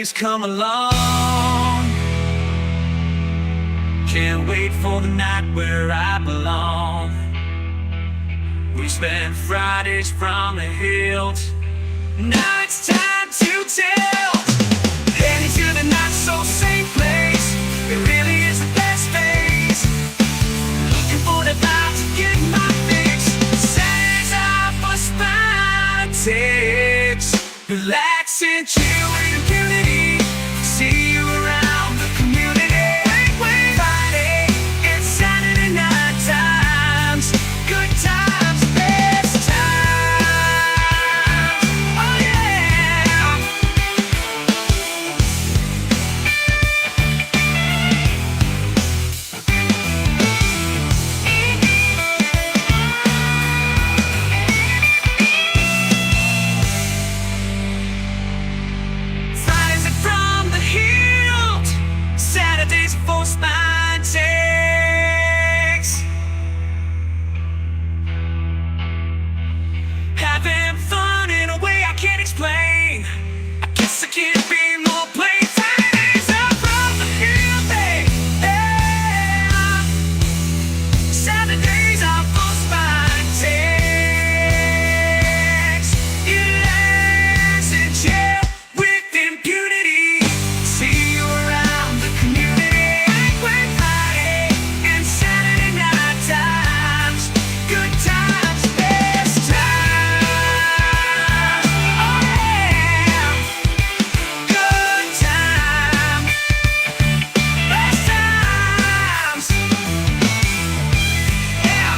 days come along. Can't wait for the night where I belong. We spent Fridays from the Hildt. Now it's time to tilt. Heading to the not so safe place. It really is the best phase. Looking for the vibe to get my fix. Saturdays are for spontaneous. Relax and chill with impunity. See you around the community. Friday and Saturday night times. Good times, best times. Oh yeah. Fridays are from the Hildt. Saturdays are for spine takes. Having fun in a way I can't explain. I guess I can't be more plain. Fridays are from the Hildt, yeah. Saturdays are for spine takes. Relax and chill with impunity. See you around the community. Friday and Saturday night times. Good times, best times. Oh yeah. Good times, best times. Yeah.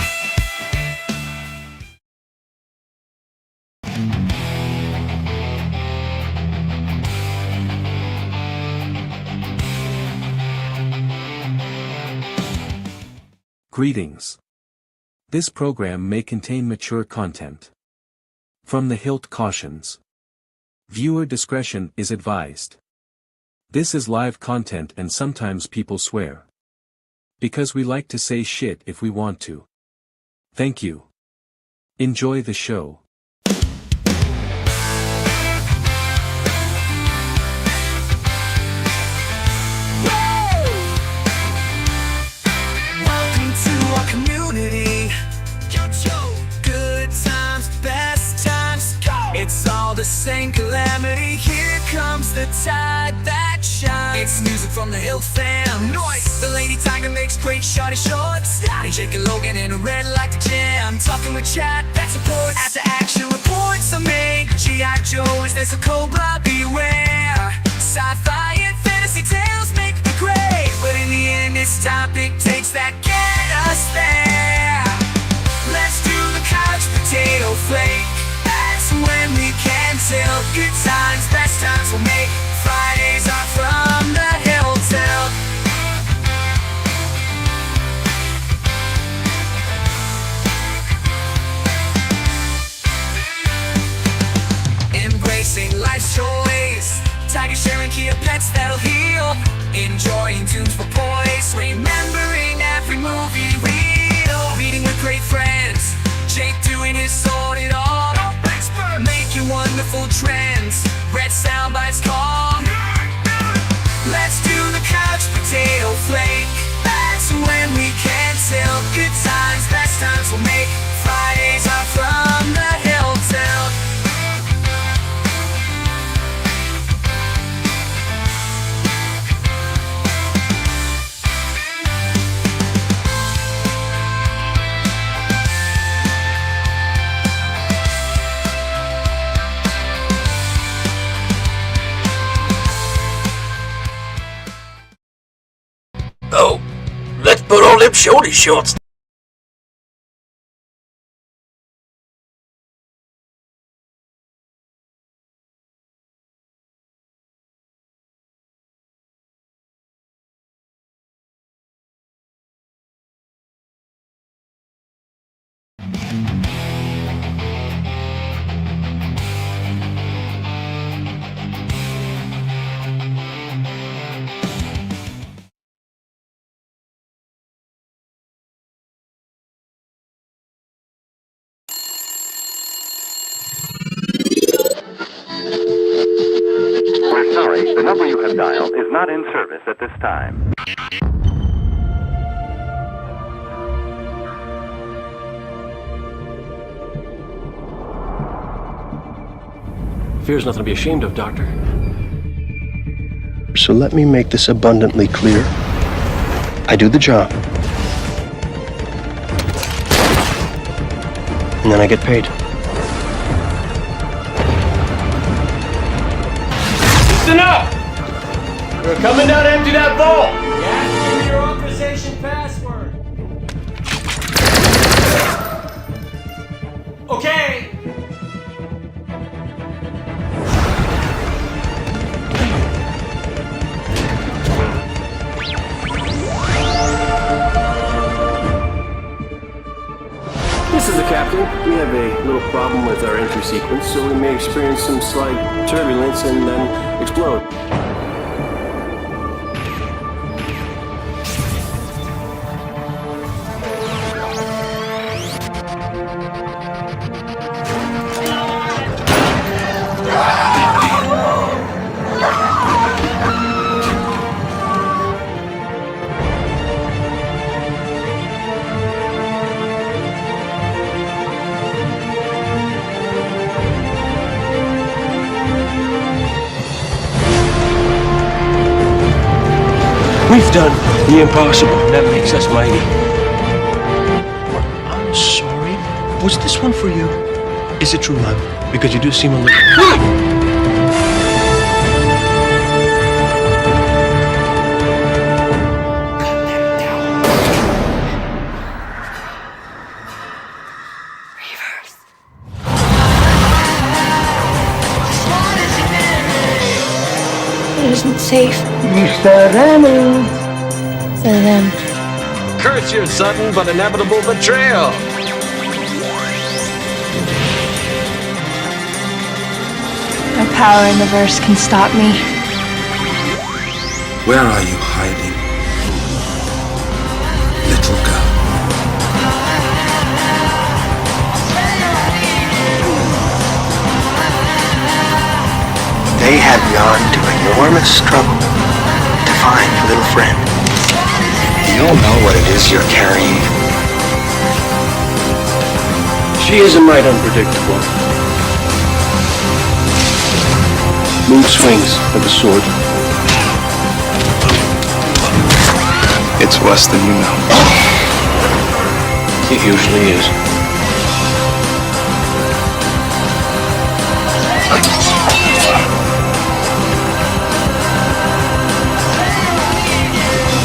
Greetings. This program may contain mature content. From the Hildt cautions. Viewer discretion is advised. This is live content and sometimes people swear. Because we like to say shit if we want to. Thank you. Enjoy the show. Welcome to our community. Good times, best times. It's all the same calamity. Here comes the tide that shines. It's music from the Hildt fam. Noise. The Lady Tiger makes great shorty shorts. Jake and Logan in a red like the jam. Talking with chat, that supports. After action reports are made. G.I. Joe is there's a cobra, beware. Sci-fi and fantasy tales make the grade. But in the end, this topic takes that get us there. Let's do the couch potato flake. That's when we can tell. Good times, best times we'll make. Fridays are from the Hildt. Embracing life's choice. Tiger sharing Kia pets that'll heal. Enjoying tunes for poise. Remembering every movie reel. Reading with great friends. Jake doing his sorted all. Making wonderful trends. Red sound bites calm. Let's do the couch potato flake. That's when we can tell. Good times, best times we'll make. Fridays are from the Hildt. Oh, let's put on them shorty shorts. dial is not in service at this time. Fear's nothing to be ashamed of, Doctor. So let me make this abundantly clear. I do the job. And then I get paid. Listen up! We're coming down to empty that vault! Yeah, give me your authorization password. Okay! This is the captain. We have a little problem with our entry sequence, so we may experience some slight turbulence and then explode. We've done the impossible. That makes us mighty. I'm sorry. Was this one for you? Is it true love? Because you do seem a little... It isn't safe Mr. Remy. for them. Curse your sudden but inevitable betrayal. No power in the verse can stop me. Where are you hiding, little girl? They have gone to enormous trouble to find a little friend. Do you all know what it is you're carrying? She is a mite unpredictable. Mood swings of the sword. It's worse than you know. It usually is.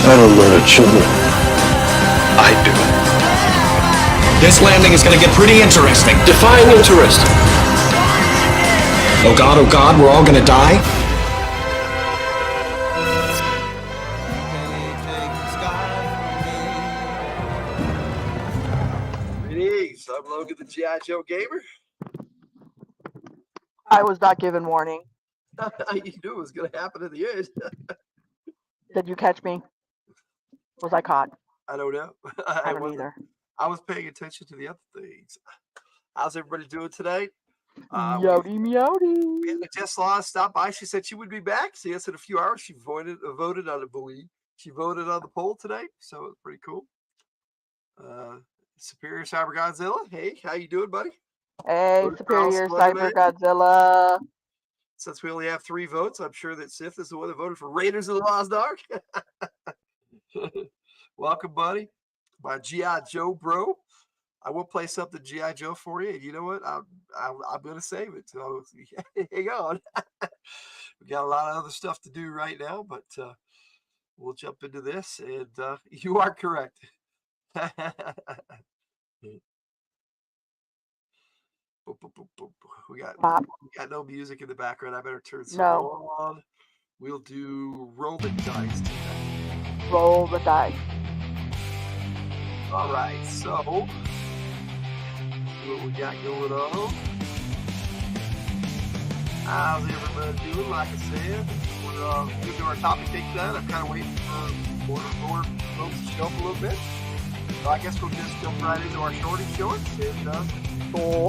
I don't murder children. I do. This landing is gonna get pretty interesting. Define interesting. Oh God, we're all gonna die? Greetings, I'm Logan the G.I. Joe Gamer. I was not given warning. You knew it was going to happen in the end. Did you catch me? Was I caught? I don't know. I haven't wasn't- either. I was paying attention to the other things. How's everybody doing today? Meowdy meowdy. We had Jess Law stop by. She said she would be back. See us in a few hours. She voted on the believe. She voted on the poll today, so it's pretty cool. Superior Cyber Godzilla. Hey, how you doing, buddy? Hey, Voted for Superior Alice Cyber Spider-Man. Godzilla. Since we only have 3 votes, I'm sure that Sif is the one that voted for Raiders of the Lost Ark. Welcome, buddy. My G.I. Joe bro. I will play something G.I. Joe for you. And you know what? I'm going to save it. So hang on. We got a lot of other stuff to do right now, but we'll jump into this. And you are correct. We got no music in the background. I better turn some on. We'll do roll the dice today. Roll the dice. All right, so what we got going on? How's everybody doing? Like I said, we're going to do our topic takedown. I'm kind of waiting for more folks to show up a little bit. So I guess we'll just jump right into our shorty shorts. And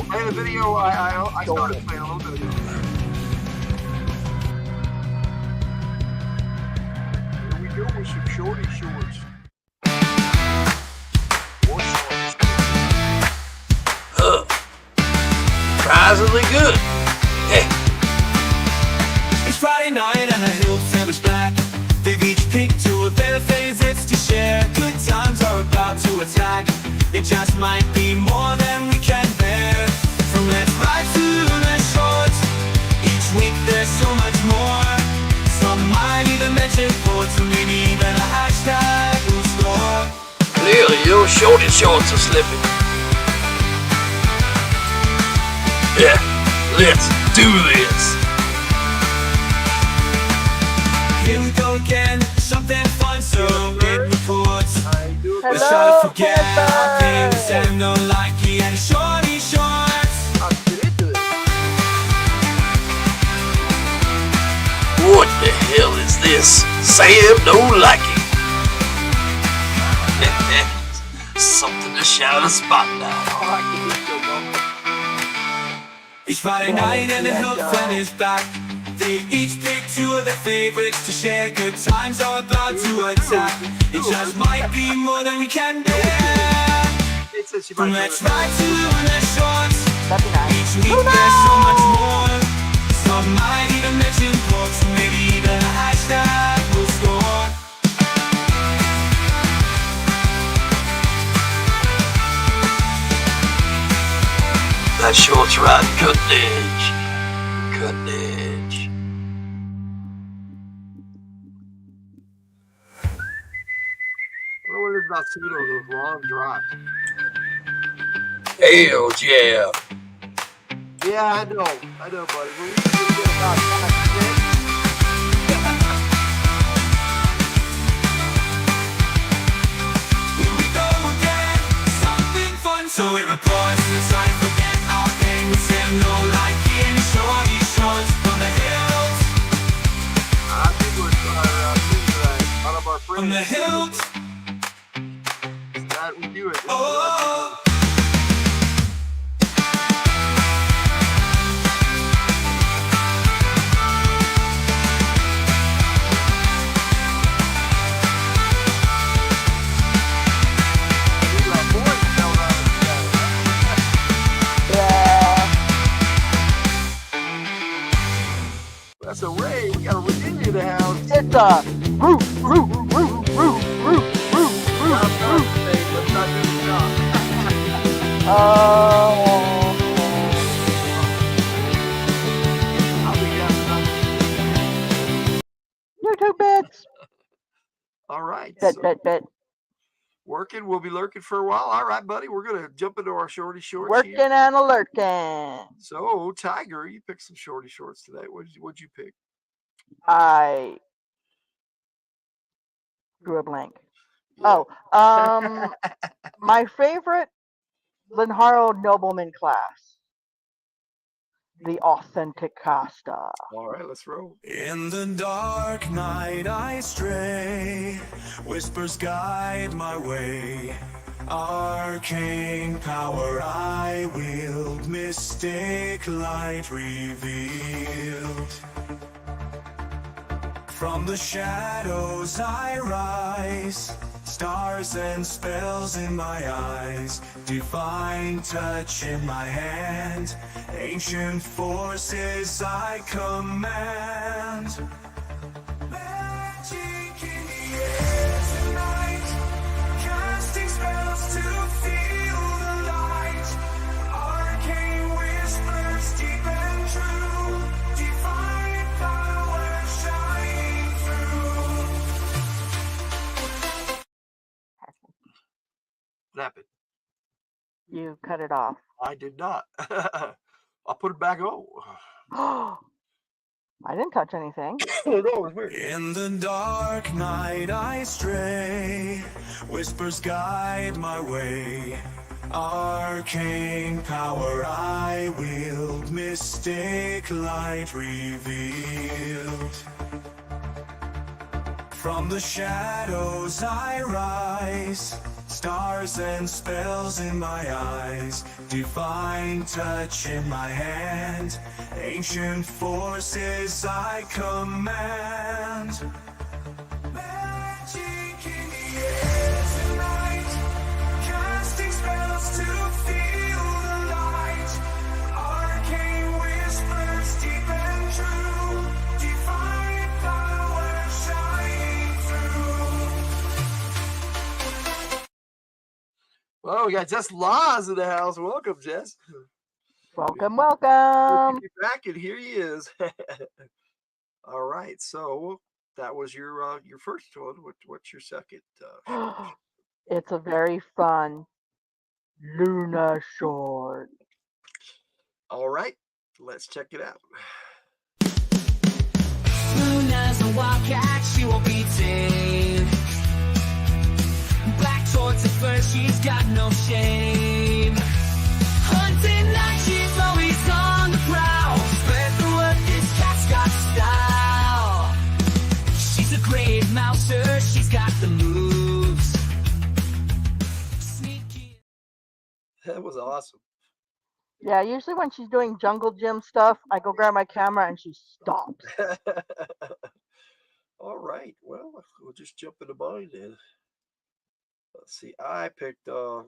play the video. I started playing a little bit of it. with some shorty shorts. Or shorts. Surprisingly good. Yeah. It's Friday night and the Hildt family's back. They've each picked two of their favorites to share. Good times are about to attack. It just might be more than we can bear. From let's ride to let's shorts. Each week there's so much more. Some might even mention quotes, or maybe even a hashtag will score. Clearly your shorty shorts are slipping. Yeah, let's do this. Here we go again, something fun, so it reports. Let's try Hello, to forget our Pepper. things and no likey and shorty shorts. Let's get into it. What the hell is this? Sam no liking. Something to shout a spotlight. Oh, I can get so long. It's Friday night and the Hildt family is back. They each pick two of their favorites to share. Good times are about to attack. It just might be more than we can bear. It says she From might let's do it. ride to let's shorts. That'd be nice. Each week there's so much more. Some might even mention quotes, maybe even a hashtag will score. That short's right, cutting edge. Cutting edge. I don't know what it is about Sudo, those long drives. Hell yeah. Yeah, I know, buddy. When we get about 5 Here we go again, something fun. So it reports and sign forget our things and no likey and shorty shorts from the Hills. I think we're one of our friends. From the Hills. That we do it. Oh. That's a Ray. We got a Virginia in the house. It's a roof, roof, roof, roof, roof, roof, Let's not do the job. Oh. I'll be down. YouTube bits. All right. Bet, so bet. working. We'll be lurking for a while. All right, buddy. We're gonna jump into our shorty shorts. Working here. and alerting. So, Tiger, you picked some shorty shorts today. What'd you pick? I drew a blank. Yeah. Oh, my favorite Linharo nobleman class, the authentic casta. All right, let's roll. In the dark night I stray, whispers guide my way. Arcane power I wield, mystic light revealed. From the shadows I rise, stars and spells in my eyes, divine touch in my hand, ancient forces I command. Magic in the air tonight, casting spells to feel the light. Arcane whispers deep and true, divine power shining through. Snap it. You cut it off. I did not. I'll put it back on. I didn't touch anything. Oh, no, it was weird. In the dark night I stray, whispers guide my way. Arcane power I wield, mystic light revealed. From the shadows I rise, stars and spells in my eyes, divine touch in my hand, ancient forces I command. Magic Well, we got Jess Laws in the house. Welcome, Jess. Welcome, Good to welcome. be back, and here he is. All right, so that was your first one. What's your second? It's a very fun Luna short. All right, let's check it out. Luna's a wildcat, she won't be tamed. Black towards the first, she's got no shame. Hunting night, she's always on the prowl. Spread the word, this cat's got style. She's a great mouser, she's got the moves. Sneaky. That was awesome. Yeah, usually when she's doing jungle gym stuff, I go grab my camera and she stops. All right, well, we'll just jump into mine then. Let's see. I picked a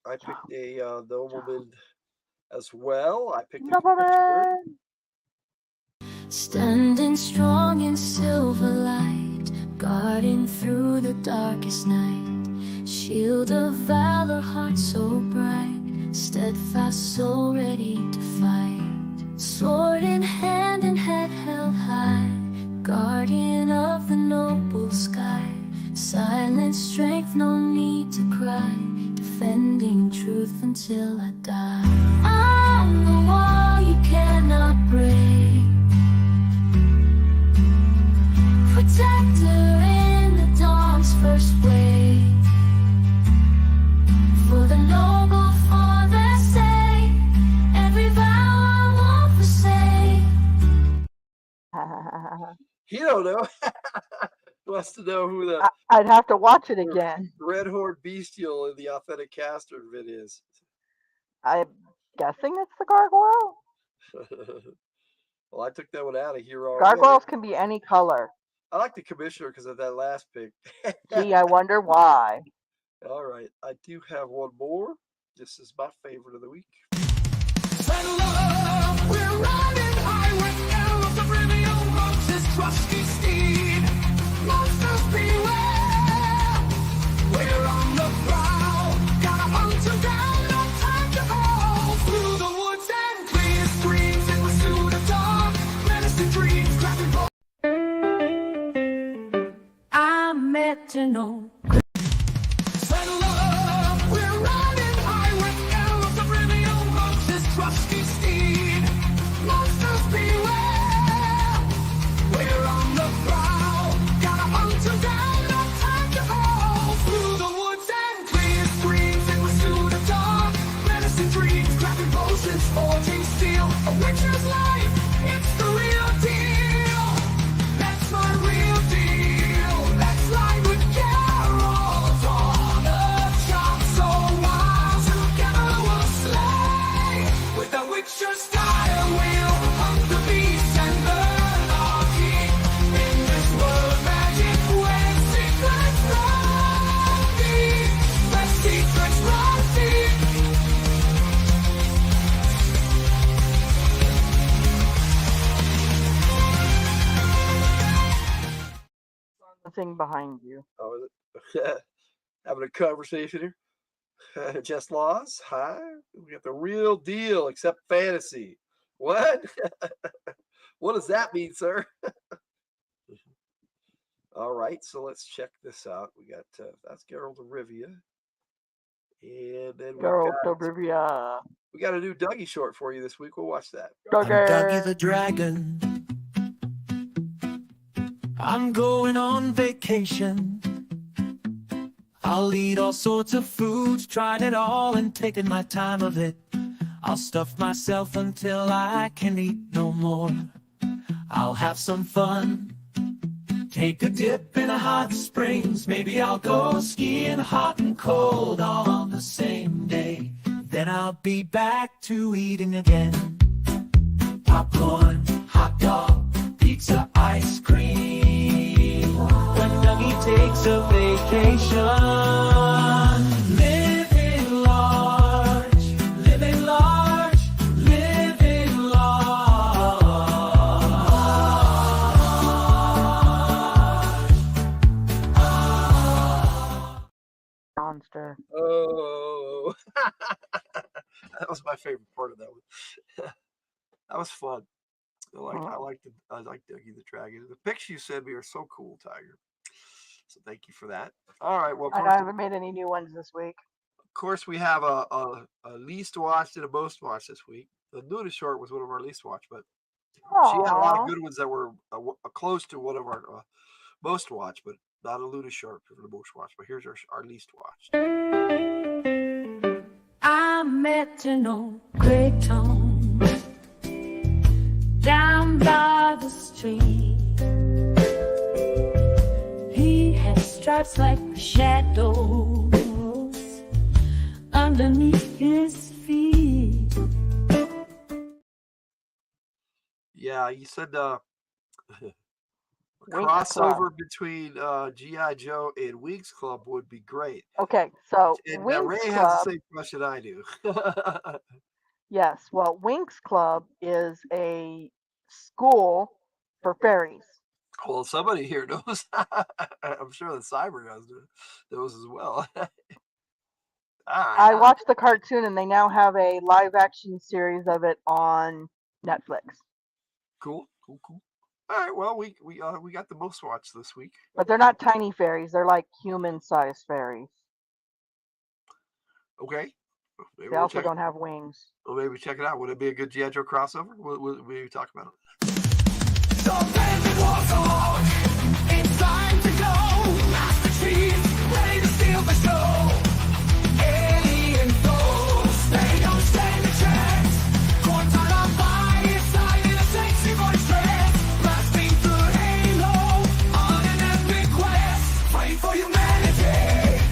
nobleman as well. I picked a Nobleman. Standing strong in silver light, guarding through the darkest night. Shield of valor, heart so bright, steadfast, so ready to fight. Sword in hand and head held high, guardian of the noble sky. Silent strength, no need to cry, defending truth until I die. I'm the wall you cannot break, protector in the dawn's first wave. For the noble, for their sake, every vow I won't forsake. You don't know. Wants to know who the I'd have to watch it again. red horned bestial in the authentic caster of it is. I'm guessing it's the gargoyle. Well, I took that one out of here already. Gargoyles can be any color. I like the commissioner because of that last pick. Gee, I wonder why. All right, I do have one more. This is my favorite of the week. We're riding high with elves of Rivian Rose's trusty steed. Monsters beware, we're on the prowl. Gotta hunt them down, no time to hold. Through the woods and clear streams in pursuit of dark menacing dreams, grabbing both. I'm meant to know. We're riding high with elves of Rivian Rose's trusty steed. Monsters beware, we're on the prowl. Gotta hunt them down, no time to hold. Through the woods and clear streams in pursuit of dark menacing dreams, grabbing potions, forging steel. A witcher's life, it's the real deal. That's my real deal. That's life with carols on a chop so wild. Together we'll slay. With a witcher's style, we'll hunt the beast and burn our king. In this world magic where secrets run deep, where secrets run deep. The thing behind you. Oh, is it? Having a conversation here. Just Laws. Hi. We got the real deal, except fantasy. What? What does that mean, sir? All right, so let's check this out. We got that's Geralt of Rivia, and then Geralt of Rivia. we got a new Dougie short for you this week. We'll watch that. Dougie the dragon. I'm going on vacation. I'll eat all sorts of foods, tried it all and taken my time of it. I'll stuff myself until I can eat no more. I'll have some fun, take a dip in a hot springs. Maybe I'll go skiing hot and cold all on the same day. Then I'll be back to eating again. Popcorn, hot dog, pizza, ice cream. When Dougie takes a vacation. Living large, living large, living large. monster. Oh, that was my favorite part of that one. That was fun. I like Dougie the Dragon. The pictures you sent me are so cool, Tiger. So thank you for that. All right. Well, I haven't made any new ones this week. Of course, we have a least watched and a most watched this week. The Nuda Short was one of our least watched, but she had a lot of good ones that were close to one of our most watched, but not a Luda Short for the most watched. But here's our least watched. I met an old gray tone down by the street. He had stripes like shadows underneath his feet. Yeah, you said a crossover between G.I. Joe and Winx Club would be great. Okay, so and Winx Ray Club has the same question I do. Yes, well, Winx Club is a school for fairies. Well, somebody here knows. I'm sure the Cyber knows as well. I watched the cartoon, and they now have a live-action series of it on Netflix. Cool. All right, well, we got the most watched this week. But they're not tiny fairies; they're like human-sized fairies. Okay. Maybe They also don't have wings. Well, maybe check it out. Would it be a good G.I. Joe crossover? We'll maybe talk about it. It's time to go. Master Chief, ready to steal the show. Alien foes, they don't stand a chance. Corn on fire, inside in a sexy voice dress. Blasting through Halo on an epic quest. Fighting for humanity.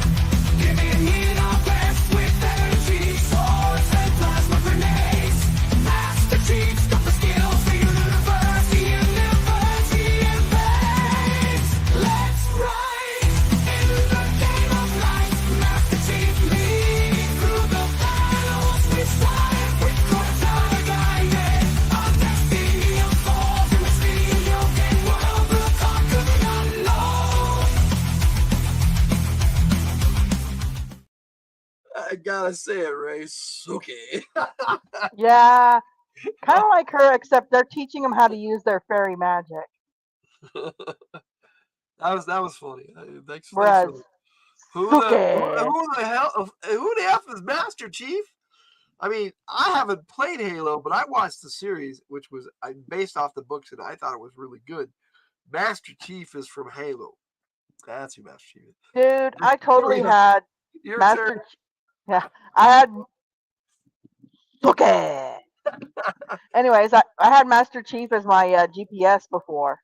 Giving it our best with energy, swords and plasma grenades. Master Chief's got the skills, the universe, the invades. Let's ride into the game of life. Master Chief leading through the battles we strive. With Cortana guided, our destiny unfolds. In this video game world, we'll conquer the unknown. I gotta say it, Ray. Okay. Yeah, kind of like her, except they're teaching them how to use their fairy magic. That was funny. Thanks. Whereas Who the F is Master Chief? I mean, I haven't played Halo, but I watched the series, which was based off the books, and I thought it was really good. Master Chief is from Halo. That's who Master Chief is. Dude, I totally had Master. Yeah, I had. Okay. Anyways, I had Master Chief as my GPS before.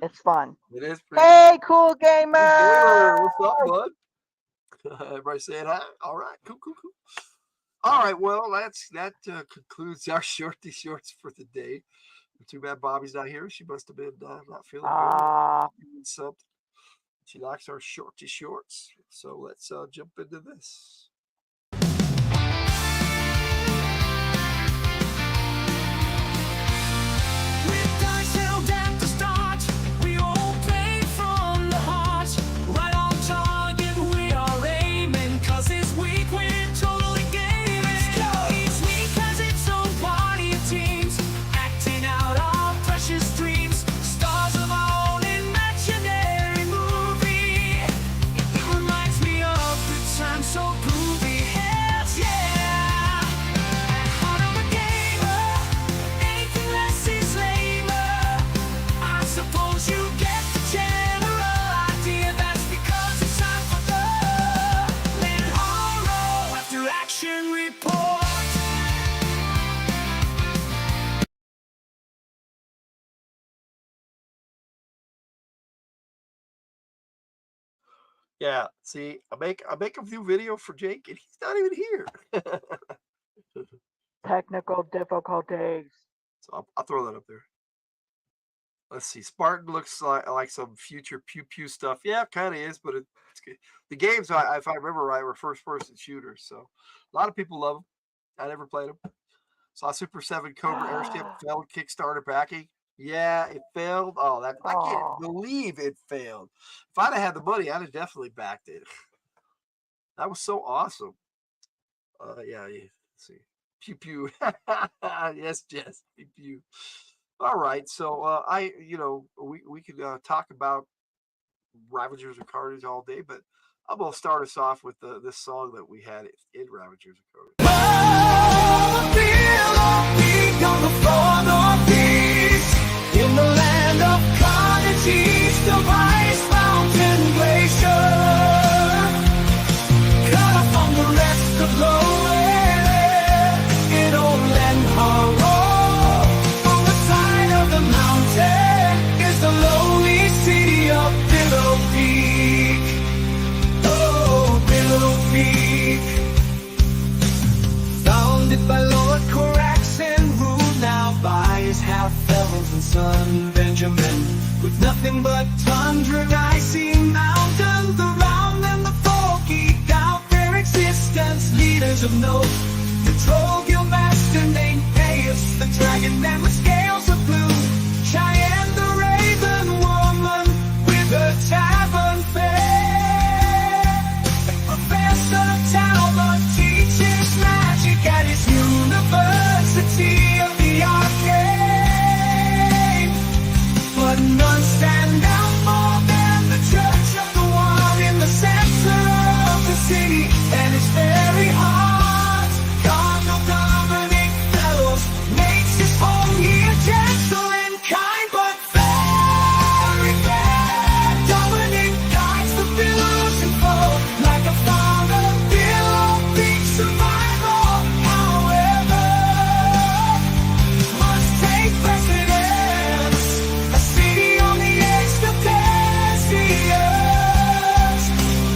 It's fun. It is. Hey, cool gamer! What's up, bud? Everybody saying hi. All right, cool. All right, well, that concludes our shorty shorts for the day. Too bad Bobby's not here. She must have been not feeling good. Doing something. She likes our shorty shorts. So let's jump into this. With dice held at the start, we all play from the heart. Right on target, we are aiming. 'Cause this week we're totally gaming. Each week has its own party of teams, acting out our precious dreams. Stars of our own imaginary movie. It reminds me of the time so groovy. Hells yeah! At heart I'm a gamer. Anything less is lamer. I suppose you get the general idea. That's because it's time for the little horror after action report. Yeah, see, I make a few video for Jake, and he's not even here. Technical difficulties. So I'll throw that up there. Let's see. Spartan looks like some future pew pew stuff. Yeah, kind of is, but it's good. The games, if I remember right, were first person shooters. So a lot of people love them. I never played them. Saw Super 7 Cobra Airship failed Kickstarter backing. Yeah, it failed. Oh, I can't believe it failed. If I'd have had the money, I'd have definitely backed it. That was so awesome. Yeah. Let's see. Pew pew. Yes, Jess. Pew pew. All right. So we could talk about Ravagers of Carnage all day, but I'm gonna start us off with this song that we had in Ravagers of Carnage. On the throne of peace, in the land of carnage, east of ice mountain glacier, cut off from the rest of nowhere, in old land hollow, on the side of the mountain, is the lonely city of Billow Peak. Oh, Billow Peak, founded by Lord Corax and ruled now by his half-elven son Benjamin, with nothing but tundra and icy mountains around them. The folk eke out their existence. Leaders of note, the Troll master named Paius, the dragon man with scales of blue, Cheyenne the raven woman with a tavern fair, Professor Talbot teaches magic at his University of the Arcane, but none stand out more than the Church of the One in the center of the city, and its very heart. Cardinal Dominic Fellows makes his home here, gentle and kind, but very fair. Dominic guides the billows and flow like a father. Billow Peak survival, however, must take precedence. A city on the edge of Theseus,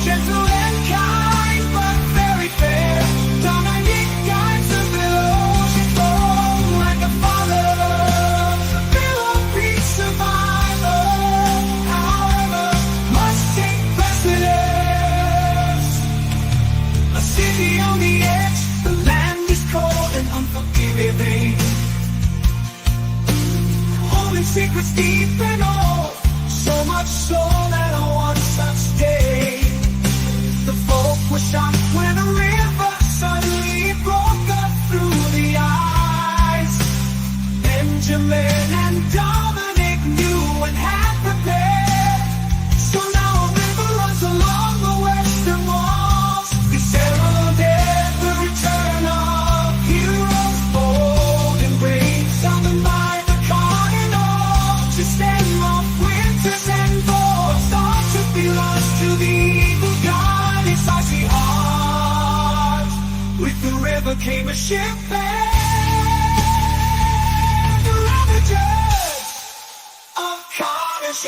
gentle and kind, but very fair. Dominic guides the billows and flow like a father. Billow Peak survival, however, must take precedence. A city on the edge, the land is cold and unforgiving, holding secrets deep and old, so much so that on one such day, the folk were shocked when a river suddenly broke up through the ice. Benjamin and Dominic knew and had prepared, so now a river runs along the western walls. They heralded the return of heroes bold and brave, summoned by the cardinal to stand off winters and boards. Thought to be lost to the evil god, its icy heart. With the river came a ship and the Ravagers of Carnage.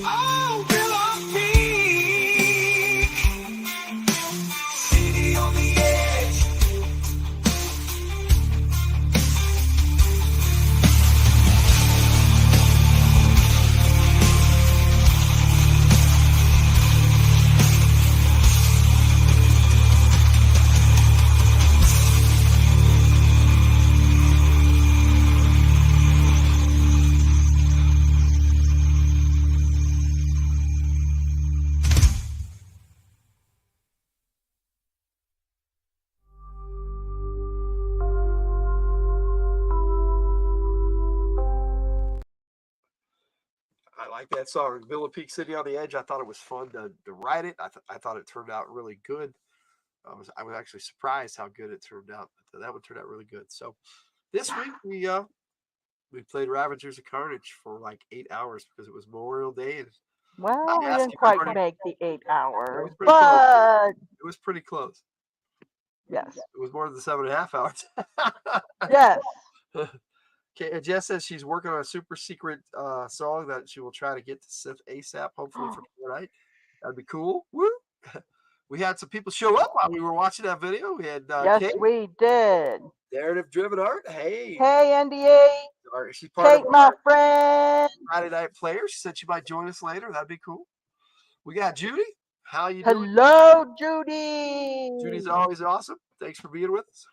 Oh, Billow Peak, city on the edge. I like that song, Villa Peak City on the Edge. I thought it was fun to write it. I thought it turned out really good. I was actually surprised how good it turned out. But that one turned out really good. So this week we played Ravagers of Carnage for like 8 hours because it was Memorial Day, and Well, I'm we asking didn't quite everybody. make the 8 It hours, was pretty close. but It was pretty close. yes, It was more than 7.5 hours. yes. Okay, Jess says she's working on a super secret song that she will try to get to Sith ASAP, hopefully for tonight. That'd be cool. Woo! We had some people show up while we were watching that video. We had Yes, Kate, we did. Narrative Driven Art. Hey, NDA. she's part Kate, of my our friend. Friday Night Player. She said she might join us later. That'd be cool. We got Judy. How you doing? Hello, Judy. Judy's always awesome. Thanks for being with us.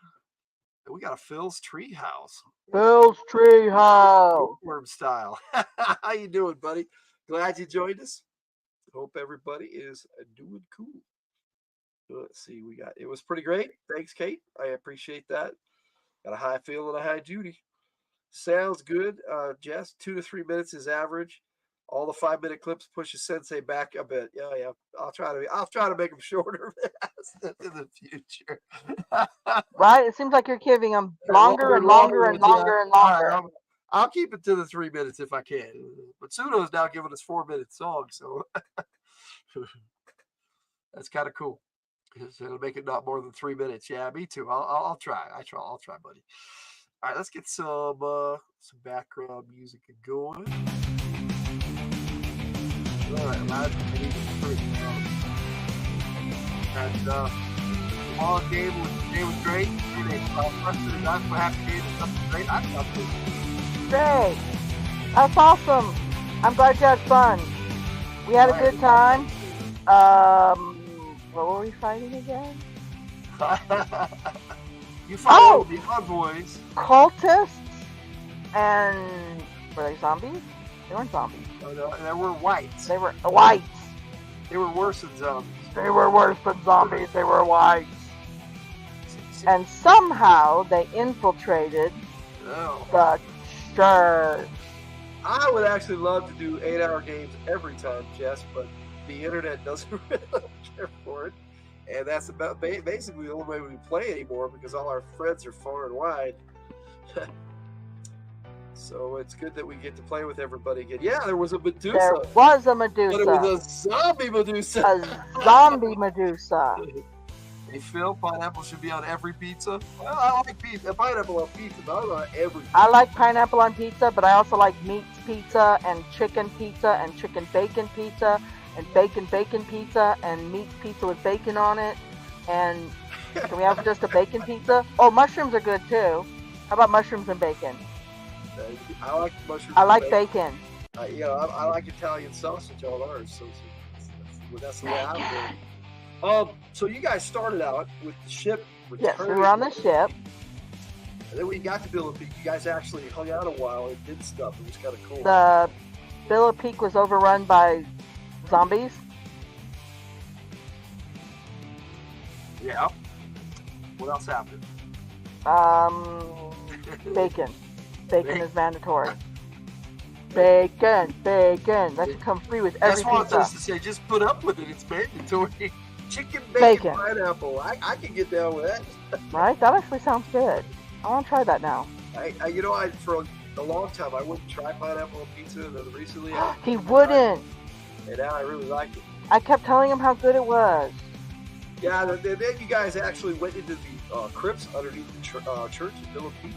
And we got a Phil's Treehouse. Phil's Treehouse. Worm style. How you doing, buddy? Glad you joined us. Hope everybody is doing cool. Let's see. It was pretty great. Thanks, Kate. I appreciate that. Got a high Phil and a high Judy. Sounds good. Jess, 2 to 3 minutes is average. All the 5-minute clips pushes Sensei back a bit. Yeah. I'll try to make them shorter in the future. Right? It seems like you're giving them longer and longer and longer and longer. Right, I'll keep it to the 3 minutes if I can. But Suno is now giving us 4-minute songs, so that's kind of cool. It'll make it not more than 3 minutes. Yeah, me too. I'll try. I'll try, buddy. All right, let's get some background music going. All right, last game was great. That's what happened. Game was something great. I thought it was great. That's awesome. I'm glad you had fun. We had a good time. What were we fighting again? You fought the odd boys. Cultists and were they zombies? They weren't zombies. No, they were whites. They were whites. They were worse than zombies. They were worse than zombies. They were whites. And somehow they infiltrated the church. I would actually love to do 8-hour games every time, Jess, but the internet doesn't really care for it. And that's about basically the only way we play anymore because all our friends are far and wide. So it's good that we get to play with everybody again. Yeah, there was a Medusa. There was a Medusa. But it was a zombie Medusa. A zombie Medusa. Hey, Phil, pineapple should be on every pizza. Well, I like pizza. Pineapple on pizza, but I don't like every pizza. I like pineapple on pizza, but I also like meat pizza and chicken bacon pizza and bacon pizza and meat pizza with bacon on it. And can we have just a bacon pizza? Oh, mushrooms are good too. How about mushrooms and bacon? I like mushrooms. I like bacon. I like Italian sausage on ours, so that's the way I do it. So you guys started out with the ship. Yes, we were on the ship. And then we got to Billa Peak. You guys actually hung out a while and did stuff. It was kind of cool. The Billa Peak was overrun by zombies. Yeah. What else happened? Bacon. Bacon is mandatory. Bacon. That should come free with every pizza. That's what I was to say. Just put up with it. It's mandatory. Chicken, bacon, pineapple. I can get down with that. Right? That actually sounds good. I want to try that now. For a long time, I wouldn't try pineapple on pizza. And then recently, he wouldn't. And now I really like it. I kept telling him how good it was. Yeah, then you guys actually went into the crypts underneath the church in Billa Peak.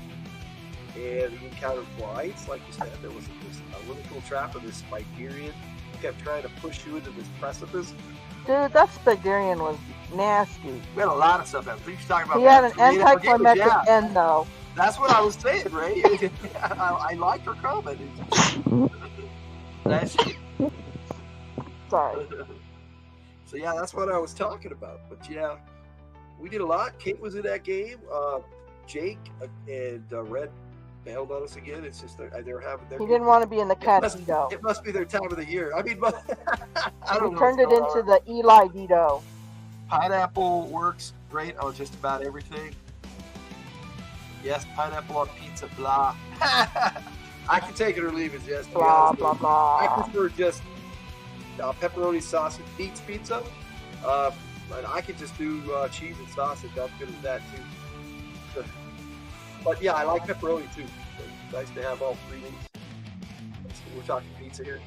And you encountered whites, like you said. There was a really cool trap of this Spigerian who kept trying to push you into this precipice. Dude, that Spigerian was nasty. We had a lot of stuff happening. Talking about he had an anticlimactic end, though. That's what I was saying, Ray. I like your comment. Sorry. So yeah, that's what I was talking about. But yeah, we did a lot. Kate was in that game. Jake and Red bailed on us again. It's just they were having their. He didn't want to be in the cat Dido. It must be their time of the year. I mean, I don't know. He turned it into the Eli Dido. Pineapple works great on just about everything. Yes, pineapple on pizza, blah. I can take it or leave it, Jess. Blah, blah, blah. I prefer just pepperoni sausage meats pizza. And I could just do cheese and sausage. I'm good with that too. But yeah, I like pepperoni too. So it's nice to have all three meats. We're talking pizza here.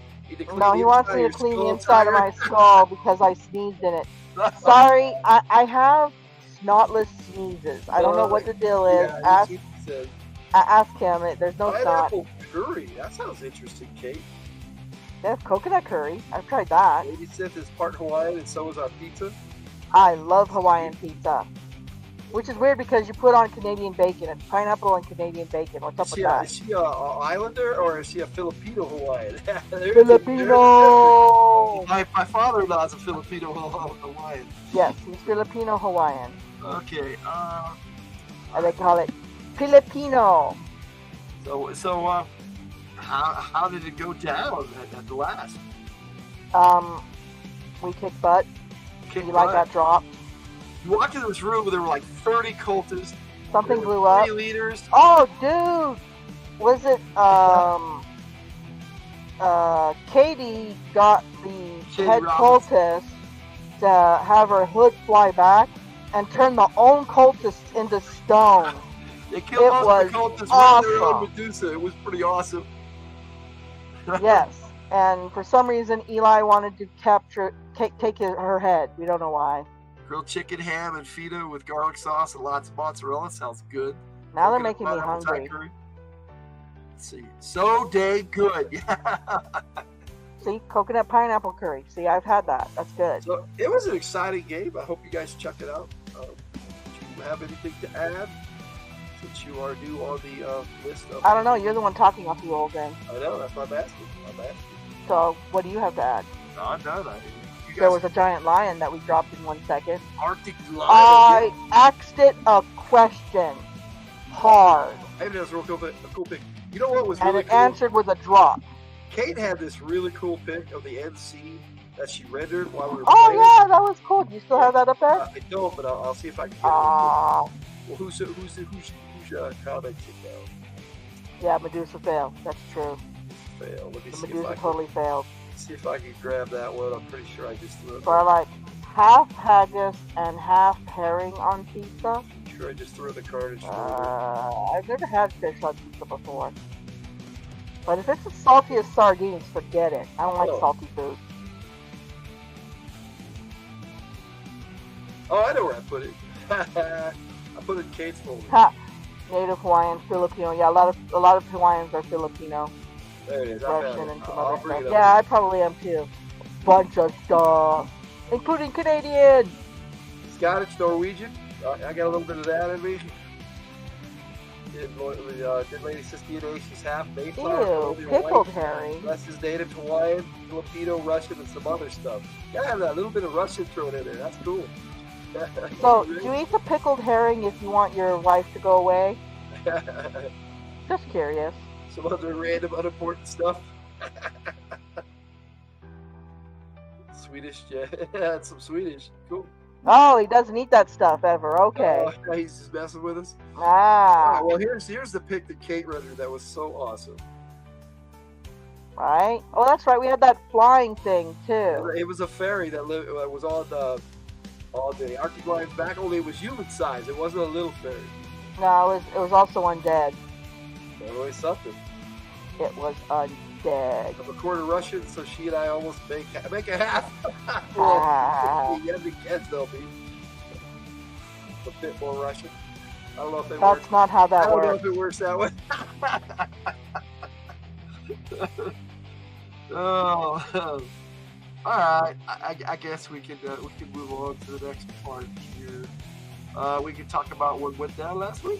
No, he wants me to clean the inside of my skull because I sneezed in it. Sorry, I have snotless sneezes. I don't know what the deal is. Ask him. There's no snot. Pineapple curry. That sounds interesting, Kate. They have coconut curry. I've tried that. Lady Sith is part Hawaiian, and so is our pizza. I love Hawaiian pizza. Which is weird because you put on Canadian bacon. It's pineapple and Canadian bacon. What's up with that? Is she a Islander or is she a Filipino Hawaiian? Filipino! My father-in-law is a Filipino Hawaiian. Yes, he's Filipino Hawaiian. Okay. And they call it Filipino. So how did it go down at the last? We kicked butt. Eli got dropped. You walked into this room where there were like 30 cultists. Something blew up. 3 leaders. Oh, dude! Was it, Katie got the head cultist to have her hood fly back and turn the own cultists into stone. They killed most of the cultists with their own Medusa. It was pretty awesome. Yes, and for some reason Eli wanted to take her head. We don't know why. Grilled chicken, ham, and feta with garlic sauce and lots of mozzarella. Sounds good. Now they're making me hungry. Let's see. So dang good. See, coconut pineapple curry. See, I've had that. That's good. So it was an exciting game. I hope you guys check it out. Do you have anything to add? Since you are new on the list of... I don't know. You're the one talking off the old end. I know. That's why I'm asking. So, what do you have to add? No, I'm done. There was a giant lion that we dropped in 1 second. Arctic lion. I asked it a question. Hard. Hey, that's a cool pick. You know what was and really it cool? answered with a drop. Kate had this really cool pic of the end scene that she rendered while we were playing. Yeah, that was cool. Do you still have that up there? I don't, but I'll see if I can get it. Well, who's comment it down? Yeah, Medusa failed. That's true. Fail. Let me see Medusa if I totally failed. See if I can grab that one. I'm pretty sure I just threw it. So I like half haggis and half herring on pizza. Sure, I just threw the carnage. I've never had fish on pizza before. But if it's as salty as sardines, forget it. I don't like salty food. Oh, I know where I put it. I put it in Kate's folder. Ha! Native Hawaiian, Filipino. Yeah, a lot of Hawaiians are Filipino. There it is. Russian and some other stuff. Yeah, I probably am too. Bunch of stuff, including Canadian. Scottish, Norwegian. I got a little bit of that in me. Did Lady Sistina, she's half Mayflower. Ew, pickled herring. The rest is native Hawaiian, Filipino, Russian, and some other stuff. Gotta have that little bit of Russian thrown in there. That's cool. So, do you eat the pickled herring if you want your wife to go away? Just curious. Some other random, unimportant stuff. Swedish, yeah, some Swedish. Cool. Oh, he doesn't eat that stuff ever. Okay. He's just messing with us. Ah. Right, well, here's the pic that Kate rendered that was so awesome. Right. Oh, that's right. We had that flying thing too. It was a fairy that was on the Arctic lion's back. Only it was human size. It wasn't a little fairy. No, it was also undead. Always something. It was undead. I'm a quarter Russian, so she and I almost make a half. Yeah, the kids they'll be a bit more Russian. I don't know if it works. That's not how that works. I don't know if it works that way. Oh, all right. I guess we can move on to the next part here. We can talk about what went down last week.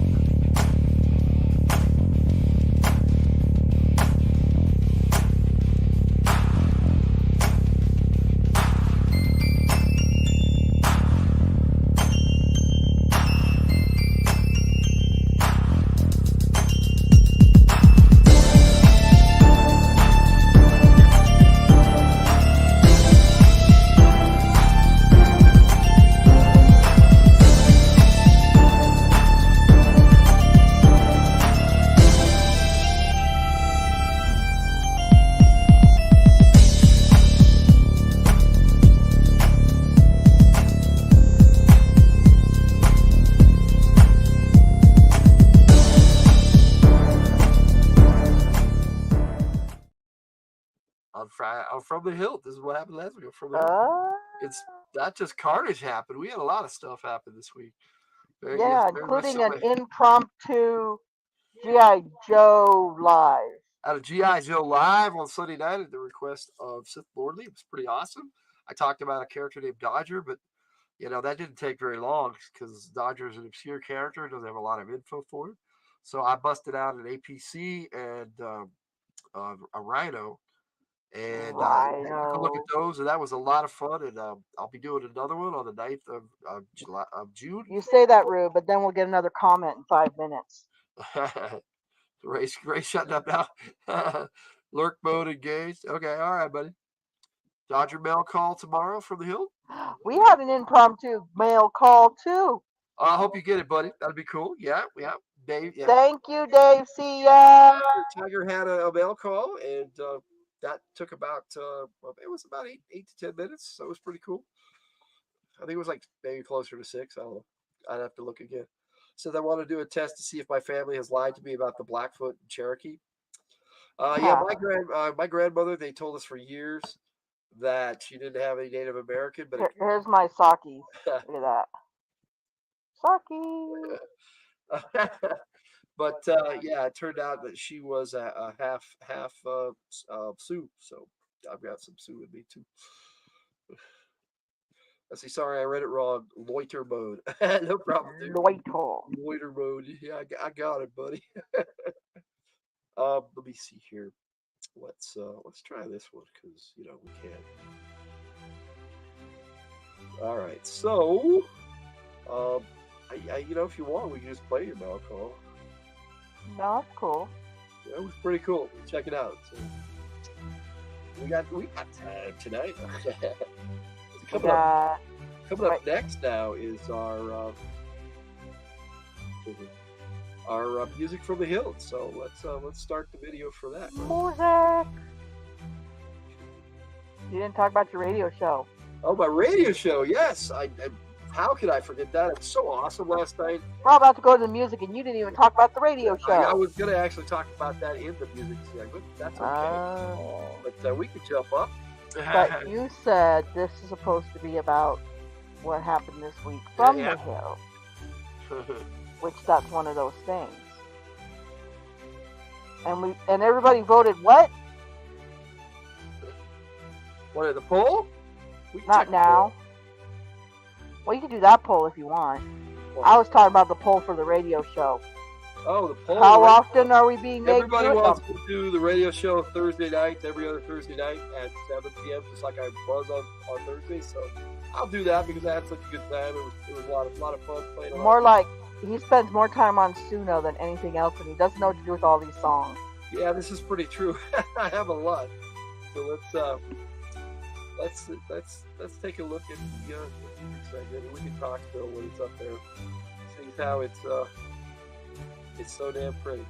From the Hildt. This is what happened last week. From the Hildt. It's not just carnage happened. We had a lot of stuff happen this week. Including an impromptu G.I. Joe Live. Out of G.I. Joe Live on Sunday night at the request of Sith Lordly. It was pretty awesome. I talked about a character named Dodger, but that didn't take very long because Dodger is an obscure character, doesn't have a lot of info for it. So I busted out an APC and a Rhino, and took a look at those, and that was a lot of fun. And I'll be doing another one on the 9th of June. You say that, Rue, but then we'll get another comment in 5 minutes. Ray's shutting up now. Lurk mode engaged. Okay, all right, buddy. Dodger mail call tomorrow from the Hildt. We had an impromptu mail call too. I hope you get it, buddy. That'd be cool. Yeah. Dave. Yeah. Thank you, Dave. See ya. Tiger had a mail call, and that took about it was about 8 to 10 minutes, so it was pretty cool. I think it was like maybe closer to 6. I don't know. I'd have to look again. So I want to do a test to see if my family has lied to me about the Blackfoot and Cherokee. My grandmother, they told us for years that she didn't have any Native American, but here's my Saki. Look at that. Saki. But it turned out that she was a half Sioux, so I've got some Sioux in me too. I see. Sorry, I read it wrong. Loiter mode. No problem. Dude. Loiter mode. Yeah, I got it, buddy. Let me see here. Let's try this one because we can. All right. So, if you want, we can just play your mail call. No, that's cool. Yeah, it was pretty cool. Check it out. So, we got time tonight. Coming up next now is our music from the Hildt. So let's start the video for that. Music. You didn't talk about your radio show. Oh, my radio show. Yes. How could I forget that? It was so awesome last night. We're about to go to the music, and you didn't even talk about the radio show. I was going to actually talk about that in the music segment. That's okay. But we could jump up. But you said this is supposed to be about what happened this week from the Hill, which that's one of those things. And everybody voted what? What, the poll? Not now. Well, you can do that poll if you want. I was talking about the poll for the radio show. Oh, the poll. How often are we being made Everybody wants to do the radio show Thursday night, every other Thursday night at 7 p.m., just like I was on Thursday. So I'll do that because I had such a good time. It was a lot of fun playing. More like he spends more time on Suno than anything else, and he doesn't know what to do with all these songs. Yeah, this is pretty true. I have a lot. So let's take a look at the music segment. We can talk still when it's up there. See how it's so damn pretty.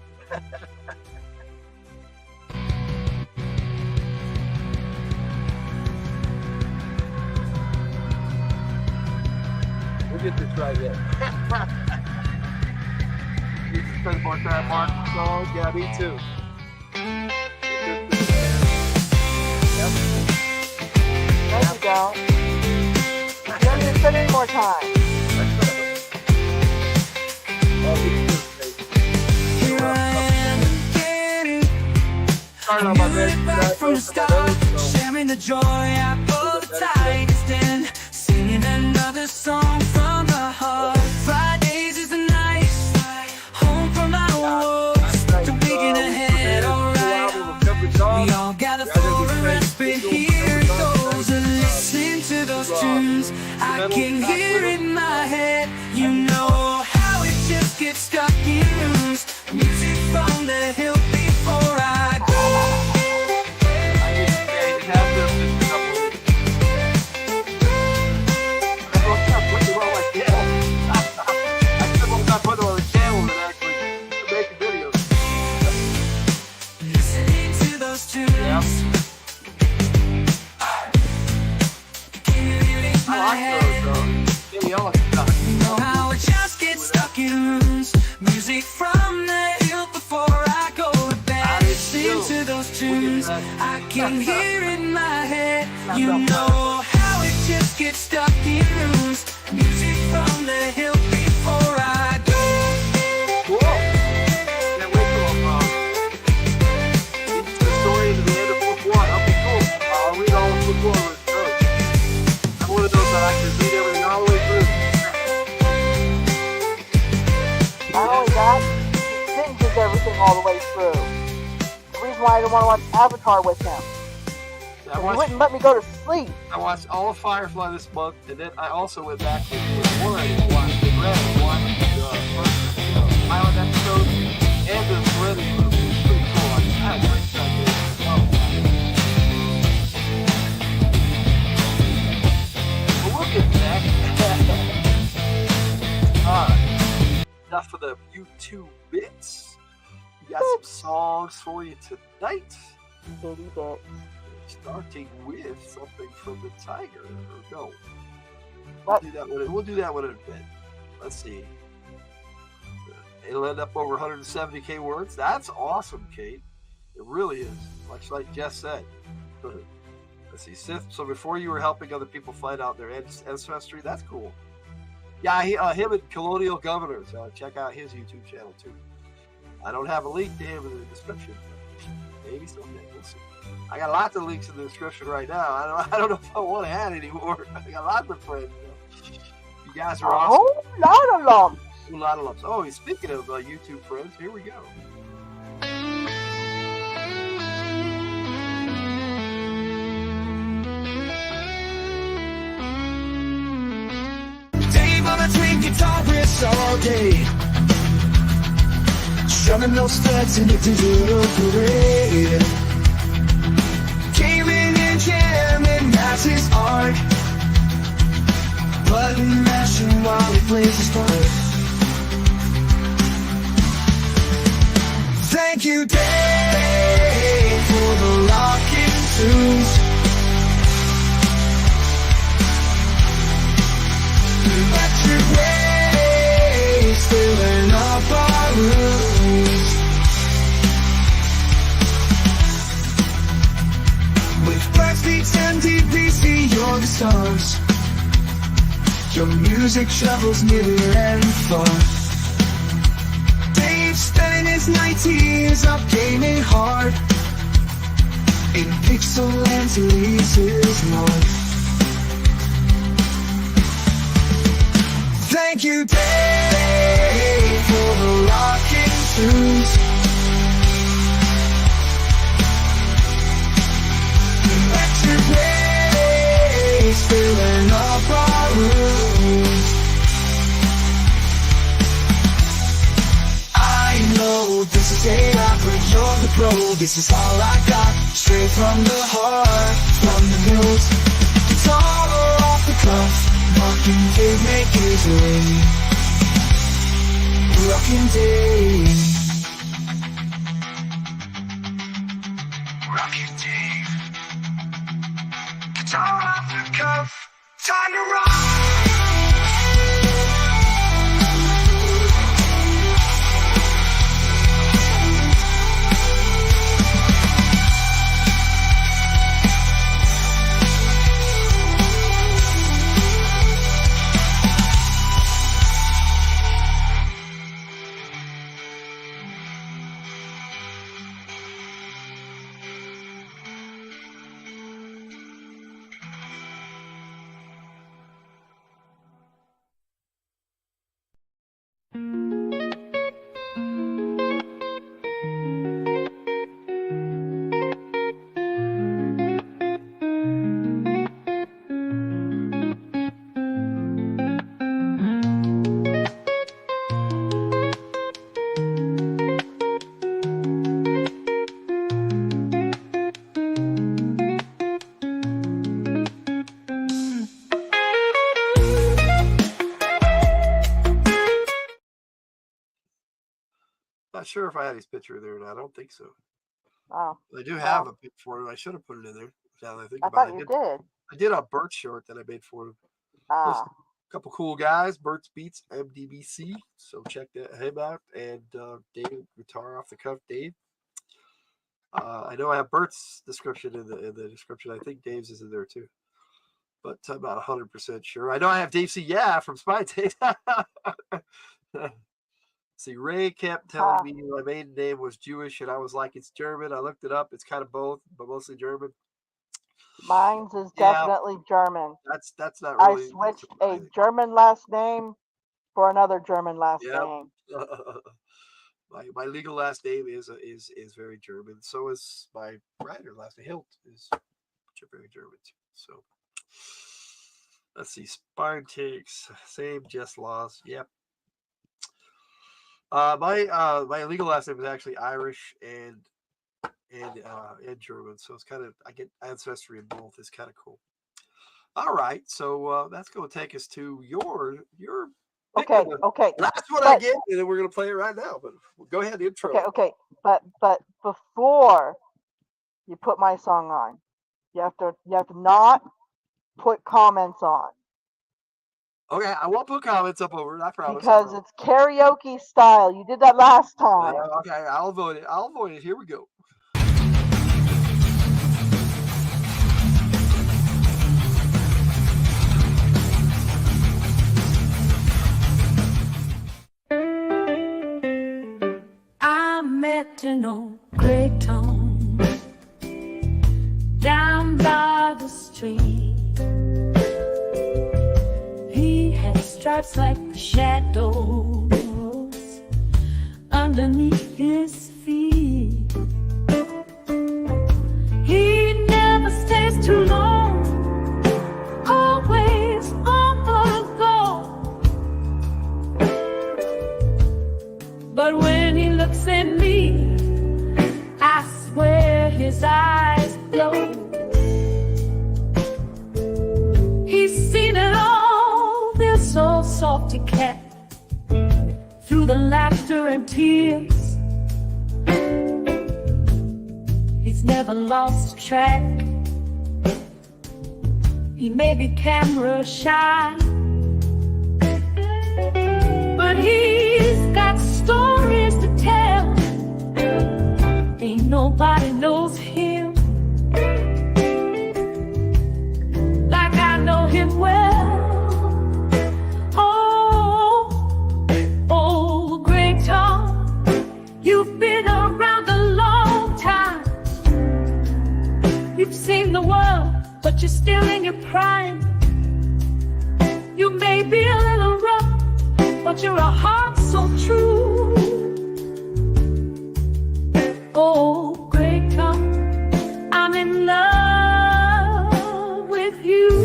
We'll get this right yet. You can spend more time on the songs. Yeah, me too. No, you don't. You don't need to spend any more time. Here I am again, back from the start, sharing the joy I put the tightest in, singing another song from the heart. Fridays is the night, home from our wars, to begin ahead, alright. We all gather for a respite, here it goes, listen to those tunes, I can hear in my head, you know how it just gets stuck in rooms, music from the Hildt before I go. Listening to those tunes, can you hear it in my head? You know how it just gets stuck in rooms, music from the Hildt before I go to bed. Listen to those tunes, I can hear in my head. You know how it just gets stuck in rooms, music from the Hildt before I go. Cool. Can't wait everything all the way through. The reason why I didn't want to watch Avatar with him. He wouldn't let me go to sleep. I watched all of Firefly this month, and then I also went back to one I didn't watch. The Red and watched the first pilot episode and the Serenity movie. It was pretty cool. I had a great time doing it. But we'll get to that. Alright. Enough of the YouTube bits. We got some songs for you tonight. Bitty bit. Starting with something from the Tiger. Or no. What? We'll do that one in a bit. Let's see. It'll end up over 170k words. That's awesome, Kate. It really is. Much like Jess said. Let's see. Sith. So before you were helping other people find out their ancestry, that's cool. Yeah, him and Colonial Governors. Check out his YouTube channel too. I don't have a link to him in the description. Maybe someday. We'll see. I got lots of links in the description right now. I don't know if I want to add anymore. I got lots of friends. You guys are awesome. A whole lot of lumps. A lot of lumps. Oh, speaking of YouTube friends, here we go. Dave on a twin guitar riffs all day, strumming those studs in the digital parade. Gaming and jamming, that's his art. Button mashing while he plays his part. Thank you, Dave, for the rockin' tunes. Electric waves filling up our rooms. With flash beats and DPC, you're the stars. Your music travels near and far. Dave spent his nights years up gaming hard. In pixel land to lease his life. Thank you, Dave, for the rockin' tunes. Electric waves filling up our rooms. I know this is a opera, you're the pro. This is all I got, straight from the heart, from the hills. It's all off the cuff. Rockin' Dave, make his way. Rockin' Dave. Rockin' Dave. Guitar off the cuff. Time to rock. Not sure if I had his picture there or not. I don't think so. Oh. I do have a pic for him. I should have put it in there. Now that I think I about thought it. you did. I did a Bert short that I made for him. Ah. A couple cool guys. Bert's Beats, MDBC. So check him out. And Dave, guitar off the cuff, Dave. I know I have Bert's description in the description. I think Dave's is in there too. But I'm not 100% sure. I know I have Dave C. Yeah from Spy Taste. See, Ray kept telling me my maiden name was Jewish, and I was like, it's German. I looked it up. It's kind of both, but mostly German. Mine's is definitely German. That's not really. I switched a German last name for another German last name. My legal last name is very German. So is my writer last name. Hildt is very German too. So let's see. Spine takes same just laws. Yep. My legal last name is actually Irish and German. So it's kind of, I get ancestry in both. It's kind of cool. All right, so that's going to take us to your Okay. That's what I get, and then we're going to play it right now. But go ahead, intro. Okay. But before you put my song on, you have to not put comments on. Okay, I won't put comments up over it. I promise. Because it's karaoke style. You did that last time. Okay, I'll avoid it. Here we go. I met an old gray tone down by the street. He had stripes like shadows underneath his feet. He never stays too long, always on the go. But when he looks at me, I swear his eyes glow. He's seen it all, they're so soft to catch, through the laughter and tears. He's never lost track. He may be camera shy, but he's got stories to tell. Ain't nobody knows him like I know him well. Oh, Great Tom, you've been around a long time. You've seen the world, but you're still in your prime. You may be a little rough, but you're a heart so true. Oh, Great Tom, I'm in love with you.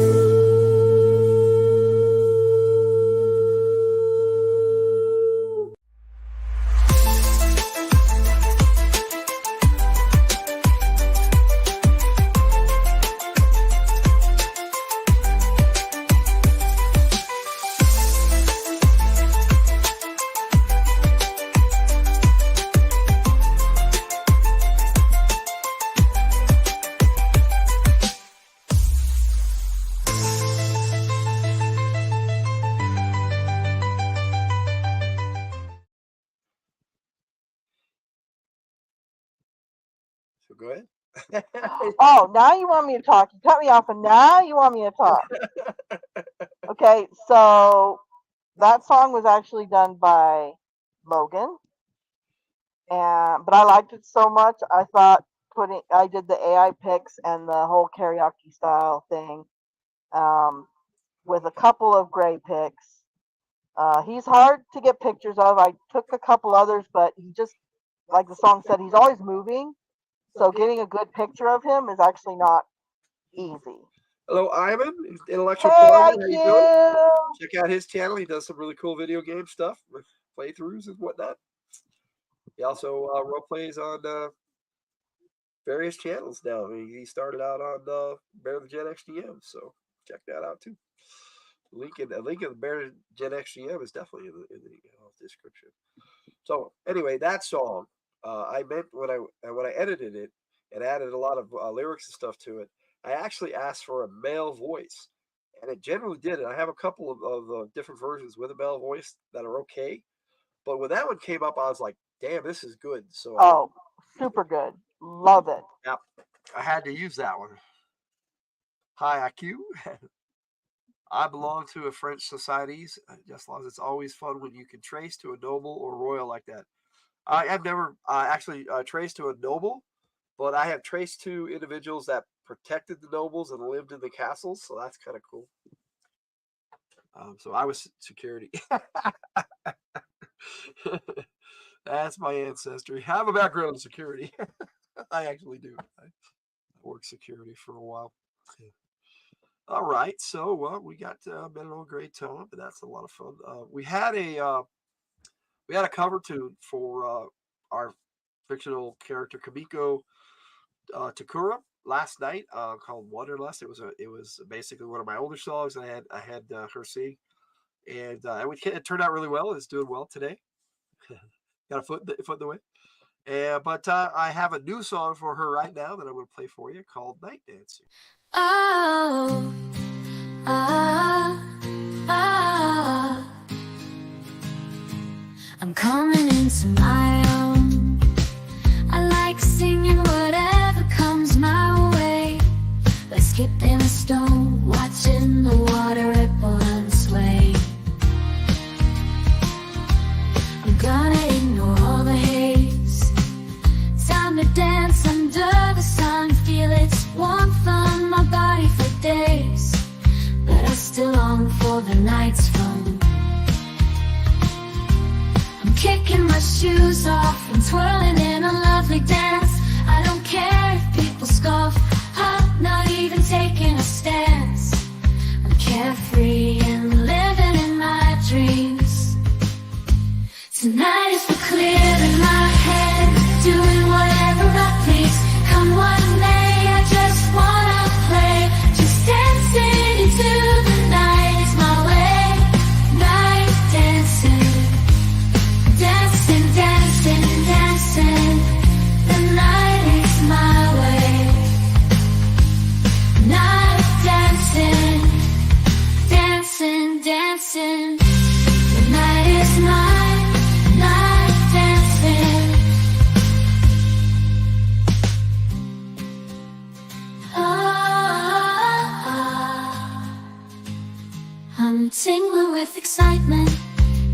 So go ahead. Oh, now you want me to talk. You cut me off, and now you want me to talk. Okay, so that song was actually done by Logan, but I liked it so much. I thought I did the AI picks and the whole karaoke style thing, with a couple of gray picks. He's hard to get pictures of. I took a couple others, but he just, like the song said, he's always moving. So getting a good picture of him is actually not easy. Hello, Ivan, Intellectual Hey, Farmer. How you doing? IQ! Check out his channel. He does some really cool video game stuff with playthroughs and whatnot. He also role plays on various channels now. I mean, he started out on Bear the Jet XDM, so check that out too. A link of the Bear Jet XGM is definitely in the description. So anyway, that song, I meant when I edited it and added a lot of lyrics and stuff to it, I actually asked for a male voice, and it generally did. And I have a couple of different versions with a male voice that are okay, but when that one came up, I was like, "Damn, this is good!" So super good, love it. Yeah, I had to use that one. Hi, IQ. I belong to a French societies. Just as it's always fun when you can trace to a noble or royal like that. I have never actually traced to a noble, but I have traced to individuals that protected the nobles and lived in the castles. So that's kind of cool. So I was security. That's my ancestry. I have a background in security. I actually do. I worked security for a while. All right, so we got been an old great time, but that's a lot of fun. We had a cover tune for our fictional character Kamiko Takura last night called Wanderlust. It was basically one of my older songs. I had her sing, and it turned out really well. It's doing well today. Got a foot in the way. But I have a new song for her right now that I'm going to play for you called Night Dancing. Oh, I'm coming into my own. I like singing whatever comes my way. Like skipping a stone, watching the water ripple and sway. I'm gonna ignore all the haze. Time to dance under the sun. Feel its warmth on my body for days. But I still long for the night's fun. I'm kicking my shoes off and twirling in a lovely dance. I don't care if people scoff. I'm not even taking a stance. I'm carefree and living in my dreams. Tonight is for clearing my head, doing whatever I please. Come what may, I just wanna play. Just dancing into the night is my way. Night dancing, dancing, dancing, dancing. The night is my way. Night dancing, dancing, dancing. The night is mine. Night dancing. I'm tingling with excitement.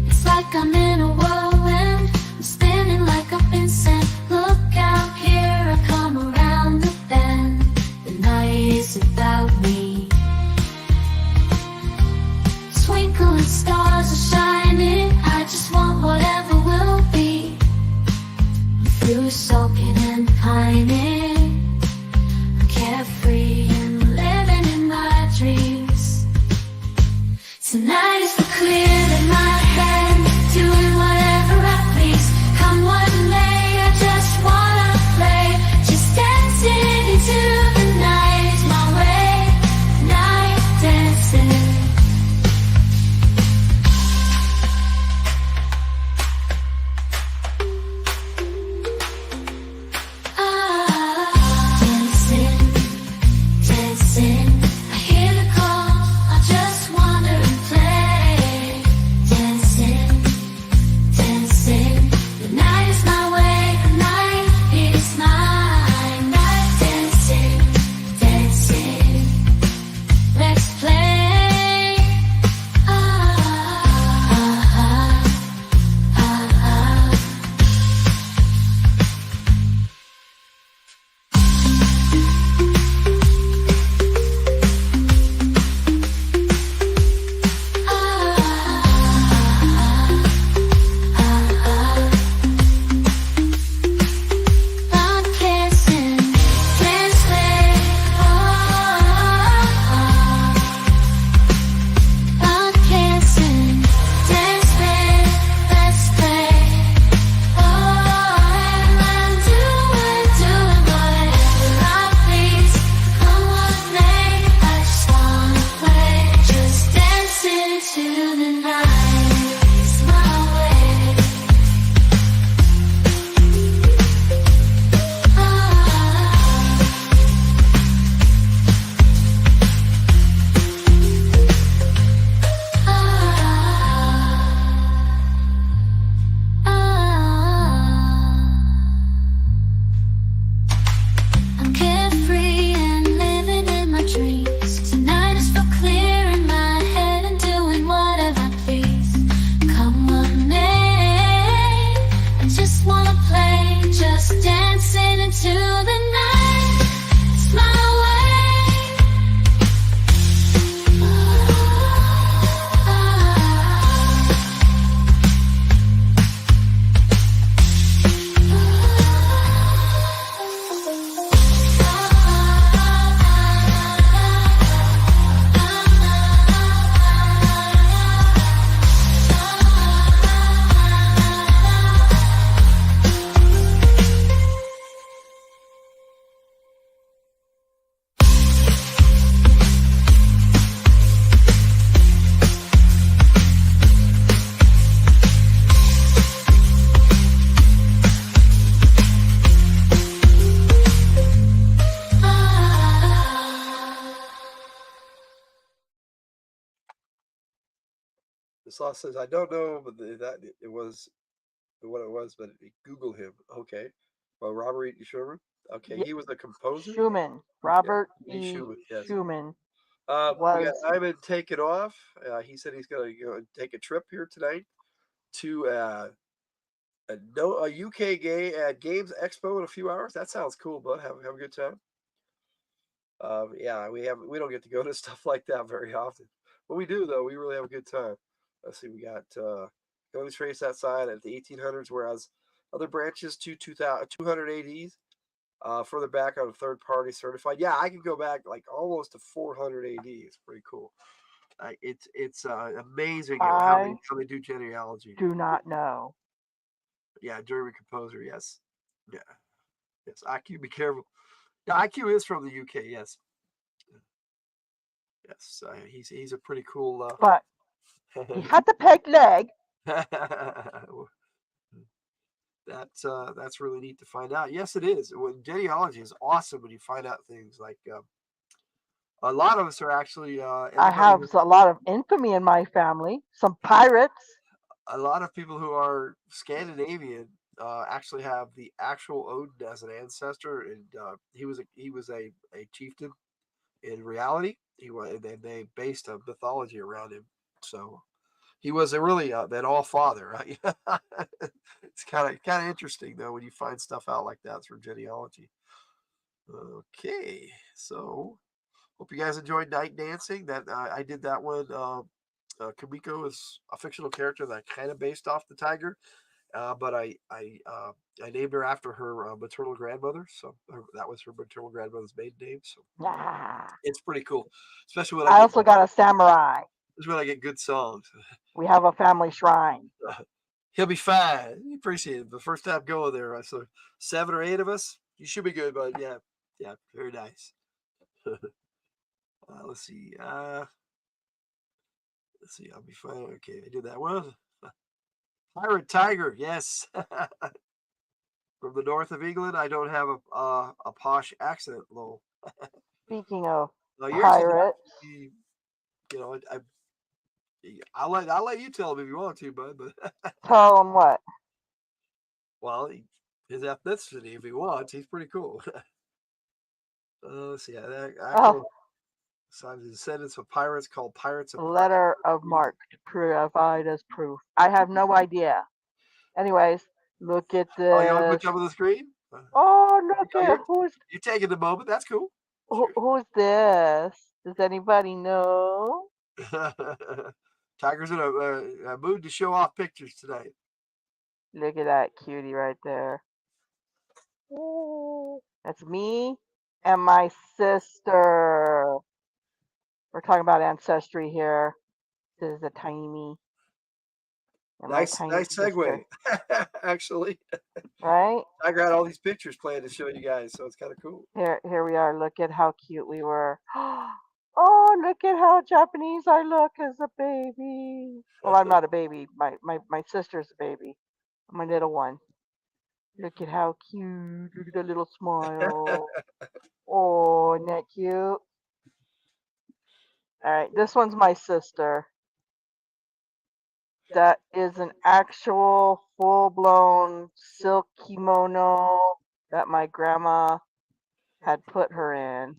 It's like I'm in a whirlwind. I'm spinning like I've been sent. Look out, here I come around the bend. The night is about me. Twinkling stars are shining. I just want whatever will be. I'm through sulking and pining. I'm carefree and living in my dreams. Tonight is for clearing my head, doing whatever I please. Come what may, I just wanna play. Just dancing into the night is my way. Night dancing. Dancing, dancing. I hear the call, I just wander and play. Dancing, dancing. The night is my way, the night is mine. Night dancing, dancing. Let's play. I'm kissing, dance play. I'm kissing, dance play. Let's play. And I'm doing whatever I please. Come what may, I just wanna play. Just dancing to the night is my way. I'm carefree and living in my dreams. Tonight is for clearing my head and doing whatever I please. Come what may, I just wanna play. Just dancing into the night. It's my way. Saw says, I don't know but that it was what it was, but Google him. Okay. Well, Robert E. Sherman. Okay, he was a composer. Schumann, Yeah, Robert E. E. Schumann. Yes. Schumann We got was. Ivan taking off. He said he's going to go take a trip here tonight to a UK Games Expo in a few hours. That sounds cool, bud. Have a good time. Yeah, we don't get to go to stuff like that very often, but we do though. We really have a good time. Let's see, we got going trace that side at the 1800s, whereas other branches to 200 ADs. Further back on a third party certified. Yeah, I can go back like almost to 400 AD. It's pretty cool. It's amazing how they do genealogy. Do not know. Yeah, German composer. Yes, yeah, yes. IQ, be careful. Yeah, IQ is from the UK. Yes, yes. He's a pretty cool. But he had the peg leg. That's really neat to find out. Yes, it is. Genealogy is awesome when you find out things like a lot of us are actually. I have a lot of infamy in my family. Some pirates. A lot of people who are Scandinavian actually have the actual Odin as an ancestor, and he was a chieftain. In reality, they based a mythology around him. So he was really an all father, right? It's kind of interesting though when you find stuff out like that through genealogy. Okay, so hope you guys enjoyed Night Dancing. That I did that one. Kamiko is a fictional character that kind of based off the tiger, but I named her after her maternal grandmother. So that was her maternal grandmother's maiden name. So it's pretty cool, especially when I also got a samurai. This is when I get good songs. We have a family shrine. He'll be fine. Appreciate it. The first time going there, so 7 or 8 of us. You should be good, bud. Yeah, very nice. Let's see. I'll be fine. Okay, I did that one. Pirate Tiger, yes. From the north of England. I don't have a posh accent, though. Speaking of pirates, I'll let you tell him if you want to, bud. But tell him what? Well, his ethnicity, if he wants, he's pretty cool. Let's see. Signs descendants of pirates called pirates of letter of mark to provide as proof. I have no idea. Anyways, look at this. Oh, you want to put up on the screen? Oh, look at who's. You're taking the moment. That's cool. Who's this? Does anybody know? Tiger's in a mood to show off pictures tonight. Look at that cutie right there. Ooh, that's me and my sister. We're talking about ancestry here. This is a tiny me. Nice segue, actually. Right? I got all these pictures planned to show you guys, so it's kind of cool. Here we are. Look at how cute we were. Oh, look at how Japanese I look as a baby. Well, I'm not a baby. My sister's a baby. My little one. Look at how cute. Look at that little smile. Oh, isn't that cute? All right, this one's my sister. That is an actual full-blown silk kimono that my grandma had put her in.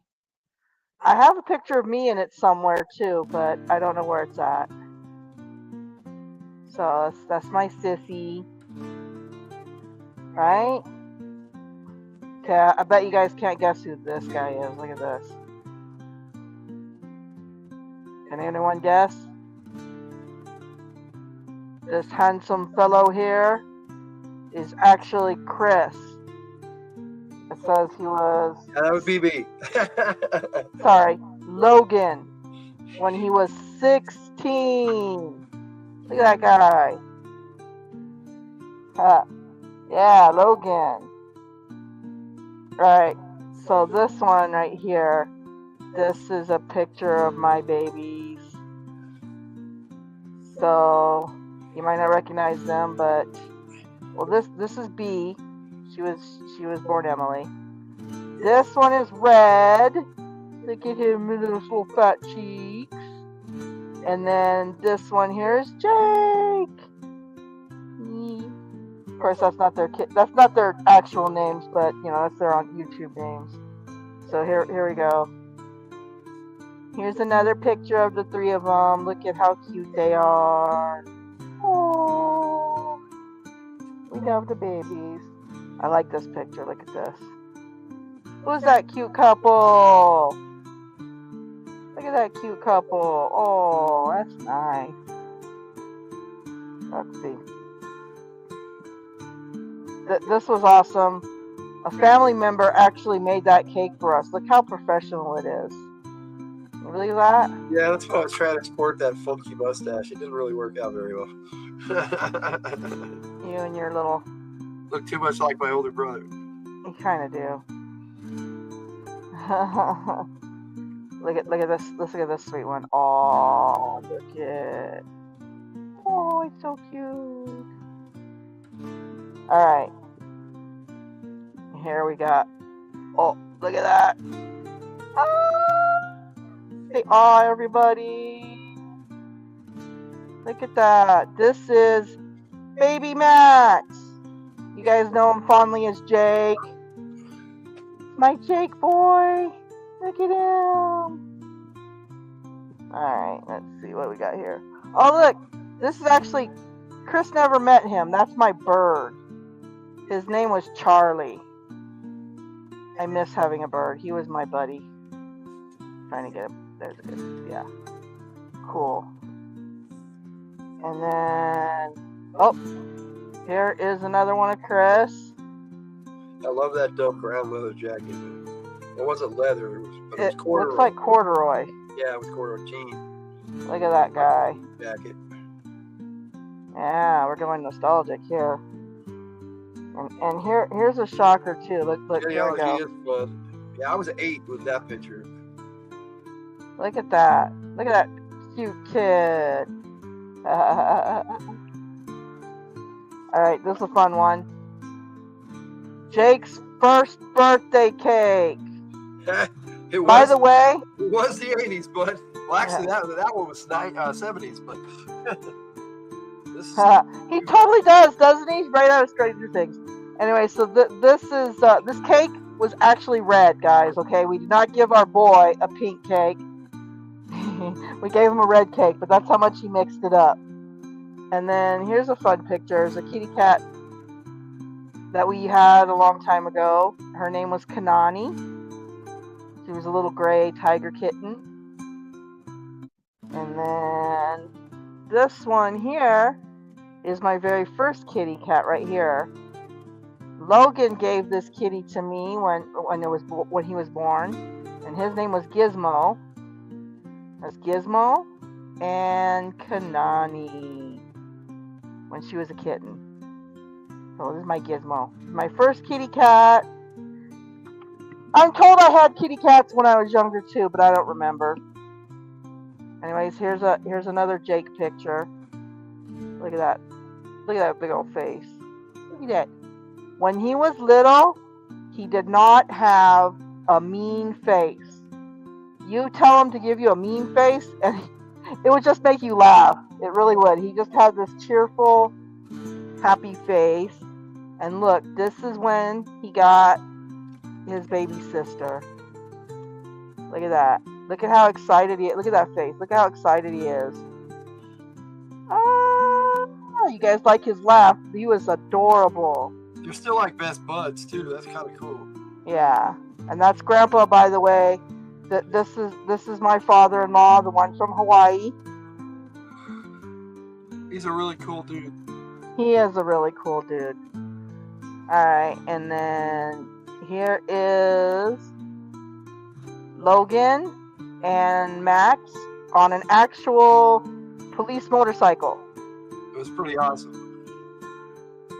I have a picture of me in it somewhere too, but I don't know where it's at. So that's my sissy. Right? Okay, I bet you guys can't guess who this guy is. Look at this. Can anyone guess? This handsome fellow here is actually Chris. It says he was... Yeah, that would be me. Sorry, Logan. When he was 16. Look at that guy. Yeah, Logan. Right. So this one right here. This is a picture of my babies. So you might not recognize them, but well, this is B. She was born Emily. This one is Red. Look at him with those little fat cheeks. And then this one here is Jake. Of course, that's not their kid. That's not their actual names, but you know, that's their on YouTube names. So here we go. Here's another picture of the three of them. Look at how cute they are. Oh, we love the babies. I like this picture. Look at this. Who's that cute couple? Look at that cute couple. Oh, that's nice. Let's see. This was awesome. A family member actually made that cake for us. Look how professional it is. You believe that? Yeah, that's why I was trying to sport that funky mustache. It didn't really work out very well. You and your little... Look too much like my older brother. You kind of do. Look at this. Let's look at this sweet one. Oh, look at. Oh, it's so cute. All right. Here we got. Oh, look at that. Ah! Say aw, everybody. Look at that. This is Baby Max. You guys know him fondly as Jake. My Jake boy. Look at him. Alright, let's see what we got here. Oh, look. This is actually... Chris never met him. That's my bird. His name was Charlie. I miss having a bird. He was my buddy. Trying to get him. There's a good... Yeah. Cool. And then... Oh. Here is another one of Chris. I love that dope brown leather jacket. It wasn't leather, but it was corduroy. Looks like corduroy. Yeah, it was corduroy jean. Look at that guy. Jacket. Yeah, we're going nostalgic here. And here's a shocker too. Look, here we go. He is fun. Yeah, I was 8 with that picture. Look at that. Look at that cute kid. Alright, this is a fun one. Jake's first birthday cake. It was, by the way, it was the 80s, but well, actually that one was 70s, but this is... he totally doesn't he? Right out of Stranger Things. Anyway, so this cake was actually red, guys. Okay, we did not give our boy a pink cake. We gave him a red cake, but that's how much he mixed it up. And then here's a fun picture. It's a kitty cat that we had a long time ago. Her name was Kanani. She was a little gray tiger kitten. And then this one here is my very first kitty cat right here. Logan gave this kitty to me when he was born, and his name was Gizmo. That's Gizmo and Kanani when she was a kitten. So this is my Gizmo. My first kitty cat. I'm told I had kitty cats when I was younger too, but I don't remember. Anyways, here's another Jake picture. Look at that. Look at that big old face. Look at that. When he was little, he did not have a mean face. You tell him to give you a mean face, and it would just make you laugh. It really would. He just had this cheerful, happy face. And look, this is when he got his baby sister. Look at that. Look at how excited he is. Look at that face. Look how excited he is. Ah, you guys like his laugh. He was adorable. You're still like best buds too. That's kind of cool. Yeah, and that's Grandpa, by the way. This is my father-in-law, the one from Hawaii. He's a really cool dude. He is a really cool dude. Alright, and then here is Logan and Max on an actual police motorcycle. It was pretty awesome.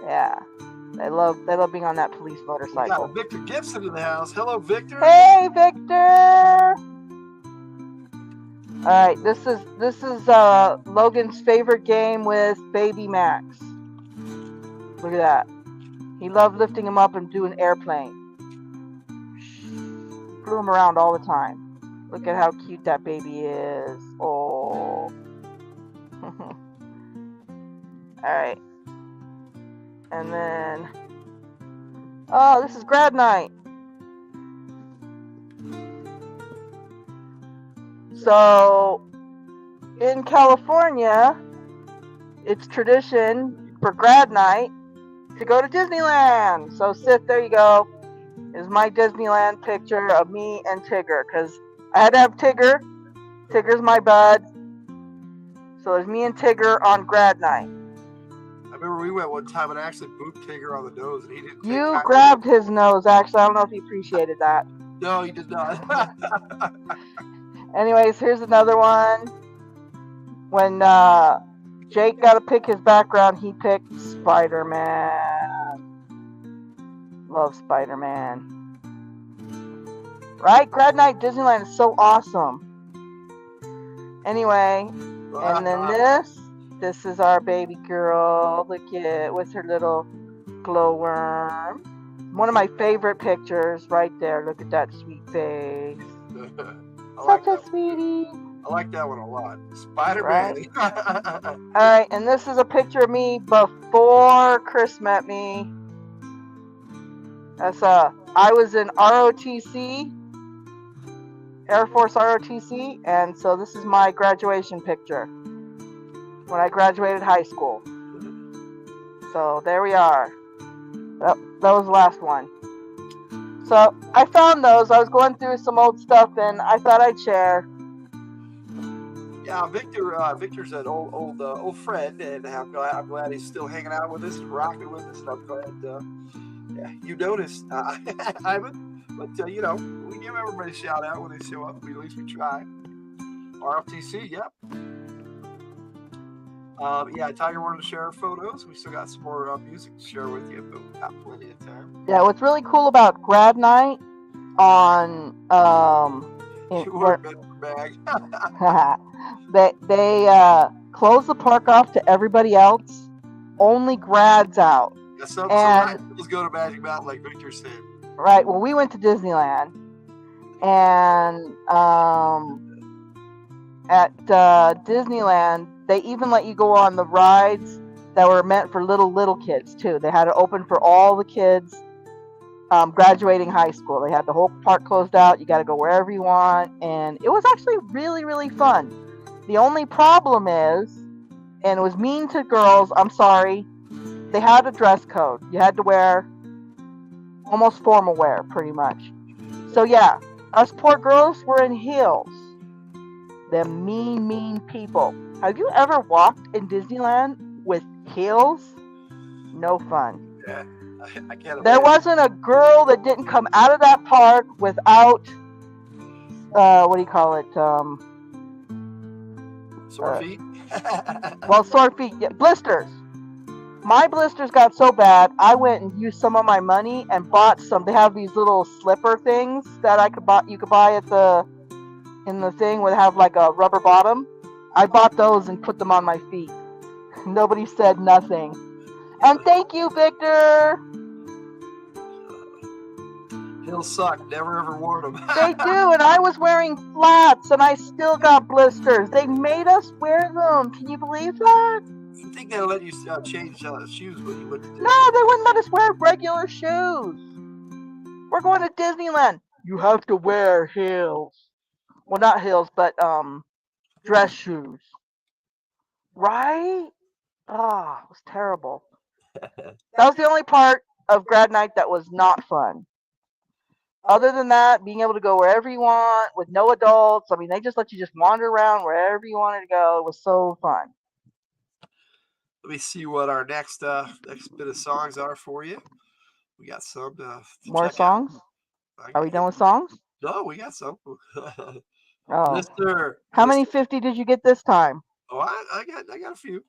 Yeah. They love being on that police motorcycle. We got Victor Gibson in the house. Hello, Victor. Hey, Victor. All right, this is Logan's favorite game with Baby Max. Look at that. He loved lifting him up and doing airplane. Flew him around all the time. Look at how cute that baby is. Oh, Alright. And then... Oh, this is grad night. So, in California, it's tradition for grad night to go to Disneyland. So, Sith, there you go. Is my Disneyland picture of me and Tigger. Because I had to have Tigger. Tigger's my bud. So, there's me and Tigger on grad night. I remember we went one time and I actually booped Tigger on the nose, and he didn't. You grabbed his nose, actually. I don't know if he appreciated that. No, he did not. Anyways, here's another one. When Jake got to pick his background, he picked Spider-Man. Love Spider-Man. Right? Grad night Disneyland is so awesome. Anyway, and then this is our baby girl. Look at with her little glowworm. One of my favorite pictures right there. Look at that sweet face. Such a sweetie. I like that one a lot. Spider-Man. Right? Alright, and this is a picture of me before Chris met me. That's I was in ROTC, Air Force ROTC, and so this is my graduation picture when I graduated high school. So there we are. That was the last one. So I found those. I was going through some old stuff, and I thought I'd share. Yeah, Victor's an old friend, and I'm glad he's still hanging out with us, rocking with us. I'm glad. You noticed, Ivan, but you know, we give everybody a shout out when they show up. At least we try. RFTC, yep. Yeah, Tiger wanted to share our photos. We still got some more music to share with you, but we've got plenty of time. Yeah, what's really cool about grad night on they close the park off to everybody else. Only grads out. Yeah, some high schools go to Magic Mountain, like Victor said. Right. Well, we went to Disneyland, and at Disneyland, they even let you go on the rides that were meant for little kids too. They had it open for all the kids graduating high school. They had the whole park closed out. You got to go wherever you want, and it was actually really, really fun. The only problem is, and it was mean to girls, I'm sorry, they had a dress code. You had to wear almost formal wear, pretty much. So yeah, us poor girls were in heels. Them mean people. Have you ever walked in Disneyland with heels? No fun. Yeah, I can't. There wasn't a girl that didn't come out of that park without, what do you call it? Sore feet? Well, sore feet. Yeah, blisters. My blisters got so bad, I went and used some of my money and bought some. They have these little slipper things that you could buy at in the thing where they have like a rubber bottom. I bought those and put them on my feet. Nobody said nothing. And thank you, Victor. He'll suck. Never ever worn them. They do, and I was wearing flats, and I still got blisters. They made us wear them. Can you believe that? You think they'll let you change shoes when you went to Disney? No, they wouldn't let us wear regular shoes. We're going to Disneyland. You have to wear heels. Well, not heels, but dress shoes. Right? Ah, it was terrible. That was the only part of grad night that was not fun. Other than that, being able to go wherever you want with no adults. I mean, they just let you just wander around wherever you wanted to go. It was so fun. Let me see what our next bit of songs are for you. We got some more songs. Are we done with songs? No, we got some. Oh, How many 50 did you get this time? Oh, I got a few.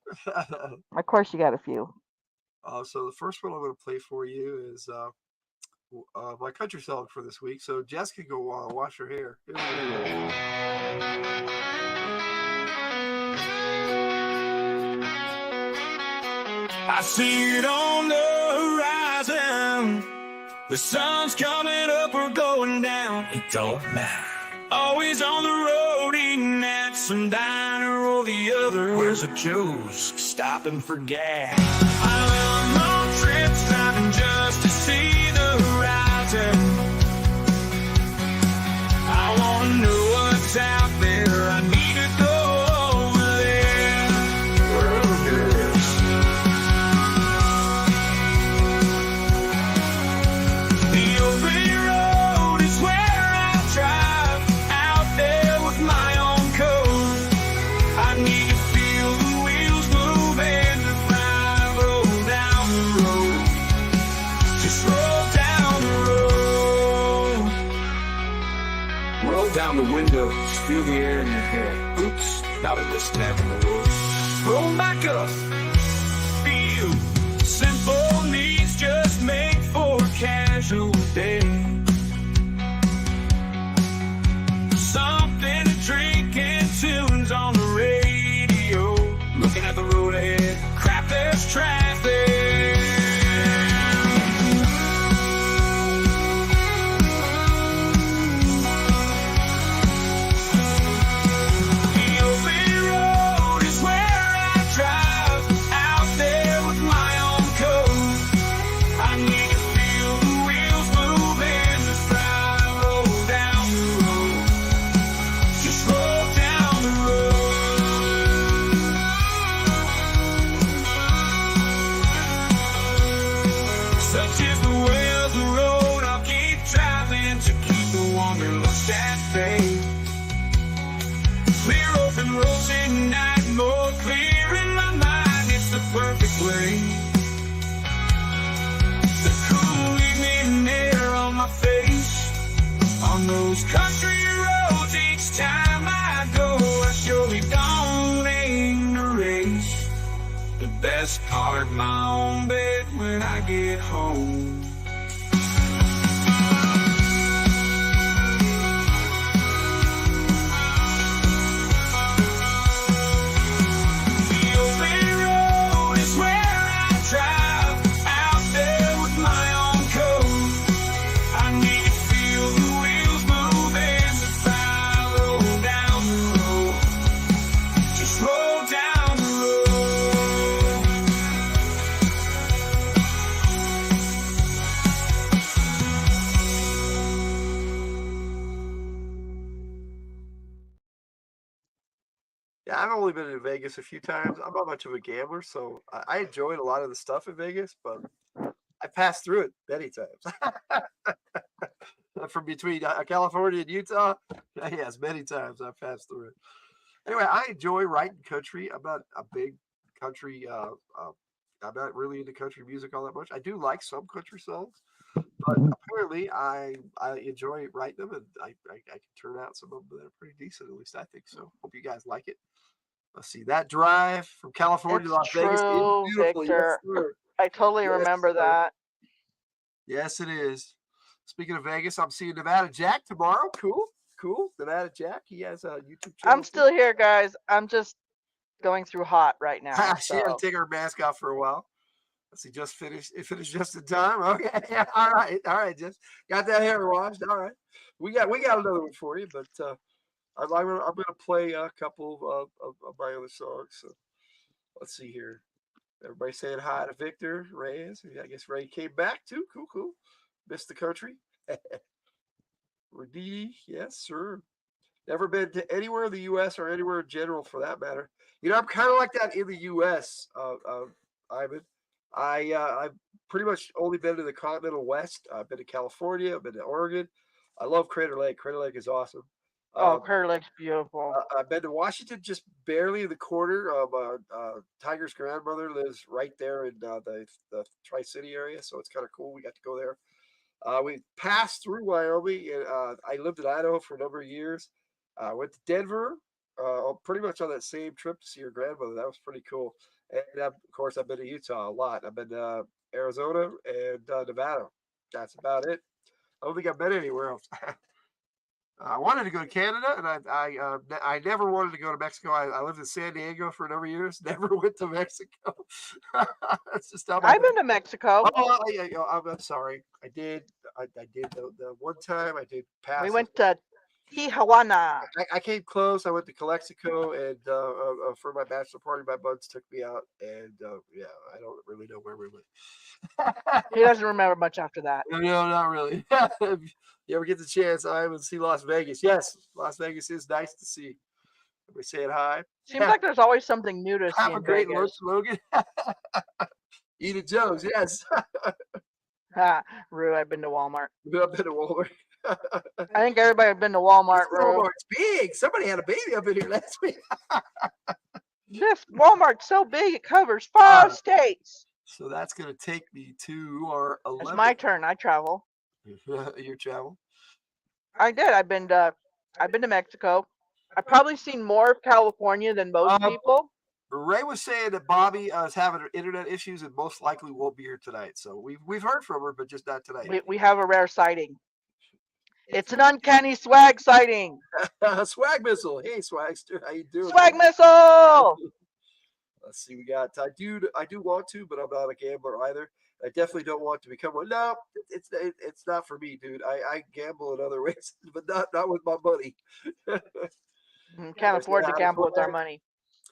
Of course, you got a few. So the first one I'm going to play for you is my country song for this week. So Jess can go wash her hair. I see it on the horizon. The sun's coming up or going down. It don't matter. Always on the road, eating at some diner or the other. Where's a Joe's? Stopping for gas. I'm on long trips, driving just to see the horizon. I wanna know what's out there. I need to go over there. Wherever it is. The open road is where I drive, out there with my own code. I need to feel the wheels moving as I roll down the road. Just roll down the road. Roll down the window, feel the air in your hair. Oops, not a snap in the road. Roll back up, feel simple needs just make for a casual day. Something to drink and tunes on the radio. Looking at the road ahead, crap, there's traffic. The open road is where I drive, out there with my own code. I need to feel the wheels moving as I roll down the road. Just roll down the road. Such is the way of the road. I'll keep driving to keep the wanderlust at bay. Clear open roads at night, more clear in my mind. It's the perfect way. The cool evening air on my face. On those country roads, each time I go, I surely don't aim to race. The best part, my own bed when I get home. The open road is where I drive, out there with my own code. I need to feel the wheels moving as I roll down the road. Just roll down the road. Yeah, I've only been to Vegas a few times. I'm not much of a gambler, so I enjoyed a lot of the stuff in Vegas, but I passed through it many times. From between California and Utah, yes, many times I've passed through it. Anyway, I enjoy writing country. I'm not a big country. I'm not really into country music all that much. I do like some country songs, but apparently I enjoy writing them, and I can turn out some of them that are pretty decent. At least I think so. Hope you guys like it. Let's see, that drive from California to Las It's Vegas is true, beautiful. Victor. Yes, sir. I totally Yes, remember sir. that. Yes, it is. Speaking of Vegas, I'm seeing Nevada Jack tomorrow. Cool. Nevada Jack. He has a YouTube channel. I'm still here, guys. I'm just going through hot right now. She had to So. take her mask off for a while. Let's see, just finished. It finished just in time. Okay, yeah, all right. Just got that hair washed. All right, we got another one for you, but I'm gonna play a couple of my other songs. So let's see here. Everybody saying hi to Victor Reyes. I guess Ray came back too. Cool. Missed the country. Radidi, yes, sir. Never been to anywhere in the U.S. or anywhere in general for that matter. You know, I'm kind of like that in the U.S., Ivan. I've pretty much only been to the continental West. I've been to California. I've been to Oregon. I love Crater Lake. Crater Lake is awesome. Oh, Crater Lake's beautiful. I've been to Washington, just barely in the corner. Tiger's grandmother lives right there in the Tri-City area, so it's kind of cool. We got to go there. We passed through Wyoming, and I lived in Idaho for a number of years. Went to Denver, pretty much on that same trip to see your grandmother. That was pretty cool. And of course, I've been to Utah a lot. I've been to Arizona and Nevada. That's about it. I don't think I've been anywhere else. I wanted to go to Canada, and I never wanted to go to Mexico. I lived in San Diego for a number of years. Never went to Mexico. That's just how I've been to Mexico. Oh, I'm sorry. I did. I did the one time. I did pass. We went to Tijuana. I came close. I went to Calexico, and for my bachelor party, my buds took me out, and yeah, I don't really know where we went. He doesn't remember much after that. No, not really. If you ever get the chance, I would see Las Vegas. Yes, Las Vegas is nice to see. We're saying hi. Seems like there's always something new to see Have a in great Vegas. Logan. Eat at Joe's, yes. Rue, I've been to Walmart. I've been to Walmart. I think everybody has been to Walmart, Rue. Walmart's big. Somebody had a baby up in here last week. This Walmart's so big it covers 5 states. So that's going to take me to our 11th. It's my turn. I travel. Your travel? I did. I've been to Mexico. I've probably seen more of California than most people. Ray was saying that Bobby is having internet issues and most likely won't be here tonight. So we've heard from her, but just not tonight. We have a rare sighting. It's an uncanny swag sighting. Swag missile. Hey, Swagster, how you doing? Swag missile. Let's see. We got. I do want to, but I'm not a gambler either. I definitely don't want to become one. No, it's not for me, dude. I gamble in other ways, but not with my money. Can't afford to gamble with our money.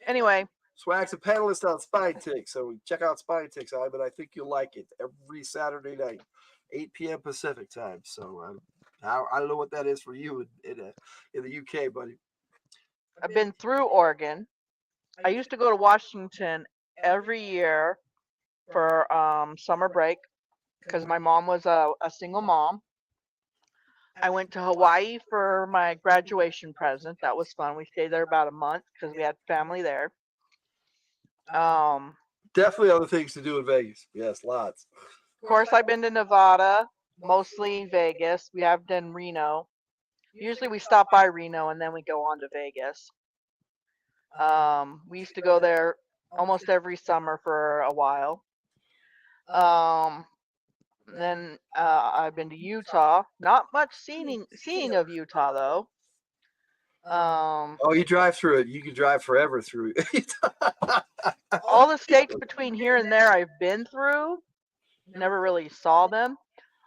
Anyway. Swag's a panelist on Spine Tick, so check out Spine Tick, Simon. I think you'll like it every Saturday night, 8 p.m. Pacific time. So I don't know what that is for you in the UK, buddy. I've been through Oregon. I used to go to Washington every year for summer break because my mom was a single mom. I went to Hawaii for my graduation present. That was fun. We stayed there about a month because we had family there. Definitely other things to do in Vegas. Yes, lots. Of course, I've been to Nevada, mostly Vegas. We have done Reno. Usually we stop by Reno and then we go on to Vegas. We used to go there almost every summer for a while. Then I've been to Utah. Not much seeing of Utah though. Oh, you drive through it. You can drive forever through it. All the states between here and there I've been through. Never really saw them.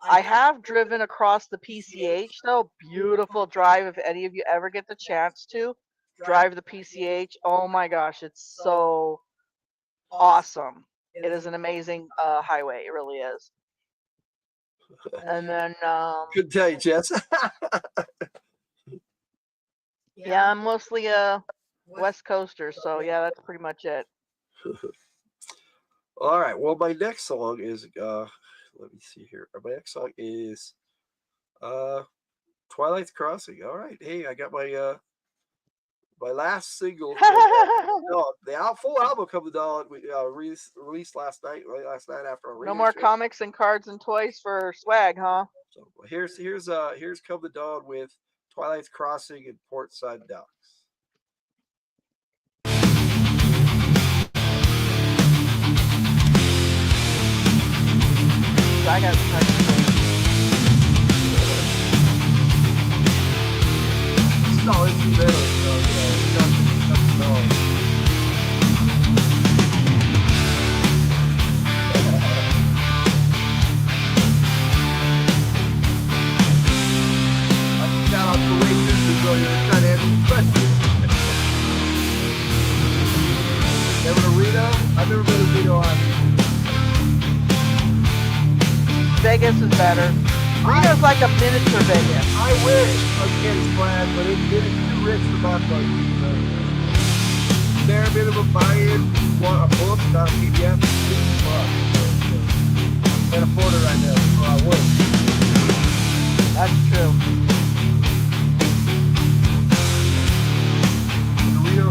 I have driven across the PCH though. Beautiful drive. If any of you ever get the chance to drive the PCH, oh my gosh, it's so awesome. It is an amazing highway. It really is. And then couldn't tell you, Jess. Yeah, I'm mostly a West Coaster, so yeah, that's pretty much it. All right. Well, my next song is let me see here. My next song is Twilight's Crossing. All right. Hey, I got my my last single. The full album comes down. Released last night. Last night after our no more show. Comics and cards and toys for swag, huh? So here's Come the Dawn with Twilight's Crossing and Portside Docks. I got no, it's better. Never to Reno? I've never been to Reno. Vegas is better. Reno's like a miniature Vegas. I wish I could get his plan, but it's too rich for my budget. Bare minimum buy-in, want a book, not a PDF, $50. Can't afford it right now, so I would. That's true. You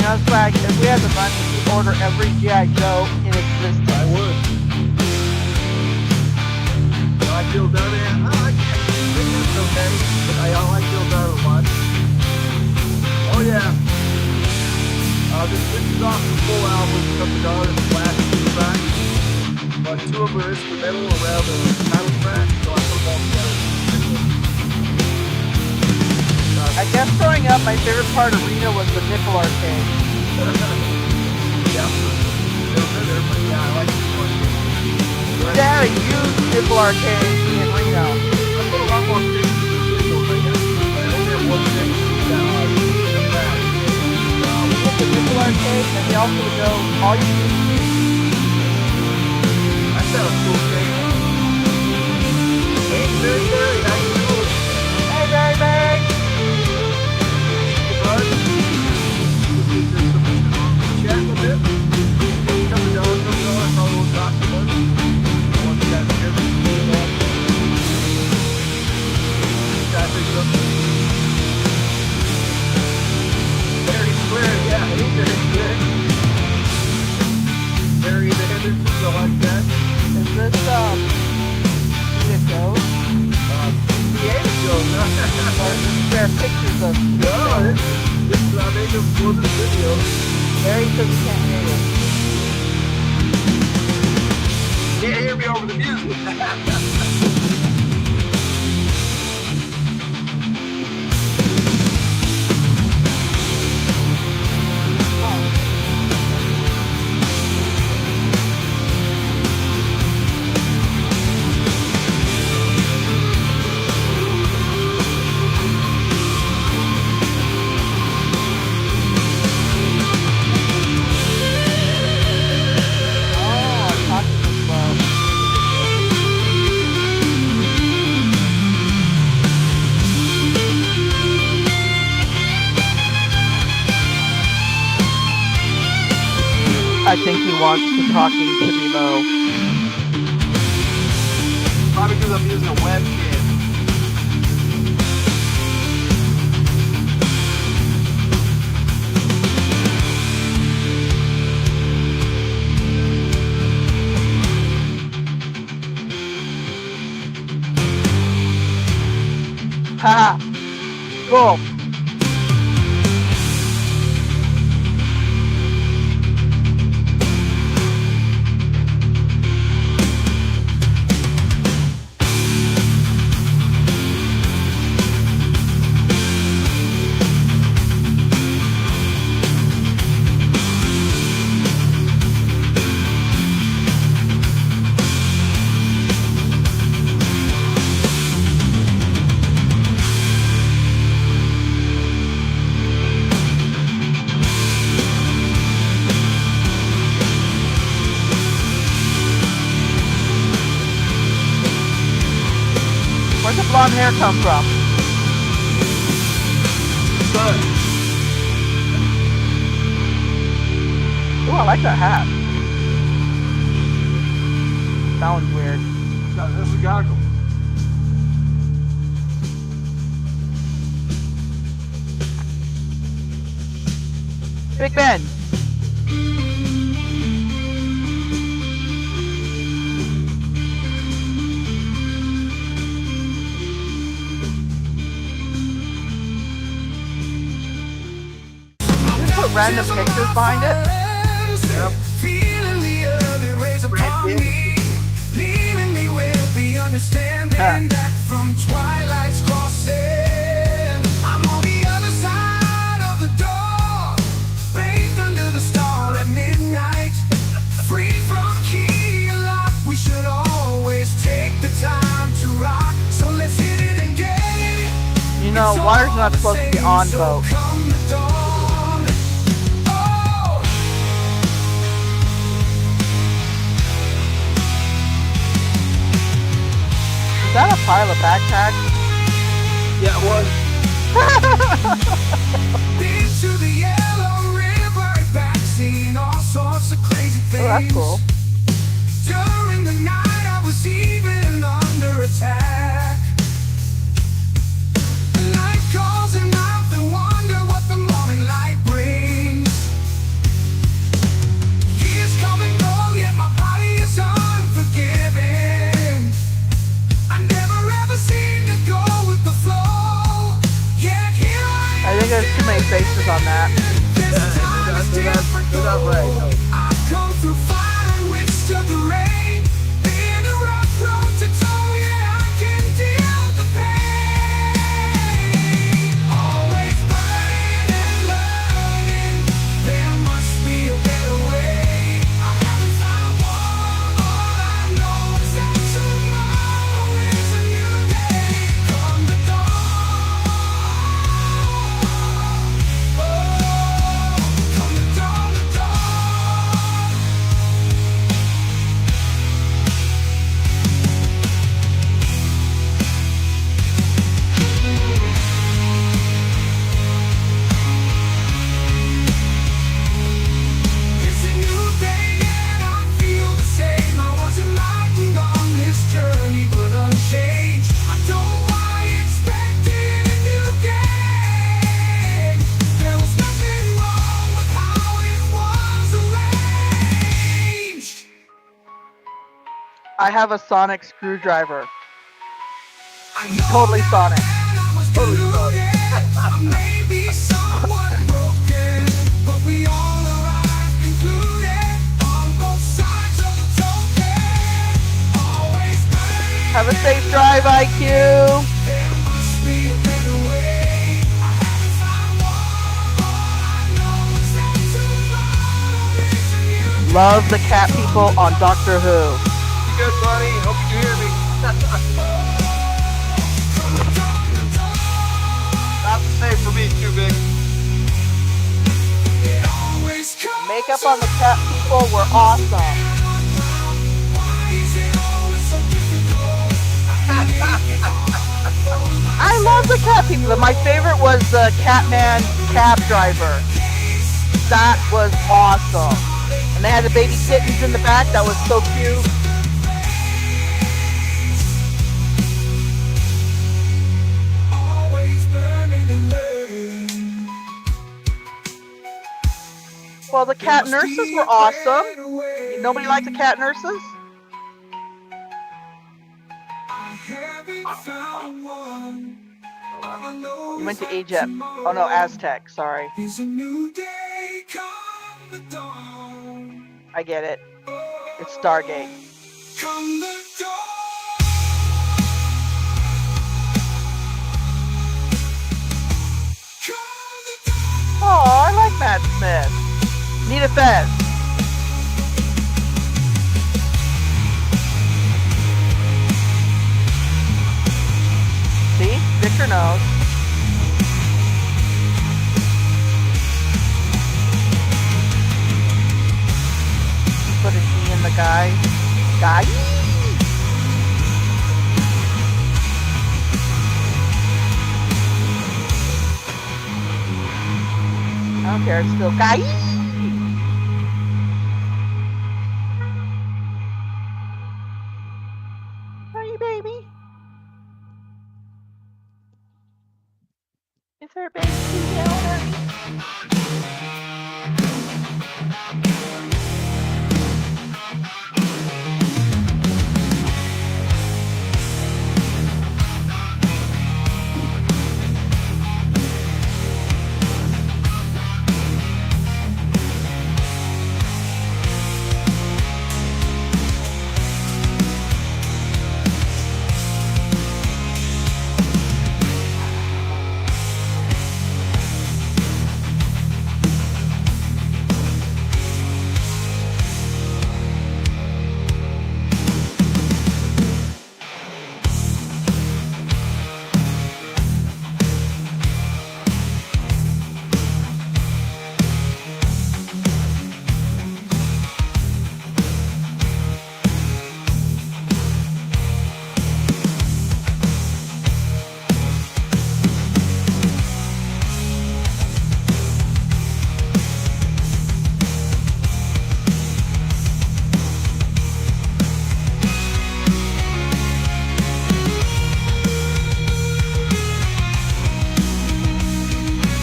know, it's like if we had the money, we'd order every G.I. Joe in existence. I would. I feel done it. I like it. Okay, but I like Bill Dunn a lot. Oh yeah. This is off the full album. Come the Dawn is the last 2 tracks, but 2 of them are instrumental around the title track, so I put them all together. I guess growing up, my favorite part of Reno was the nipple arcade. Yeah. Yeah, I like this one. We had a huge nipple arcade in Reno. I put a lot more things in the video right also go all you can. That's not a cool thing. Hey, Barry, how you doing? Hey, Barry. Hey, bud. Is there something chat a bit? Come on, I probably won't talk too much. I want you guys to hear me. Try to fix up. Very clear, yeah, he's very clear. Very the Henderson, so like that. Is this Edith Jones? The Ada Jones, Or is this their pictures of? No, this is I made them for the video. Barry says he can't hear you. Can't hear me over the music. I think he wants the talking to be low. Probably because I'm using a webcam. Haha. Cool. Where's the blonde hair come from? Sun. Ooh, I like that hat. Sounds weird. That's a goggle. Big Ben. Put random pictures behind it. Yep. Feeling the other rays upon me, leaving me with the understanding that from twilight's crossing, I'm on the other side of the door, bathed under the star at midnight, free from key and lock. We should always take the time to rock, so let's hit it and get it. You know, water's not supposed to be on boat. Come the dawn. Is that a pile of backpacks? Yeah, it was. Been to the Yellow River, back seen all sorts of crazy things. Oh, that's cool. During the night, I was even under attack. The night calls and I often wonder what the morning light brings. Years come and go, yet my body is unforgiving. I never ever seem to go with the flow. Yet here I am. I think there's too many faces on that. This time is different. They're not right. No. I've come through fire and withstood the rain. Been a rough road to toe, yeah, I can deal the pain. Always burning and learning. There must be a better way. I haven't found one. All I know is that tomorrow is a new day. Come the dawn. Oh, come the dawn, the dawn. I have a sonic screwdriver. Totally sonic. Totally sonic. Maybe somewhat broken, but we all arrive included on both sides of the token. Always burning. Have a safe drive, IQ. There must be a better way. I haven't found one. All I know is that tomorrow isn't you. Love the cat people on Doctor Who. You good, buddy? Hope you can hear me. Not the same for me, too big. Makeup on the cat people were awesome. I love the cat people. My favorite was the Catman cab driver. That was awesome. And they had the baby kittens in the back. That was so cute. Well, the cat nurses were awesome. Nobody liked the cat nurses? You went to Egypt. Oh no, Aztec, sorry. I get it. It's Stargate. Oh, I like Matt Smith. Nita Fez. See? Victor knows. Put an E in the guy. Guy? I don't care, it's still guy. Hey, baby. Is there a baby down?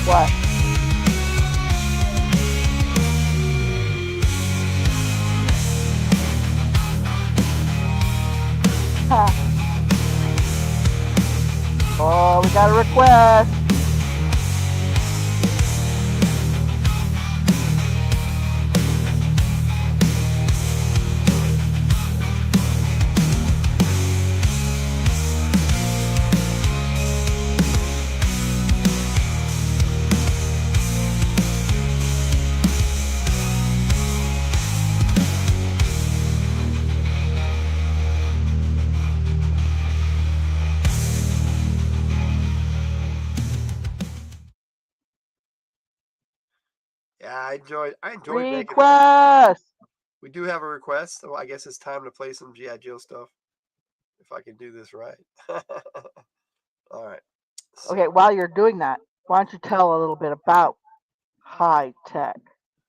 What? Huh. Oh, we got a request. Yeah, I enjoyed making that. Request. We do have a request, so I guess it's time to play some G.I. Joe stuff. If I can do this right. All right. So, Okay, while you're doing that, why don't you tell a little bit about High Tech?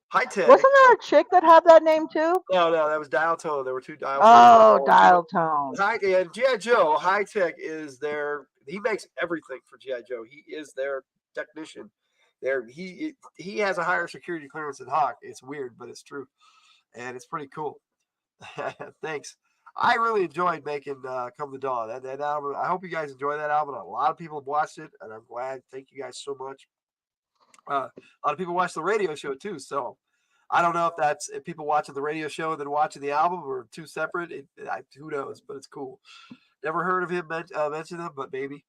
High Tech. Wasn't there a chick that had that name too? No, that was Dial Tone. There were two Dial Oh, Tones. Dial Tone. And G.I. Joe, High Tech is their. He makes everything for G.I. Joe. He is their technician. He has a higher security clearance than Hawk. It's weird, but it's true, and it's pretty cool. Thanks. I really enjoyed making Come the Dawn. That album, I hope you guys enjoy that album. A lot of people have watched it, and I'm glad. Thank you guys so much. A lot of people watch the radio show too, so I don't know if people watching the radio show and then watching the album or two separate. Who knows? But it's cool. Never heard of him mention them, but maybe.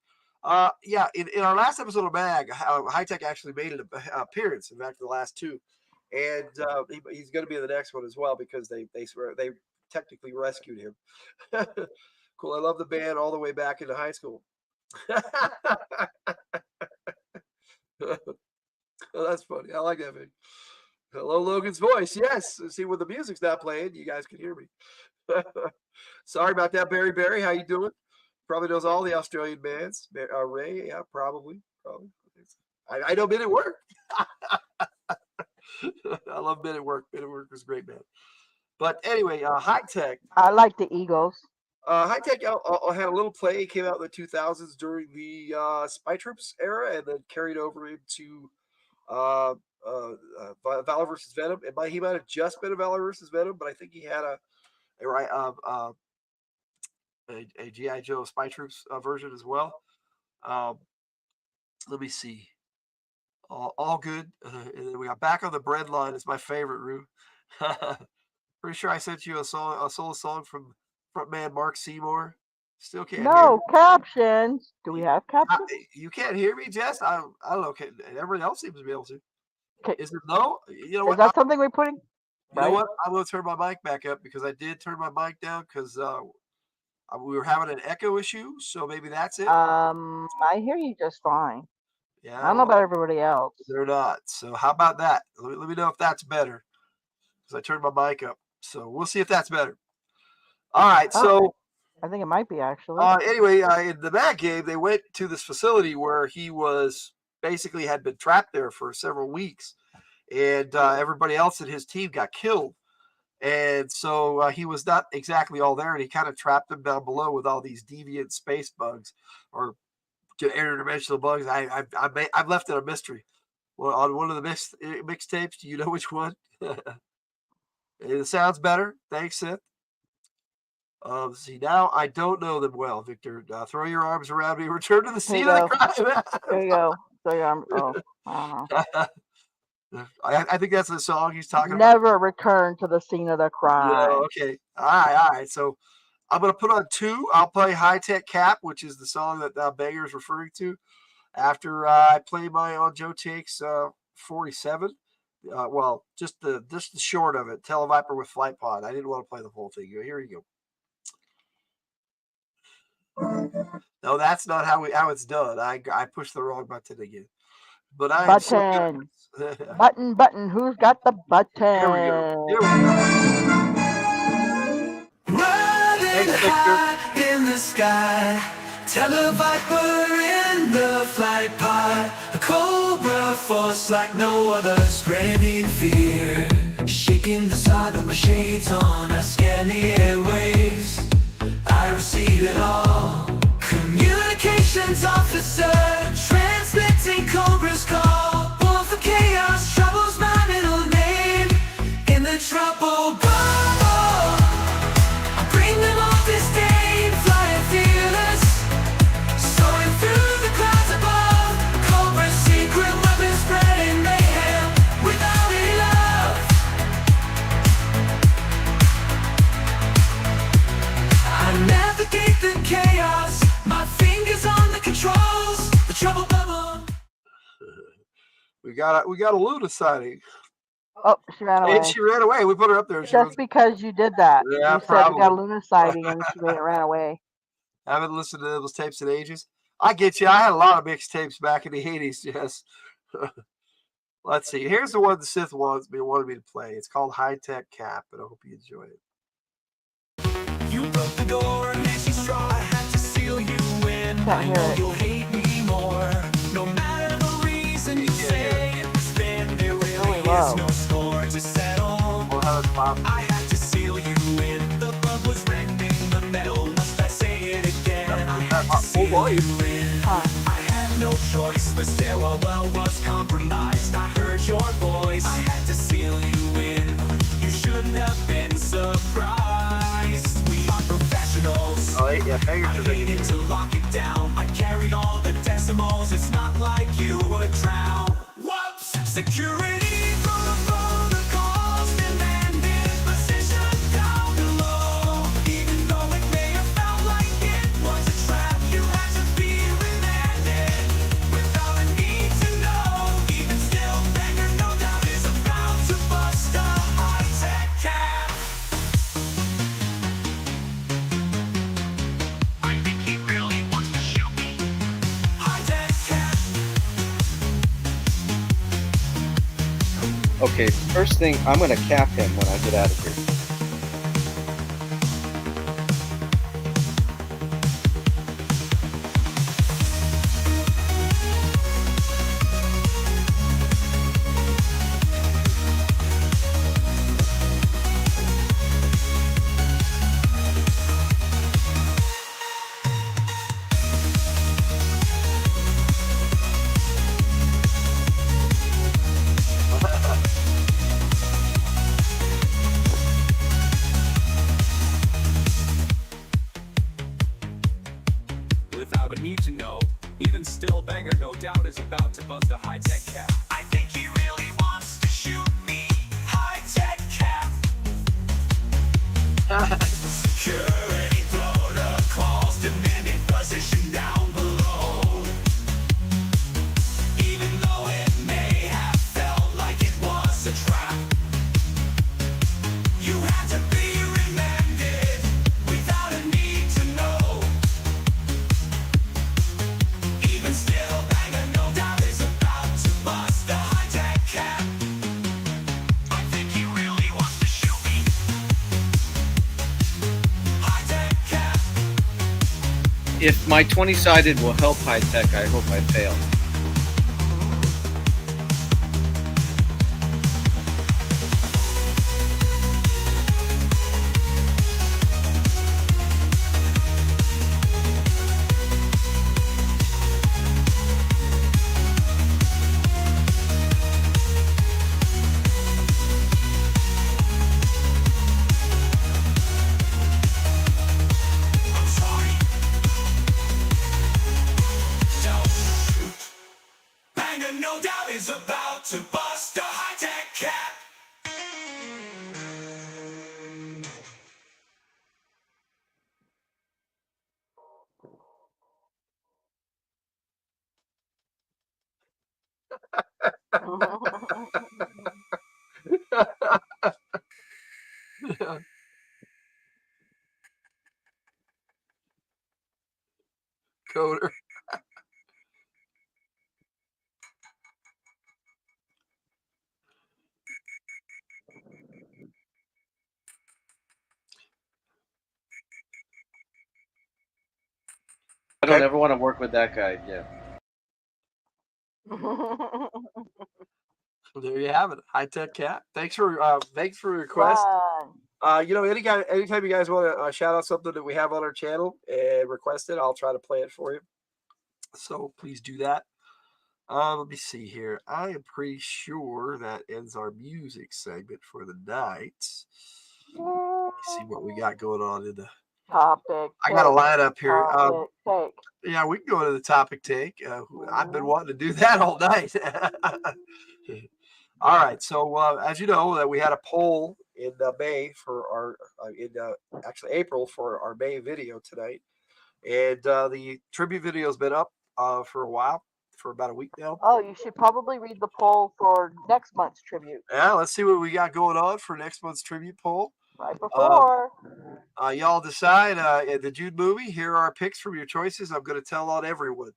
Yeah, in our last episode of Mag, High Tech actually made an appearance. In fact, the last two, and he's going to be in the next one as well because they technically rescued him. Cool. I love the band all the way back into high school. Oh, that's funny. I like that video. Hello, Logan's voice. Yes. See, when the music's not playing, you guys can hear me. Sorry about that, Barry. Barry, how you doing? Probably knows all the Australian bands. Ray, yeah, probably. I know Men at Work. I love Men at Work. Men at Work was a great band. But anyway, High Tech. I like the Eagles. High Tech had a little play. It came out in the 2000s during the Spy Troops era, and then carried over into Valor versus Venom. He might have just been a Valor versus Venom, but I think he had a G.I. Joe Spy Troops version as well. Let me see. All good. And then we got Back on the Bread Line. It's my favorite, Rue. Pretty sure I sent you a solo song from frontman Mark Seymour. Still can't hear No me. captions. Do we have captions? You can't hear me, Jess? I don't know. Everybody else seems to be able to. Okay. Is it no? You know Is what? that something we're putting? You know what? I'm going to turn my mic back up because I did turn my mic down because we were having an echo issue. So maybe that's it. I hear you just fine. Yeah. I don't know about everybody else. They're not. So how about that? Let me know if that's better because I turned my mic up. So we'll see if that's better. All right. So I think it might be actually. Anyway, in the Mag game, they went to this facility where he was basically had been trapped there for several weeks, and everybody else in his team got killed. And so he was not exactly all there, and he kind of trapped them down below with all these deviant space bugs or interdimensional bugs. I've left it a mystery. Well, on one of the mixtapes, do you know which one? It sounds better. Thanks, Seth. See, now I don't know them well, Victor. Throw your arms around me. Return to the scene of the crime. There you go. Throw your arms. Oh, I don't know. I think that's the song he's talking about. Never return to the scene of the crime. Yeah, okay. All right. So I'm going to put on 2. I'll play High Tech Cap, which is the song that Banger is referring to, after I play my On Joe Takes 47. Well, just the short of it, Televiper with Flight Pod. I didn't want to play the whole thing. Here you go. No, that's not how it's done. I pushed the wrong button again. But I am so good. Button. Who's got the button? Here we go. Running high in the sky, Televiper in the flight pod, a cobra force like no other, spreading fear, shaking the side of my shades on. I scan the airwaves, I receive it all. Communications officer, transmitting Cobra's call. Wolf of chaos, trouble's my middle name. In the trouble bubble, I bring them off disdain. Flying fearless, soaring through the clouds above. Cobra's secret weapon spreading mayhem without any love. I navigate the chaos, my fingers on the controls. The trouble bubble. We got a Luna sighting. Oh, she ran away. And she ran away. We put her up there. Just because you did that. Yeah, you probably. said we got a Luna sighting and she ran away. I haven't listened to those tapes in ages. I get you. I had a lot of mixed tapes back in the 80s. Yes. Let's see. Here's the one the Sith wanted me to play. It's called High Tech Cap, and I hope you enjoy it. You broke the door and Nancy Straw, I had to seal you in. I know you'll hate me more. No matter the reason you say it's been, there really is no score to settle. I had to seal you in. The bug was rending the metal. Must I say it again? I had to seal you in. I had no choice. The stairwell was compromised. I heard your voice. I had to seal you in. You shouldn't have been surprised. We are Oh, yeah, bangers I are big. needed to lock it down. I carried all the decimals. It's not like you would drown. Whoops! Security protocol, the calls demanded position down below. Even though it may have felt like it was a trap, you had to be remanded without a need to know. Even still, Banger no doubt is about to bust a high-tech cap. I think he really wants to shoot me. High-tech cap. Okay, first thing, I'm gonna cap him when I get out of here. Without a need to know, even still, Banger no doubt is about to bust a high-tech cap. I think he really wants to shoot me. High-tech cap. Security protocols demanded position down below. Even though it may have felt like it was a trap, you had to be remanded without a need to know. Even still, Banger no doubt is about to bust the high-tech cap. I think he really wants to shoot me. High-tech cap. If my 20-sided will help high tech, I hope I fail. I'm sorry. Don't shoot. Banger no doubt is about to bust a high-tech cap. Coder. I don't ever want to work with that guy. Yeah. There you have it. High-tech cat. Thanks for your request. Fun. You know, anytime you guys want to shout out something that we have on our channel and request it, I'll try to play it for you. So please do that. Let me see here. I am pretty sure that ends our music segment for the night. Let me see what we got going on in the Topic. I got a lineup here. Topic. Take. Yeah, we can go to the topic take. I've been wanting to do that all night. All right. So as you know, that we had a poll in May for our actually April for our May video tonight, and the tribute video has been up for a while, for about a week now. Oh, you should probably read the poll for next month's tribute. Yeah, let's see what we got going on for next month's tribute poll. Right before. Y'all decide the Jude movie. Here are our picks from your choices. I'm going to tell on everyone.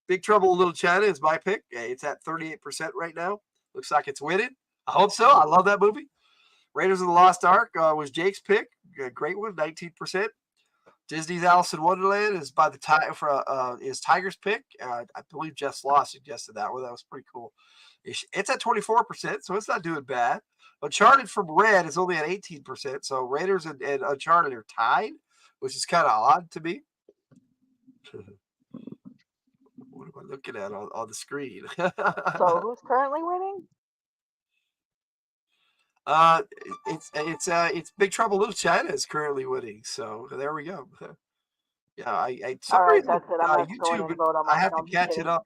Big Trouble in Little China is my pick. It's at 38% right now. Looks like it's winning. I hope so. I love that movie. Raiders of the Lost Ark was Jake's pick. Great one, 19%. Disney's Alice in Wonderland is by the is Tiger's pick. I believe Jeff Slaw suggested that one. That was pretty cool. It's at 24%, so it's not doing bad. Uncharted from Red is only at 18%. So Raiders and Uncharted are tied, which is kind of odd to me. What am I looking at on the screen? So who's currently winning? It's Big Trouble in Little China is currently winning. So there we go. Yeah, I some All right, reason that's it. I'm gonna go in YouTube, and vote on I my. have No, to I'm just catch it kidding. up.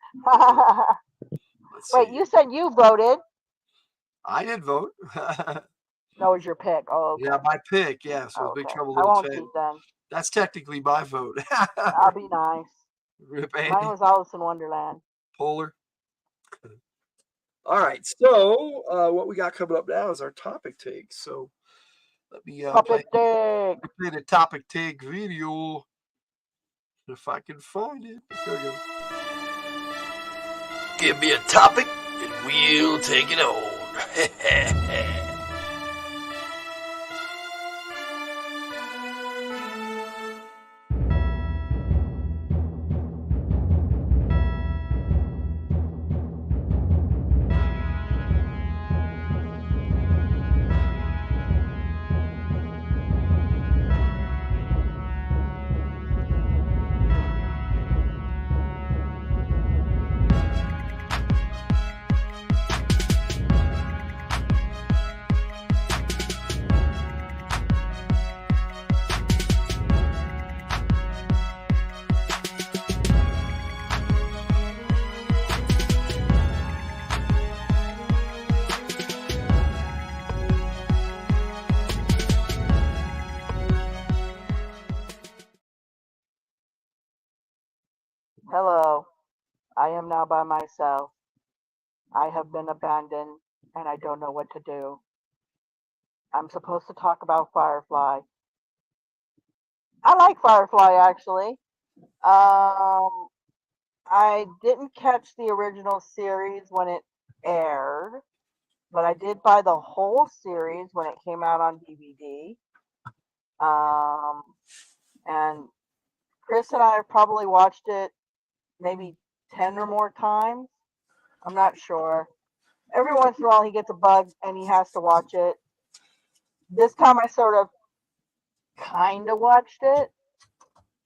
Let's Wait, see. you said you voted. I did vote. No, it was your pick. Oh, okay. Yeah, my pick. Yeah, so it's Big Okay. Trouble I Little won't China. cheat then. That's technically my vote. I'll be nice. Rip Mine Andy was Alice in Wonderland. Polar. All right, so what we got coming up now is our topic take. So let me Topic take. play the topic take video if I can find it. There we go. Give me a topic and we'll take it on. Hello. I am now by myself. I have been abandoned and I don't know what to do. I'm supposed to talk about Firefly. I like Firefly actually. I didn't catch the original series when it aired, but I did buy the whole series when it came out on DVD. And Chris and I have probably watched it maybe 10 or more times. I'm not sure. Every once in a while he gets a bug and he has to watch it. This time I sort of kind of watched it,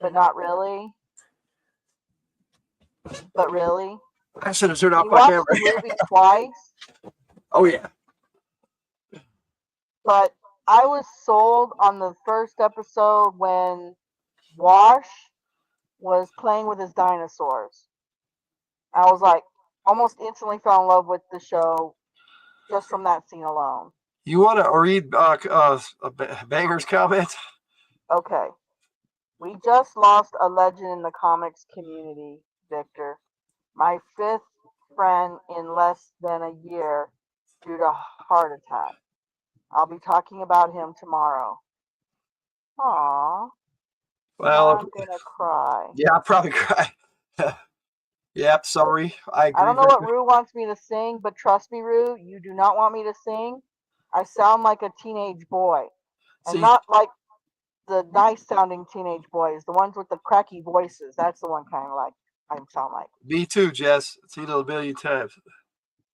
but not really. But really. I should have turned off We my watched camera. the movie twice, Oh yeah. but I was sold on the first episode when Wash was playing with his dinosaurs. I was like, almost instantly fell in love with the show just from that scene alone. You want to read Banger's comment? Okay. We just lost a legend in the comics community, Victor. My fifth friend in less than a year due to heart attack. I'll be talking about him tomorrow. Aww. Well, I'm gonna cry. yeah, I'll probably cry. Yep, sorry. I agree. I don't know what Rue wants me to sing, but trust me, Rue, you do not want me to sing. I sound like a teenage boy. And See, not like the nice sounding teenage boys, the ones with the cracky voices. That's the one kind of like I sound like. me too, Jess. Seen it a million times.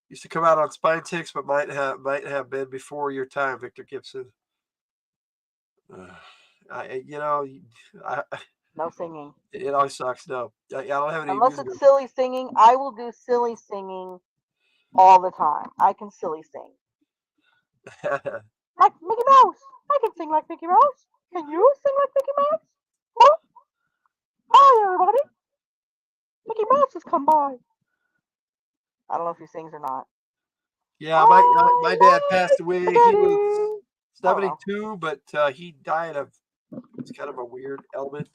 Used to come out on Spine Ticks, but might have been before your time, Victor Gibson. No singing. It always sucks. No, I don't have any Unless music. it's silly singing, I will do silly singing all the time. I can silly sing. Like Mickey Mouse. I can sing like Mickey Mouse. Can you sing like Mickey Mouse? Huh? Hi, everybody. Mickey Mouse has come by. I don't know if he sings or not. Yeah, my dad passed away. He was 72, but he died of it's kind of a weird ailment.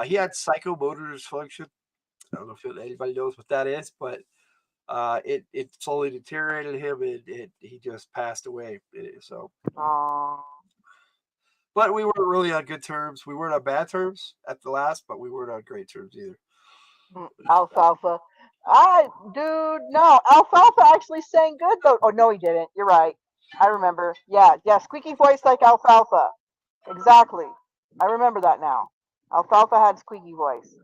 He had psychomotor dysfunction. I don't know if anybody knows what that is, but it slowly deteriorated him, and he just passed away. So, but we weren't really on good terms. We weren't on bad terms at the last, but we weren't on great terms either. Alfalfa. Dude, no. Alfalfa actually sang good though. Oh no, he didn't. You're right. I remember. Yeah, squeaky voice like Alfalfa. Exactly. I remember that now. Alfalfa had squeaky voice,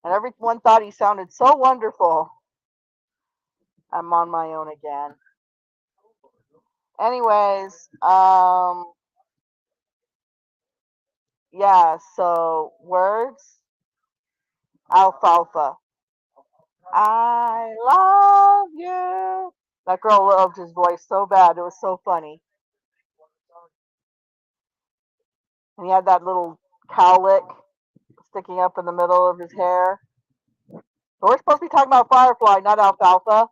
and everyone thought he sounded so wonderful. I'm on my own again. Anyways, yeah. So words. Alfalfa. I love you. That girl loved his voice so bad. It was so funny. And he had that little cowlick. sticking up in the middle of his hair. We're supposed to be talking about Firefly, not Alfalfa.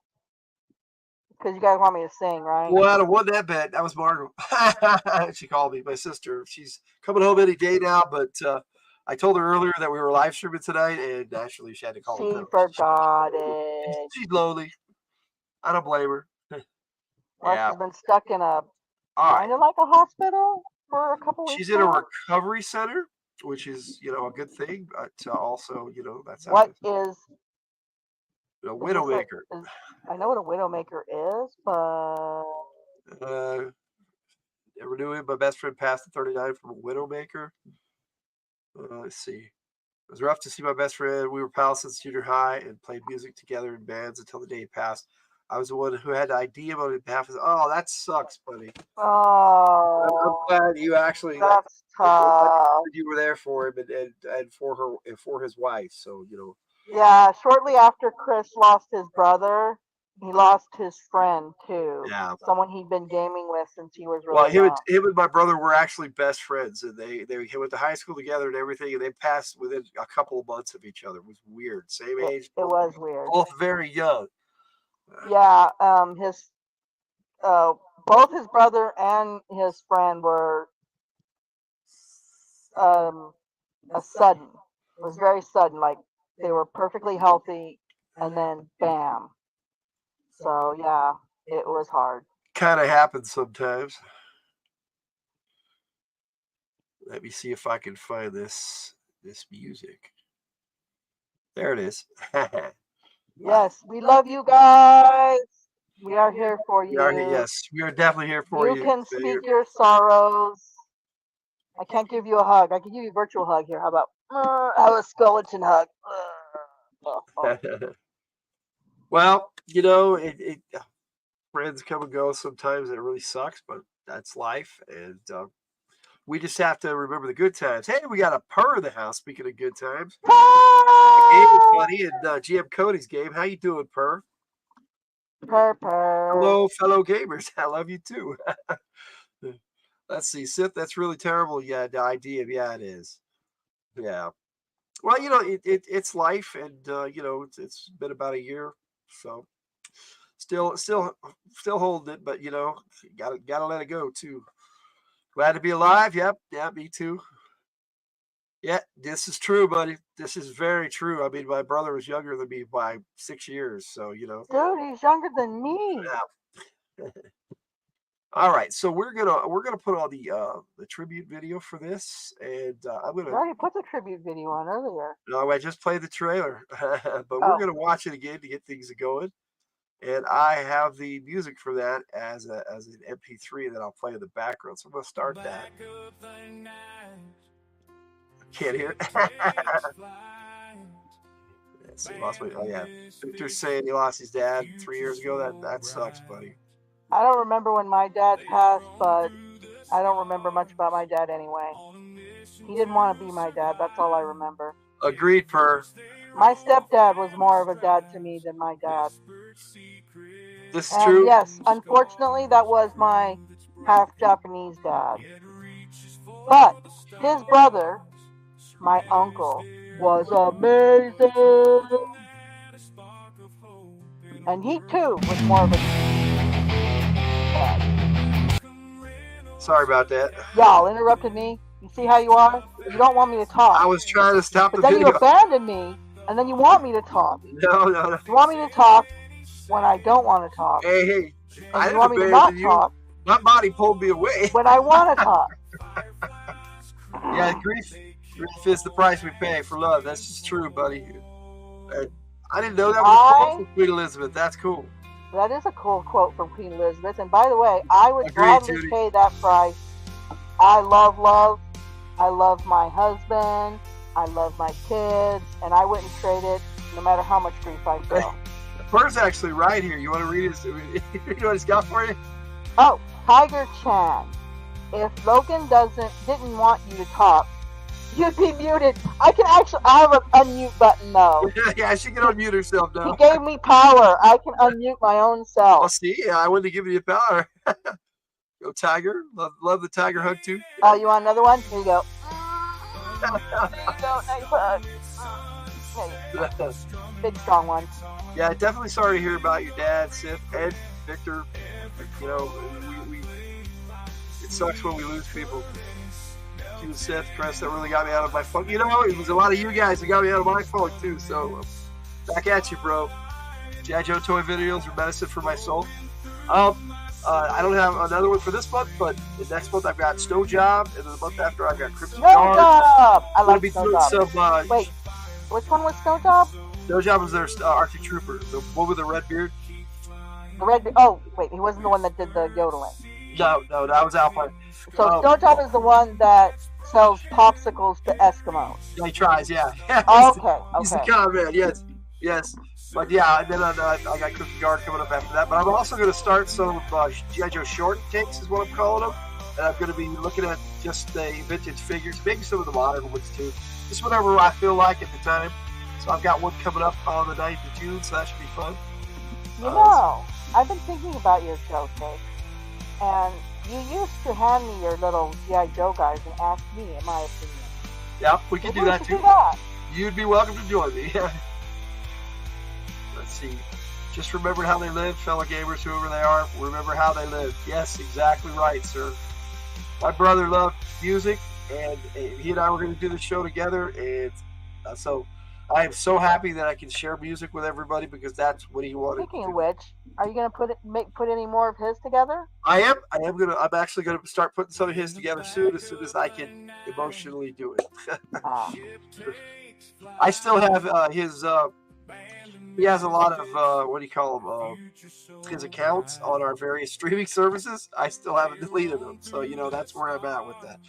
Because you guys want me to sing, right? Well, I won that bet. That was Margot. She called me, my sister. She's coming home any day now, but I told her earlier that we were live streaming tonight, and naturally she had to call me. She forgot it. She's lonely. I don't blame her. Well, Yeah. she's been stuck in a kind of like a hospital for a couple weeks. She's in a recovery center, which is, a good thing, but also, that's what is a widowmaker. I know what a widowmaker is, but never knew it. My best friend passed at 39 from a widowmaker. Let's see. It was rough to see my best friend. We were pals since junior high and played music together in bands until the day he passed. I was the one who had to ID him on behalf of. Oh, that sucks, buddy. Oh, I'm glad you actually. That's tough. You were there for him and for her and for his wife. So Yeah, shortly after Chris lost his brother, he lost his friend too. Yeah. Someone he'd been gaming with since he was really young. Well, him and my brother were actually best friends, and they went to high school together and everything, and they passed within a couple of months of each other. It was weird. Same age. It was weird. Both very young. Yeah, both his brother and his friend were a sudden. It was very sudden. Like they were perfectly healthy, and then bam. So yeah, it was hard. Kind of happens sometimes. Let me see if I can find this music. There it is. Yes, we love you guys. We are here for you. Yes, we are definitely here for you. You can speak your sorrows. I can't give you a hug. I can give you a virtual hug here. How about have a skeleton hug? Well, friends come and go sometimes. It really sucks, but that's life, and we just have to remember the good times. Hey, we got a purr in the house. Speaking of good times, game was funny, and GM Cody's game. How you doing, purr? Purr. Hello, fellow gamers. I love you too. Let's see, Sith. That's really terrible. Yeah, the idea. Yeah, it is. Yeah. Well, it's life, and it's been about a year, so still holding it, but gotta let it go too. Glad to be alive. Yep. Yeah, me too. Yeah, this is true, buddy. This is very true. I mean, my brother was younger than me by 6 years, so Dude, he's younger than me. Yeah. All right, so we're gonna put on the tribute video for this, and I'm gonna. I already put the tribute video on earlier. No, I just played the trailer, but we're gonna watch it again to get things going. And I have the music for that as an MP3 that I'll play in the background. So I'm gonna start that. Can't hear it. Let's see, lost my. Oh yeah, Victor's saying he lost his dad 3 years ago. That sucks, buddy. I don't remember when my dad passed, but I don't remember much about my dad anyway. He didn't want to be my dad. That's all I remember. Agreed, Per. My stepdad was more of a dad to me than my dad. This is true. Yes, unfortunately, that was my half Japanese dad. But his brother, my uncle, was amazing. And he too was more of a dad. Sorry about that. Y'all interrupted me. You see how you are? You don't want me to talk. I was trying to stop but the video. But then you abandon me, and then you want me to talk. No. You want me to talk when I don't want to talk. Hey. And you want me to not talk. My body pulled me away. When I want to talk. Yeah, grief is the price we pay for love. That's just true, buddy. I didn't know that was a quote from Queen Elizabeth. That's cool. That is a cool quote from Queen Elizabeth. And by the way, I would gladly pay that price. I love love. I love my husband. I love my kids. And I wouldn't trade it no matter how much grief I feel. The bird's actually right here. You want to read his? You know what he's got for you? Oh, Tiger Chan. If Logan didn't want you to talk, you'd be muted. I have an unmute button though. Yeah, she can unmute herself now. He gave me power. I can unmute my own self. Well, see, I wouldn't have given you power. Go Tiger. Love the Tiger hug too. Oh, you want another one? Here you go. don't, nice hug. Hey, big strong one. Yeah, definitely sorry to hear about your dad, Sif, Ed, Victor. You know, it sucks when we lose people. You, Seth, Chris, that really got me out of my funk. You know, it was a lot of you guys that got me out of my funk too. So, back at you, bro. G.I. Joe toy videos are medicine for my soul. I don't have another one for this month, but the next month I've got Snow Job, and then the month after I've got Crimson Guard. Snow Job! I like Snow Job. Some, wait, which one was Snow Job? Snow Job was their Arctic Trooper, the one with the red beard. The red beard? Oh, wait, he wasn't the one that did the yodeling. No, that was Alpine. So Snow Job is the one that sells popsicles to Eskimos. Yeah, he tries, yeah. He's the con man, yes. But yeah, and then I got Crimson Guard coming up after that. But I'm also going to start some G.I. Joe short takes, is what I'm calling them. And I'm going to be looking at just the vintage figures, maybe some of the modern ones too. Just whatever I feel like at the time. So I've got one coming up on the 9th of June, so that should be fun. You know, I've been thinking about your Joe take. And you used to hand me your little G.I. Joe guys and ask me, in my opinion. Yeah, we can do that too. You'd be welcome to join me. Let's see. Just remember how they live, fellow gamers, whoever they are. Remember how they live. Yes, exactly right, sir. My brother loved music, and he and I were going to do the show together, and so I am so happy that I can share music with everybody because that's what he wanted. Speaking of which, are you going to put any more of his together? I am. I'm actually going to start putting some of his together soon as I can emotionally do it. I still have his. He has a lot of what do you call them? His accounts on our various streaming services. I still haven't deleted them, so that's where I'm at with that.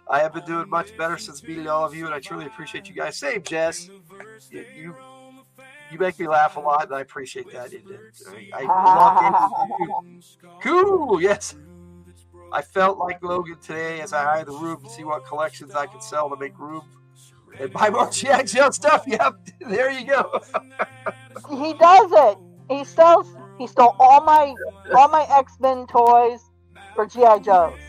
I have been doing much better since meeting all of you, and I truly appreciate you guys. Same, Jess. You make me laugh a lot, and I appreciate that. I love games. Cool, yes. I felt like Logan today as I eyed the room to see what collections I could sell to make room and buy more G.I. Joe stuff. Yep, there you go. He does it. He stole all my X-Men toys for G.I. Joes.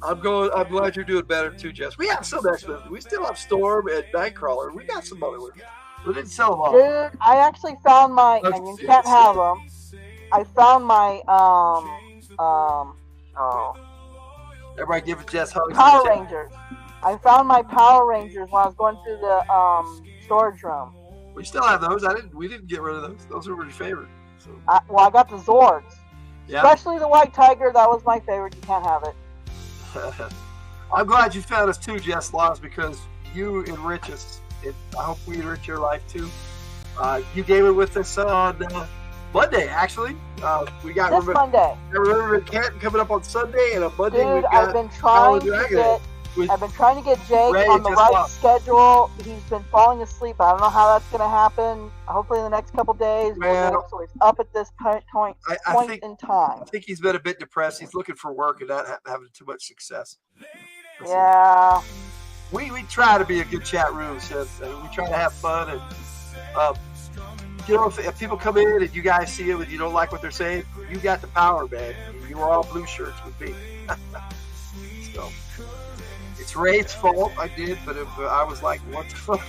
I'm glad you're doing better too, Jess. We have some X-Men. We still have Storm and Nightcrawler. We got some other ones. We didn't sell them all. Dude, I actually found my, and you can't have them. I found my, Everybody give Jess hugs. Power Rangers. I found my Power Rangers when I was going through the storage room. We still have those. We didn't get rid of those. Those were my favorite. So. I got the Zords. Yeah. Especially the White Tiger. That was my favorite. You can't have it. I'm glad you found us too, Jess Laws, because you enrich us. I hope we enrich your life too. You gave it with us on Monday, actually. We got this Monday. Remember Canton coming up on Sunday, and on Monday Dude, we've got I've been trying to get Jake Ray on the right schedule. He's been falling asleep. I don't know how that's going to happen. Hopefully in the next couple days. So he's up at this point in time. I think he's been a bit depressed. He's looking for work and not having too much success. Yeah. We try to be a good chat room, so we try to have fun. And if people come in and you guys see them and you don't like what they're saying, you got the power, man. You were all blue shirts with me. So it's Ray's fault. I did, but I was like, what the fuck?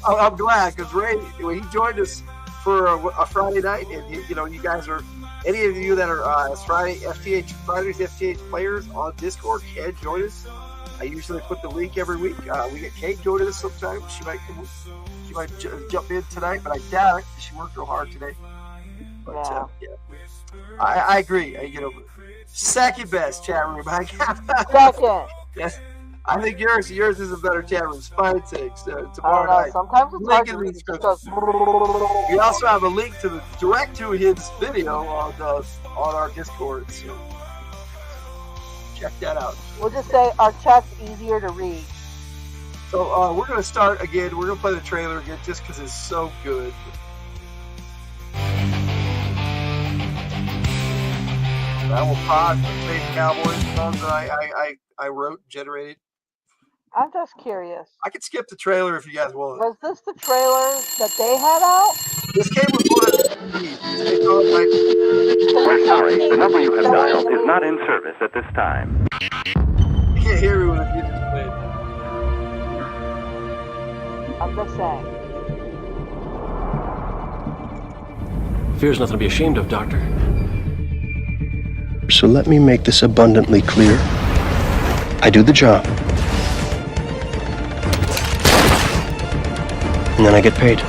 I'm glad because Ray, he joined us for a Friday night, and you guys are, any of you that are Fridays FTH players on Discord can join us. I usually put the link every week. We get Kate joining us sometimes. She might jump in tonight, but I doubt it. She worked real hard today. But yeah, I agree. Second best chat room. Second. Yes. I think yours is a better chat room. Spine takes tomorrow night. Sometimes it's hard to read. We also have a link direct to his video on our Discord. So check that out. We'll just say our chat's easier to read. So we're gonna start again. We're gonna play the trailer again just because it's so good. I will pod the Space Cowboys songs that I wrote and generated. I'm just curious. I could skip the trailer if you guys want. Was this the trailer that they had out? This came with one of We're sorry, the number you have dialed is not in service at this time. You can't hear me when the music's playing. I'm just saying. Fear's nothing to be ashamed of, Doctor. So let me make this abundantly clear. I do the job. And then I get paid.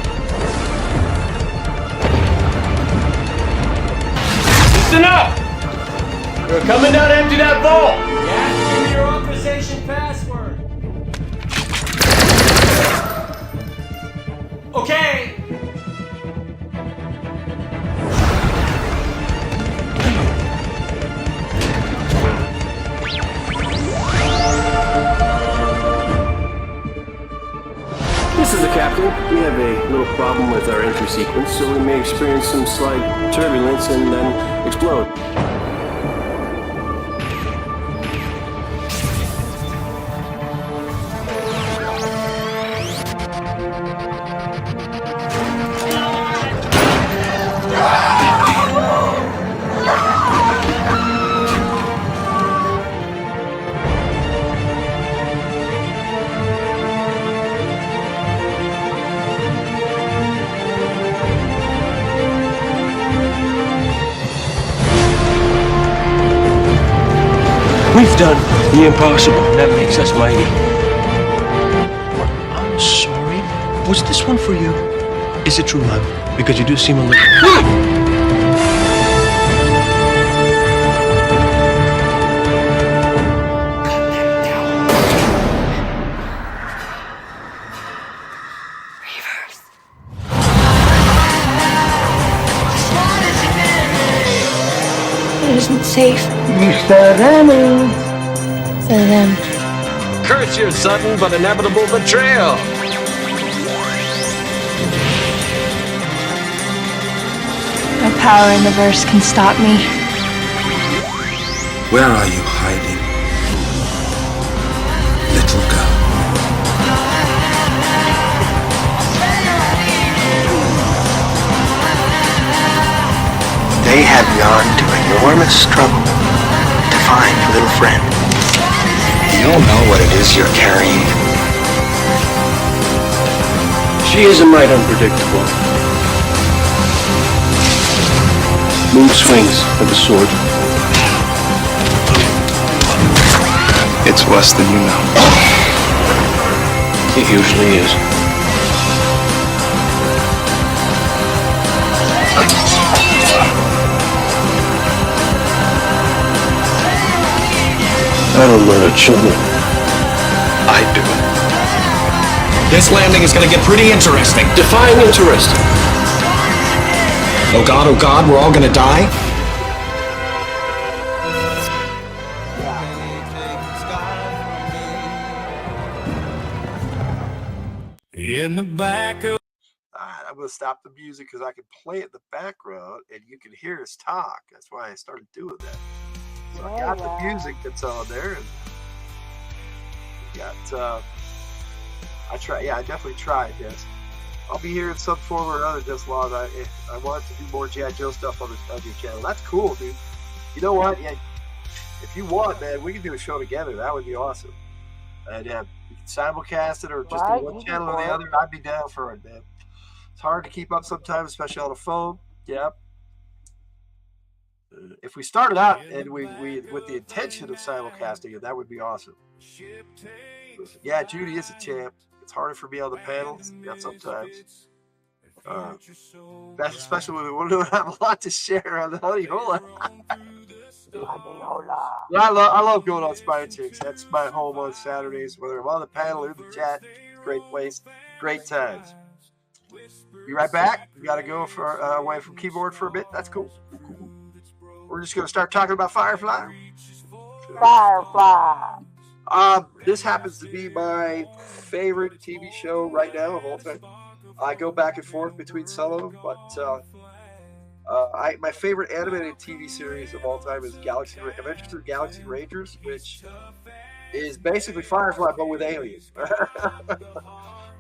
Listen up! We're coming down to empty that vault! Yeah? Give me your authorization password. Okay. This is the captain. We have a little problem with our entry sequence, so we may experience some slight turbulence and then explode. We've done the impossible. That makes us mighty. I'm sorry. Was this one for you? Is it true love? Because you do seem a little... It isn't safe Mr. Remy! for them. Curse your sudden but inevitable betrayal! No power in the verse can stop me. Where are you hiding, little girl? They have gone to enormous trouble to find a little friend. Do you all know what it is you're carrying? She is a mite unpredictable. Mood swings of the sword. It's worse than you know. It usually is. I don't murder children. I do. This landing is gonna get pretty interesting. Define interesting. Oh God, we're all gonna die? In the back of... I'm going to stop the music because I can play it in the background and you can hear us talk. That's why I started doing that. So I got the music that's on there, and got I definitely tried this. I'll be here in some form or another just long. I want to do more G.I. Joe stuff on your channel. That's cool, dude. You know what? Yeah, if you want, man, we can do a show together. That would be awesome. And we can simulcast it or just do one channel or the other. I'd be down for it, man. It's hard to keep up sometimes, especially on a phone. Yeah. If we started out and we with the intention of simulcasting it, that would be awesome. Yeah, Judy is a champ. It's harder for me on the panels. Yeah, sometimes. That's especially when we don't have a lot to share on the Honey Hola. I love going on Spine Chicks. That's my home on Saturdays, whether I'm on the panel or in the chat. Great place, great times. Be right back. We got to go for away from keyboard for a bit. That's cool. We're just going to start talking about Firefly. Firefly. This happens to be my favorite TV show right now of all time. I go back and forth between some of them, but my favorite animated TV series of all time is Adventures of Galaxy Rangers, which is basically Firefly but with aliens.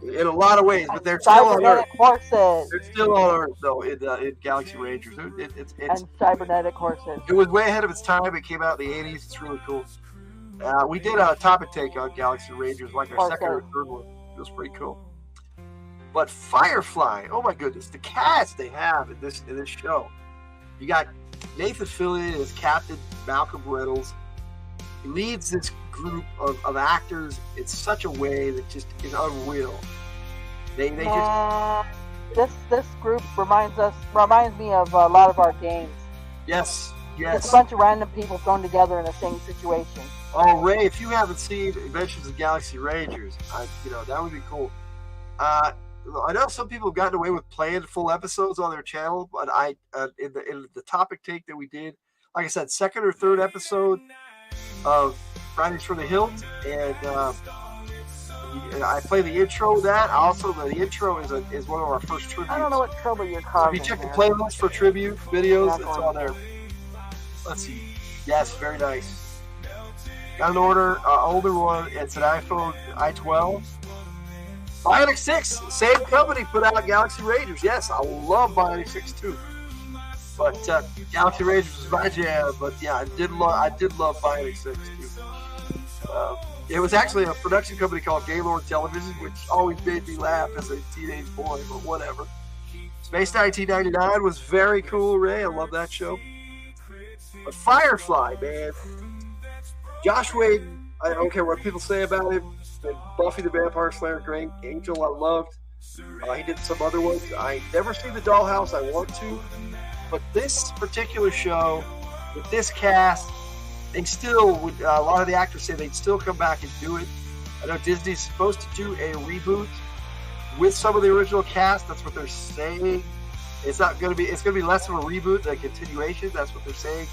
In a lot of ways, but they're still on Earth. Horses. They're still on Earth, though, in Galaxy Rangers. It's and cybernetic horses. It was way ahead of its time. It came out in the 80s. It's really cool. We did a topic take on Galaxy Rangers, like our second or third one. It was pretty cool. But Firefly, oh my goodness, the cast they have in this show. You got Nathan Fillion as Captain Malcolm Reynolds. He leads this group of actors in such a way that just is unreal. They just this group reminds me of a lot of our games. Yes. It's a bunch of random people thrown together in the same situation. Oh, Ray, if you haven't seen Adventures of Galaxy Rangers, that would be cool. I know some people have gotten away with playing full episodes on their channel, but in the topic take that we did, like I said, second or third episode of Fridays for the Hildt, and I play the intro of that. Also, the intro is one of our first tributes. I don't know what trouble you're causing. If you check the playlist for tribute videos, it's on there. Let's see. Yes, very nice. Got an older one. It's an iPhone i12. Bionic 6, same company put out Galaxy Rangers. Yes, I love Bionic 6 too. But Galaxy Rangers was my jam. But yeah, I did love Bionic 6 too. It was actually a production company called Gaylord Television, which always made me laugh as a teenage boy, but whatever. Space 1999 was very cool, Ray. I love that show. But Firefly, man. Josh Wade, I don't care what people say about him. Buffy the Vampire Slayer, Great Angel, I loved. He did some other ones. I never seen The Dollhouse. I want to. But this particular show, with this cast, they still would. A lot of the actors say they'd still come back and do it. I know Disney's supposed to do a reboot with some of the original cast. That's what they're saying. It's not going to be. It's going to be less of a reboot than a continuation. That's what they're saying.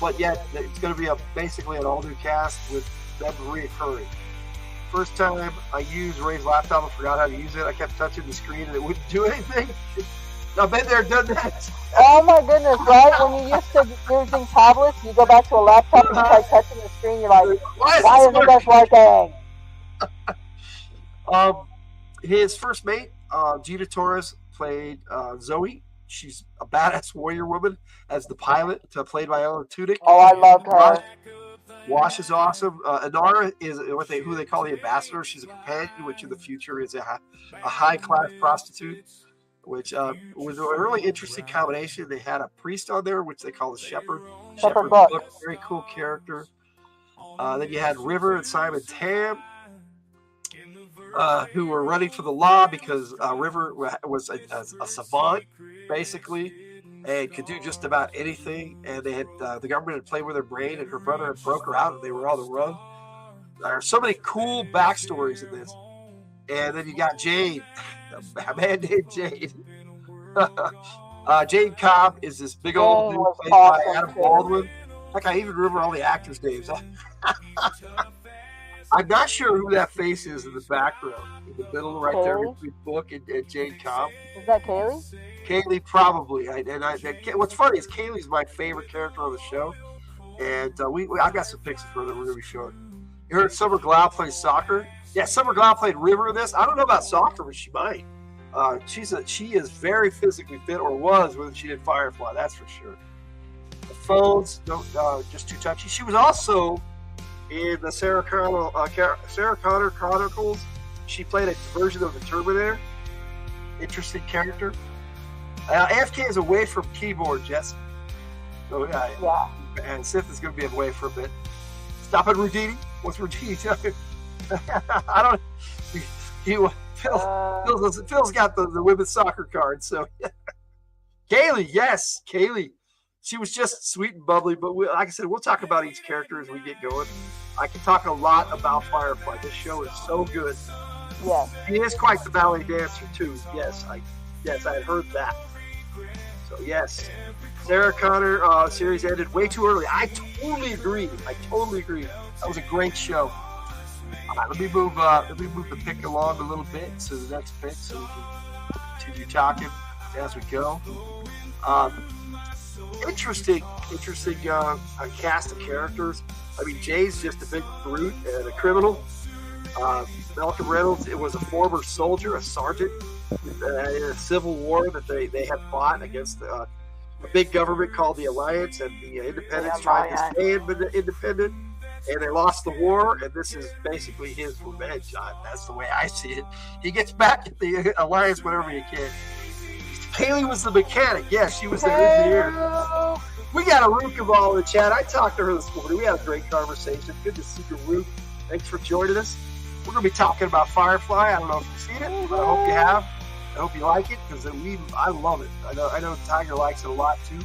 But yet, it's going to be basically an all-new cast with them reoccurring. First time I used Ray's laptop, I forgot how to use it. I kept touching the screen and it wouldn't do anything. I've been there, done that. Oh my goodness, right? When you used to using tablets, you go back to a laptop and try touching the screen, you're like, why isn't this working? His first mate, Gina Torres, played Zoe. She's a badass warrior woman as the pilot, played by Ellen Tudyk. Oh, I loved her. Wash is awesome. Inara is who they call the ambassador. She's a companion, which in the future is a high-class prostitute, which was a really interesting combination. They had a priest on there, which they call the Shepherd. Shepherd Buck, very cool character. Then you had River and Simon Tam, who were running for the law because River was a savant, basically, and could do just about anything. And they had the government had played with her brain, and her brother had broke her out, and they were on the run. There are so many cool backstories in this. And then you got Jade, a man named Jade. Jade Cobb is this big old dude played by Adam Baldwin. Like, I even remember all the actors' names. I'm not sure who that face is in the background, in the middle, right there between Book and Jade Cobb. Is that Kaylee? Kaylee, probably. What's funny is Kaylee's my favorite character on the show, and I've got some pictures for her that we're going to be showing. You heard Summer Glau play soccer? Yeah, Summer Glau played River in this. I don't know about soccer, but she might. She is very physically fit, or was when she did Firefly. That's for sure. The phones don't just too touchy. She was also in the Sarah Connor Chronicles. She played a version of the Terminator. Interesting character. AFK is away from keyboard, Jess. So yeah. And Sith is going to be away for a bit. Stop it, Rudini. What's Rudini telling I don't. Phil's got the women's soccer card. So Kaylee, yes, Kaylee. She was just sweet and bubbly, but like I said, we'll talk about each character as we get going. I can talk a lot about Firefly. This show is so good. Yeah. He is quite the ballet dancer too. Yes, I had heard that. So yes, Sarah Connor series ended way too early. I totally agree. That was a great show. Let me move the pick along a little bit to the next pick, so we can continue talking as we go. Interesting cast of characters. I mean, Jay's just a big brute and a criminal. Malcolm Reynolds, it was a former soldier, a sergeant in a civil war that they had fought against a big government called the Alliance, and the Independents tried to stay independent. and they lost the war, and this is basically his revenge. That's the way I see it. He gets back at the Alliance whenever he can. Kaylee was the mechanic. Yeah, she was the engineer. We got a Rook involved in the chat. I talked to her this morning. We had a great conversation. Good to see you, Rook. Thanks for joining us. We're going to be talking about Firefly. I don't know if you've seen it, but I hope you have. I hope you like it, because I love it. I know Tiger likes it a lot, too.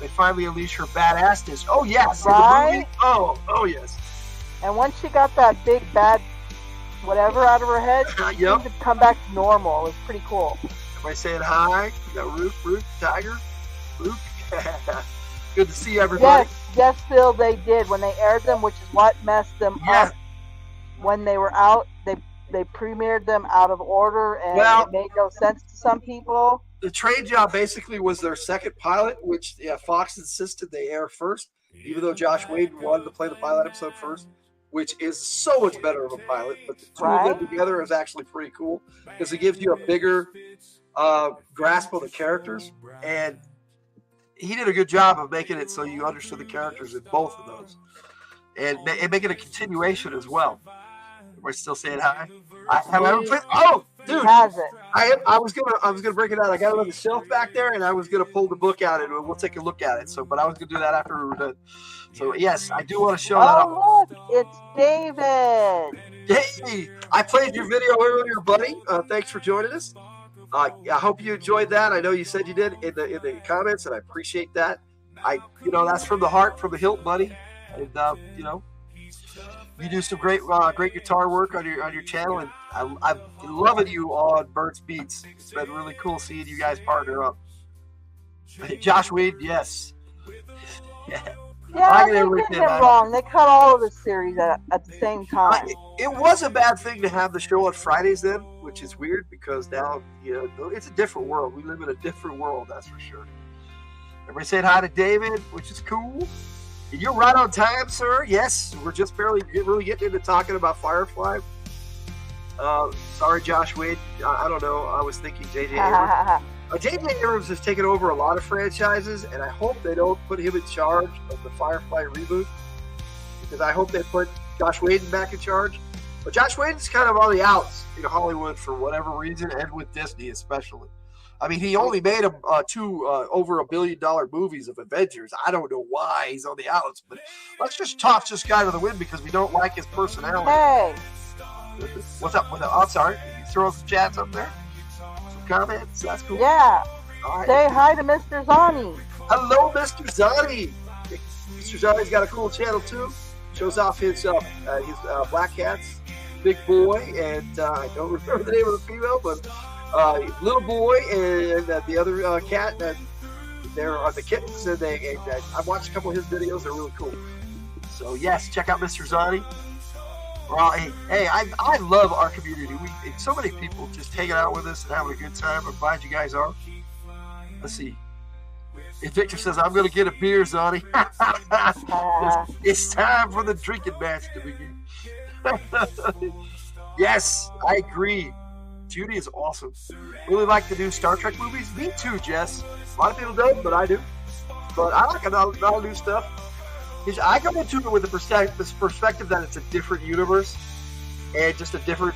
They finally unleash her badassness. Oh, yes. Right? In the movie? Oh, yes. And once she got that big bad whatever out of her head, she Yep. seemed to come back to normal. It was pretty cool. Everybody saying hi. We got Rook, Tiger, Rook. Good to see everybody. Yes, Phil, they did when they aired them, which is what messed them up. When they were out, they premiered them out of order, and it made no sense to some people. The trade job basically was their second pilot, which Fox insisted they air first, even though Josh Whedon wanted to play the pilot episode first, which is so much better of a pilot. But the two of them together is actually pretty cool, because it gives you a bigger grasp of the characters, and he did a good job of making it so you understood the characters in both of those, and making a continuation as well. We're still saying hi. Have I ever played? Oh, dude! Has it? I was gonna break it out. I got it on the shelf back there, and I was gonna pull the book out and we'll take a look at it. But I was gonna do that after we were done. So yes, I do want to show that up. Oh look, it's David. Hey, I played your video earlier, buddy. Thanks for joining us. I hope you enjoyed that. I know you said you did in the comments, and I appreciate that. That's from the heart, from the Hildt, buddy. And you do some great guitar work on your channel, and I'm loving you on Burt's Beats. It's been really cool seeing you guys partner up. Josh Whedon, yes. Yeah, they did it wrong. They cut all of the series at the same time. It was a bad thing to have the show on Fridays then, which is weird, because now it's a different world. We live in a different world, that's for sure. Everybody saying hi to David, which is cool. You're right on time, sir. Yes, we're just really getting into talking about Firefly. Sorry, Josh Wade. I don't know. I was thinking J.J. Abrams. J.J. Abrams has taken over a lot of franchises, and I hope they don't put him in charge of the Firefly reboot, because I hope they put Josh Whedon back in charge. But Josh Whedon's kind of on the outs in Hollywood for whatever reason, and with Disney especially. I mean, he only made two over $1 billion movies of Avengers. I don't know why he's on the outs, but let's just toss this guy to the wind because we don't like his personality. Hey. What's up? I'm sorry. You throw some chats up there? Some comments? That's cool. Yeah. Right. Say hi to Mr. Zani. Hello, Mr. Zani. Mr. Zani's got a cool channel, too. Shows off his black cats, big boy, and I don't remember the name of the female, but... little boy and the other cat, there are the kittens, and I've watched a couple of his videos. They're really cool. So yes, check out Mr. Zani. Well, hey, I love our community. So many people just hanging out with us and having a good time. I'm glad you guys are. Let's see. If Victor says, I'm going to get a beer, Zani. It's time for the drinking match to begin. Yes, I agree. Judy is awesome. Really like the new Star Trek movies. Me too, Jess. A lot of people don't, but I do. But I like a lot of new stuff. I come into it with the perspective that it's a different universe and just a different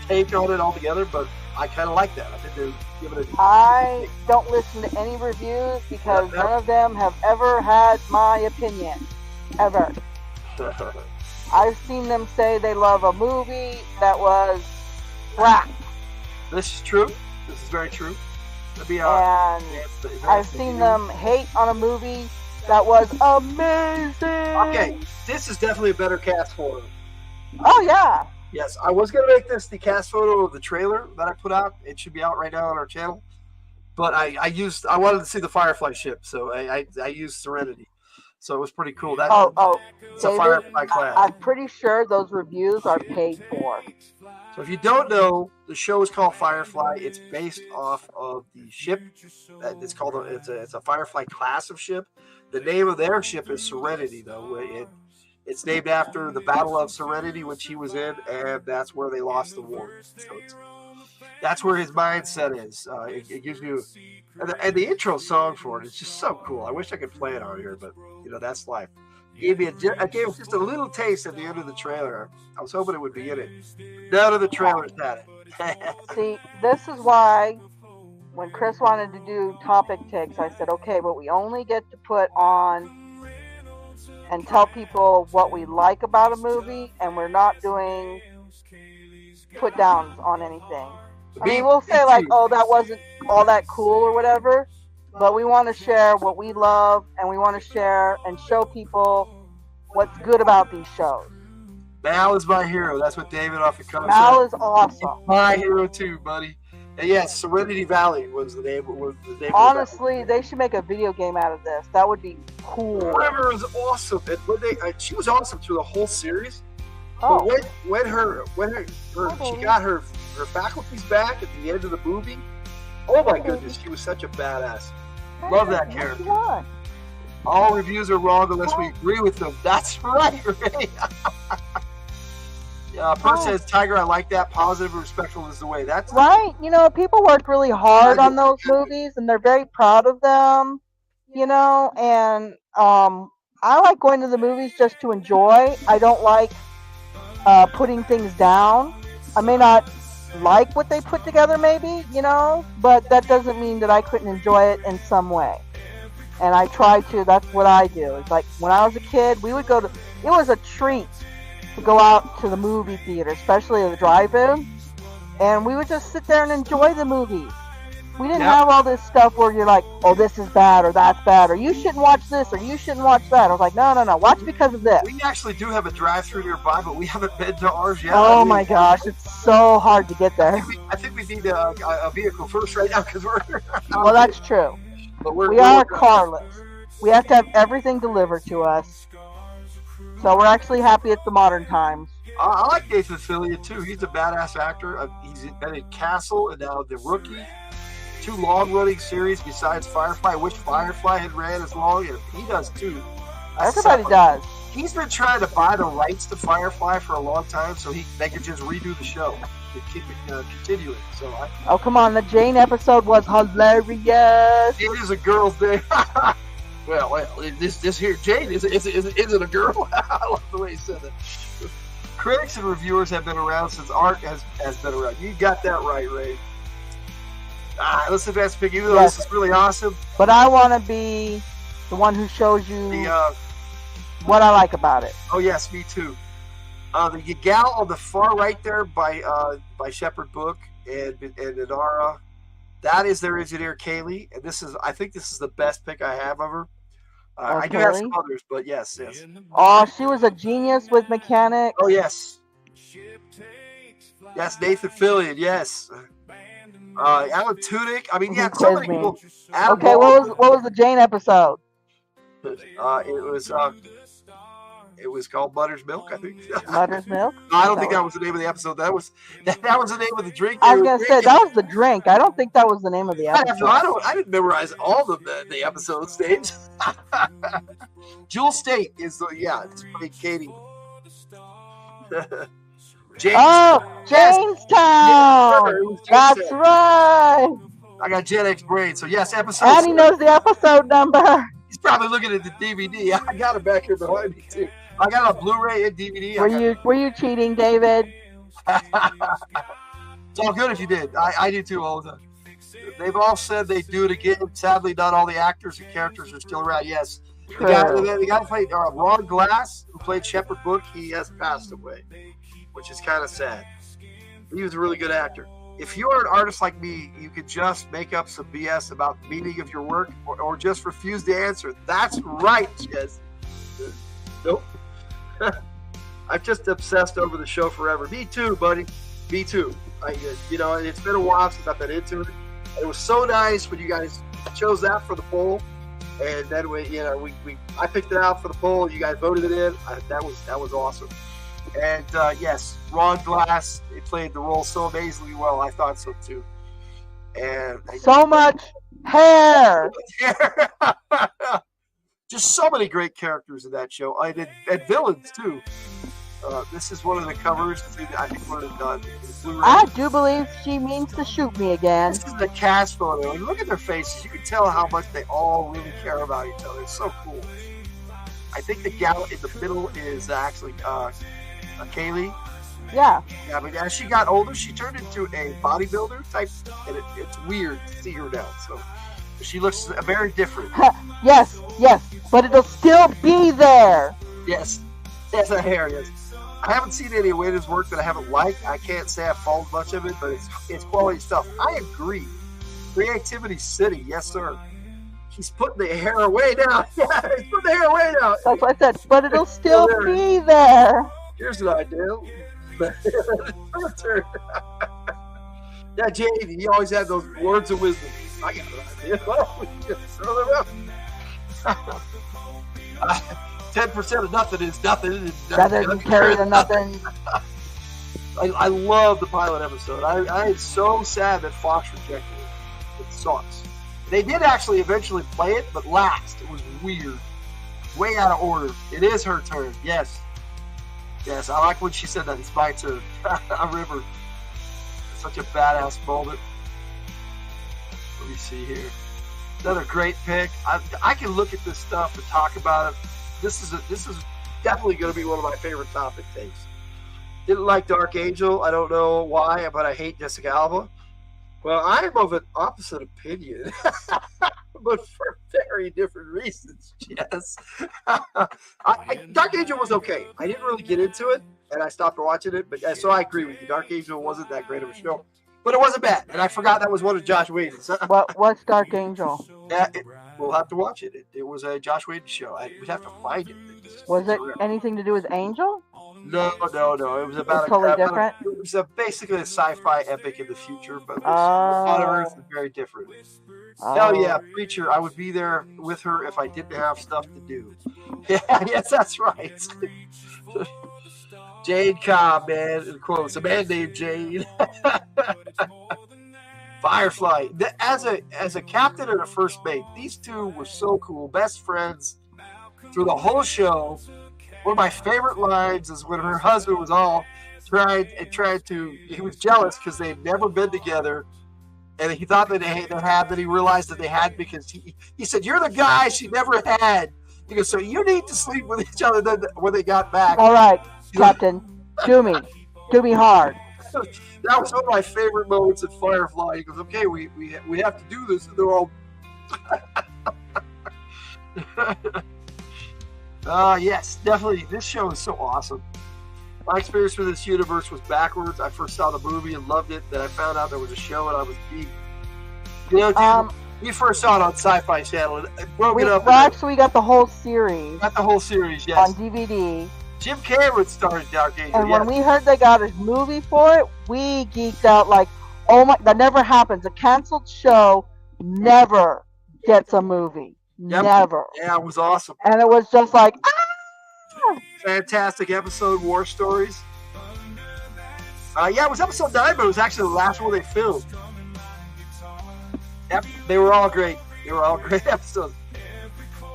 take on it altogether. But I kind of like that. I think they're giving it. I don't listen to any reviews because none of them have ever had my opinion, ever. I've seen them say they love a movie that was crap. This is true. This is very true. And I've seen them hate on a movie that was amazing. Okay, this is definitely a better cast photo. Oh, yeah. Yes, I was going to make this the cast photo of the trailer that I put out. It should be out right now on our channel. But I wanted to see the Firefly ship, so I used Serenity. So it was pretty cool. It's a Firefly class. I'm pretty sure those reviews are paid for. So if you don't know, the show is called Firefly. It's based off of the ship. It's a Firefly class of ship. The name of their ship is Serenity, though. It's named after the Battle of Serenity, which he was in, and that's where they lost the war. So that's where his mindset is. It gives you, and the intro song for it is just so cool. I wish I could play it on here, but that's life. gave us just a little taste at the end of the trailer. I was hoping it would be in it. None of the trailers had it. See, this is why when Chris wanted to do topic takes, I said, okay, but we only get to put on and tell people what we like about a movie, and we're not doing put downs on anything. I mean, we'll say like, oh, that wasn't all that cool or whatever, but we want to share what we love, and we want to share and show people what's good about these shows. Mal is my hero. That's what David off the cover said. Mal is awesome. He's my hero too, buddy. And yes, Serenity Valley was the name. Honestly, they should make a video game out of this. That would be cool. River is awesome, and she was awesome through the whole series. Oh. But when she got her faculties back at the end of the movie, oh my goodness, she was such a badass. Love that character. All reviews are wrong unless we agree with them. That's right, Ray. Bert says, Tiger, I like that. Positive and respectful is the way. That's right. You know, people worked really hard on those movies, and they're very proud of them. You know, and I like going to the movies just to enjoy. I don't like putting things down. I may not like what they put together, maybe, you know, but that doesn't mean that I couldn't enjoy it in some way. And I try to. That's what I do. It's like when I was a kid, we would go to. It was a treat to go out to the movie theater, especially the drive-in, and we would just sit there and enjoy the movies. We didn't have all this stuff where you're like, oh, this is bad or that's bad, or you shouldn't watch this or you shouldn't watch that. I was like, no, watch because of this. We actually do have a drive-thru nearby, but we haven't been to ours yet. Oh my gosh, it's so hard to get there. I think we need a vehicle first right now because we're. Well, that's true. But we are carless. We have to have everything delivered to us. So we're actually happy at the modern times. I like Nathan Fillion too. He's a badass actor. He's been in Castle and now The Rookie. 2 long-running series besides Firefly. I wish Firefly had ran as long, and he does too. Everybody does. He's been trying to buy the rights to Firefly for a long time, so they can just redo the show and keep it continuing. So oh, come on! The Jane episode was hilarious. It is a girl's name. Well, this here Jane is it a girl? I love the way he said it. Critics and reviewers have been around since art has been around. You got that right, Ray. Let's advance pick. Even though this is really awesome, but I want to be the one who shows you what I like about it. Oh yes, me too. The gal on the far right there by Shepherd Book and Inara, that is their engineer Kaylee, and I think this is the best pick I have of her. I do have some others, but yes. Oh, she was a genius with mechanics. Oh yes. Yes, Nathan Fillion. Yes. Alan Tudyk. I mean, yeah, so many people. Okay, what was the Jane episode? It was called Mother's Milk, I think. Mother's Milk? I don't think that was the name of the episode. That was the name of the drink. I was gonna say that was the drink. I don't think that was the name of the episode. I didn't memorize all of the episodes names. Jewel State is it's Katie. Jamestown. That's right. I got Gen X brain, so yes, episode. And he knows the episode number. He's probably looking at the DVD. I got it back here behind me too. I got it on Blu-ray and DVD. Were you cheating, David? It's all good if you did. I do too all the time. They've all said they do it again. Sadly, not all the actors and characters are still around. Yes. The guy who played Ron Glass, who played Shepherd Book, he has passed away, which is kind of sad. He was a really good actor. If you're an artist like me, you could just make up some BS about the meaning of your work or just refuse to answer. That's right, Jess. Nope. I've just obsessed over the show forever. Me too, buddy. Me too. It's been a while since I've been into it. It was so nice when you guys chose that for the poll, and then I picked it out for the poll. You guys voted it in. That was awesome. And yes, Ron Glass, he played the role so amazingly well. I thought so too. And so much hair. Just so many great characters in that show, and villains too. This is one of the covers. I think one of the I do believe she means to shoot me again. This is the cast photo. And look at their faces. You can tell how much they all really care about each other. It's so cool. I think the gal in the middle is actually Kaylee. Yeah. Yeah, but as she got older, she turned into a bodybuilder type, and it's weird to see her now. So she looks very different. Yes, but it'll still be there. Yes, the hair. Yes. I haven't seen any of Wade's work that I haven't liked. I can't say I've followed much of it, but it's quality stuff. I agree. Creativity City, yes sir. He's putting the hair away now. Yeah, he's putting the hair away now. That's what I said. But it'll still be there. Here's an idea. Yeah, Jade, he always had those words of wisdom. I got an idea. Well, we just throw them out. 10% of nothing is nothing. Rather than carry the nothing. I love the pilot episode. I am so sad that Fox rejected it. It sucks. They did actually eventually play it, but last. It was weird. Way out of order. It is her turn. Yes. Yes, I like when she said that. It's my turn. A river. Such a badass moment. Let me see here. Another great pick. I can look at this stuff and talk about it. This is definitely going to be one of my favorite topic takes. Didn't like Dark Angel. I don't know why, but I hate Jessica Alba. Well, I'm of an opposite opinion, but for very different reasons. Yes, Dark Angel was okay. I didn't really get into it, and I stopped watching it. But so I agree with you. Dark Angel wasn't that great of a show, but it wasn't bad. And I forgot that was one of Josh Whedon's. What's Dark Angel? Yeah, we'll have to watch it. It was a Josh Whedon show. We'd have to find it. Was it anything to do with Angel? No. It was about totally different. It was basically a sci-fi epic in the future, but on Earth is very different. Hell yeah, Preacher! I would be there with her if I didn't have stuff to do. Yeah, yes, that's right. Jade Cobb, man, in quotes, a man named Jade. Firefly, as a captain and a first mate, these two were so cool, best friends through the whole show. One of my favorite lines is when her husband was all tried to. He was jealous because they had never been together, and he thought that they had. Then he realized that they had because he said, "You're the guy she never had." He goes, "So you need to sleep with each other." Then when they got back, all right, Captain, do me hard. That was one of my favorite moments in Firefly. He goes, "Okay, we have to do this," and they're all. Yes, definitely. This show is so awesome. My experience with this universe was backwards. I first saw the movie and loved it. Then I found out there was a show, and I was geeked. You know, we first saw it on Sci-Fi Channel. And broke it up. Well, actually, we got the whole series. Got the whole series, yes. On DVD. Jim Cameron starred Dark Angel. And when we heard they got a movie for it, we geeked out like, oh my, that never happens. A canceled show never gets a movie. Yep. Never. Yeah, it was awesome. And it was just like, ah! Fantastic episode, War Stories. Yeah, it was episode 9, but it was actually the last one they filmed. Yep, they were all great. They were all great episodes.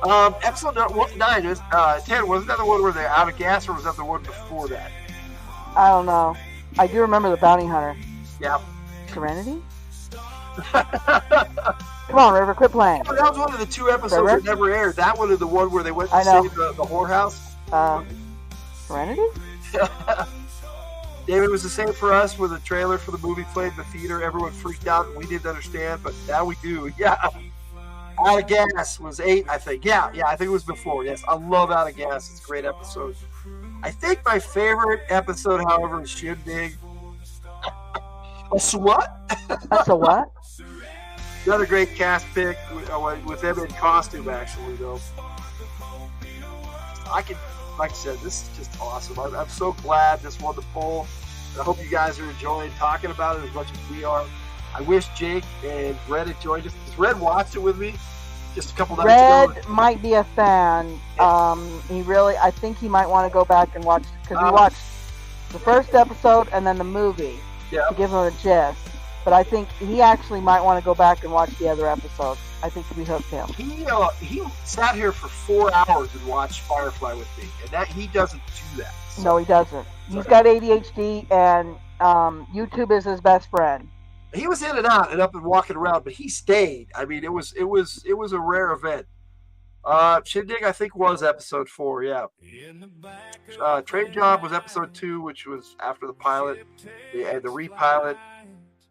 Episode 9, 10, wasn't that the one where they're out of gas, or was that the one before that? I don't know. I do remember the bounty hunter. Yeah. Serenity? Come on, River, quit playing. Yeah, that was one of the 2 episodes that never aired. That one is the one where they went to save the whorehouse. Serenity? David, was the same for us when the trailer for the movie played in the theater. Everyone freaked out and we didn't understand, but now we do. Yeah. Out of Gas was 8, I think. Yeah, I think it was before. Yes, I love Out of Gas. It's a great episode. I think my favorite episode, however, is Shindig. So what? That's a what? Another great cast pick with them in costume, actually, though. Like I said, this is just awesome. I'm so glad this won the poll. I hope you guys are enjoying talking about it as much as we are. I wish Jake and Red had joined us. Red watched it with me just a couple nights ago. Red might be a fan. I think he might want to go back and watch, because we watched the first episode and then the movie to give him a gist. But I think he actually might want to go back and watch the other episodes. I think we hooked him. He sat here for 4 hours and watched Firefly with me, and that he doesn't do that. So. No, he doesn't. He's got ADHD, and YouTube is his best friend. He was in and out and up and walking around, but he stayed. I mean, it was a rare event. Shindig, I think, was episode 4. Yeah. Trade Job was episode 2, which was after the pilot, the repilot,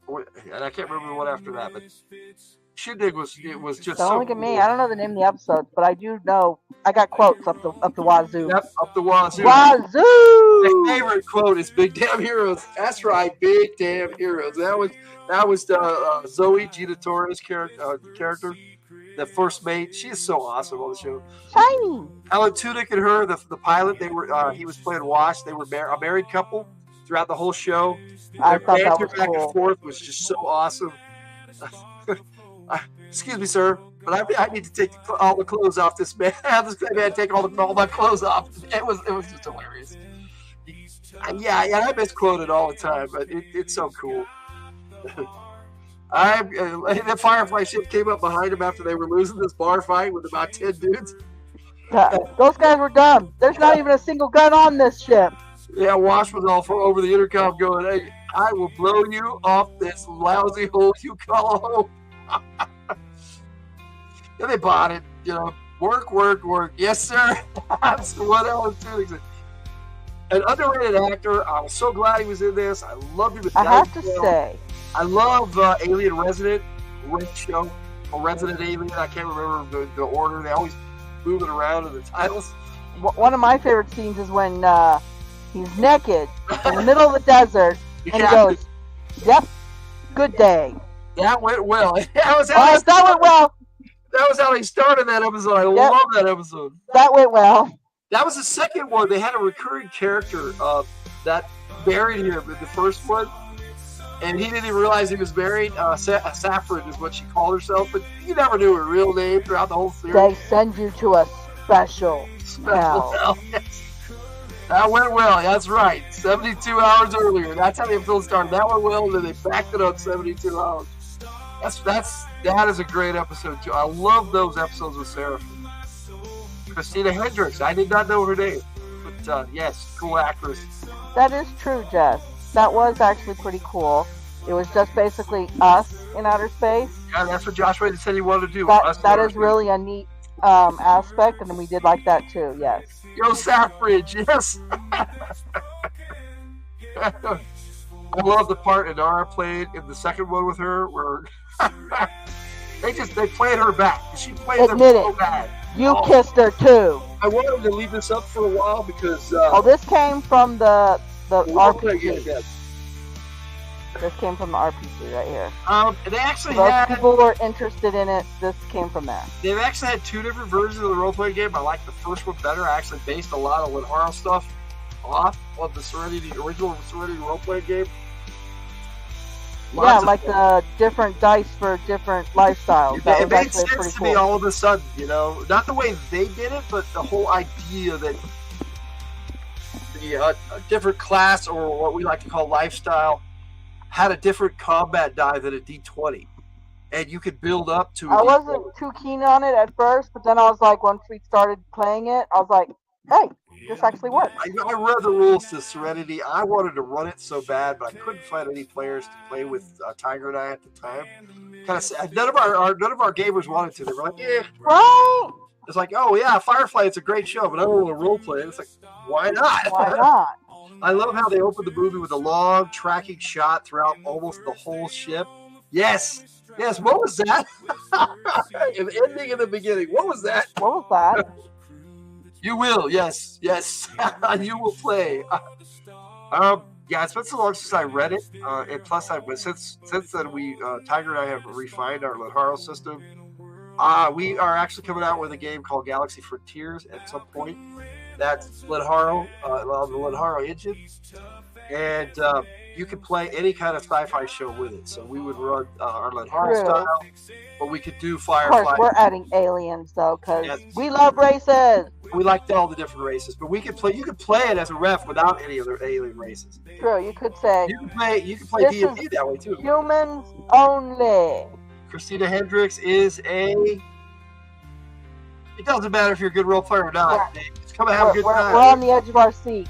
and I can't remember the one after that. But Shindig was just Don't so look at me. cool. I don't know the name of the episodes, but I do know. I got quotes up the wazoo. Yep, up the wazoo. Wazoo! My favorite quote is "Big Damn Heroes." That's right, Big Damn Heroes. That was Zoe Gina Torres' character, the first mate. She is so awesome on the show. Shiny. Alan Tudyk and her, the pilot, they were he was playing Wash. They were a married couple throughout the whole show. I Their thought that banter was back cool. and forth was just so awesome. Excuse me, sir, but I need to take all the clothes off this man. This man take all my clothes off. It was just hilarious. Yeah, I misquote it all the time, but it's so cool. The Firefly ship came up behind him after they were losing this bar fight with about 10 dudes. Those guys were dumb. There's not even a single gun on this ship. Yeah, Wash was all over the intercom going, "Hey, I will blow you off this lousy hole you call home." And they bought it, work. Yes, sir. That's what I was doing. An underrated actor. I was so glad he was in this. I loved him. I have to say, I love Alien Resident, great show. Or Resident Alien. I can't remember the order. They always move it around in the titles. One of my favorite scenes is when he's naked in the middle of the desert, and he goes, "Yep, good day." That went well. That went well. That was how he started that episode. I love that episode. That went well. That was the second one. They had a recurring character that married him in the first one, and he didn't even realize he was married. Saffron is what she called herself, but you never knew her real name throughout the whole series. They send you to a special hell. That went well. That's right. 72 hours earlier. That's how the episode started. That went well, and then they backed it up 72 hours. That is a great episode too. I love those episodes with Sarah. Christina Hendricks. I did not know her name, but yes, cool actress. That is true, Jess. That was actually pretty cool. It was just basically us in outer space. Yeah, that's what Josh Wade said he wanted to do. That is really a neat aspect, and we did like that too. Yes. Yo, Saffridge. Yes. I love the part Inara played in the second one with her, where they played her back. She played them so bad. You kissed her too. I wanted to leave this up for a while because this came from the RPG. Yes. This came from the RPG right here. They actually had people who were interested in it. This came from there. They've actually had 2 different versions of the role-playing game. I like the first one better. I actually based a lot of Linharo stuff off of the original Serenity role-playing game. Yeah, like the different dice for different lifestyles. It made sense to me all of a sudden, Not the way they did it, but the whole idea that the different class, or what we like to call lifestyle, had a different combat die than a D20. And you could build up to it. I wasn't too keen on it at first, but then I was like, once we started playing it, I was like, hey, this actually works. I read the rules to Serenity. I wanted to run it so bad, but I couldn't find any players to play with Tiger and I at the time. Kind of sad. None of our gamers wanted to. They were like, "Yeah, right." It's like, "Oh yeah, Firefly. It's a great show, but I don't want to role play." It's like, why not? Why not? I love how they opened the movie with a long tracking shot throughout almost the whole ship. Yes. What was that? An ending in the beginning. What was that? What was that? You will, yes, you will play. It's been so long since I read it, and plus, since then Tiger and I have refined our Linharo system. We are actually coming out with a game called Galaxy Frontiers at some point. That's Linharo, the Linharo engine, and you can play any kind of sci-fi show with it. So we would run our Linharo style, but we could do Firefly. Of course, we're adding aliens though, because we love races. We liked all the different races, but we could play. You could play it as a ref without any other alien races. True, you could say. You can play D&D that way too. Humans only. Christina Hendricks is a. It doesn't matter if you're a good role player or not. Just come and have a good time. We're on the edge of our seat.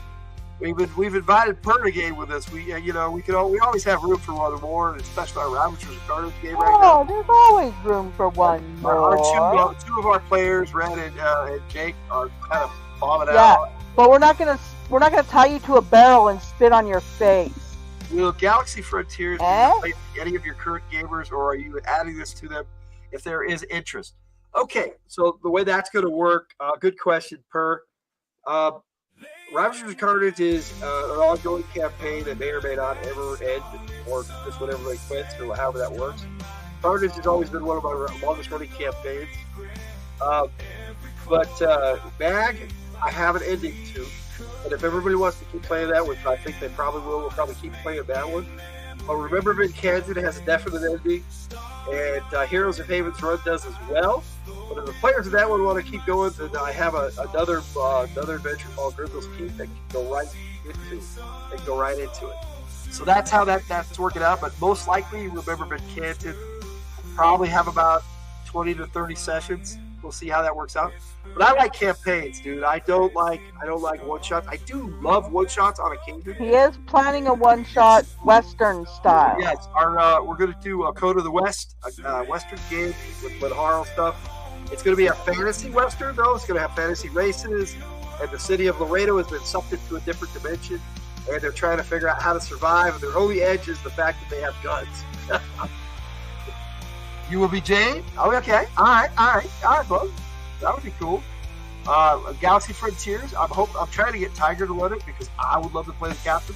We've invited Per to game with us. We always have room for one or more, and especially our Ravagers and Carnage game right now. Oh, there's always room for one more. Our two of our players, Red and Jake, are kind of bombing out. Yeah, but we're not gonna tie you to a barrel and spit on your face. Will Galaxy Frontiers play any of your current gamers, or are you adding this to them if there is interest? Okay, so the way that's going to work, good question, Per. Ravagers Carnage is an ongoing campaign that may or may not ever end, or just whenever they quit, or however that works. Carnage has always been one of my longest running campaigns. But Mag, I have an ending to. And if everybody wants to keep playing that, which I think they probably will, we'll probably keep playing that one. But Remember in Kansas has a definite ending. And Heroes of Haven's Run does as well. But if the players of that one want to keep going, then I have another adventure called Grimmel's Keep that can go right into it. So that's how that's working out. But most likely, Remember in Kansas probably have about 20 to 30 sessions. We'll see how that works out. But I like campaigns, dude. I don't like one shots. I do love one shots on occasion. He is planning a one shot Western style. Yes, we're going to do a Code of the West, a Western game with horror stuff. It's going to be a fantasy Western, though. It's going to have fantasy races, and the city of Laredo has been sucked into a different dimension, and they're trying to figure out how to survive. And their only edge is the fact that they have guns. You will be Jane? Oh, okay. All right, bud. That would be cool. Galaxy Frontiers. I'm trying to get Tiger to run it because I would love to play the captain.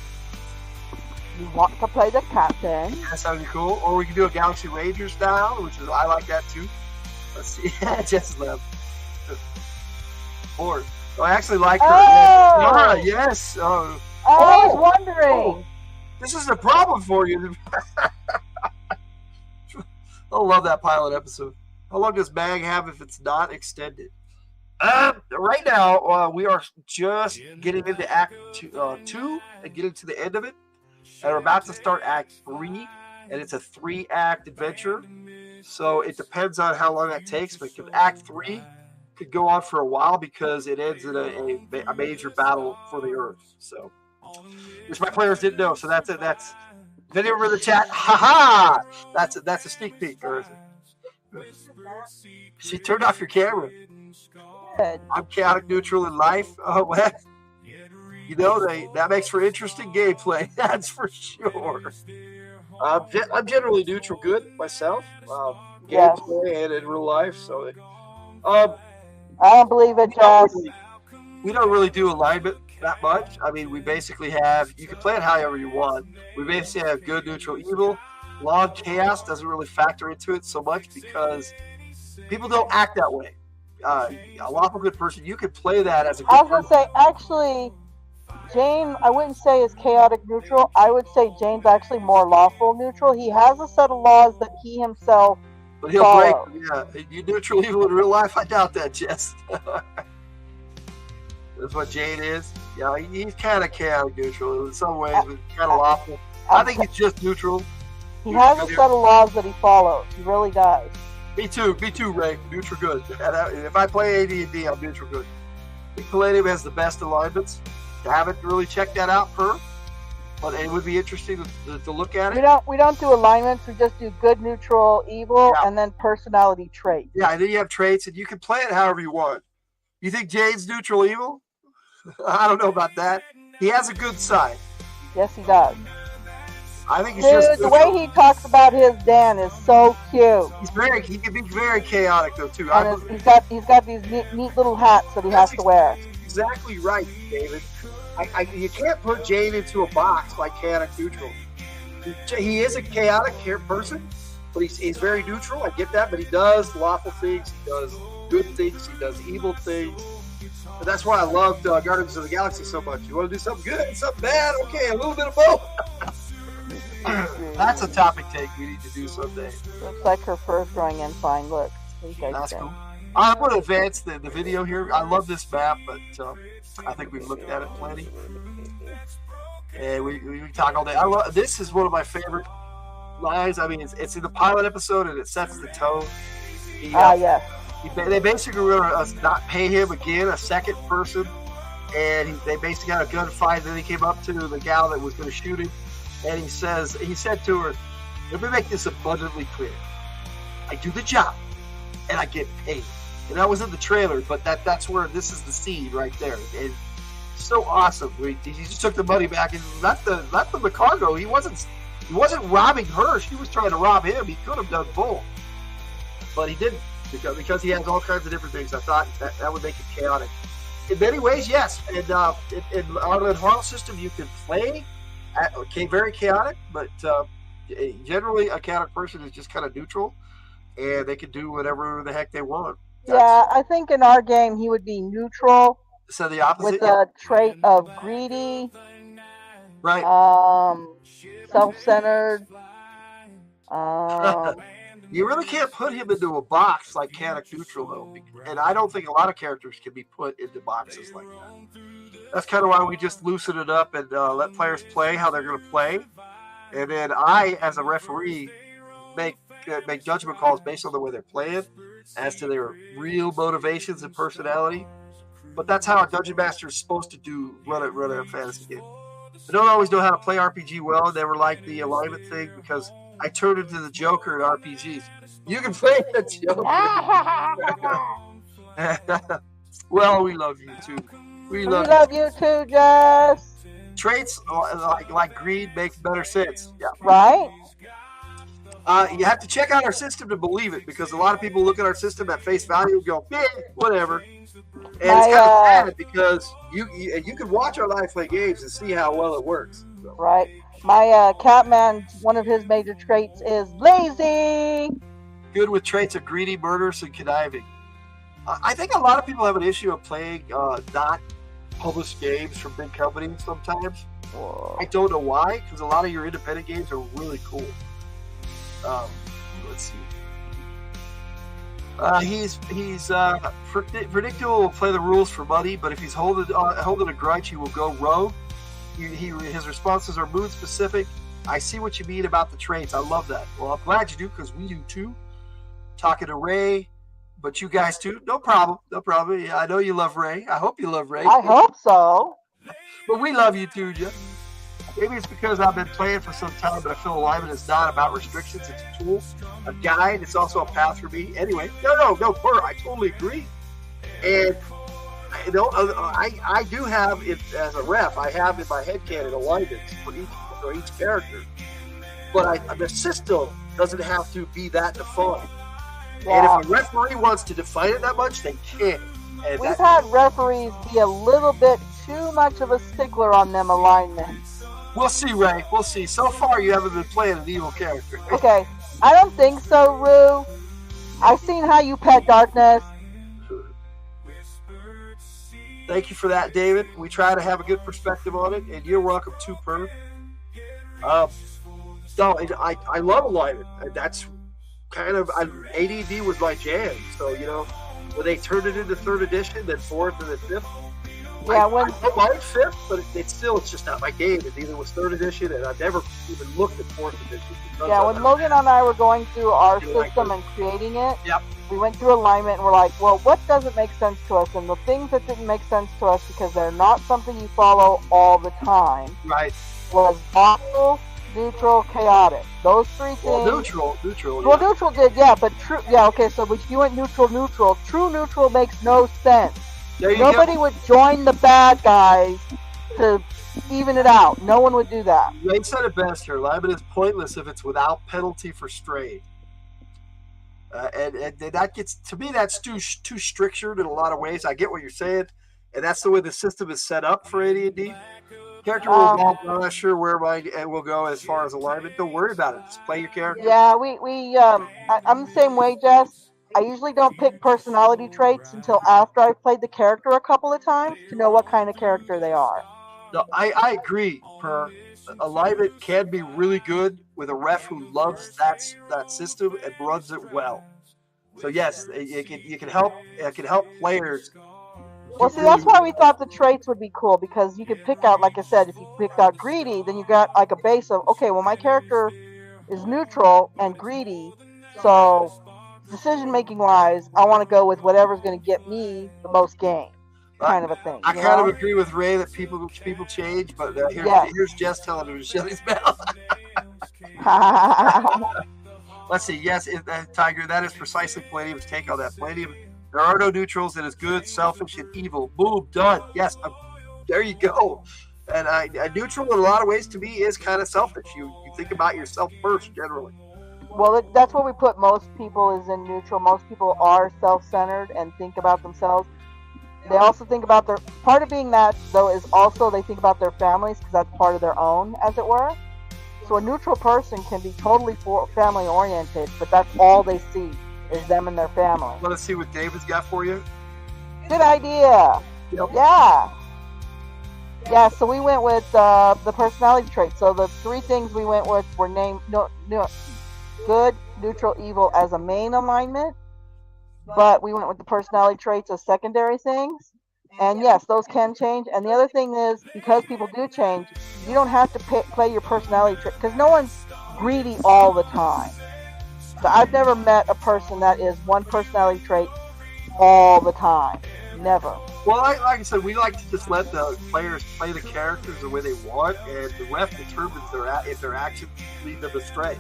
You want to play the captain? Yes, that would be cool. Or we can do a Galaxy Ranger style, I like that too. Let's see. Just left. Or I actually like her. Oh! Yes. I was wondering. This is a problem for you. I love that pilot episode. How long does Mag have if it's not extended? Right now, we are just getting into Act 2 and getting to the end of it. And we're about to start Act 3, and it's a 3-act adventure. So it depends on how long that takes. But Act 3 could go on for a while because it ends in a major battle for the Earth. So, which my players didn't know. So that's it. That's video over the chat. Ha ha! That's a sneak peek. She turned off your camera. Good. I'm chaotic neutral in life. Oh, well, that makes for interesting gameplay. That's for sure. I'm generally neutral good myself. Gameplay and in real life. So, I don't believe it, Jess. We don't really do alignment that much. I mean, we basically have, you can play it however you want. We basically have good, neutral, evil. Law of Chaos doesn't really factor into it so much because people don't act that way. A lawful good person, you could play that as a good I was going to say, actually, Jane, I wouldn't say is chaotic neutral. I would say Jane's actually more lawful neutral. He has a set of laws that he himself But he'll follows. break them, yeah. You neutral evil in real life? I doubt that, Jess. That's what Jane is. Yeah, he's kind of chaotic neutral in some ways, but kind of lawful. I think he's just neutral. He has a set of laws that he follows. He really does. Me too, Ray. Neutral good. If I play AD&D, I'm neutral good. I think Palladium has the best alignments. I haven't really checked that out, but it would be interesting to look at it. We don't do alignments. We just do good, neutral, evil, and then personality traits. Yeah, and then you have traits, and you can play it however you want. You think Jade's neutral evil? I don't know about that. He has a good side. Yes, he does. I think he's just the way he talks about his Dan is so cute. He can be very chaotic though too. And he's got these neat little hats that he has to wear. Exactly right, David. You can't put Jade into a box like chaotic neutral. He is a chaotic person, but he's very neutral. I get that, but he does lawful things. He does good things. He does evil things. But that's why I loved Guardians of the Galaxy so much. You want to do something good, something bad? Okay, a little bit of both. That's a topic take we need to do someday. Looks like her fur's growing in fine. Look. That's cool. I'm going to advance the video here. I love this map, but I think we've looked at it plenty. And we talk all day. This is one of my favorite lines. I mean, it's in the pilot episode, and it sets the tone. Yes. They basically were going to not pay him again, a second person. and they basically had a gunfight. Then he came up to the gal that was going to shoot him, and he said to her, "Let me make this abundantly clear. I do the job, and I get paid." And that was in the trailer, but that's where this is the scene right there. And so awesome. He just took the money back and left them the cargo. He wasn't robbing her. She was trying to rob him. He could have done both, but he didn't because he has all kinds of different things. I thought that would make it chaotic. In many ways, yes. And in on the Horror system, you can play very chaotic, but generally a chaotic person is just kind of neutral, and they can do whatever the heck they want. Yeah, I think in our game he would be neutral. So the opposite, with a trait of greedy, right? Self-centered. You really can't put him into a box like chaotic neutral though, and I don't think a lot of characters can be put into boxes like that. That's kind of why we just loosen it up and let players play how they're going to play, and then I, as a referee, make judgment calls based on the way they're playing, as to their real motivations and personality. But that's how a dungeon master is supposed to run a fantasy game. I don't always know how to play RPG well. I never liked the alignment thing because I turned into the Joker in RPGs. You can play the Joker. Well, we love you too. We love you too, Jess. Traits like greed make better sense. Yeah. Right? You have to check out our system to believe it, because a lot of people look at our system at face value and go, whatever. And it's kind of sad because you can watch our live play games and see how well it works. So. Right. My Catman, one of his major traits is lazy. Good with traits of greedy, murderous, and conniving. I think a lot of people have an issue of playing not published games from big companies sometimes. I don't know why, because a lot of your independent games are really cool. Let's see. He's predictable. Will play the rules for money, but if he's holding a grudge, he will go rogue. His responses are mood specific. I see what you mean about the traits. I love that. Well, I'm glad you do, because we do too. Talking to Ray, but you guys too. No problem. Yeah, I know you love Ray. I hope you love Ray. I hope so. But we love you too, Jeff. Maybe it's because I've been playing for some time, but I feel alignment is not about restrictions. It's a tool, a guide. It's also a path for me. Anyway, no, I totally agree. And I do have it as a ref. I have in my headcanon alignments for each character, but the system doesn't have to be that defined. Yeah. And if a referee wants to define it that much, they can. And we've had referees be a little bit too much of a stickler on them alignments. We'll see, Ray. We'll see. So far, you haven't been playing an evil character. Okay. I don't think so, Rue. I've seen how you pet darkness. Thank you for that, David. We try to have a good perspective on it, and you're welcome to, Per. I love alignment. That's kind of ADD was my jam. So when they turned it into 3rd edition, then 4th, and then 5th. Yeah, I like 5th, but it's just not my game. It either was 3rd edition, and I've never even looked at 4th edition. Yeah, when Logan and I were going through our system and creating it, we went through alignment and we're like, well, what doesn't make sense to us? And the things that didn't make sense to us because they're not something you follow all the time. Right. Was awful, neutral, chaotic. Those 3 things. Well, neutral. Well, neutral did, but true. Yeah, okay. So if you went neutral. True neutral makes no sense. Nobody would join the bad guys to even it out. No one would do that. Ray said it best here. Alignment is pointless if it's without penalty for straying. And that gets, to me, that's too strictured in a lot of ways. I get what you're saying, and that's the way the system is set up for AD&D. Character will evolve. I'm not sure where mine will go as far as alignment. Don't worry about it. Just play your character. Yeah, I'm the same way, Jess. I usually don't pick personality traits until after I've played the character a couple of times to know what kind of character they are. No, I agree. Alignment can be really good with a ref who loves that system and runs it well. So yes, it can help. It can help players. Well, see, that's why we thought the traits would be cool, because you could pick out, like I said, if you picked out greedy, then you got like a base of, okay, well, my character is neutral and greedy, so decision-making wise, I want to go with whatever's going to get me the most gain. kind of a thing. I kind of agree with Ray that people change, but here's Jess telling him to shut his mouth. Let's see. Yes, Tiger, that is precisely Palladium's take on that. Palladium, there are no neutrals. It is good, selfish, and evil. Boom, done. Yes, there you go. And a neutral in a lot of ways to me is kind of selfish. You think about yourself first, generally. Well, that's what we put most people is in neutral. Most people are self-centered and think about themselves. They also think about their, part of being that, though, is also they think about their families because that's part of their own, as it were. So a neutral person can be totally family-oriented, but that's all they see is them and their family. Want to see what David's got for you? Good idea. Yep. Yeah. Yeah, so we went with the personality traits. So the three things we went with were good, neutral, evil as a main alignment. But we went with the personality traits as secondary things. And yes, those can change. And the other thing is, because people do change, you don't have to play your personality trait. Because no one's greedy all the time. So I've never met a person that is one personality trait all the time. Never. Well, like I said, we like to just let the players play the characters the way they want, and the ref determines if their actions lead them astray.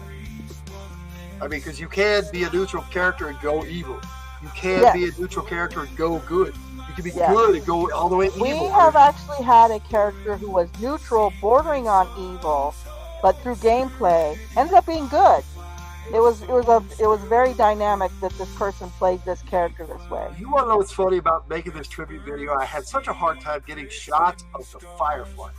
I mean, because you can be a neutral character and go evil. You can be a neutral character and go good. You can be good and go all the way evil. We have actually had a character who was neutral, bordering on evil, but through gameplay ended up being good. It was very dynamic that this person played this character this way. You want to know what's funny about making this tribute video? I had such a hard time getting shots of the Firefly.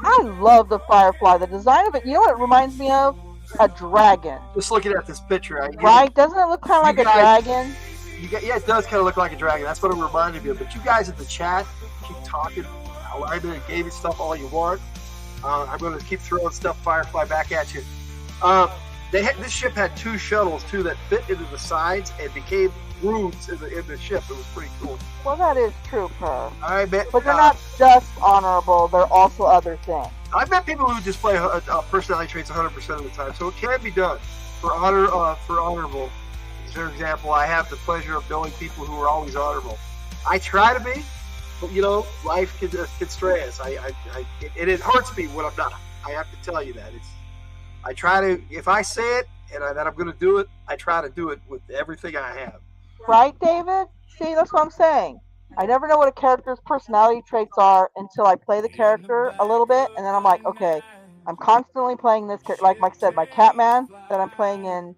I love the Firefly. The design of it, you know what it reminds me of? A dragon. Just looking at this picture, right? Doesn't it look kind of like a dragon? Yeah, it does kind of look like a dragon. That's what it reminded me of. But you guys in the chat keep talking, alignment and gaming stuff all you want. I'm going to keep throwing stuff Firefly back at you. This ship had two shuttles too that fit into the sides and became rooms in the ship. It was pretty cool. Well, that is true, Per. I bet, but they're not just honorable; they're also other things. I've met people who just play personality traits 100% of the time, so it can be done for honorable. For example, I have the pleasure of knowing people who are always honorable. I try to be, but life can stray us. It hurts me when I'm not. I have to tell you that. I try to, if I say it and that I'm going to do it, I try to do it with everything I have. Right, David? See, that's what I'm saying. I never know what a character's personality traits are until I play the character a little bit, and then I'm like, okay, I'm constantly playing this character. Like Mike said, my Catman that I'm playing in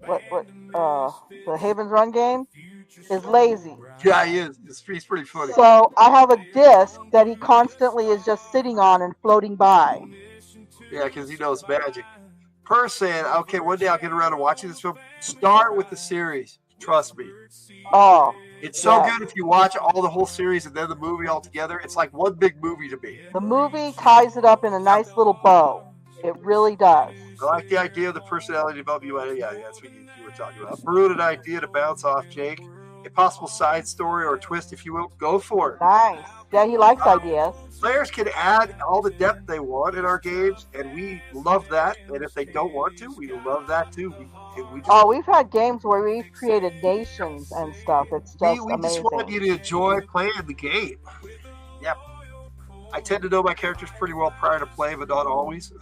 the Haven's Run game is lazy. Yeah, he is. He's pretty funny. So I have a disc that he constantly is just sitting on and floating by. Yeah, because he knows magic. Per saying, okay, one day I'll get around to watching this film. Start with the series. Trust me. Oh. It's so good if you watch the whole series and then the movie all together. It's like one big movie to me. The movie ties it up in a nice little bow. It really does. I like the idea of the personality development. Yeah, that's what you were talking about. Brewed an idea to bounce off Jake. A possible side story or twist, if you will. Go for it. Nice. Yeah, he likes ideas. Players can add all the depth they want in our games, and we love that. And if they don't want to, we love that too. We've had games where we've created nations and stuff. It's just amazing. We just want you to enjoy playing the game. Yep. I tend to know my characters pretty well prior to play, but not always.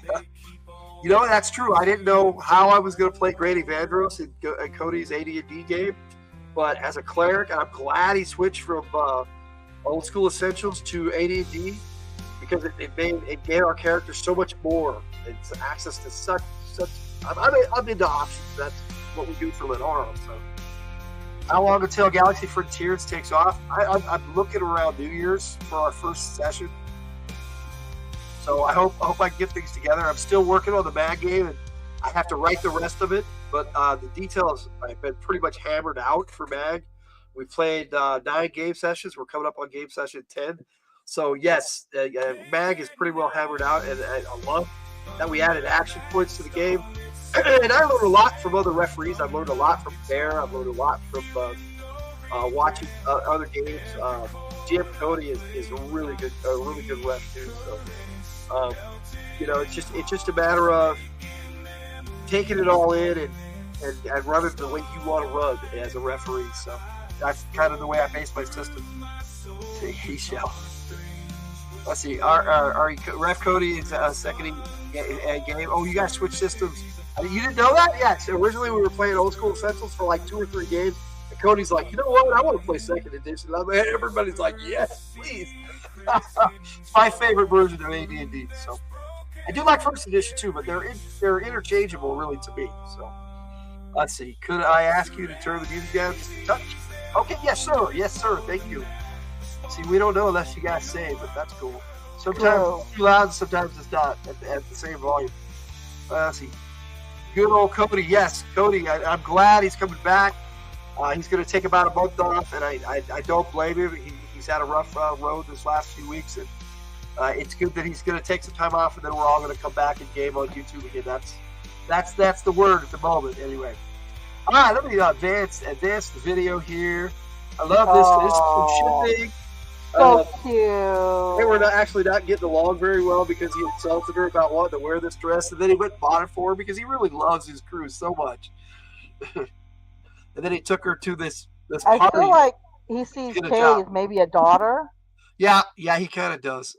That's true. I didn't know how I was going to play Grady Vandross in Cody's AD&D game, but as a cleric, I'm glad he switched from Old School Essentials to AD&D because it gave our characters so much more. It's access to such. I'm into options. That's what we do for Lenora. So, how long until Galaxy Frontiers takes off? I'm looking around New Year's for our first session. So I hope I can get things together. I'm still working on the MAG game, and I have to write the rest of it. But the details have been pretty much hammered out for MAG. We played 9 game sessions. We're coming up on game session 10. So yes, MAG is pretty well hammered out, and I love that we added action points to the game. And I learned a lot from other referees. I've learned a lot from Bear. I've learned a lot from watching other games. GM Cody is a really good ref too. So it's just a matter of taking it all in and running the way you want to run as a referee. So That's kind of the way I base my system. See, he shall. Let's see. Our Ref Cody is seconding game. Oh, you guys switched systems. You didn't know that? Yeah. So originally we were playing old school essentials for like 2 or 3 games. And Cody's like, you know what? I want to play second edition. And everybody's like, yes, please. It's my favorite version of AD&D. So I do like first edition too, but they're interchangeable really to me. So let's see. Could I ask you to turn the music down just a touch? Okay. Yes, sir. Yes, sir. Thank you. See, we don't know unless you guys say, but that's cool. Sometimes it's too loud, sometimes it's not at the same volume. Let's see. Good old Cody. Yes, Cody, I'm glad he's coming back. He's going to take about a month off, and I don't blame him. He's had a rough road this last few weeks, and it's good that he's going to take some time off, and then we're all going to come back and game on YouTube again. That's the word at the moment, anyway. All right, let me advance the video here. I love this. This is from shipping. So cute. They were not getting along very well because he insulted her about wanting to wear this dress, and then he went and bought it for her because he really loves his crew so much. And then he took her to this party. I feel like he sees Kay as maybe a daughter. Yeah, he kind of does.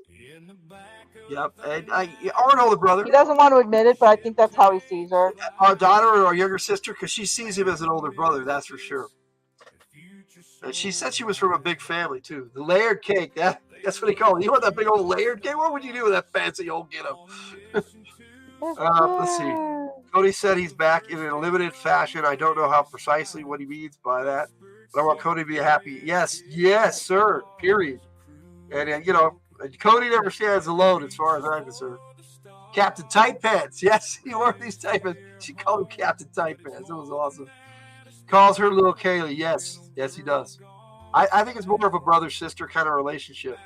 Yep, and our older brother. He doesn't want to admit it, but I think that's how he sees her. Our daughter or our younger sister, because she sees him as an older brother, that's for sure. And she said she was from a big family, too. The layered cake, that's what he called it. You want that big old layered cake? What would you do with that fancy old get-up? Let's see. Cody said he's back in a limited fashion. I don't know how precisely what he means by that. But I want Cody to be happy. Yes, sir, period. And, Cody never stands alone as far as I'm concerned. Captain Tight Pants. Yes, he wore these tight pants. She called him Captain Tight Pants. It was awesome. Calls her little Kaylee. Yes, he does. I think it's more of a brother-sister kind of relationship.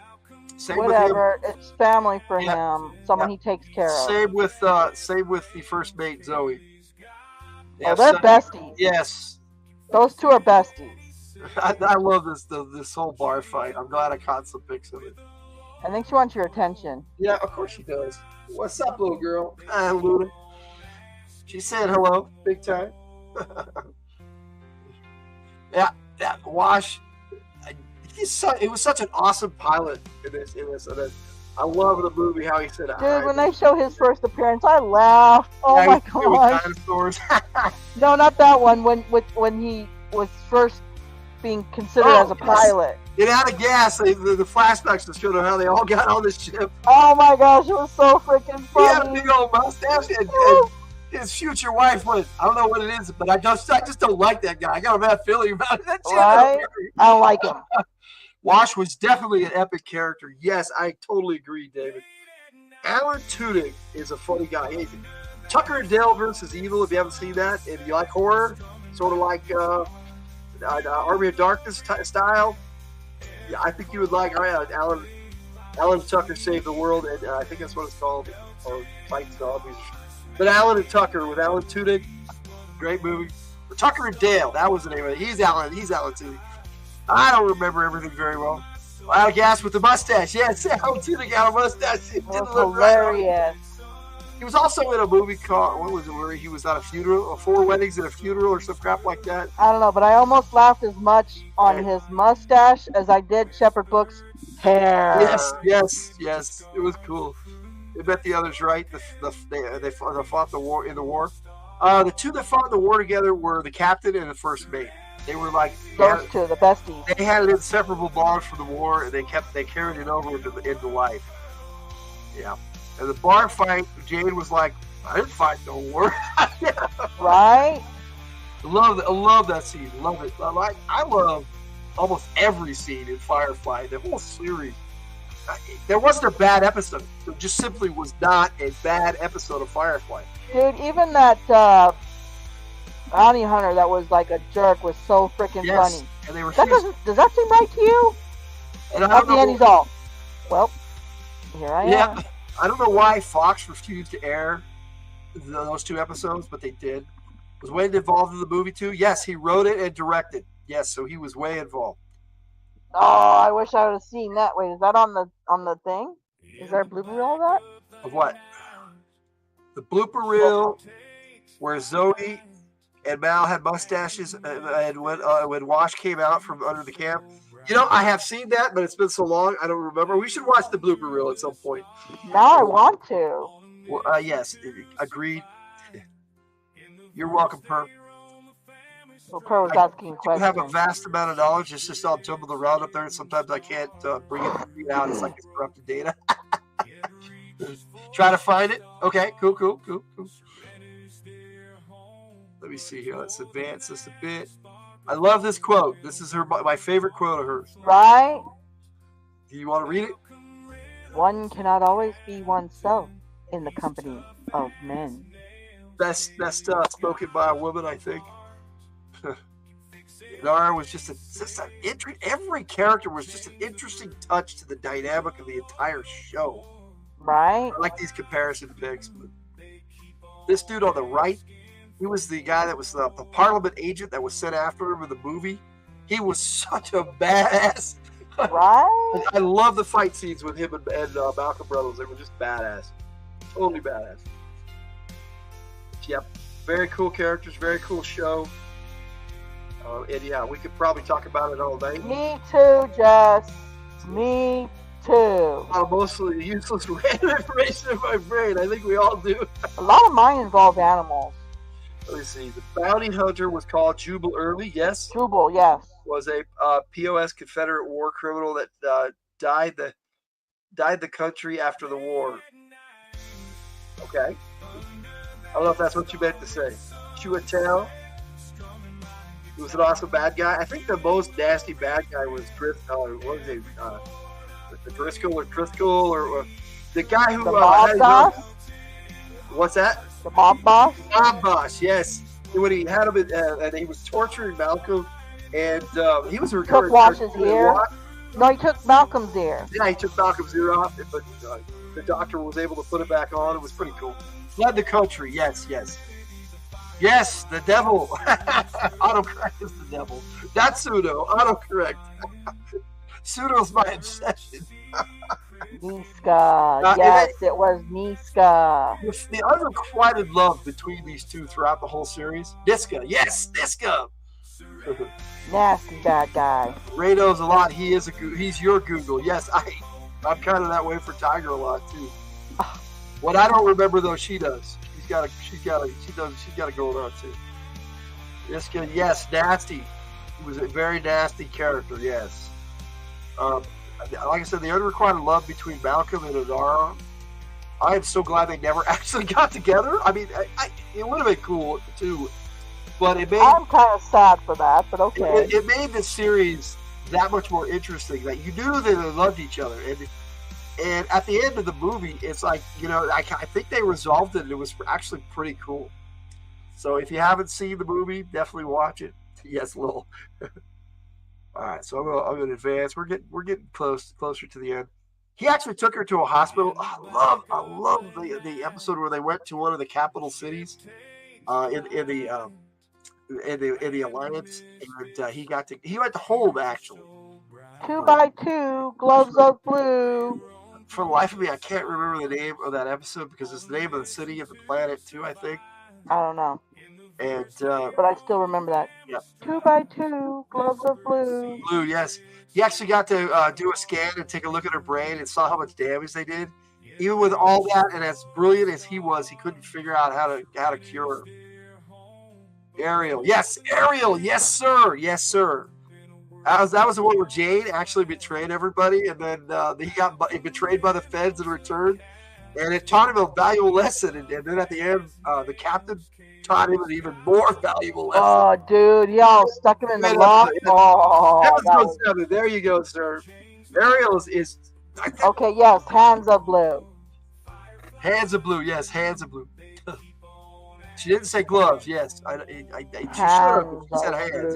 Same Whatever. with him. It's family for him. Someone he takes care of. Same with the first mate, Zoe. Yeah, they're besties. Yes. Those two are besties. I love this whole bar fight. I'm glad I caught some pics of it. I think she wants your attention. Yeah, of course she does. What's up, little girl? Hi, Luna. She said hello, big time. Yeah, Wash. It was such an awesome pilot in this. I love the movie how he said, dude, when they show his first appearance, I laughed. Oh my god! Dinosaurs. No, not that one. When he was first being considered as a pilot. It had a gas. The flashbacks to show them how they all got on this ship. Oh my gosh, it was so freaking funny. He had a big old mustache, and his future wife went, I don't know what it is, but I just don't like that guy. I got a bad feeling about it. Right? I don't like him. Wash was definitely an epic character. Yes, I totally agree, David. Alan Tudyk is a funny guy. Tucker and Dale versus Evil, if you haven't seen that, if you like horror, sort of like Army of Darkness style, yeah, I think you would like Alan Tucker Saved the World, and I think that's what it's called, or Fight Zombies. But Alan and Tucker with Alan Tudyk, great movie. Or Tucker and Dale, that was the name of it. He's Alan Tudyk. I don't remember everything very well. Out of gas with the mustache. Yes, Alan Tudyk out of mustache. That's hilarious. He was also in a movie called, what was it, where he was at a funeral, 4 weddings and a funeral or some crap like that. I don't know, but I almost laughed as much on his mustache as I did Shepherd Book's hair. Yes. It was cool. They bet the others right. They fought the war in the war. The two that fought in the war together were the captain and the first mate. They were like those two, the besties. They had an inseparable bond from the war, and they carried it over into life. Yeah. And the bar fight, Jane was like, I didn't fight no war. Right? I love that scene. Love it. I love almost every scene in Firefly, the whole series. There wasn't a bad episode. There just simply was not a bad episode of Firefly. Dude, even that bounty hunter that was like a jerk was so freaking funny. And they were does that seem right to you? And at the end, he's all, well, here I am. I don't know why Fox refused to air those 2 episodes, but they did. Was Wade involved in the movie too? Yes, he wrote it and directed. Yes, so he was way involved. Oh, I wish I would have seen that. Wait, is that on the thing? Is there a blooper reel of that? Of what? The blooper reel where Zoe and Mal had mustaches, and when Wash came out from under the camp. You know, I have seen that, but it's been so long, I don't remember. We should watch the blooper reel at some point. Now I want to. Well, yes, agreed. You're welcome, Perp. Well, Per was asking a You question. have a vast amount of knowledge. It's just all jumbled around up there, and sometimes I can't bring it out. It's like it's corrupted data. Try to find it. Okay, cool. Let me see here. Let's advance this a bit. I love this quote. This is my favorite quote of hers. Right? Do you want to read it? One cannot always be oneself in the company of men. Best spoken by a woman, I think. Nara was just an every character was just an interesting touch to the dynamic of the entire show. Right? I like these comparison pics. But this dude on the right, he was the guy that was the Parliament agent that was sent after him in the movie. He was such a badass. Right? I love the fight scenes with him and Malcolm Brothers. They were just badass. Totally badass. Yep. Very cool characters, very cool show. And yeah, we could probably talk about it all day. Me too, Jess. Me too. Mostly useless random information in my brain. I think we all do. A lot of mine involve animals. Let me see. The bounty hunter was called Jubal Early. Yes. Jubal, yes. Was a POS Confederate war criminal that died the country after the war. Okay. I don't know if that's what you meant to say. Chiwetel. He was an awesome bad guy. I think the most nasty bad guy was what was his name? The Driscoll or the guy who the mob boss? What's that? The mob boss? Mob boss, yes. When he had him and he was torturing Malcolm, and he was took Wash's ear. No, he took Malcolm's ear. Yeah, he took Malcolm's ear off, but the doctor was able to put it back on. It was pretty cool. Fled the country, yes. Yes, the devil. Autocorrect is the devil. Not pseudo. Autocorrect. Pseudo's my obsession. Niska. Yes, it was Niska. The unrequited love between these two throughout the whole series. Niska. Yes, Niska. Nasty bad guy. Ray knows a lot. He's your Google. Yes, I'm kind of that way for Tiger a lot too. What I don't remember though, she does. She's got it going on too. Niska, yes, nasty. He was a very nasty character. Yes. Like I said, the unrequited love between Malcolm and Adara. I am so glad they never actually got together. I mean, it would have been cool too, but it made. I'm kind of sad for that, but okay. It made the series that much more interesting. That you knew that they loved each other, and at the end of the movie, it's like, you know, I think they resolved it. And it was actually pretty cool. So if you haven't seen the movie, definitely watch it. Yes, Lil. All right, so I'm going to advance. We're getting closer to the end. He actually took her to a hospital. I love the episode where they went to one of the capital cities in the Alliance, and he went to Hold actually. 2x2 gloves of blue. For the life of me, I can't remember the name of that episode because it's the name of the city of the planet too, I think. I don't know. And but I still remember that. Yeah. 2x2 gloves of blue. Blue, yes. He actually got to do a scan and take a look at her brain and saw how much damage they did. Even with all that, and as brilliant as he was, he couldn't figure out how to cure her. Ariel, yes, yes, sir. That was the one where Jane actually betrayed everybody, and then he got betrayed by the feds in return, and it taught him a valuable lesson. And then at the end, the captain taught him an even more valuable lesson. Oh, dude, y'all stuck him in the lock. Oh, there you go, sir. Ariel is I think, okay. Yes, hands of blue. Hands of blue. Yes, hands of blue. She didn't say gloves. Yes, she should have. She said hands.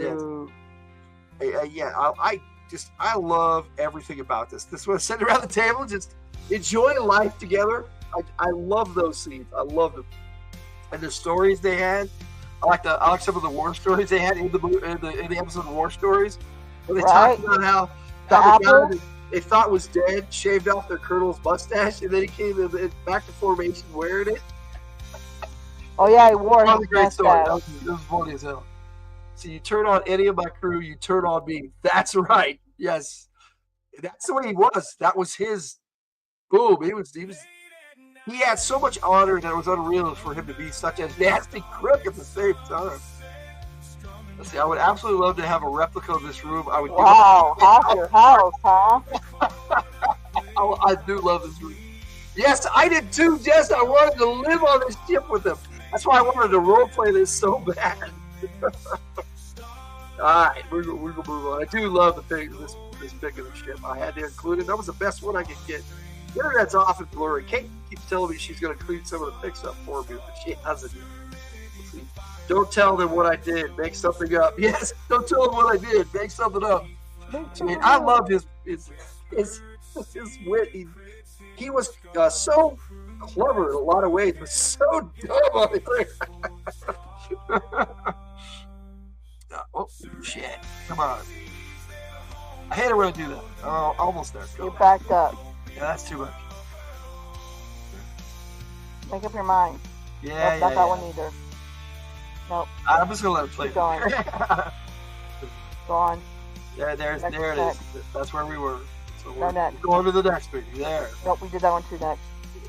Yes. I love everything about this. This was sitting around the table, just enjoying life together. I love those scenes. I love them, and the stories they had. I like some of the war stories they had in the episode of War Stories, where they talked about how the guy they thought was dead shaved off their colonel's mustache, and then he came back to formation wearing it. Oh yeah, he wore That was his a great story. mustache. That was funny as hell. So you turn on any of my crew, you turn on me. That's right. Yes. That's the way he was. That was his boom. He had so much honor that it was unreal for him to be such a nasty crook at the same time. Let's see, I would absolutely love to have a replica of this room. I would. Wow, half your house, huh? I do love this room. Yes, I did too, Jess. I wanted to live on this ship with him. That's why I wanted to role play this so bad. All right, we're gonna move on. I do love this pick of the ship. I had to include it. That was the best one I could get. The internet's off and blurry. Kate keeps telling me she's going to clean some of the pics up for me, but she hasn't. Let's see. Don't tell them what I did. Make something up. Yes, don't tell them what I did. Make something up. I mean, I love his wit. He was so clever in a lot of ways, but so dumb on it. Oh, shit. Come on. I hate it when I do that. Oh, almost there. You're backed up. Yeah, that's too much. Make up your mind. Yeah, nope, not that one either. Nope. I'm just going to let it play. Keep going. Go on. There it is. That's where we were. So we're next. going to the next picture. There. Nope, we did that one too next.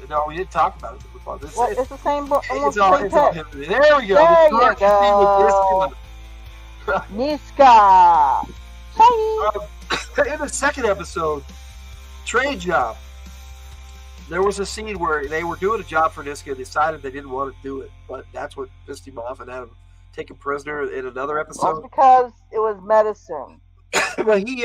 No, we didn't talk about it before. It's the same book. It's all him. There we go. There you go. Niska. In the second episode, Trade Job, there was a scene where they were doing a job for Niska and decided they didn't want to do it, but that's what pissed him off and had him taken prisoner in another episode. Well, because it was medicine. But he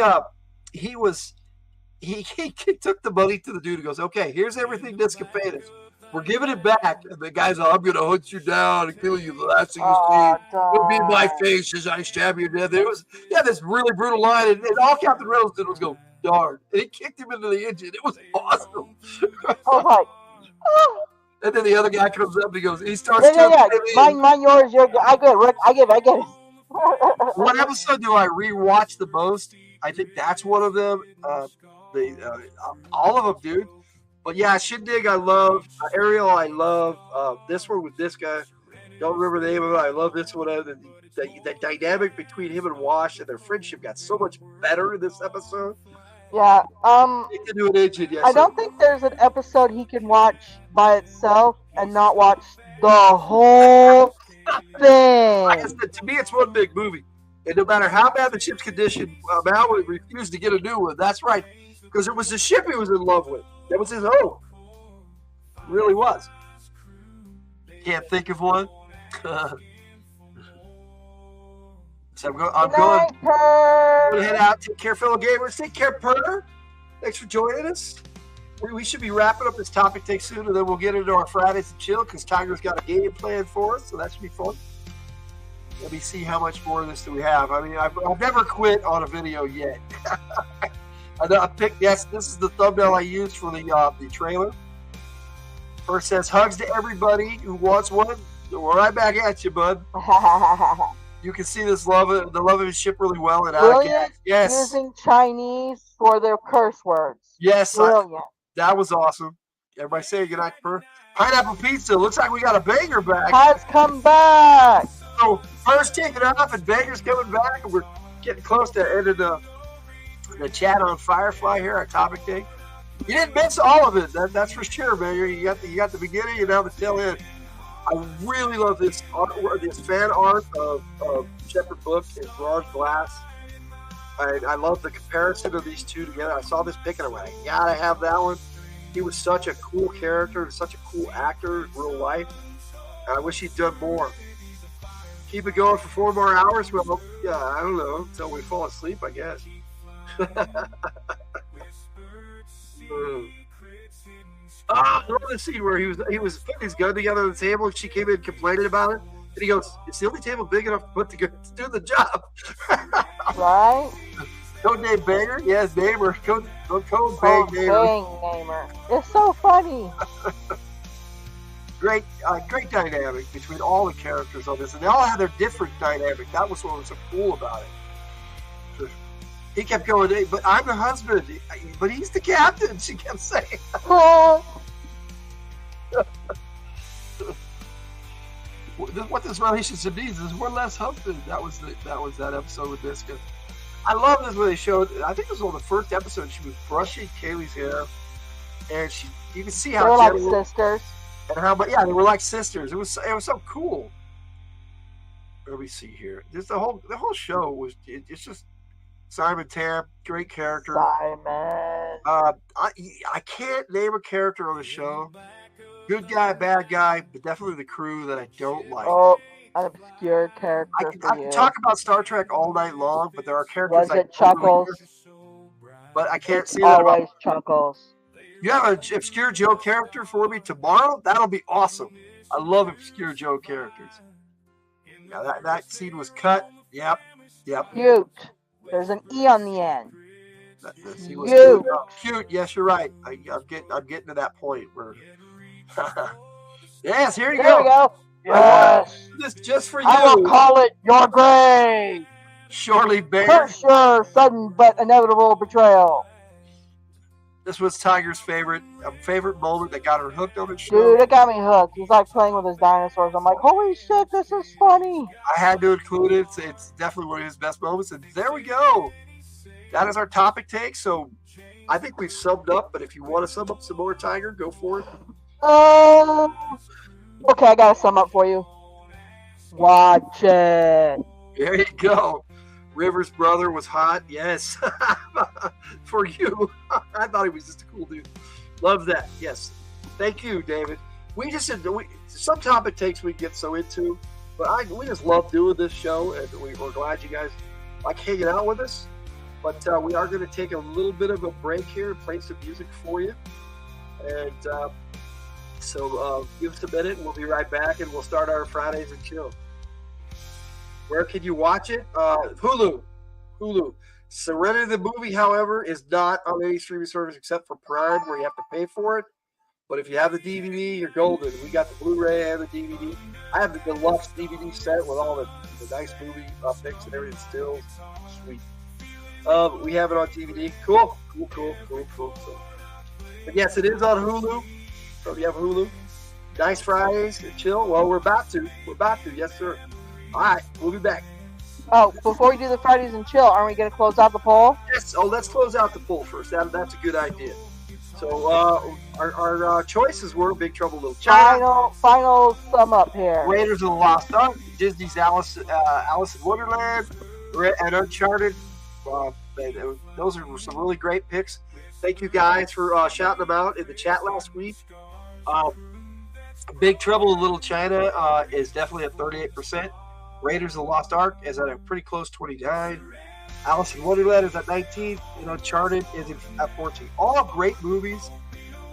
took the money to the dude and goes, okay, here's everything Niska paid us. We're giving it back. And the guy's like, I'm going to hunt you down and kill you. The last thing you see will be my face as I stab you to death. It was, this really brutal line. And all Captain Reynolds did was go, darn. And he kicked him into the engine. It was awesome. Oh, my. And then the other guy comes up and he goes, he starts Mine, yours, I get it. I get it. What episode do I rewatch the most? I think that's one of them. All of them, dude. But yeah, Shindig I love. Ariel I love. This one with this guy. Don't remember the name of it. I love this one. The dynamic between him and Wash and their friendship got so much better in this episode. Yeah. They can do an engine, yes. I don't think there's an episode he can watch by itself and not watch the whole thing. Like I said, to me, it's one big movie. And no matter how bad the ship's condition, Mal would refuse to get a new one. That's right. Because it was the ship he was in love with. That was his home. It really was. Can't think of one. So I'm going to head out. Take care, fellow gamers. Take care, Perner. Thanks for joining us. We should be wrapping up this topic take soon, and then we'll get into our Fridays and chill because Tiger's got a game planned for us, so that should be fun. Let me see how much more of this do we have. I mean, I've never quit on a video yet. I picked, yes, this is the thumbnail I used for the trailer. First says, hugs to everybody who wants one. So we're right back at you, bud. You can see the love of his ship really well. And yes. Using Chinese for their curse words. Yes. Brilliant. That was awesome. Everybody say goodnight, Pineapple Pizza. Looks like we got a banger back. Has come back. So first taking off and Banger's coming back. And we're getting close to ending the chat on Firefly here, our topic thing. You didn't miss all of it. That's for sure, man. You got the beginning and now the tail end. I really love this fan art of Shepherd Book and Bronze Glass. I love the comparison of these two together. I saw this pick and I went, I gotta have that one. He was such a cool character, such a cool actor in real life. And I wish he'd done more. Keep it going for 4 more hours? Well, yeah, I don't know, until we fall asleep, I guess. I love the scene where he was putting his gun together on the table and she came in complaining about it. And he goes, it's the only table big enough to do the job. Right? Code name Banger? Yes, Namer. Code Bang Namer. It's so funny. Great dynamic between all the characters on this. And they all had their different dynamic. That was what was so cool about it. He kept going, hey, but I'm the husband. But he's the captain, she kept saying. what this relationship needs is one less husband. That was that episode with Niska. I love this where they showed. I think it was one of the first episodes. She was brushing Kaylee's hair, and you can see how they were gentle, like sisters, and how, but yeah, they were like sisters. It was so cool. Let me see here. Just the whole show was. It's just Simon Tam, great character. Simon. I can't name a character on the show. Good guy, bad guy, but definitely the crew that I don't like. Oh, an obscure character I for can you. talk about Star Trek all night long, but there are characters. Was it Chuckles? But I can't it's see that. Always Chuckles. You have an obscure Joe character for me tomorrow? That'll be awesome. I love obscure Joe characters. Yeah, that scene was cut. Yep. Cute. There's an E on the end. That scene was Cute. Cute. Yes, you're right. I'm getting to that point where. Yes, here you There we go. Yes. This just for you. I will call it your grave. Shortly Bear. Curse your sudden but inevitable betrayal. This was Tiger's favorite moment that got her hooked on the show. Dude, it got me hooked. He's like playing with his dinosaurs. I'm like, holy shit, this is funny. I had to include it. It's definitely one of his best moments. And there we go. That is our topic take. So I think we've summed up. But if you want to sum up some more, Tiger, go for it. Okay, I got to sum up for you. Watch it. There you go. River's brother was hot. Yes. For you. I thought he was just a cool dude. Love that. Yes. Thank you, David. We just said some topic takes we get so into, but we just love doing this show, and we're glad you guys like hanging out with us. But we are going to take a little bit of a break here and play some music for you. And so give us a minute, and we'll be right back, and we'll start our Fridays and Chill. Where can you watch it? Hulu. Serenity the movie, however, is not on any streaming service except for Prime, where you have to pay for it. But if you have the DVD, you're golden. We got the Blu-ray and the DVD. I have the deluxe DVD set with all the nice movie pics and everything still. Sweet. We have it on DVD. Cool. So, but yes, it is on Hulu. So if you have Hulu, nice Fridays and Chill. Well, we're about to. Yes, sir. All right, we'll be back. Oh, before we do the Fridays and Chill, aren't we going to close out the poll? Yes. Oh, let's close out the poll first. That's a good idea. So our choices were Big Trouble in Little China. Final sum up here. Raiders of the Lost Ark, Disney's Alice in Wonderland, and Uncharted. Those are some really great picks. Thank you guys for shouting them out in the chat last week. Big Trouble in Little China is definitely at 38%. Raiders of the Lost Ark is at a pretty close 29%. Alice in Wonderland is at 19%, and Uncharted is at 14%. All great movies.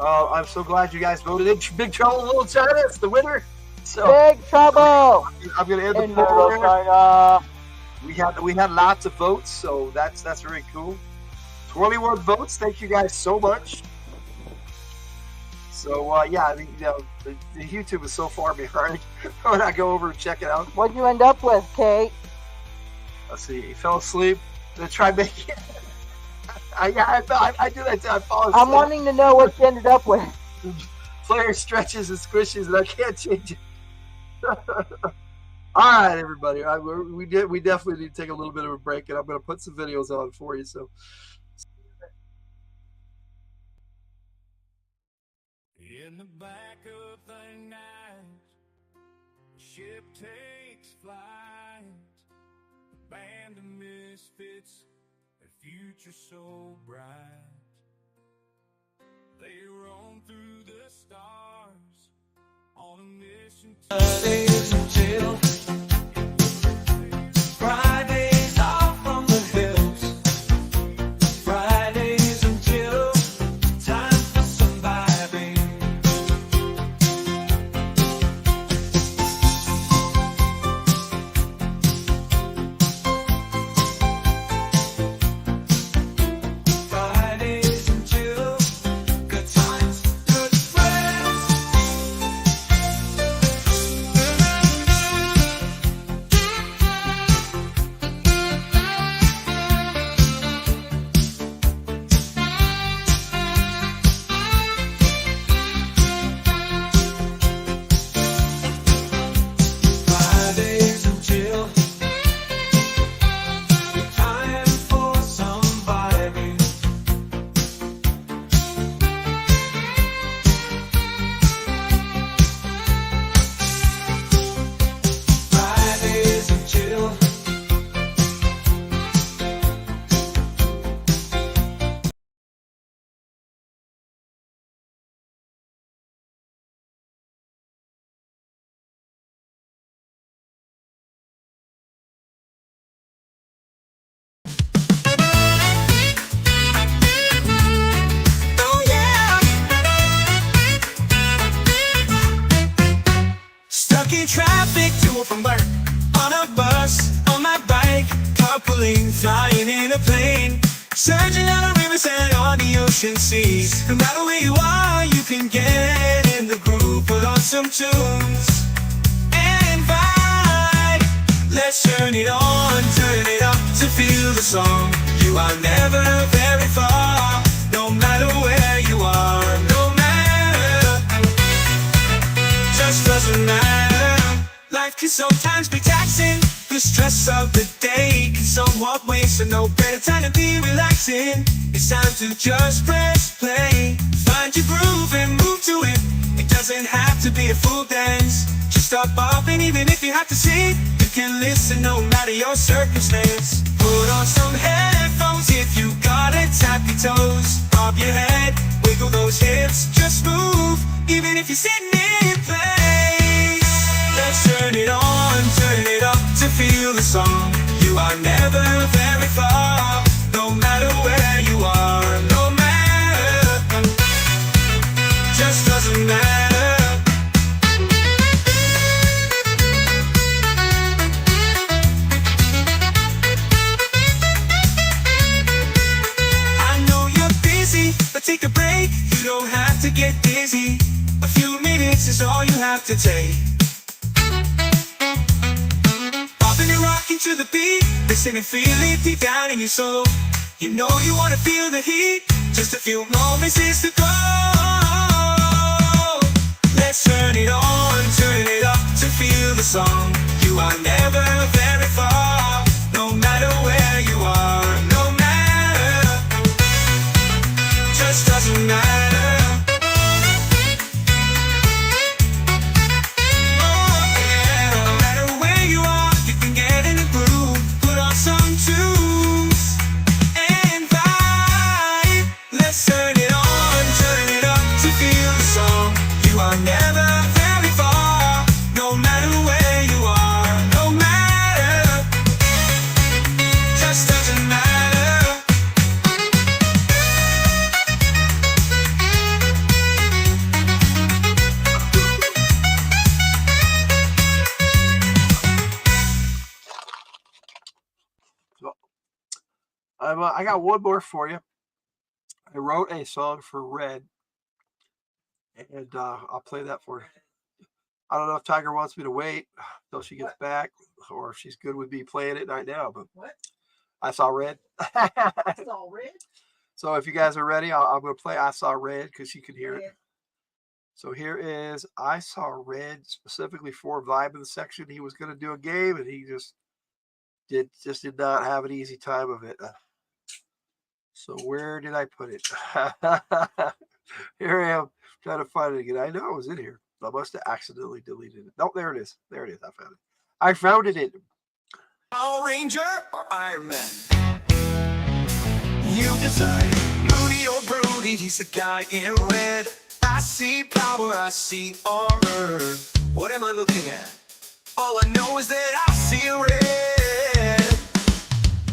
I'm so glad you guys voted in. Big Trouble in Little China. It's the winner. So Big Trouble. I'm going to end in the poll there. China. We had lots of votes, so that's very cool. 21 votes. Thank you guys so much. So yeah, the YouTube is so far behind. When I go over and check it out. What'd you end up with, Kate? Let's see. He fell asleep. Then try making it. I do that too. I fall asleep. I'm wanting to know what you ended up with. Player stretches and squishes, and I can't change it. All right, everybody. We definitely need to take a little bit of a break, and I'm going to put some videos on for you. So. In the back of the night, the ship takes flight. Band of misfits, a future so bright. They roam through the stars on a mission to Fridays until Fridays off from the hills. Fridays until time for some vibing. Fridays until good times, good friends. traveling, flying in a plane, surging on the rivers and on the ocean seas. No matter where you are, you can get in the groove, put on some tunes and vibe. Let's turn it on, turn it up to feel the song. You are never very far, no matter where you are, no matter, just doesn't matter. Life can sometimes be taxing, the stress of the day can somewhat waste, so no better time to be relaxing. It's time to just press play, find your groove and move to it. It doesn't have to be a full dance, just stop off, and even if you have to sing, you can listen no matter your circumstance. Put on some headphones if you gotta tap your toes, bob your head, wiggle those hips, just move, even if you're sitting in place. Let's turn it on, turn it up to feel the song. You are never very far, no matter where you are, no matter, just doesn't matter. I know you're busy, but take a break, you don't have to get dizzy. A few minutes is all you have to take. Popping and rocking to the beat, listen and feel it deep down in your soul. You know you wanna feel the heat, just a few moments is to go. Let's turn it on, turn it up to feel the song. You are never very far, no matter where you are, no matter, just doesn't matter. I got one more for you. I wrote a song for Red, and I'll play that for you. I don't know if Tiger wants me to wait till she gets back, or if she's good with me playing it right now. But I Saw Red. I Saw Red? So if you guys are ready, I'm going to play I Saw Red because you can hear it. So here is I Saw Red, specifically for Vibe in the section. He was going to do a game, and he just did not have an easy time of it. So where did I put it? Here I am trying to find it again. I know it was in here. I must have accidentally deleted it. No, there it is. There it is. I found it. I found it. Power Ranger or Iron Man? You decide. Moody or broody, he's the guy in red. I see power, I see armor. What am I looking at? All I know is that I see red.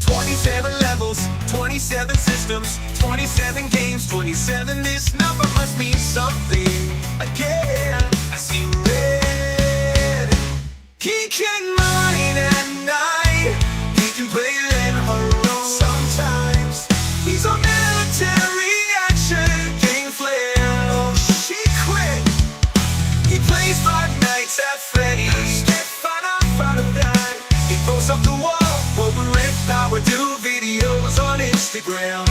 27 levels, 27 systems, 27 games, 27. This number must mean something. Again, I see red. He can mine at night. He can play it alone sometimes. He's a military action game flare. Oh, she quit. He plays 5 nights at Freddy's. Get find a dime. He throws up the wall. Over Red Power, do videos on Instagram.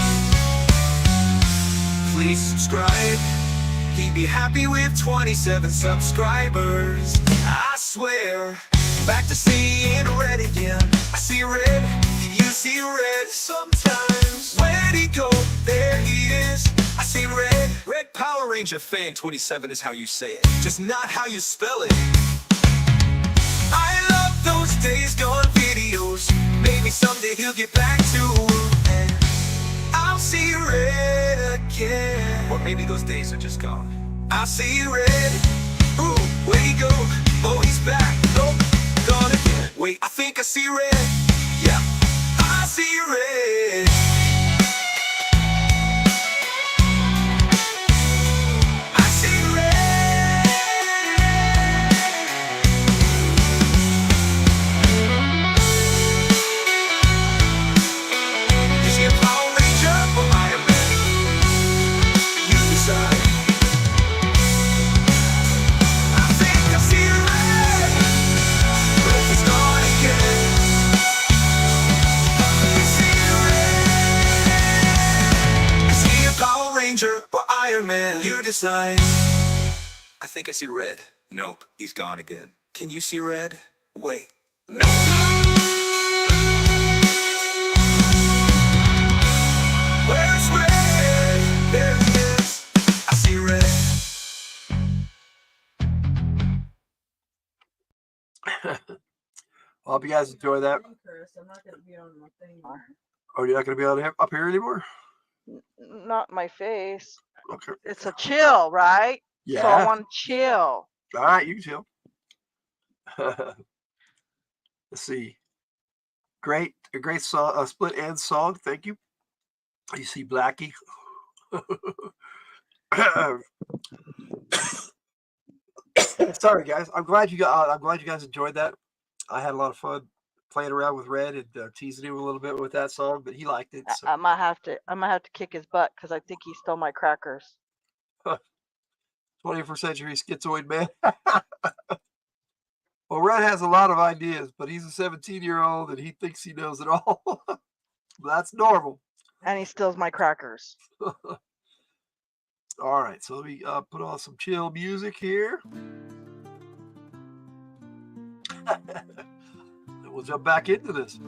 Please subscribe. He'd be happy with 27 subscribers. I swear. Back to seeing red again. I see red, you see red sometimes. Where'd he go? There he is. I see red. Red Power Ranger fan, 27 is how you say it, just not how you spell it. I love those days gone videos. Maybe someday he'll get back to and I'll see red again. Or maybe those days are just gone. I'll see red. Ooh, where'd he go? Oh, he's back. Nope, gone again. Wait, I think I see red. Yeah, I see red. fireman, you decide. I think I see red. Nope, he's gone again. Can you see red? Wait. No. Where's red? There it is. I see red. Well, I hope you guys enjoy that. I'm not going to be on my thing. Oh, you're not going to be up here anymore? Not my face. Okay. It's a chill, right? Yeah. So I want to chill. All right, you can chill. Let's see. A great song, a split end song. Thank you. You see Blackie. Sorry, guys. I'm glad you guys enjoyed that. I had a lot of fun playing around with Red and teasing him a little bit with that song, but he liked it. So. I might have to kick his butt because I think he stole my crackers. 21st century schizoid man. Well, Red has a lot of ideas, but he's a 17-year-old and he thinks he knows it all. That's normal. And he steals my crackers. All right, so let me put on some chill music here. And we'll jump back into this.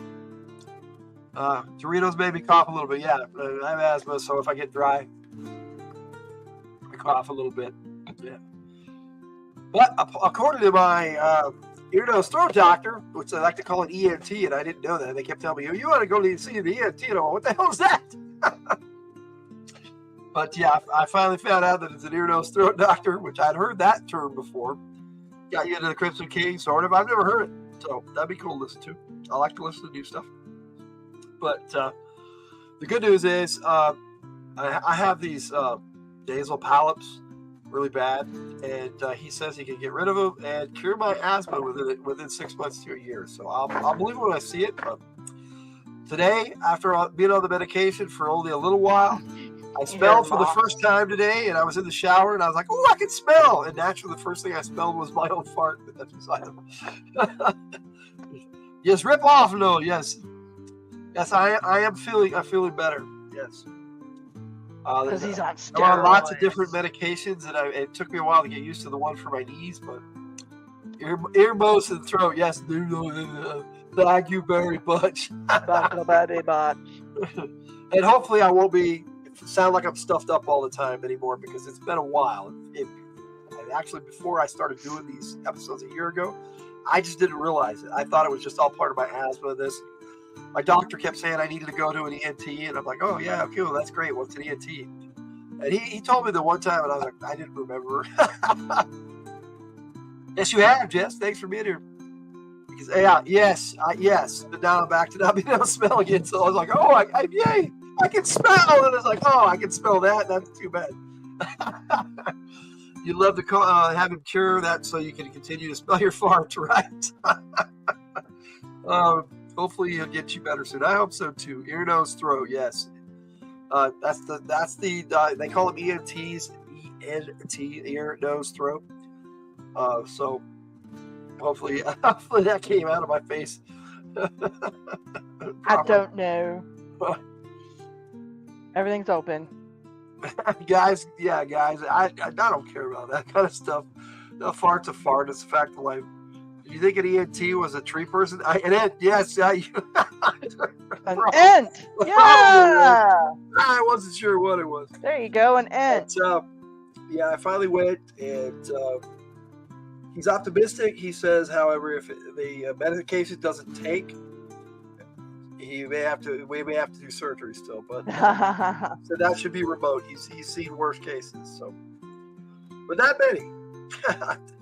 Doritos made me cough a little bit. Yeah, I have asthma, so if I get dry, I cough a little bit. Yeah. But according to my ear, nose, throat doctor, which I like to call an ENT, and I didn't know that. They kept telling me, you want to go see the ENT. And I'm like, what the hell is that? But yeah, I finally found out that it's an ear, nose, throat doctor, which I'd heard that term before. Got you into the Crimson King, sort of. I've never heard it, so that'd be cool to listen to. I like to listen to new stuff. But the good news is I have these nasal polyps really bad, and he says he can get rid of them and cure my asthma within 6 months to a year. So I'll believe it when I see it. But today, after being on the medication for only a little while, I smelled for the first time today, and I was in the shower, and I was like, "Oh, I can smell!" And naturally, the first thing I smelled was my own fart. But that's beside them. Yes, rip off, no, yes, I am feeling better. Yes, because he's on steroids. I'm on lots of different medications, and it took me a while to get used to the one for my knees, but earmuffs and throat, yes, thank you very much. And hopefully, I won't sound like I'm stuffed up all the time anymore, because it's been a while. And actually, before I started doing these episodes a year ago, I just didn't realize it. I thought it was just all part of my asthma. My doctor kept saying I needed to go to an ENT, and I'm like, oh yeah, okay, well that's great. What's an ENT? And he told me the one time, and I was like, I didn't remember. Yes, you have, Jess. Thanks for being here. Because yes. But now I'm back to not being able to smell again. So I was like, oh, yay. I can smell, and it's like, oh, I can smell that. That's too bad. You'd love to have him cure that so you can continue to smell your farts, right? Hopefully he'll get you better soon. I hope so too. Ear, nose, throat, yes. That's the they call them ENTs, ENT, ear, nose, throat. So hopefully that came out of my face. I don't know. Everything's open. guys, I don't care about that kind of stuff. No, fart's a fart. It's a fact of life. Do you think an ENT was a tree person? An ent, yes. An ent, yeah. I wasn't sure what it was. There you go, an ent. But, I finally went, and he's optimistic. He says, however, if the medication doesn't take, we may have to do surgery still, but so that should be remote. He's seen worse cases, so but not many.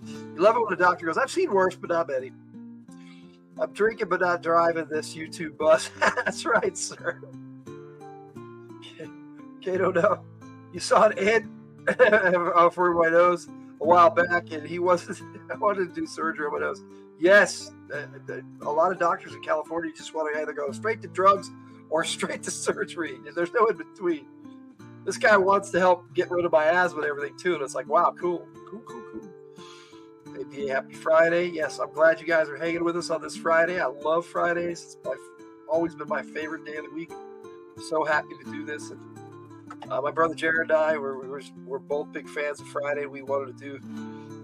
You love it when a doctor goes, I've seen worse, but not many. I'm drinking but not driving this YouTube bus. That's right, sir. Kato, no. You saw an ad for my nose a while back, and I wanted to do surgery on my nose. Yes, a lot of doctors in California just want to either go straight to drugs or straight to surgery. There's no in between. This guy wants to help get rid of my asthma and everything too, and it's like, wow, cool. Hey, happy Friday. Yes, I'm glad you guys are hanging with us on this Friday. I love Fridays. It's always been my favorite day of the week. I'm so happy to do this. And My brother Jared and I, we're both big fans of Friday. We wanted to do.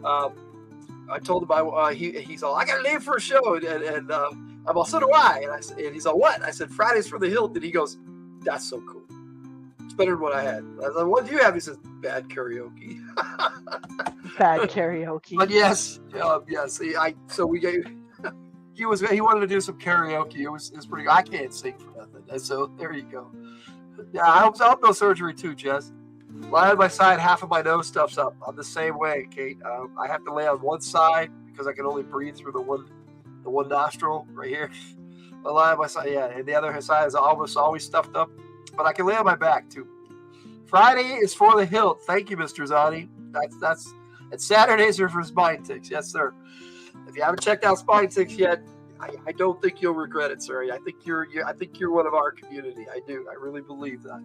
I told him he's all, I got to leave for a show, and I'm all, so do I. And he's all, what? I said, Fridays for the Hildt, and he goes, that's so cool. It's better than what I had. I was like, what do you have? He says, bad karaoke. Bad karaoke. But yes. He wanted to do some karaoke. It was pretty good. I can't sing for nothing. And so there you go. Yeah, I hope no surgery too, Jess. Lying on my side, half of my nose stuff's up. I'm the same way, Kate. I have to lay on one side because I can only breathe through the one nostril right here. I lie on my side, yeah, and the other side is almost always stuffed up. But I can lay on my back too. Friday is for the Hildt. Thank you, Mr. Zani. That's and Saturdays are for Spine Ticks. Yes, sir. If you haven't checked out Spine Ticks yet, I don't think you'll regret it, sir. I think you're one of our community. I do. I really believe that.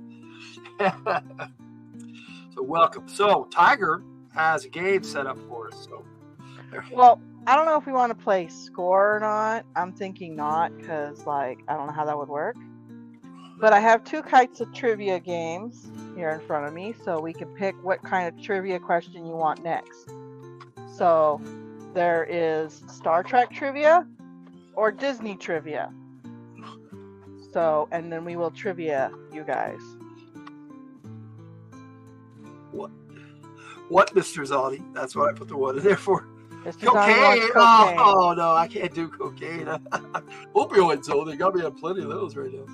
So welcome. So Tiger has a game set up for us. So, well, I don't know if we want to play score or not. I'm thinking not because, I don't know how that would work. But I have 2 kites of trivia games here in front of me, so we can pick what kind of trivia question you want next. So there is Star Trek trivia or Disney trivia. So, and then we will trivia you guys. What, Mr. Zani? That's what I put the one in there for. Mr. Cocaine? Oh, no, I can't do cocaine. Opioids, though. They got me on plenty of those right now.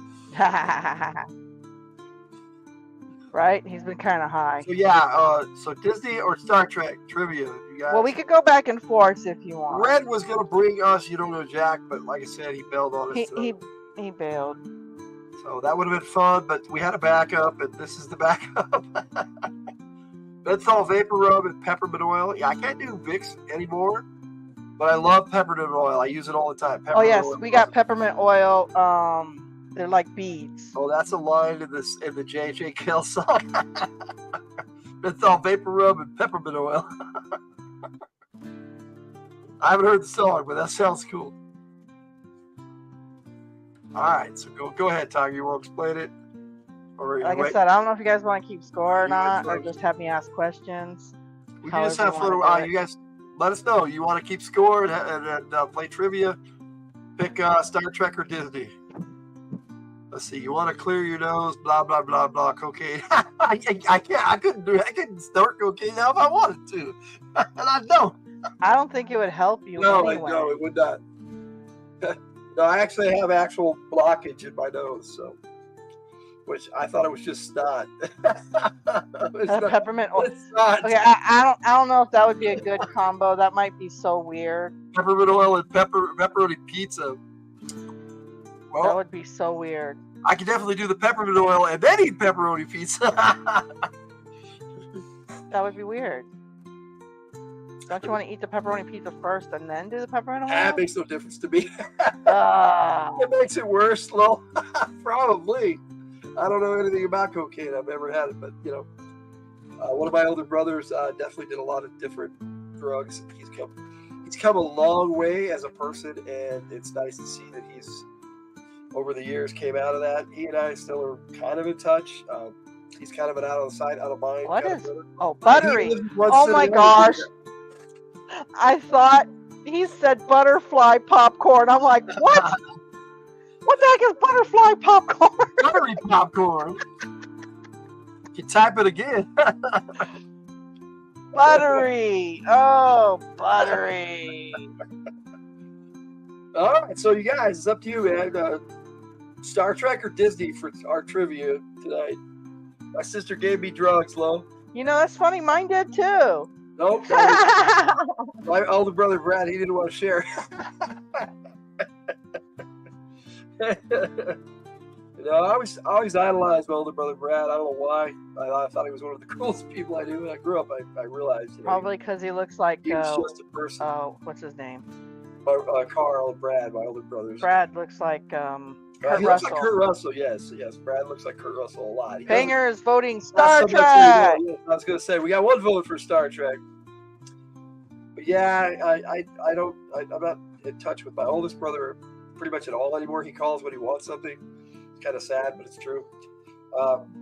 Right? He's been kind of high. So, yeah, so Disney or Star Trek trivia, you guys? Well, we could go back and forth if you want. Red was going to bring us, you don't know Jack, but like I said, he bailed on us. He bailed. So that would have been fun, but we had a backup, and this is the backup. Menthol vapor rub and peppermint oil. Yeah, I can't do Vicks anymore, but I love peppermint oil. I use it all the time. Peppermint yes, we got peppermint oil. They're like beads. Oh, that's a line in the J.J. Kill song. Menthol vapor rub and peppermint oil. I haven't heard the song, but that sounds cool. All right, so go ahead, Tiger. You want to explain it? Like I said, I don't know if you guys want to keep score or not, or just have me ask questions. We can just have fun. You guys, let us know. You want to keep score and play trivia? Pick Star Trek or Disney. Let's see. You want to clear your nose? Blah blah blah blah. Cocaine. I can't. I couldn't do it. I couldn't start cocaine now if I wanted to, and I don't. I don't think it would help you. No, anyway. No, it would not. No, I actually have actual blockage in my nose, so. Which I thought it was just snot. Peppermint oil. Okay, I don't know if that would be a good combo. That might be so weird. Peppermint oil and pepperoni pizza. Well, that would be so weird. I could definitely do the peppermint oil and then eat pepperoni pizza. That would be weird. Don't you want to eat the pepperoni pizza first and then do the pepperoni oil? That makes no difference to me. It makes it worse, though. Probably. I don't know anything about cocaine. I've never had it, but one of my older brothers definitely did a lot of different drugs. He's come a long way as a person, and it's nice to see that he's over the years came out of that. He and I still are kind of in touch. He's kind of an out of sight, out of mind. What is? Oh, buttery! Oh my gosh! I thought he said butterfly popcorn. I'm like, what? What the heck is butterfly popcorn? Buttery popcorn. You type it again. Buttery. Oh, buttery. All right, so you guys, it's up to you, man. Star Trek or Disney for our trivia tonight. My sister gave me drugs, Lo. You know, that's funny. Mine did too. Nope. My older brother Brad, he didn't want to share. I always idolized my older brother Brad. I don't know why. I thought he was one of the coolest people I knew when I grew up. I realized. Probably because he looks like. He was just a person. Oh, what's his name? Carl and Brad, my older brothers. Brad looks like Kurt he looks like Kurt Russell. Yes. Brad looks like Kurt Russell a lot. Banger is voting Star Trek. I was gonna say we got one vote for Star Trek. But yeah, I'm not in touch with my oldest brother pretty much at all anymore. He calls when he wants something. It's kind of sad, but it's true.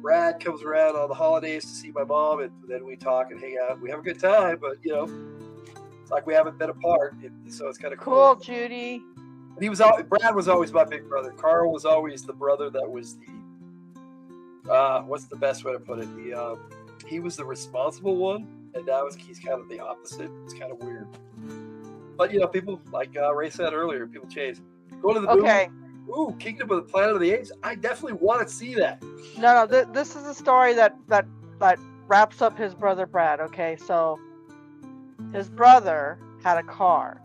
Brad comes around on the holidays to see my mom, and then we talk and hang out. We have a good time, but it's like we haven't been apart, so it's kind of Cool, Judy. And Brad was always my big brother. Carl was always the brother that was the what's the best way to put it? He was the responsible one, and now he's kind of the opposite. It's kind of weird. But people, like Ray said earlier, people change. Go to the movie. Ooh, Kingdom of the Planet of the Apes. I definitely want to see that. No. This is a story that wraps up his brother Brad. Okay, so his brother had a car,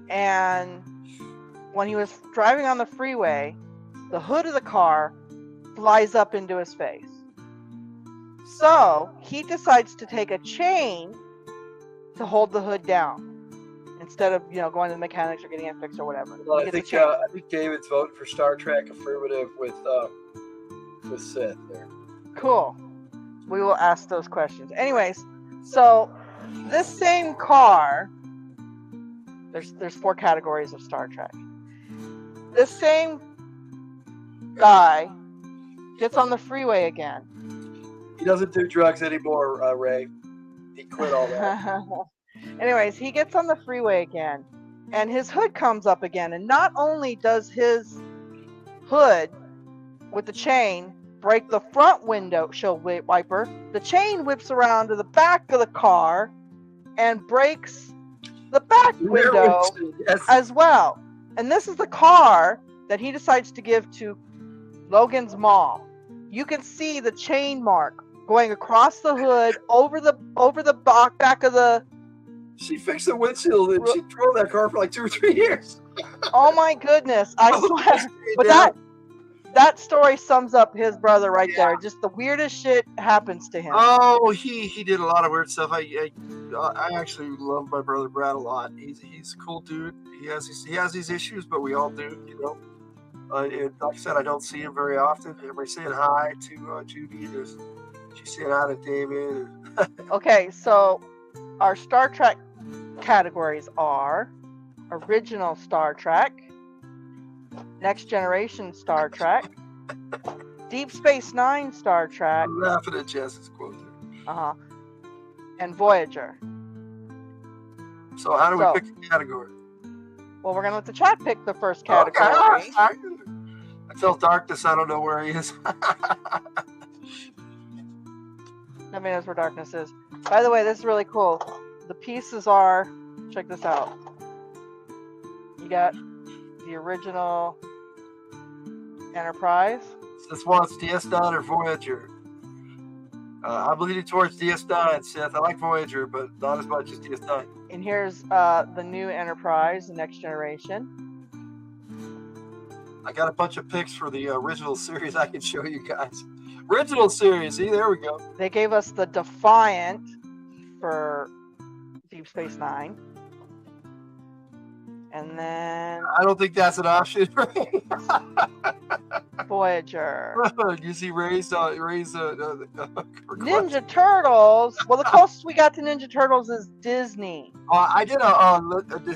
and when he was driving on the freeway, the hood of the car flies up into his face. So he decides to take a chain to hold the hood down instead of going to the mechanics or getting it fixed or whatever. Well, I think David's voting for Star Trek affirmative with Seth there. Cool. We will ask those questions. Anyways, so this same car, there's 4 categories of Star Trek. This same guy gets on the freeway again. He doesn't do drugs anymore, Ray. He quit all that. Anyways, he gets on the freeway again, and his hood comes up again. And not only does his hood with the chain break the front windshield wiper, the chain whips around to the back of the car and breaks the back window as well. And this is the car that he decides to give to Logan's mom. You can see the chain mark going across the hood over the back of the. She fixed the windshield and she drove that car for like 2 or 3 years. Oh my goodness! I swear. But that story sums up his brother right there. Just the weirdest shit happens to him. Oh, he did a lot of weird stuff. I actually love my brother Brad a lot. He's a cool dude. He has these issues, but we all do, And like I said, I don't see him very often. Everybody saying hi to Judy. She's saying hi to David. Okay, so our Star Trek categories are original Star Trek, Next Generation Star Trek, Deep Space Nine Star Trek. I'm laughing at Jess's quote there. And Voyager. So how do we pick the category? Well, we're gonna let the chat pick the first category. Okay. I feel darkness. I don't know where he is. Nobody knows where darkness is. By the way, this is really cool. The pieces are, check this out. You got the original Enterprise. This one's DS9 or Voyager. I'm leaning towards DS9, Seth. I like Voyager, but not as much as DS9. And here's the new Enterprise, the Next Generation. I got a bunch of picks for the original series I can show you guys. Original series, see, there we go. They gave us the Defiant for Deep Space Nine. And then... I don't think that's an option, Ray. Voyager. You see Ray's Ninja Turtles. Well, the closest we got to Ninja Turtles is Disney. I did a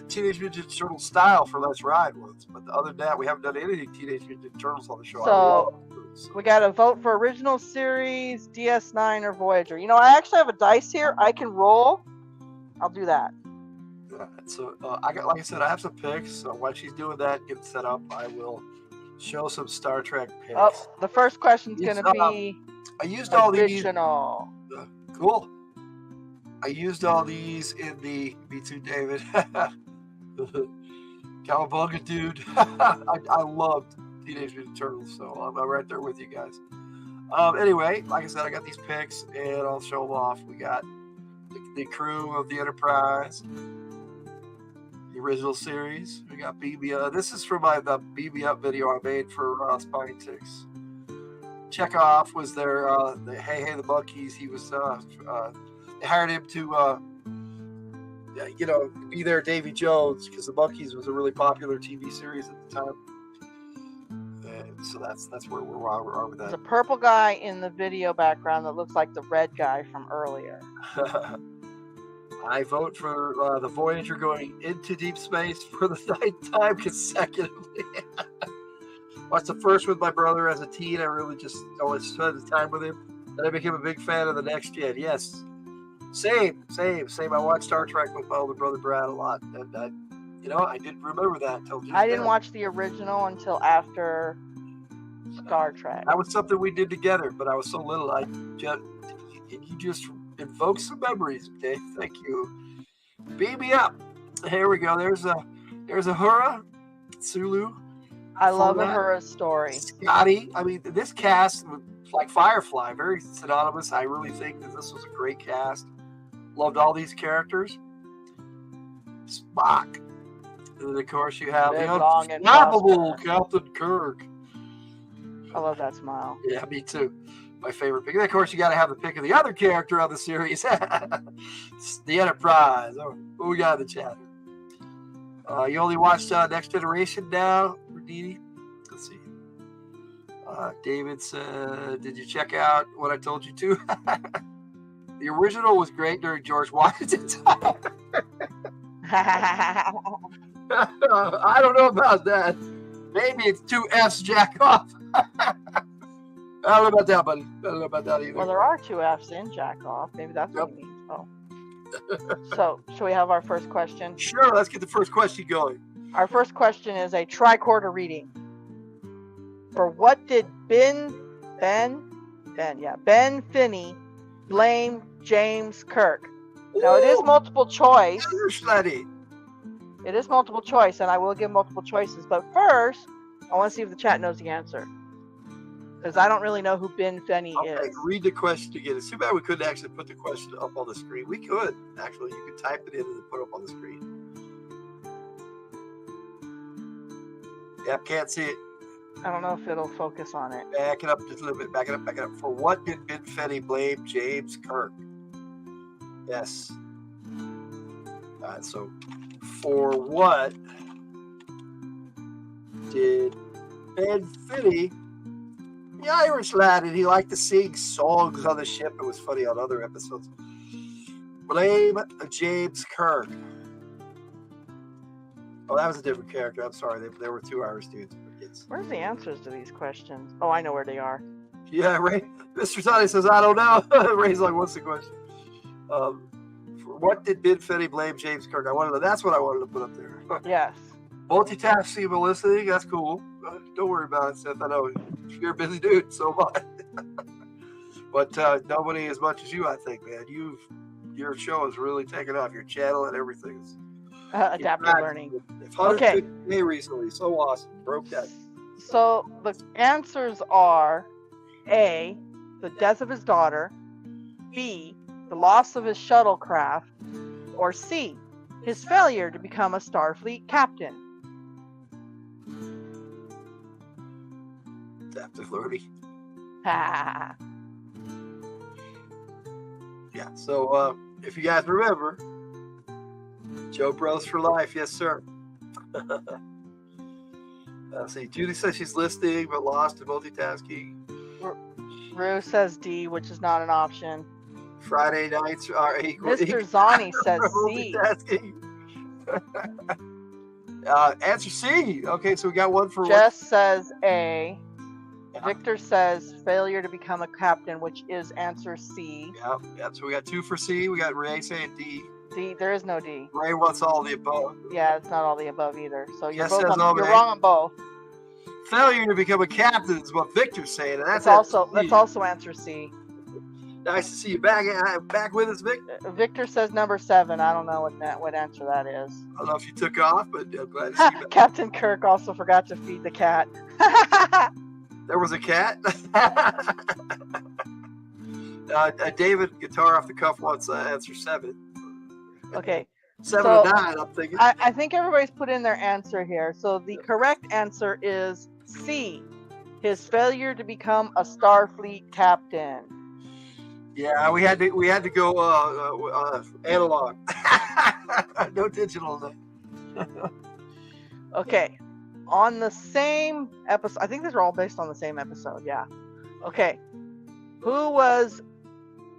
Teenage Ninja Turtles style for Let's Ride once, but other than that, we haven't done any Teenage Ninja Turtles on the show. So we got to vote for original series, DS9, or Voyager. I actually have a dice here. I can roll. I'll do that. So like I said, I have some picks. So while she's doing that, getting set up, I will show some Star Trek picks. Oh, the first question's going to be I used all original. Cool. I used all these in the Me Too, David. Cowabunga, dude. I loved Teenage Mutant Turtles, so I'm right there with you guys. Anyway, like I said, I got these picks, and I'll show them off. We got the crew of the Enterprise, the original series. We got BB. This is from the BB Up video I made for Spine Ticks. Chekhov was their Hey the Monkeys. He was they hired him to be their Davy Jones because the Monkeys was a really popular TV series at the time. And so that's where we are with that. There's a purple guy in the video background that looks like the red guy from earlier. I vote for the Voyager going into deep space for the 9th time consecutively. Watched the first with my brother as a teen. I really just always spent the time with him. And I became a big fan of the Next Gen. Yes. Same. I watched Star Trek with my older brother Brad a lot. And I didn't remember that until just I didn't now. watch the original until after Star Trek. That was something we did together, but I was so little. You just invoked some memories, Dave. Thank you. Beam me up. Here we go. There's a Uhura, Sulu. I love Uhura's story. Scotty. I mean, this cast, like Firefly, very synonymous. I really think that this was a great cast. Loved all these characters. Spock. And then, of course, you have the unstoppable Captain Kirk. I love that smile. Yeah, me too. My favorite pick. And of course, you got to have the pick of the other character of the series, the Enterprise. Oh, who we got in the chat? You only watched Next Generation now, Radini? Let's see. David said, "Did you check out what I told you to?" The original was great during George Washington's time. I don't know about that. Maybe it's 2 F's jack off. I don't know about that, buddy. I don't know about that either. Well, there are 2 F's in jack off. Maybe that's what he means. Oh. So, shall we have our first question? Sure, let's get the first question going. Our first question is a tricorder reading. For what did Ben Finney blame James Kirk? Now, it is multiple choice. It is multiple choice, and I will give multiple choices. But first, I want to see if the chat knows the answer. Because I don't really know who Ben Finney is. Read the question again. It's too bad we couldn't actually put the question up on the screen. We could, actually. You could type it in and put it up on the screen. Yep, can't see it. I don't know if it'll focus on it. Back it up just a little bit. Back it up. For what did Ben Finney blame James Kirk? Yes. All right, so for what did Ben Finney, the Irish lad, and he liked to sing songs on the ship. It was funny on other episodes. Blame James Kirk. Oh, that was a different character. I'm sorry. There were 2 Irish dudes. Where's the answers to these questions? Oh, I know where they are. Yeah, Ray. Mr. Sonny says, I don't know. Ray's like, what's the question? For what did Ben Finney blame James Kirk? That's what I wanted to put up there. Yes. Multitasking but listening. That's cool. Don't worry about it, Seth. I know you're a busy dude, so am I. But nobody as much as you, I think, man. Your show is really taking off. Your channel and everything is adaptive learning. Okay. Recently, so awesome. Broke that. So the answers are A, the death of his daughter, B, the loss of his shuttlecraft, or C, his failure to become a Starfleet captain. Adaptive learning. Ha. Yeah, so if you guys remember, Joe Bros for life, yes sir. See, Judy says she's listening but lost in multitasking. Rue says D, which is not an option. Friday nights are equal. Mr. Zani says C. Answer C. Okay, so we got one for Jess says A. Yeah. Victor says failure to become a captain, which is answer C. Yep. So we got 2 for C. We got Ray saying D. D. There is no D. Ray wants all the above. Yeah, it's not all the above either. So you're Jess both you're wrong on both. Failure to become a captain is what Victor's saying, and that's also answer C. Nice to see you back with us, Vic. Victor says number 7. I don't know what answer that is. I don't know if you took off, but I'm glad to see you back. Captain Kirk also forgot to feed the cat. There was a cat? David, guitar off the cuff, wants answer 7. Okay. 7 to 9, I'm thinking. I think everybody's put in their answer here. So the correct answer is C, his failure to become a Starfleet captain. Yeah, we had to go analog. No digital though. Okay. On the same episode, I think these are all based on the same episode, yeah. Okay. Who was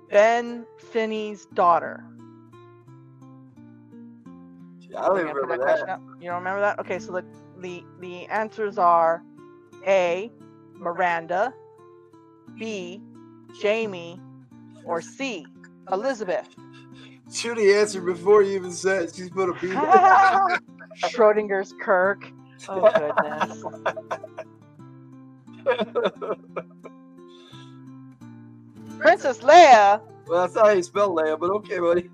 Ben Finney's daughter? I don't even remember that. You don't remember that? Okay, so the answers are A. Miranda, B. Jamie, or C. Elizabeth? Judy answered before you even said it. She's put a B. Schrodinger's Kirk. Oh, goodness. Princess Leia. Well, that's not how you spell Leia, but okay, buddy.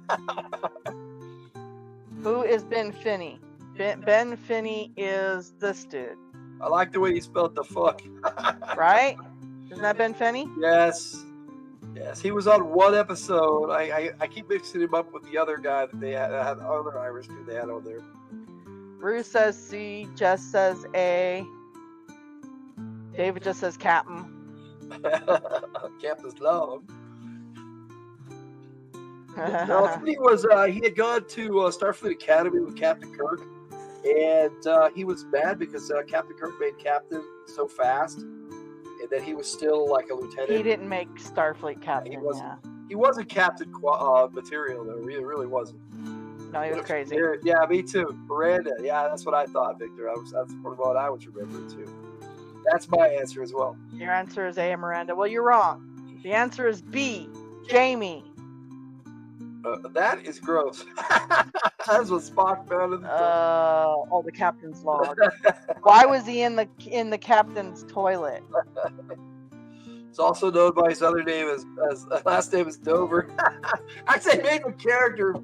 Who is Ben Finney? Ben Finney is this dude. I like the way you spelled the fuck. Right? Isn't that Ben Finney? Yes. Yes, he was on one episode. I keep mixing him up with the other guy that they had other Irish dude they had on there. Bruce says C. Jess says A. David just says Captain. Captain's love. No, he had gone to Starfleet Academy with Captain Kirk, and he was mad because Captain Kirk made captain so fast, and that he was still like a lieutenant. He didn't make Starfleet captain. He wasn't captain material though. He really wasn't. No, he was crazy. Yeah, me too. Miranda. Yeah, that's what I thought, Victor. That's what I was remembering too. That's my answer as well. Your answer is A, Miranda. Well, you're wrong. The answer is B, Jamie. That is gross. That's what Spock found in the the captain's log. Why was he in the captain's toilet? It's also known by his other name as last name is Dover. Actually, I named the character.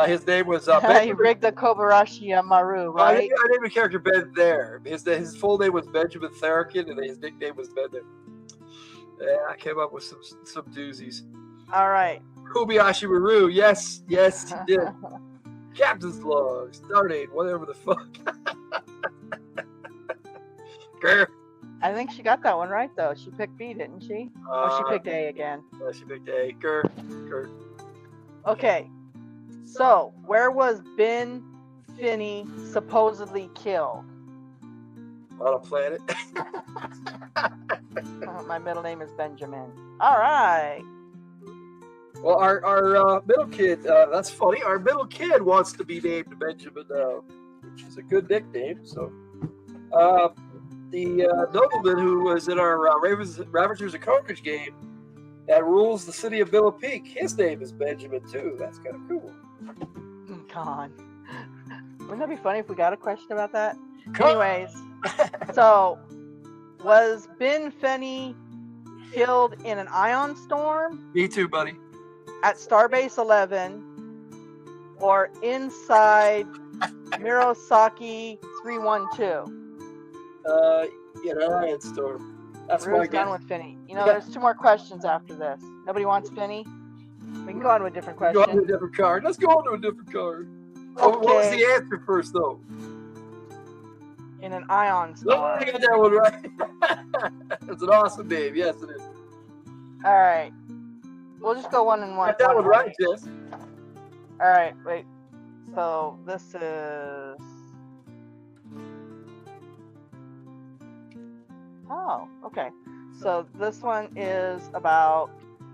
His name was he rigged the Kobayashi Maru, right? I named the character Ben there. His full name was Benjamin Therakin, and his nickname was Ben there. Yeah, I came up with some doozies. All right. Kobayashi Maru, yes, he did. Captain's log, Stardate, whatever the fuck. Grr. I think she got that one right, though. She picked B, didn't she? Or she picked A again. She picked A. Grr. Okay. So, where was Ben Finney supposedly killed? On a planet. My middle name is Benjamin. All right. Well, our middle kid, that's funny. Our middle kid wants to be named Benjamin, which is a good nickname. So, the nobleman who was in our Ravagers of Carthage game that rules the city of Villa Peak, his name is Benjamin too. That's kind of cool. God. Wouldn't that be funny if we got a question about that? Anyways, so was Ben Finney killed in an ion storm? Me too, buddy. At Starbase 11 or inside Mirosaki 312? An ion storm. That's Rue's my done guess. with Finney. There's 2 more questions after this. Nobody wants Finney? We can go on to a different question. Go on to a different card. Let's go on to a different card. Okay. What was the answer first, though? In an ion storm. Oh, I got that one right. It's an awesome name. Yes, it is. All right. We'll just go one and one. Got that one right, Jess. All right, wait. So this is. Oh, okay. So this one is about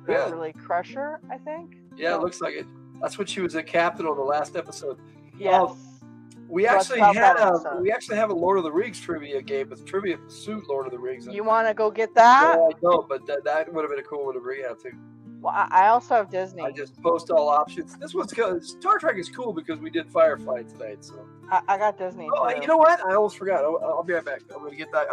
Beverly Crusher, I think. Yeah, so, it looks like it. That's when she was a captain on the last episode. Yes. We actually have a Lord of the Rings trivia game, but Trivia Pursuit Lord of the Rings. You want to go get that? Yeah, I know, but that would have been a cool one to bring out too. Well, I also have Disney. I just post all options. This one's good. Star Trek is cool because we did Firefly tonight. So I got Disney. Oh, too. You know what? I almost forgot. I'll be right back. I'm gonna get that.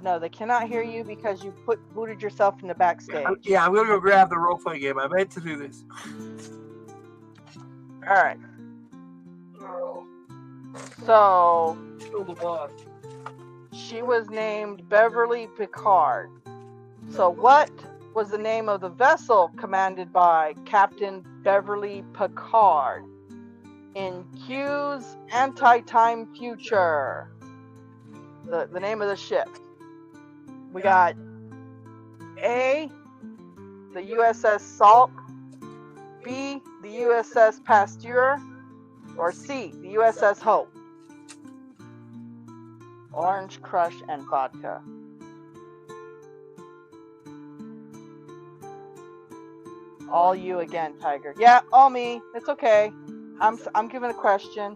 No, they cannot hear you because you booted yourself in the backstage. Yeah, I'm gonna go grab the role play game. I meant to do this. All right. So Kill the boss. She was named Beverly Picard. So what was the name of the vessel commanded by Captain Beverly Picard in Q's Anti-Time Future? The name of the ship. We got A, the USS Salk, B, the USS Pasteur, or C, the USS Hope. Orange Crush and vodka. All you again, Tiger. Yeah, all me. It's okay. I'm giving a question.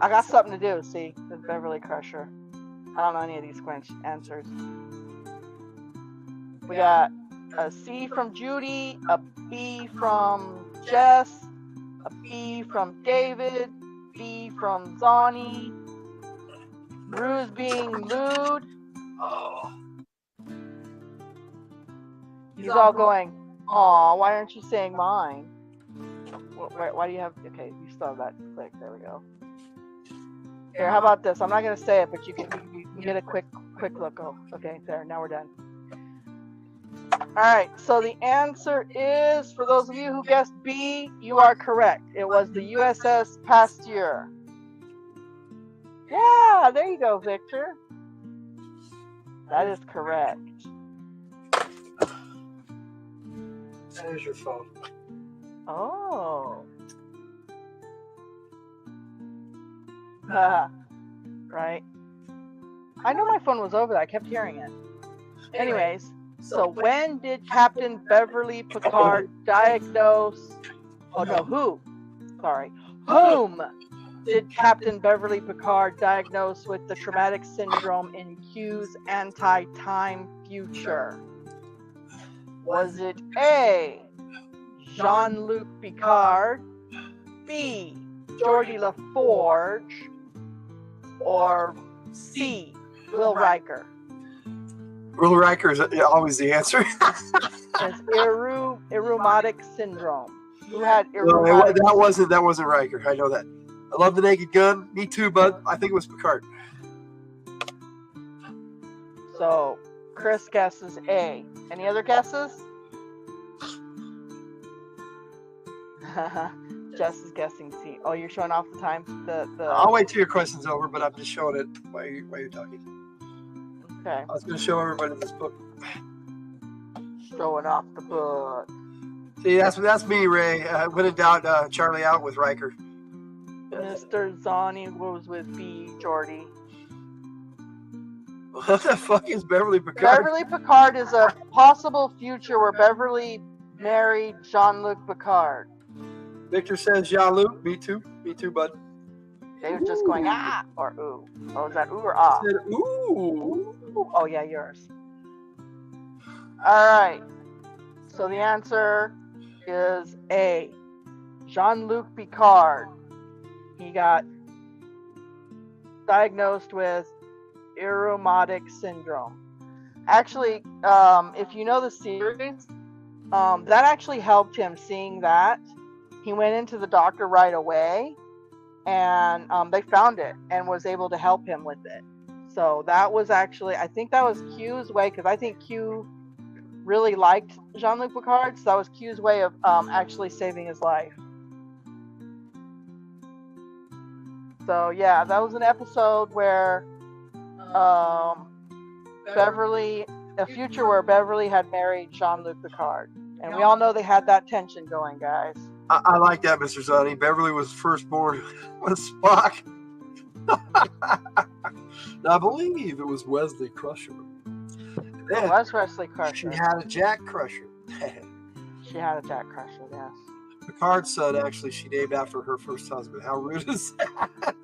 I got something to do. See, with Beverly Crusher. I don't know any of these answers. We got a C from Judy, a B from Jess, a B from David, B from Zonnie, Bruce being lewd. Oh. He's all going, aw, why aren't you saying mine? Why do you have, okay, you still have that click, there we go. Here, how about this? I'm not going to say it, but you can get a quick look. Oh, okay, there, now we're done. Alright, so the answer is, for those of you who guessed B, you are correct. It was the USS Pasteur. Yeah, there you go, Victor. That is correct. There's your phone. Oh. Right. I know my phone was over there. I kept hearing it. Anyways, so when did Captain Beverly Picard diagnose... Oh, no, who? Sorry. Whom did Captain Beverly Picard diagnose with the traumatic syndrome in Q's anti-time future? Was it A, Jean-Luc Picard, B, Geordi LaForge, or C, Will Riker? Will Riker is always the answer. It's Irumodic syndrome. Who had No, Irumodic? that wasn't Riker. I know that. I love the Naked Gun. Me too, bud. I think it was Picard. So Chris guesses A. Any other guesses? Jess is guessing C. Oh, you're showing off the time. I'll wait till your question's over, but I'm just showing it while you're talking. Okay. I was going to show everybody this book. Showing off the book. See, that's me, Ray. When in doubt, Charlie out with Riker. Mr. Zonnie was with B, Geordi. What the fuck is Beverly Picard? Beverly Picard is a possible future where Beverly married Jean-Luc Picard. Victor says Jean-Luc. Me too. Me too, bud. They were just going ah or ooh. Oh, is that ooh or ah? Said, ooh. Oh yeah, yours. All right. So the answer is A. Jean-Luc Picard. He got diagnosed with Irumodic syndrome. Actually, if you know the series, that actually helped him. Seeing that, he went into the doctor right away, and they found it and was able to help him with it. So that was actually, I think that was Q's way, because I think Q really liked Jean-Luc Picard, so that was Q's way of actually saving his life. So yeah, that was an episode where Beverly, a future where Beverly had married Jean-Luc Picard. And we all know they had that tension going, guys. I like that, Mr. Zonnie. Beverly was firstborn with Spock. I believe it was Wesley Crusher. It was Wesley Crusher. She had a Jack Crusher. She had a Jack Crusher, yes. Picard's son, actually, she named after her first husband. How rude is that?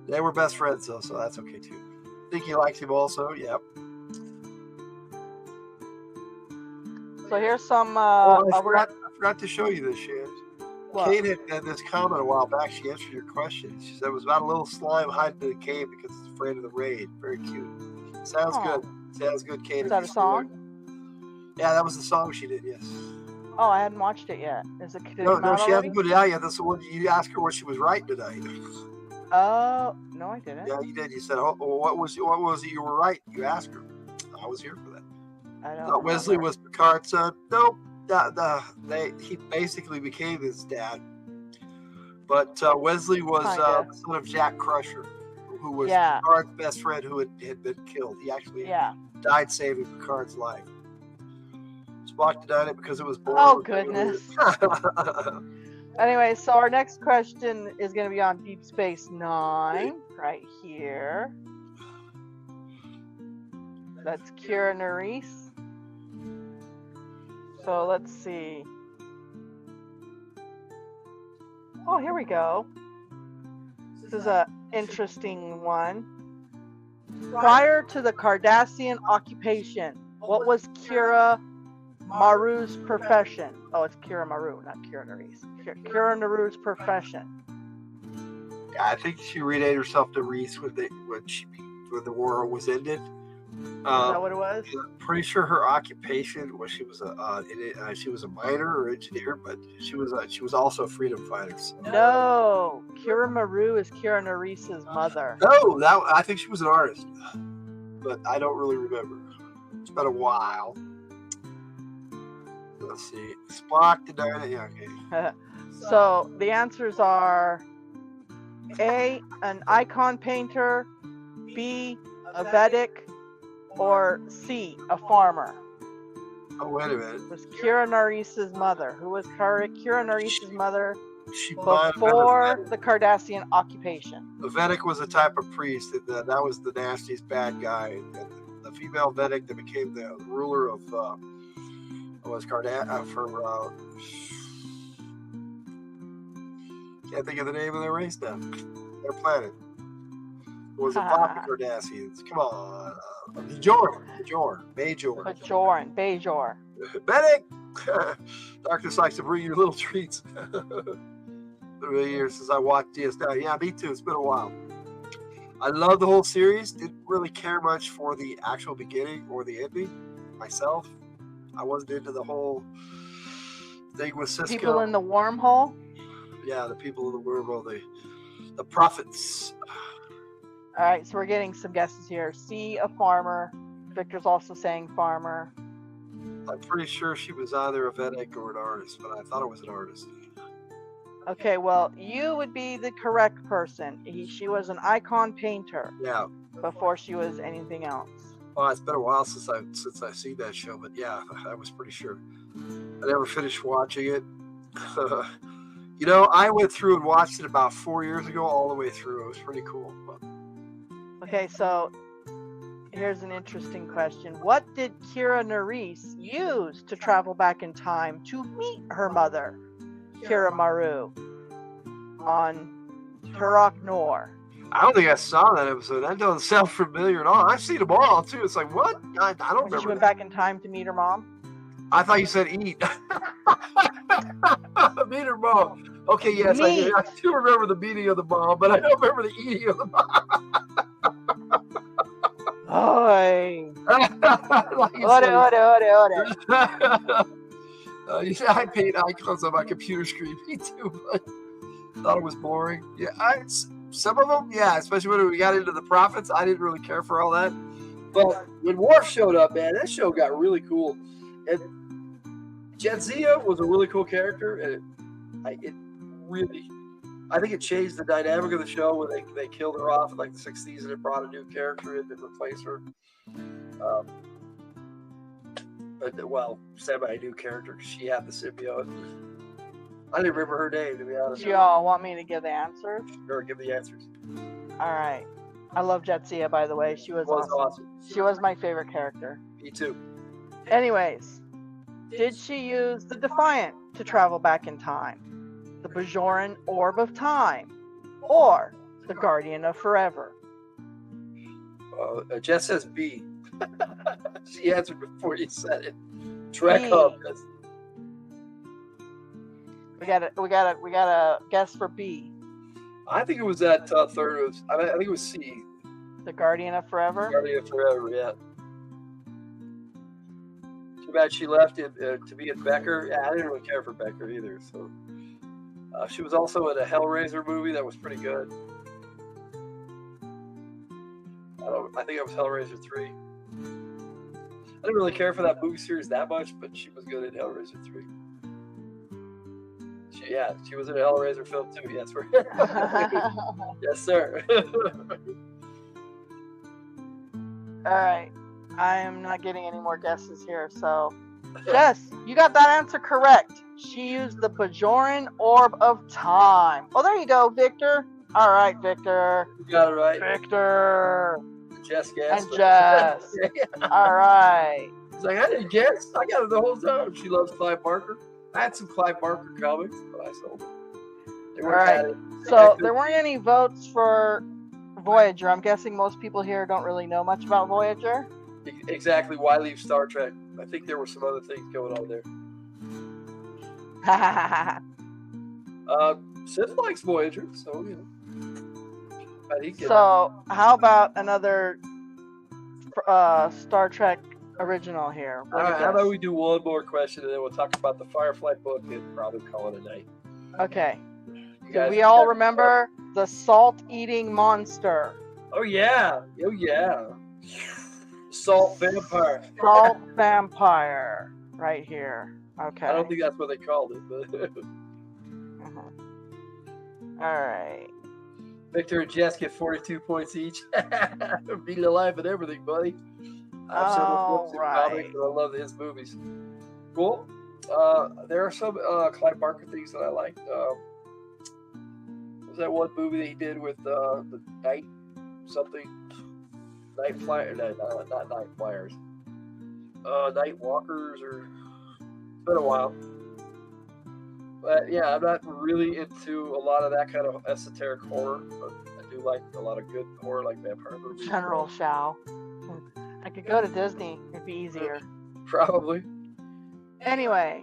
They were best friends, though, so that's okay, too. I think he liked him also, yep. So here's some... I forgot to show you this, Shan. What? Kate had this comment a while back. She answered your question. She said it was about a little slime hiding in the cave because it's afraid of the raid. Very cute. Sounds good. Sounds good, Kate. Is that a song? Yeah, that was the song she did, yes. Oh, I hadn't watched it yet. Is it? No, she hasn't put it out yet. That's the one you asked her what she was writing tonight. Oh, no, I didn't. Yeah, you did. You said, "Oh, what was it you were writing?" You asked her. I was here for that. I don't. Wesley was Picard's son. Nope. He basically became his dad. But Wesley was the son of Jack Crusher, who was Picard's best friend who had been killed. He actually died saving Picard's life. Spock denied it because it was born. Oh, goodness. Anyway, so our next question is going to be on Deep Space Nine, right here. That's Kira Nerys. So let's see. Oh, here we go. This is a interesting one. Prior to the Cardassian occupation, what was Kira Maru's profession? Oh, it's Kira Maru, not Kira Nerys. Kira Naru's profession. Yeah, I think she renamed herself to Reese when the war was ended. Is that what it was? I'm pretty sure her occupation was she was a miner or engineer, but she was also a freedom fighter. So. No, Kira Maru is Kira Nerys' mother. No, I think she was an artist, but I don't really remember. It's been a while. Let's see. Spock denied it. Yeah, okay. So the answers are A, an icon painter, B, a Vedic, or C, a farmer. Oh, wait a minute. It was Kira Nerys' mother. Who was Kira Nerys' mother She might have been before the Cardassian occupation? The Vedic was a type of priest. That was the nastiest bad guy. And the female Vedic that became the ruler of was can't think of the name of their race now. Their planet. It was a Papa Cardassians. Come on. Bajor. Vedic! Darkness likes to bring you little treats. The years since I watched DS9. Yeah, me too. It's been a while. I love the whole series. Didn't really care much for the actual beginning or the ending myself. I wasn't into the whole thing with Cisco. People in the wormhole? Yeah, the people in the wormhole. The prophets. All right, so we're getting some guesses here. C, a farmer. Victor's also saying farmer. I'm pretty sure she was either a Vedic or an artist, but I thought it was an artist. Okay, well, you would be the correct person. She was an icon painter. Yeah. Before she was anything else. Well, it's been a while since I've seen that show, but yeah, I was pretty sure. I never finished watching it. You know, I went through and watched it about 4 years ago, all the way through. It was pretty cool. Okay, so here's an interesting question. What did Kira Nerys use to travel back in time to meet her mother, Kira Maru, on Turok Nor? I don't think I saw that episode. That doesn't sound familiar at all. I've seen them all, too. It's like, what? I don't remember. She went back in time to meet her mom? I thought you said eat. Meet her mom. Okay, yes, I do remember the meeting of the mom, but I don't remember the eating of the mom. Oi. I paint icons on my computer screen. Me too, but thought it was boring. Yeah, some of them, yeah, especially when we got into the prophets, I didn't really care for all that. But when Worf showed up, man, that show got really cool. And Jadzia was a really cool character, and I think it changed the dynamic of the show when they killed her off in like the 6th season and brought a new character in to replace her. Semi-new character because she had the symbiote. I didn't remember her name, to be honest. Do y'all want me to give the answers? Sure, give the answers. All right. I love Jadzia, by the way. She was awesome. She was my favorite character. Me too. Anyways, did she use the Defiant to travel back in time, the Bajoran Orb of Time, or the Guardian of Forever? Jess says B. She answered before you said it. Trek Hub. We got a guess for B. I think it was that third. I think it was C. The Guardian of Forever. Guardian of Forever, yeah. Too bad she left to be in Becker. Yeah, I didn't really care for Becker either. So she was also in a Hellraiser movie that was pretty good. I think it was Hellraiser 3. I didn't really care for that movie series that much, but she was good in Hellraiser 3. She was in a Hellraiser film too. Yes, yes, sir. All right, I am not getting any more guesses here. So, Jess, you got that answer correct. She used the Bajoran Orb of Time. Oh, there you go, Victor. All right, Victor. You got it right. Victor. Jess guessed. And Jess. All right. It's like, I didn't guess. I got it the whole time. She loves Clive Barker. I had some Clive Barker comics, but I sold them. They All weren't right. bad. So there weren't any votes for Voyager. I'm guessing most people here don't really know much about Voyager. Exactly. Why leave Star Trek? I think there were some other things going on there. Sith likes Voyager, so you know. So how about another Star Trek original here? All right, how about we do one more question and then we'll talk about the Firefly book and probably call it a night. Okay. guys- Do we all remember the salt-eating monster? Oh yeah. Oh yeah. Salt vampire. Salt vampire. Right here. Okay. I don't think that's what they called it, but All right. Victor and Jess get 42 points each. Beating the life and everything, buddy. I've several books and comics, and I love his movies. Cool. There are some Clive Barker things that I liked. Was that one movie that he did with the night something? Night Flyer? No, not Night Flyers. Night Walkers, or it's been a while. But yeah, I'm not really into a lot of that kind of esoteric horror, but I do like a lot of good horror, like vampire movies. General Shao. I could go to Disney. It'd be easier. Probably. Anyway,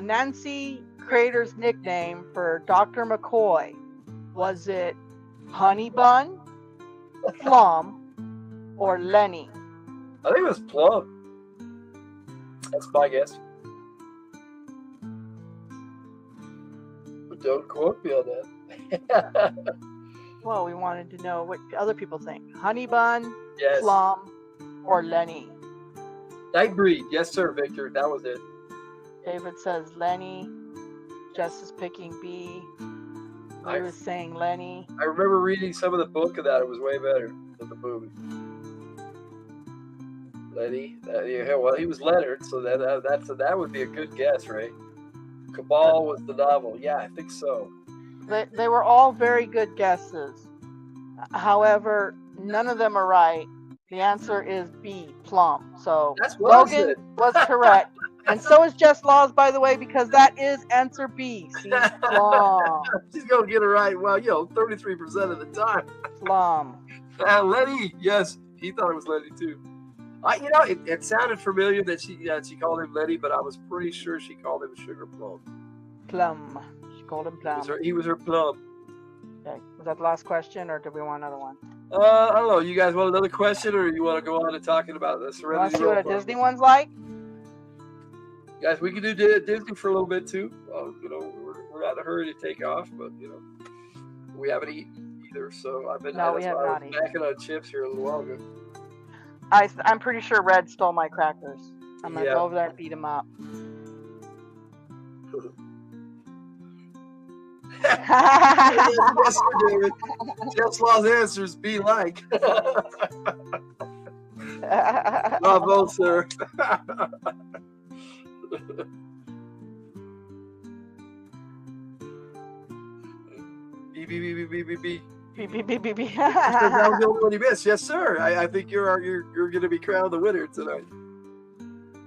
Nancy Crater's nickname for Dr. McCoy, was it Honey Bun, Plum, or Lenny? I think it was Plum. That's my guess. But don't quote me on that. Well, we wanted to know what other people think. Honey Bun, Yes. Plum, or Lenny? Nightbreed. Yes, sir, Victor. That was it. David says Lenny. Jess is picking B. I was saying Lenny. I remember reading some of the book of that. It was way better than the movie. Lenny. Yeah, well, he was Leonard, so that would be a good guess, right? Cabal was the novel. Yeah, I think so. They were all very good guesses. However, none of them are right. The answer is B, Plum. So That's what I Logan said. was correct. And so is Jess Laws, by the way, because that is answer B. See, Plum. She's going to get it right. Well, 33% of the time. Plum. Lenny, yes. He thought it was Lenny, too. It sounded familiar that she called him Lenny, but I was pretty sure she called him Sugar Plum. Plum. She called him Plum. He was her plum. Okay. Was that the last question, or do we want another one? I don't know. You guys want another question, or you want to go on to talking about the Serenity? Want to see what a Disney one's like? Guys, we can do Disney for a little bit too. We're not in a hurry to take off, but we haven't eaten either. So I've been we have not eaten. snacking on chips here a little while ago. I'm pretty sure Red stole my crackers. I'm gonna Yeah. go over there and beat him up. Yes, sir, David. Jess Law's answers be like. Bravo, sir. B. That was the only one you missed. Yes, sir. I think you're going to be crowned the winner tonight.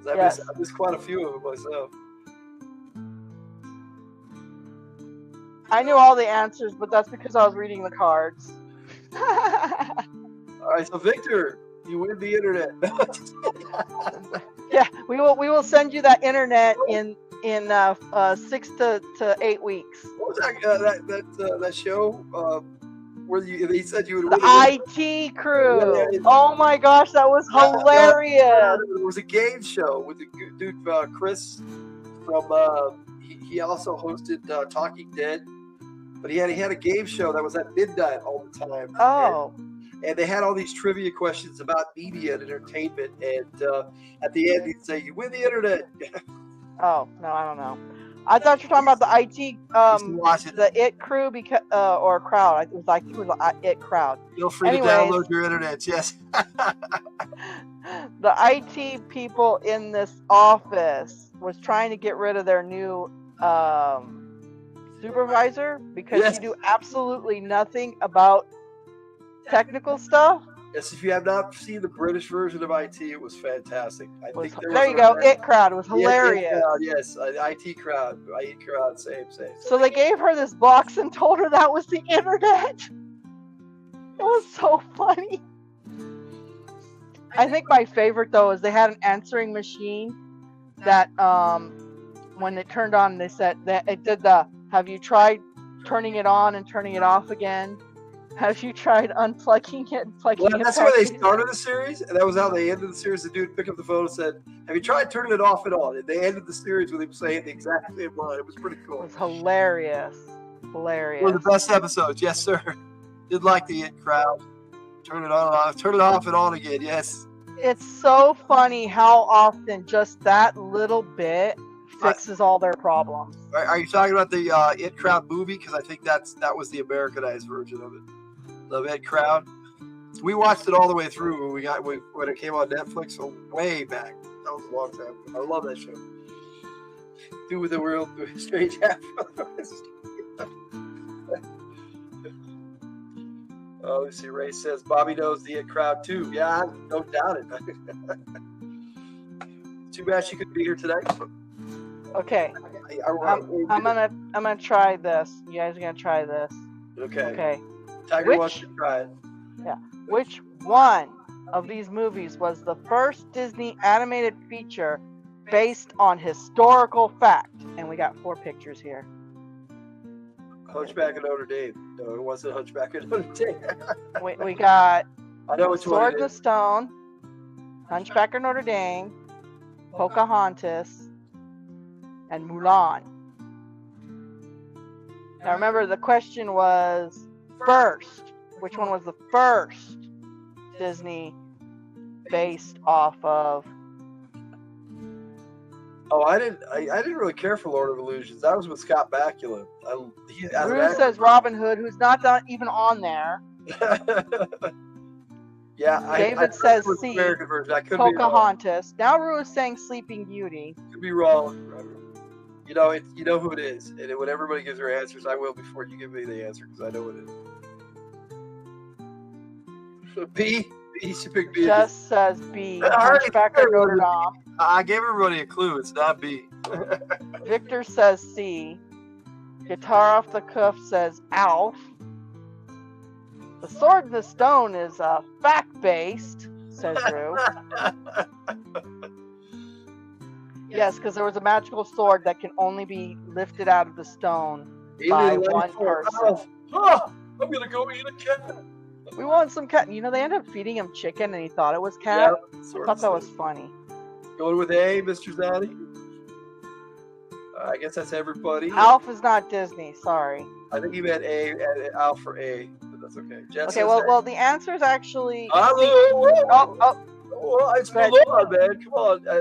I missed quite a few of them myself. I knew all the answers, but that's because I was reading the cards. All right, so Victor, you win the internet. Yeah, we will send you that internet in 6 to 8 weeks. What was that show where he said you would The win? IT crew. Yeah. Oh my gosh, that was hilarious. It was a game show with the dude Chris from. He also hosted Talking Dead, but he had a game show that was at midnight all the time. Oh. And they had all these trivia questions about media and entertainment, and at the end he'd say, "You win the internet." Oh no, I don't know. I thought you were talking about the IT, the IT crew, or crowd. I think it was the IT crowd. Feel free to download your internet. Yes. The IT people in this office was trying to get rid of their new supervisor because she do absolutely nothing about technical stuff. Yes, if you have not seen the British version of IT, it was fantastic. There you go. It Crowd was hilarious. Yes, IT crowd, same. So they gave her this box and told her that was the internet. It was so funny. I think my favorite though is they had an answering machine that when it turned on, they said that it did the have you tried turning it on and turning it off again? Have you tried unplugging it and plugging it back? That's where they started the series, and that was how they ended the series. The dude picked up the phone and said, "Have you tried turning it off and on?" And they ended the series with him saying the exact same line. It was pretty cool. It was hilarious. Hilarious. One of the best episodes, yes, sir. Did like the It Crowd. Turn it on and off. Turn it off and on again, yes. It's so funny how often just that little bit fixes all their problems. Are you talking about the It Crowd movie? Because I think that was the Americanized version of it. The It Crowd. We watched it all the way through when it came on Netflix, so way back. That was a long time ago. I love that show. Do with the real strange afro. Oh, let's see. Ray says Bobby knows the It Crowd too. Yeah, I don't doubt it. Too bad she couldn't be here today. Okay. I'm gonna try this. You guys are gonna try this. Okay. Tiger wants to try it. Yeah. Which one of these movies was the first Disney animated feature based on historical fact? And we got 4 pictures here. Hunchback of Notre Dame. No, it wasn't Hunchback of Notre Dame. we got I know which Sword in one the Stone, Hunchback of Notre Dame, Pocahontas, and Mulan. Now remember, the question was first. Which one was the first Disney based off of? Oh, I didn't really care for Lord of Illusions. That was with Scott Bakula. Rue says Robin Hood, who's not even on there. Yeah, David says C. American version. I could Pocahontas. Now Rue is saying Sleeping Beauty. Could be wrong. You know who it is, and when everybody gives their answers, I will before you give me the answer because I know what it is. So B. He should pick B. Just says B. Hunchback of Notre Dame. I gave everybody a clue. It's not B. Victor says C. Guitar Off the Cuff says Alf. The Sword in the Stone is fact-based, says Rue. Yes, because there was a magical sword that can only be lifted out of the stone by one person. Oh, I'm going to go eat a cat. We want some cat. You know, they ended up feeding him chicken and he thought it was cat. Yeah, I thought that was funny. Going with A, Mr. Zani. I guess that's everybody. Alf is not Disney, sorry. I think he meant A and Alf for A, but that's okay. Jess okay, well, the answer is actually. Well, it's Mulan, man. Come on. No,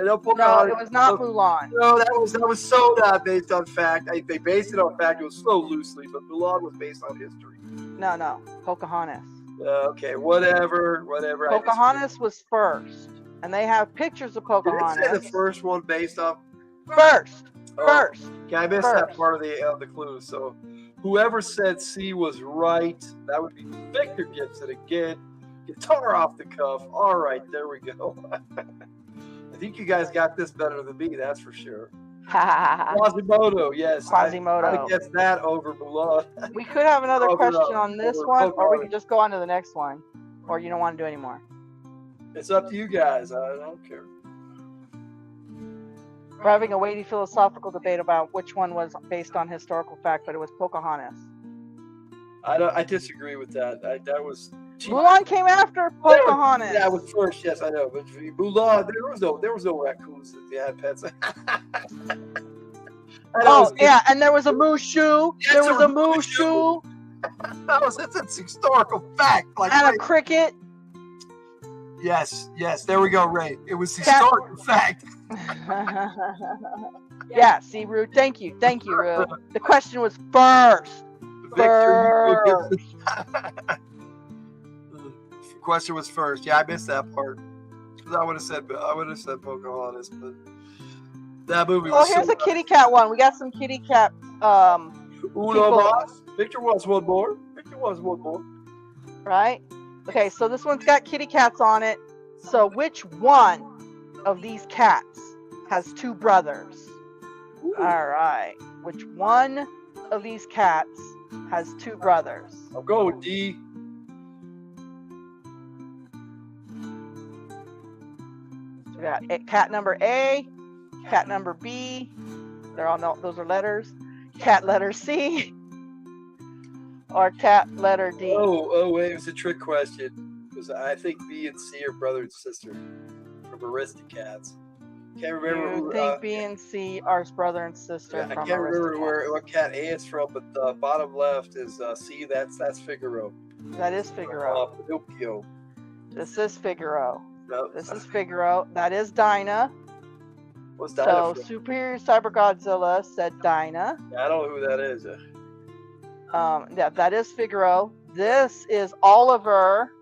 it was not Mulan. No, that was so not based on fact. They based it on fact. It was so loosely, but Mulan was based on history. No, Pocahontas. Okay, whatever. Pocahontas was first, and they have pictures of Pocahontas. Did it say the first one based off? First. Okay, I missed that part of the clue. So, whoever said C was right, that would be Victor Gibson again. Guitar Off the Cuff. All right, there we go. I think you guys got this better than me, that's for sure. Quasimodo, yes. Quasimodo. I guess that over Mulan. We could have another question on this one, or we can just go on to the next one. Or you don't want to do any more? It's up to you guys. I don't care. We're having a weighty philosophical debate about which one was based on historical fact, but it was Pocahontas. I disagree with that. That was. Mulan came after Pocahontas. Yeah, it was first. Yes, I know. But Mulan, there was no raccoons that they had pets. And there was a Mushu. There was a Mushu. That's historical fact. And a cricket. Yes. There we go, Ray. It was historical fact. Yeah. See, Rue. Thank you, Rue. The question was first. The question was first. Yeah, I missed that part. Because I would have said Pocahontas, but that movie was. Oh, here's a kitty cat one. We got some kitty cat. Uno Boss. Victor wants one more. Right. Okay, so this one's got kitty cats on it. So which one of these cats has two brothers? All right. Which one of these cats has two brothers? I'll go with D. So we got cat number A, cat number B. They're all those are letters. Cat letter C, or cat letter D. Oh, wait, it was a trick question. Because I think B and C are brother and sister from Aristocats. Can't remember. You think B and C are brother and sister Yeah, I from can't remember Aristocats. what cat A is from, but the bottom left is C. That's Figaro. That is Figaro. Pinocchio. This is Figaro. No. This is Figaro. That is Dinah. What's Dinah So from? Superior Cyber Godzilla said Dinah. I don't know who that is. Yeah, that is Figaro. This is Oliver.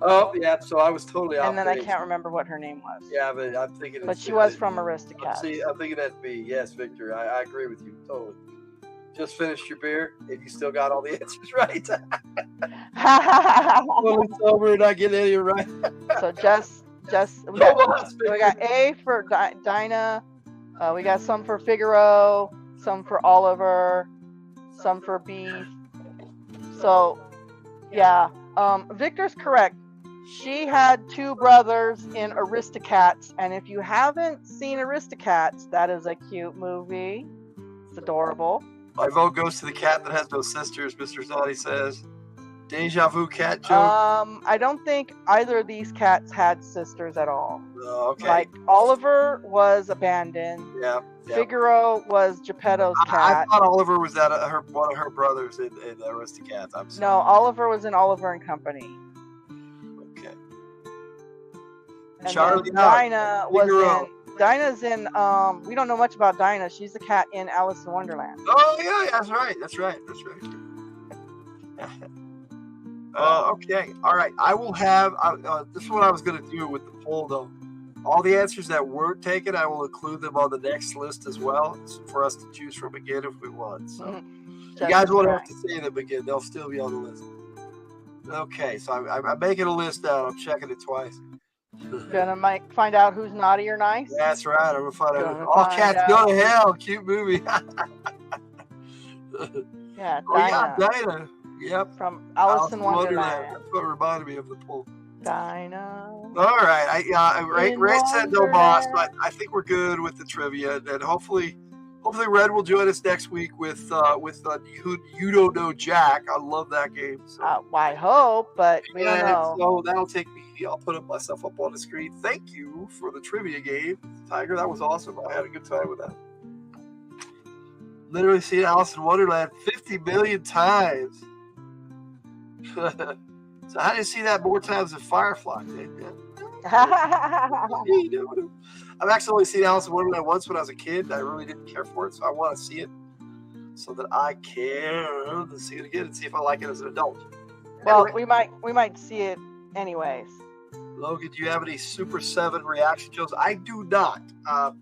Oh, yeah. So I was totally off. And then I base. can't remember what her name was. Yeah, but I'm thinking. But she was from Aristocats. See, I'm thinking that's B. Yes, Victor. I agree with you totally. Just finished your beer, and you still got all the answers right. Fully sober and not getting any right. So just we got A for Dinah. We got some for Figaro, some for Oliver, some for B. So yeah, Victor's correct. She had two brothers in Aristocats, and if you haven't seen Aristocats, that is a cute movie. It's adorable. My vote goes to the cat that has no sisters, Mr. Zodi says. Deja vu cat joke. I don't think either of these cats had sisters at all. Okay. Like Oliver was abandoned. Yeah. Figaro was Geppetto's I cat. thought Oliver was one of her brothers in Aristocats. I'm sorry. No, Oliver was in Oliver and Company. Okay. And Charlie then Dinah was Figaro. in. Dinah's in. We don't know much about Dinah. She's the cat in Alice in Wonderland. Oh yeah, that's right. Okay. All right. I will have. This is what I was going to do with the poll, though. All the answers that weren't taken, I will include them on the next list as well, for us to choose from again if we want. So you guys won't have to say them again; they'll still be on the list. Okay. So I'm making a list now. I'm checking it twice. Gonna find out who's naughty or nice. That's right. I'm gonna find out. All cats go to hell. Cute movie. Yeah, Dinah. Dinah. Dinah. Yep. From Alice in Wonderland. That's what reminded me of the poll. Dinah. All right. Ray said no boss, but I think we're good with the trivia, and hopefully Red will join us next week with You Don't Know Jack. I love that game. So. I hope, but we don't know. So that'll take me. I'll put myself up on the screen. Thank you for the trivia game, Tiger. That was awesome. I had a good time with that. Literally seen Alice in Wonderland 50 million times. So how do you see that more times than Firefly? I've actually only seen Alice in Wonderland once when I was a kid. I really didn't care for it, so I want to see it so that I can see it again and see if I like it as an adult. Well, Anyway, we might see it anyways. Logan, do you have any Super 7 reaction shows? I do not. Oh,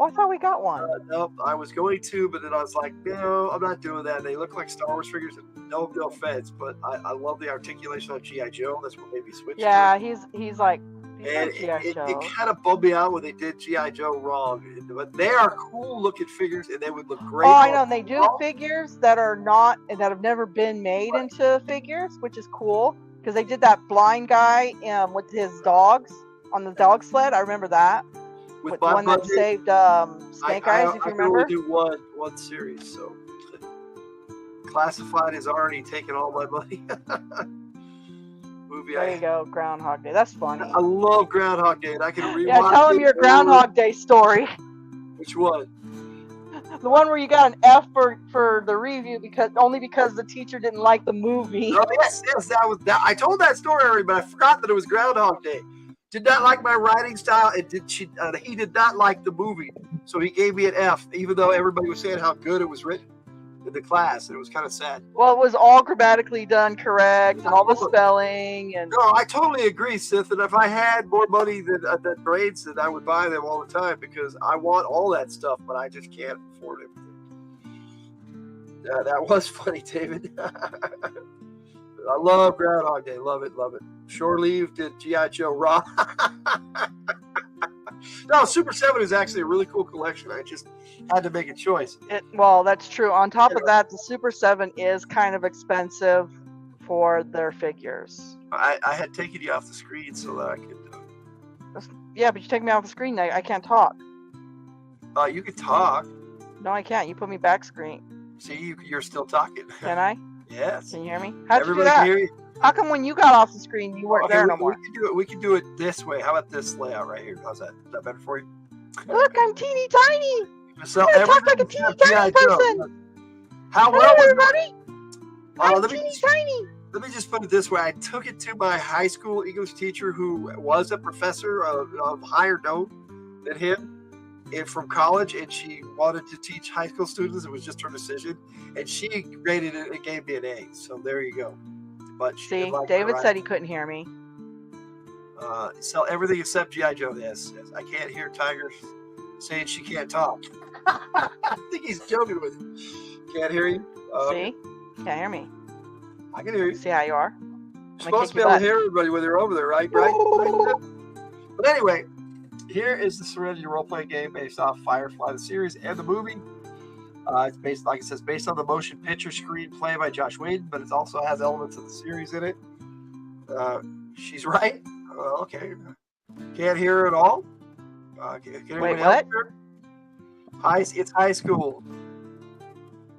I thought we got one. Nope, I was going to, but then I was like, no, I'm not doing that. They look like Star Wars figures, and no offense, but I love the articulation on G.I. Joe. That's what made me switch. Yeah, to it. he's like And G.I. Joe. it kind of bummed me out when they did G.I. Joe wrong. But they are cool looking figures, and they would look great. Oh, I know. And they do figures that have never been made into figures, which is cool because they did that blind guy with his dogs on the dog sled. I remember that. With the one that saved Snake Eyes, if you remember. I can only do one series, so Classified has already taken all my money. Movie. There you go, Groundhog Day. That's funny. I love Groundhog Day. And I can rewatch. Yeah, tell them your Groundhog Day story. Which one? The one where you got an F for the review because the teacher didn't like the movie. Oh, yes, that was that. I told that story already, but I forgot that it was Groundhog Day. Did not like my writing style, and he did not like the movie, so he gave me an F, even though everybody was saying how good it was written in the class, and it was kind of sad. Well, it was all grammatically done correct, and all the spelling, and no, I totally agree, Sith. And if I had more money than grades, then I would buy them all the time because I want all that stuff, but I just can't afford it. That was funny, David. I love Groundhog Day. Love it. Shore Leave did G.I. Joe Raw. No, Super 7 is actually a really cool collection. I just had to make a choice. Well, that's true. On top of that, the Super 7 is kind of expensive for their figures. I had taken you off the screen so that I could. Yeah, but you take me off the screen now. I can't talk. You can talk. No, I can't. You put me back screen. See, you're still talking. Can I? Yes. Can you hear me? How'd you do Everybody that? can hear you. How come when you got off the screen you weren't there no more? We can do it this way. How about this layout right here? How's that? Is that better for you? Look, I'm teeny tiny. So I talk like a teeny tiny person. How well, Hello, everybody. I'm let teeny tiny. Let me just put it this way. I took it to my high school English teacher who was a professor of higher note than him from college, and she wanted to teach high school students. It was just her decision, and she rated it and gave me an A. So there you go. But see, David said he couldn't hear me. Sell everything except G.I. Joe. Yes. I can't hear Tiger saying she can't talk. I think he's joking with you. Can't hear you. See? Can't hear me. I can hear you. See how you are? You're supposed to be able to hear everybody when they're over there, right? But anyway, here is the Serenity role-playing game based off Firefly, the series, and the movie. It's based, like it says, based on the motion picture screenplay by Josh Whedon, but it also has elements of the series in it. She's right. Well, okay. Can't hear her at all. Wait, what? It's high school.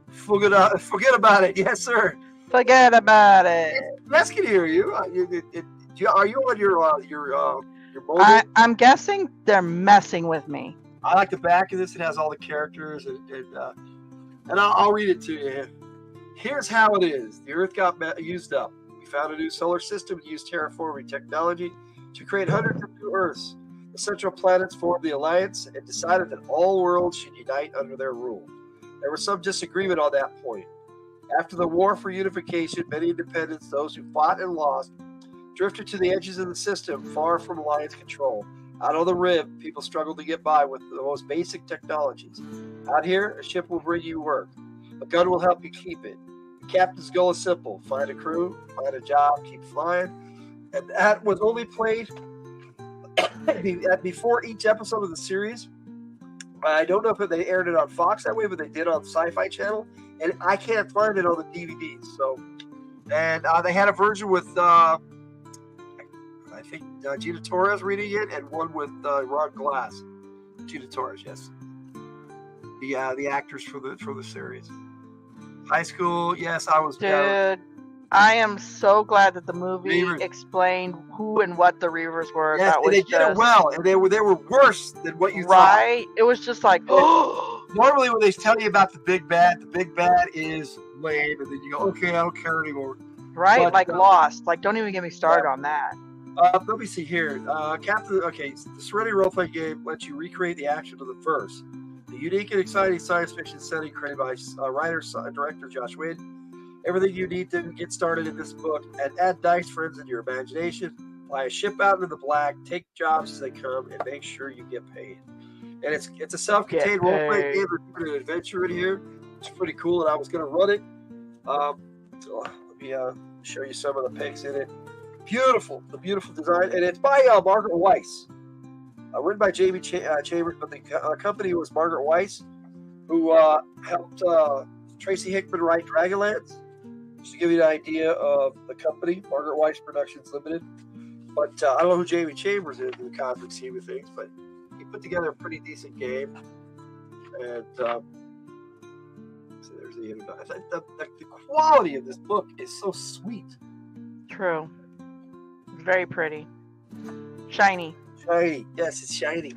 Forget about it. Yes, sir. Forget about it. Yes, can hear you. Are you on your mobile? I'm guessing they're messing with me. I like the back of this. It has all the characters, and I'll read it to you. Here's how it is. The Earth got used up. We found a new solar system and used terraforming technology to create hundreds of new Earths. The central planets formed the Alliance and decided that all worlds should unite under their rule. There was some disagreement on that point. After the war for unification, many independents, those who fought and lost, drifted to the edges of the system, far from Alliance control. Out on the Rim, people struggled to get by with the most basic technologies. Out here, a ship will bring you work. A gun will help you keep it. The captain's goal is simple. Find a crew, find a job, keep flying. And that was only played before each episode of the series. I don't know if they aired it on Fox that way, but they did on Sci-Fi Channel. And I can't find it on the DVDs. So, and they had a version with, I think, Gina Torres reading it, and one with Ron Glass. Gina Torres, yes. The actors for the series. High school, yes, I was. Dude, I am so glad that the movie explained who and what the Reavers were. Yes, that was they did it well, and they were worse than what you thought. Right? It was just like, normally when they tell you about the big bad is lame, and then you go, okay, I don't care anymore. Right? But, like Lost. Like, don't even get me started on that. Let me see here. The Serenity role-playing game lets you recreate the action of the verse. The unique and exciting science fiction setting created by director Josh Whedon. Everything you need to get started in this book, and add dice friends in your imagination. Fly a ship out into the black, take jobs as they come, and make sure you get paid. And it's a self-contained role-playing game. We're doing an adventure in here. It's pretty cool, and I was going to run it. So let me show you some of the pics in it. Beautiful, the beautiful design, and it's by Margaret Weiss. Written by Jamie Chambers, but the company was Margaret Weiss, who helped Tracy Hickman write Dragonlance. Just to give you an idea of the company, Margaret Weiss Productions Limited. But I don't know who Jamie Chambers is in the cosmic scheme of things, but he put together a pretty decent game. And so there's the internet. The quality of this book is so sweet. True. Very pretty. Shiny. Shiny. Yes, it's shiny.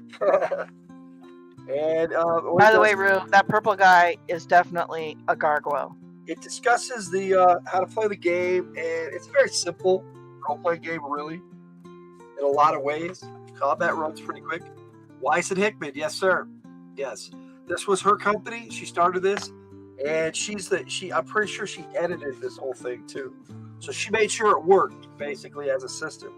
And by the way, Rue, that purple guy is definitely a gargoyle. It discusses the how to play the game, and it's a very simple role-playing game, really, in a lot of ways. Combat runs pretty quick. Weiss and Hickman, yes, sir. Yes, this was her company. She started this, and I'm pretty sure she edited this whole thing too. So she made sure it worked basically as a system.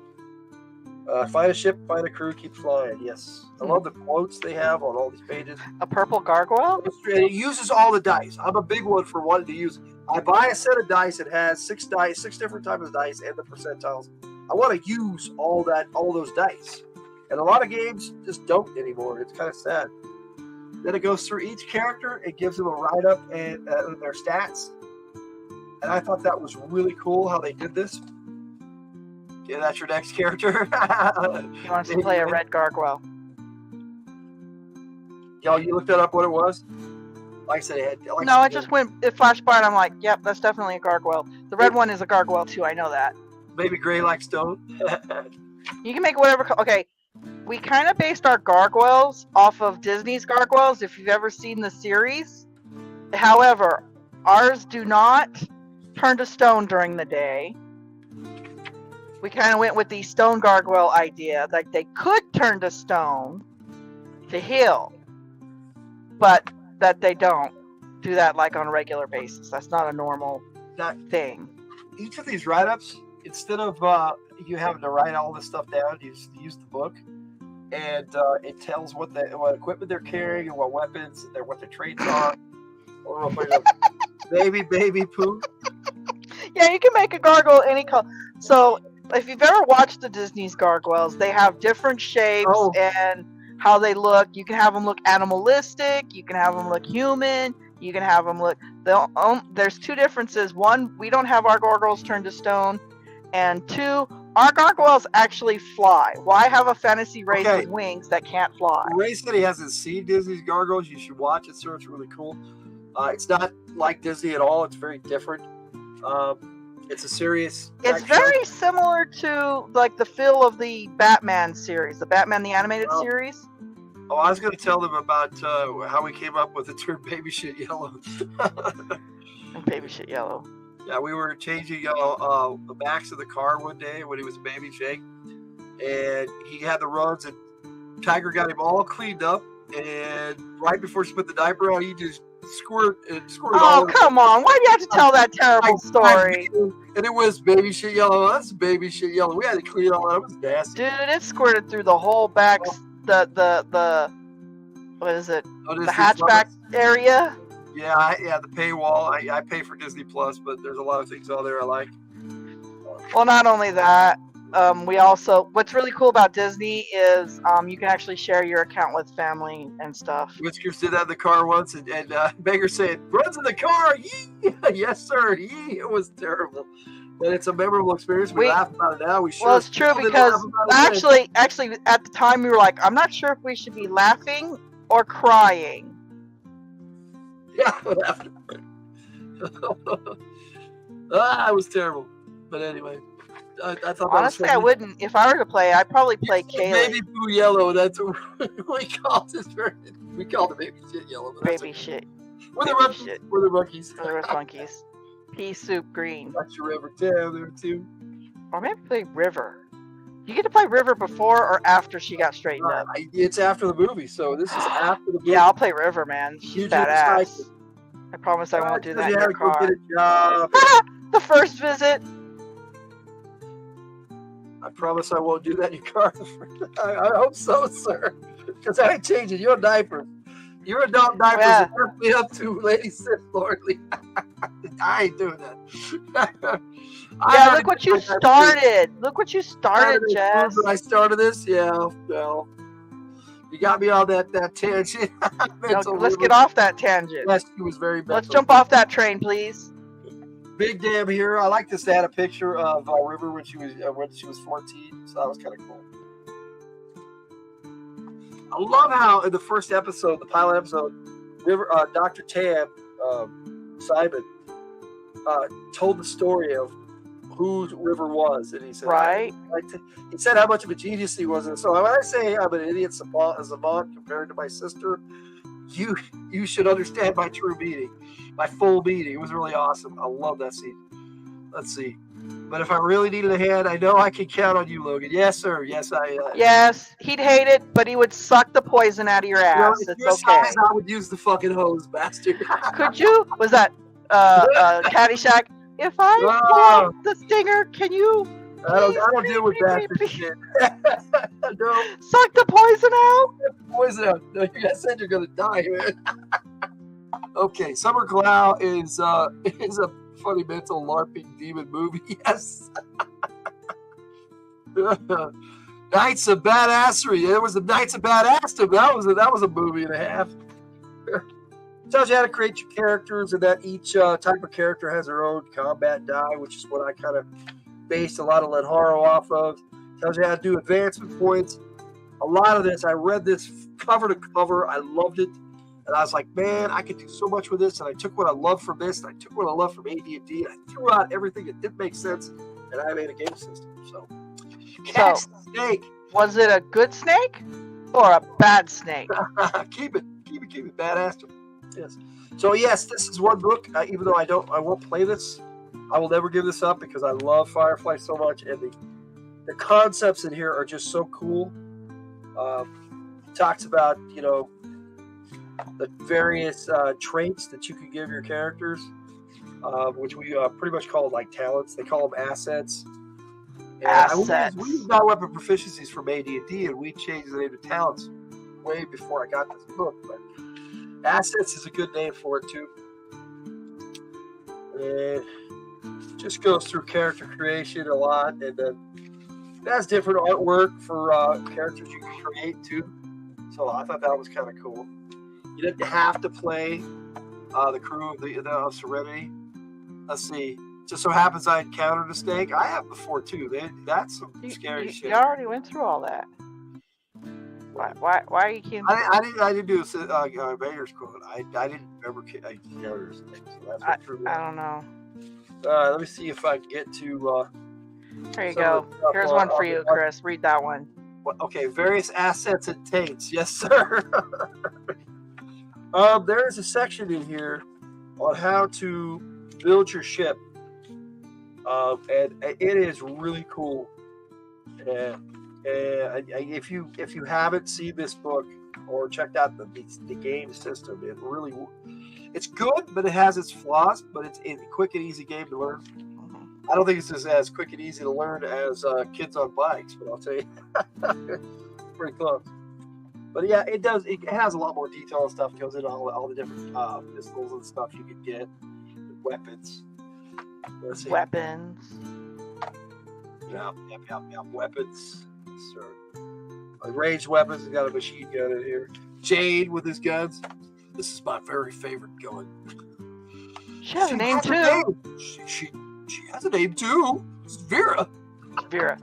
Find a ship, find a crew, keep flying. Yes. I love the quotes they have on all these pages. A purple gargoyle? It uses all the dice. I'm a big one for wanting to use I buy a set of dice that has 6 different types of dice and the percentiles. I want to use all those dice. And a lot of games just don't anymore. It's kind of sad. Then it goes through each character. It gives them a write-up and their stats. And I thought that was really cool how they did this. Yeah, that's your next character. He wants to play a red gargoyle. Yo, you looked that up what it was? Like I said, it just it flashed by and I'm like, yep, that's definitely a gargoyle. The red one is a gargoyle too, I know that. Maybe gray like stone. You can make whatever. Okay, we kind of based our gargoyles off of Disney's gargoyles, if you've ever seen the series. However, ours do not turn to stone during the day. We kind of went with the stone gargoyle idea, like they could turn to stone to heal, but that they don't do that like on a regular basis. That's not a normal thing. Each of these write-ups, instead of you having to write all this stuff down, you just use the book, and it tells what equipment they're carrying and what weapons, what their traits are. Baby poo. Yeah, you can make a gargoyle any color. So if you've ever watched the Disney's gargoyles, they have different shapes and how they look. You can have them look animalistic. You can have them look human. You can have them look. There's 2 differences. One, we don't have our gargoyles turned to stone, and 2, our gargoyles actually fly. Why have a fantasy race with wings that can't fly? Ray said he hasn't seen Disney's gargoyles. You should watch it, sir. It's really cool. It's not like Disney at all. It's very different. It's a serious. It's very similar to like the feel of the Batman series, the Batman the Animated Series. Oh, I was going to tell them about how we came up with the term "baby shit yellow." Baby shit yellow. Yeah, we were changing the backs of the car one day when he was a baby Jake, and he had the runs, and Tiger got him all cleaned up, and right before she put the diaper on, he just squirted. Oh, come on. Why do you have to tell that terrible story? And it was baby shit yellow. That's baby shit yellow. We had to clean it all up. It was nasty. Dude, it squirted through the whole back, the what is it? The hatchback area? Yeah, the paywall. I pay for Disney Plus, but there's a lot of things on there I like. Well, not only that, we also, what's really cool about Disney is you can actually share your account with family and stuff. Whiskers did that in the car once, and Baker said, "Runs in the car, yee!" Yes, sir, yee! It was terrible, but it's a memorable experience. We laugh about it now. We sure. Well, it's true because actually, at the time we were like, I'm not sure if we should be laughing or crying. Yeah, it was terrible, but anyway. I thought honestly, I wouldn't. If I were to play, I'd probably play Kaylee. Baby Boo Yellow. That's what we called this. We called it Baby Shit Yellow. Baby Shit. We're the monkeys. We're the monkeys. We're the monkeys. Pea Soup Green. That's your River down there too. Or maybe play River. You get to play River before or after she got straightened up? It's after the movie, so this is after the movie. Yeah, I'll play River, man. She's badass. I promise I won't do that in your car. Get a job. The first visit. I promise I won't do that in your car. I hope so, sir. Because I ain't changing your diaper. Your adult diapers are definitely up to Lady Sith Lordly. I ain't doing that. Yeah, look what you started. Look what you started, Jess. I started this? Yeah, well. You got me on that tangent. No, let's get off that tangent. Yes, she was very mental. Let's jump off that train, please. Big damn hero. I like this to add a picture of River when she was 14, so that was kind of cool. I love how in the first episode, the pilot episode, River, Dr. Tam, Simon, told the story of who River was, and he said, he said how much of a genius he was. And so when I say I'm an idiot savant compared to my sister, you should understand my true meaning, my full meaning. It was really awesome. I love that scene. Let's see. But if I really needed a hand, I know I can count on you, Logan. Yes, sir. Yes, yes, he'd hate it, but he would suck the poison out of your ass. You know, it's okay. Size, I would use the fucking hose, bastard. Could you? Was that Caddyshack? If I want the stinger, can you? I don't deal with that shit. No. Suck the poison out. Poison out. No, you said you're gonna die, man. Okay, Summer Glau is a funny mental LARPing demon movie. Yes. Knights of Badassery. It was the Knights of Badassdom. That was a movie and a half. Tells you how to create your characters, and that each type of character has their own combat die, which is what I kind of based a lot of Lenharo off of. Tells you how to do advancement points. A lot of this, I read this cover to cover. I loved it. And I was like, man, I could do so much with this. And I took what I loved from this, and I took what I loved from AD&D, and I threw out everything that didn't make sense, and I made a game system. So, snake. Was it a good snake or a bad snake? keep it. Badass. Yes. So yes, this is one book. Even though I won't play this. I will never give this up because I love Firefly so much, and the concepts in here are just so cool. Talks about the various traits that you can give your characters, which we pretty much call like talents. They call them assets. And we use non-weapon proficiencies from AD&D, and we changed the name to talents way before I got this book. But assets is a good name for it too. And just goes through character creation a lot, and then it has different artwork for characters you can create too. So I thought that was kind of cool. You didn't have to play the crew of Serenity. Let's see. Just so happens I encountered a snake. I have before too. That's some scary shit. You already went through all that. Why are you keeping? I didn't do a Mayor's quote. I didn't ever encounter a snake. So that's true. I don't know. Let me see if I can get to. There you go. Here's one for you, Chris. Read that one. Okay, various assets and taints. Yes, sir. There is a section in here on how to build your ship, and it is really cool. If you haven't seen this book or checked out the game system, it's good, but it has its flaws. But it's a quick and easy game to learn. I don't think it's as quick and easy to learn as Kids on Bikes, but I'll tell you, pretty close. But yeah, it does. It has a lot more detail and stuff. It goes into all the different pistols and stuff you can get, weapons. Let's see. Weapons. Yeah, weapons. Sir. Ranged weapons. He's got a machine gun in here. Jade with his guns. This is my very favorite gun. She has a name too. She has a name too. It's Vera. Vera.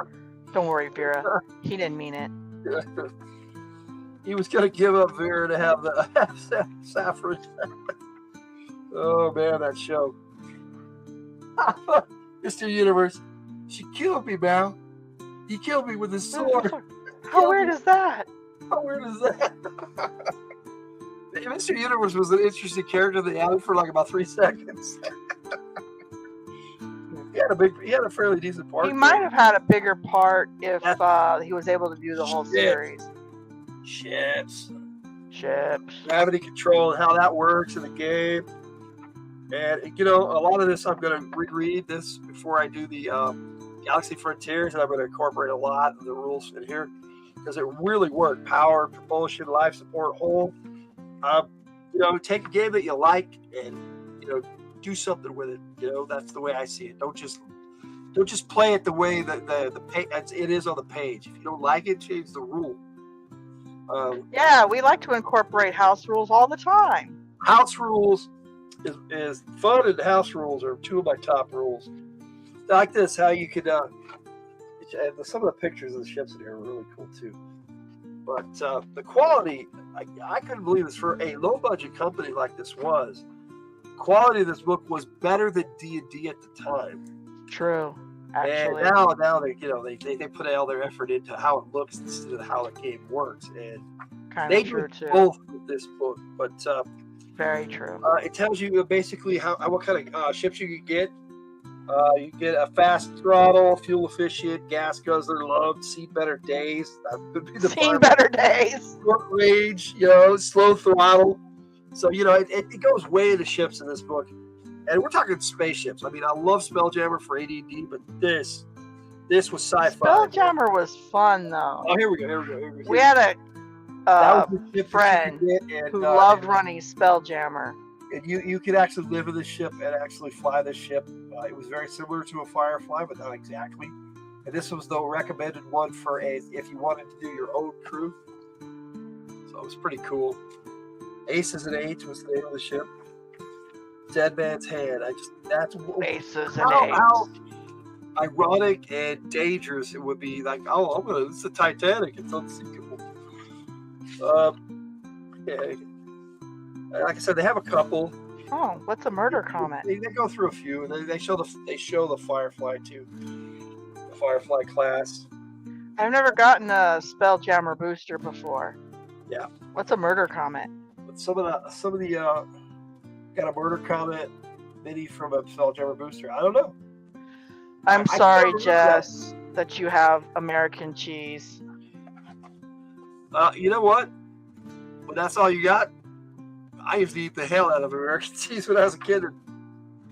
Don't worry, Vera. He didn't mean it. He was going to give up Vera to have the Saffron. Oh, man, that show. Mr. Universe. She killed me, Mal. He killed me with his sword. How weird is that? How weird is that? Mr. Universe was an interesting character they added for like about 3 seconds. He had a fairly decent part. He might have had a bigger part if he was able to do the whole series. Ships. Gravity control and how that works in the game. And, a lot of this, I'm going to reread this before I do the Galaxy Frontiers, and I'm going to incorporate a lot of the rules in here because it really worked. Power, propulsion, life support, hold. Take a game that you like and, do something with it. That's the way I see it. Don't just play it the way that it is on the page. If you don't like it, change the rule. Yeah, we like to incorporate house rules all the time. House rules is fun, and house rules are 2 of my top rules. Like this, how you could some of the pictures of the ships in here are really cool too. But the quality, I couldn't believe this for a low budget company like this was. Quality of this book was better than D&D at the time. True, actually. And now they put all their effort into how it looks instead of how the game works, and they do both with this book. But very true. It tells you basically what kind of ships you can get. You get a fast throttle, fuel efficient, gas guzzler, loved, seen better days. That would be the seen better days. Short range, slow throttle. So, it goes way into ships in this book. And we're talking spaceships. I mean, I love Spelljammer for AD&D, but this was sci-fi. Spelljammer was fun, though. Oh, here we go. We had a friend who loved running Spelljammer. And you could actually live in the ship and actually fly the ship. It was very similar to a Firefly, but not exactly. And this was the recommended one for if you wanted to do your own crew. So it was pretty cool. Aces and Eights was the name of the ship. Dead Man's Hand. That's Aces and how Eights. Ironic and dangerous it would be. Like, oh, this is the Titanic. It's unsinkable. Yeah. Like I said, they have a couple. Oh, what's a murder comet? They go through a few, and they show the Firefly too. The Firefly class. I've never gotten a Spelljammer booster before. Yeah. What's a murder comet? But some of the got a murder comet mini from a Spelljammer booster. I don't know. I'm sorry, Jess, that you have American cheese. You know what? When that's all you got, I used to eat the hell out of American cheese when I was a kid.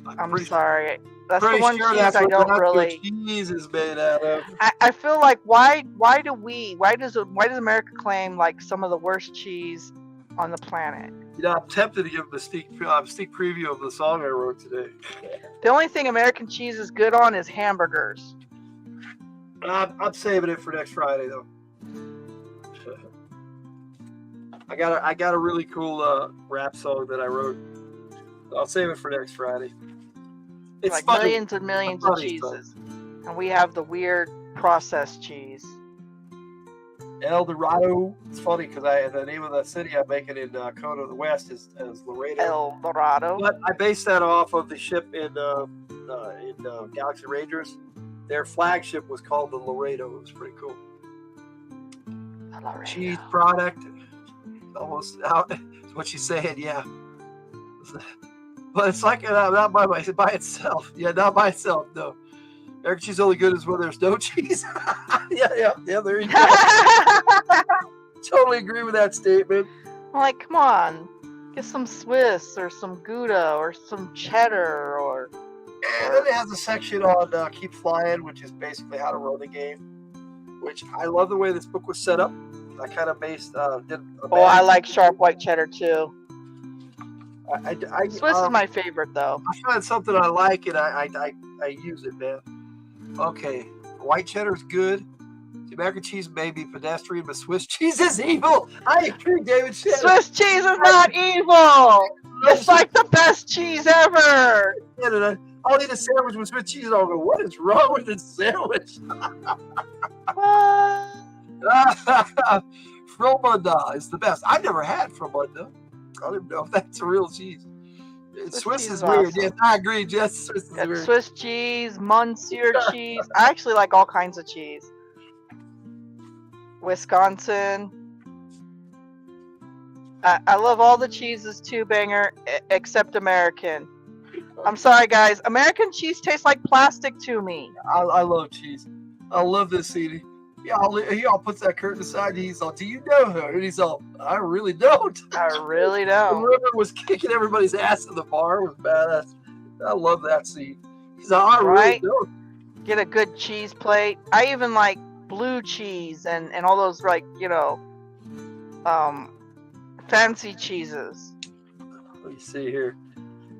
I'm sorry. That's the one cheese I don't really. Cheese is made out of. I feel like why does America claim like some of the worst cheese on the planet? You know, I'm tempted to give them a sneak preview of the song I wrote today. The only thing American cheese is good on is hamburgers. I'm saving it for next Friday though. I got a really cool rap song that I wrote. I'll save it for next Friday. It's like funny. millions and millions of cheeses, and we have the weird processed cheese. El Dorado. It's funny because the name of the city I'm making in Kona, the West, is Laredo. El Dorado. But I based that off of the ship in Galaxy Rangers. Their flagship was called the Laredo. It was pretty cool. Cheese product. Almost out. What she's saying, yeah. But it's like not by itself. Yeah, not by itself. No, American cheese is only good as when there's no cheese. yeah. There you go. Totally agree with that statement. I'm like, come on, get some Swiss or some Gouda or some cheddar or. And then it has a section on Keep Flying, which is basically how to run the game. Which I love the way this book was set up. I kind of I like sharp white cheddar too. Swiss is my my favorite though. I find something I like and I use it, man. Okay, white cheddar is good. The American cheese may be pedestrian, but Swiss cheese is evil. I agree, David. Swiss cheese is not evil. It's like the best cheese ever. I'll eat a sandwich with Swiss cheese. I'll go, what is wrong with this sandwich? Fromunda is the best. I've never had Fromunda. I don't even know if that's a real cheese. Swiss is weird. Awesome. Yes, I agree, Jess. Swiss is weird. Swiss cheese, Monsieur cheese. I actually like all kinds of cheese. Wisconsin. I love all the cheeses too, Banger, except American. I'm sorry, guys. American cheese tastes like plastic to me. I love cheese. I love this CD. He all puts that curtain aside. And he's all, "Do you know her?" And he's all, "I really don't." I really don't. The river was kicking everybody's ass in the bar. It was badass. I love that scene. He's all, "I really don't." Get a good cheese plate. I even like blue cheese and all those like fancy cheeses. Let me see here.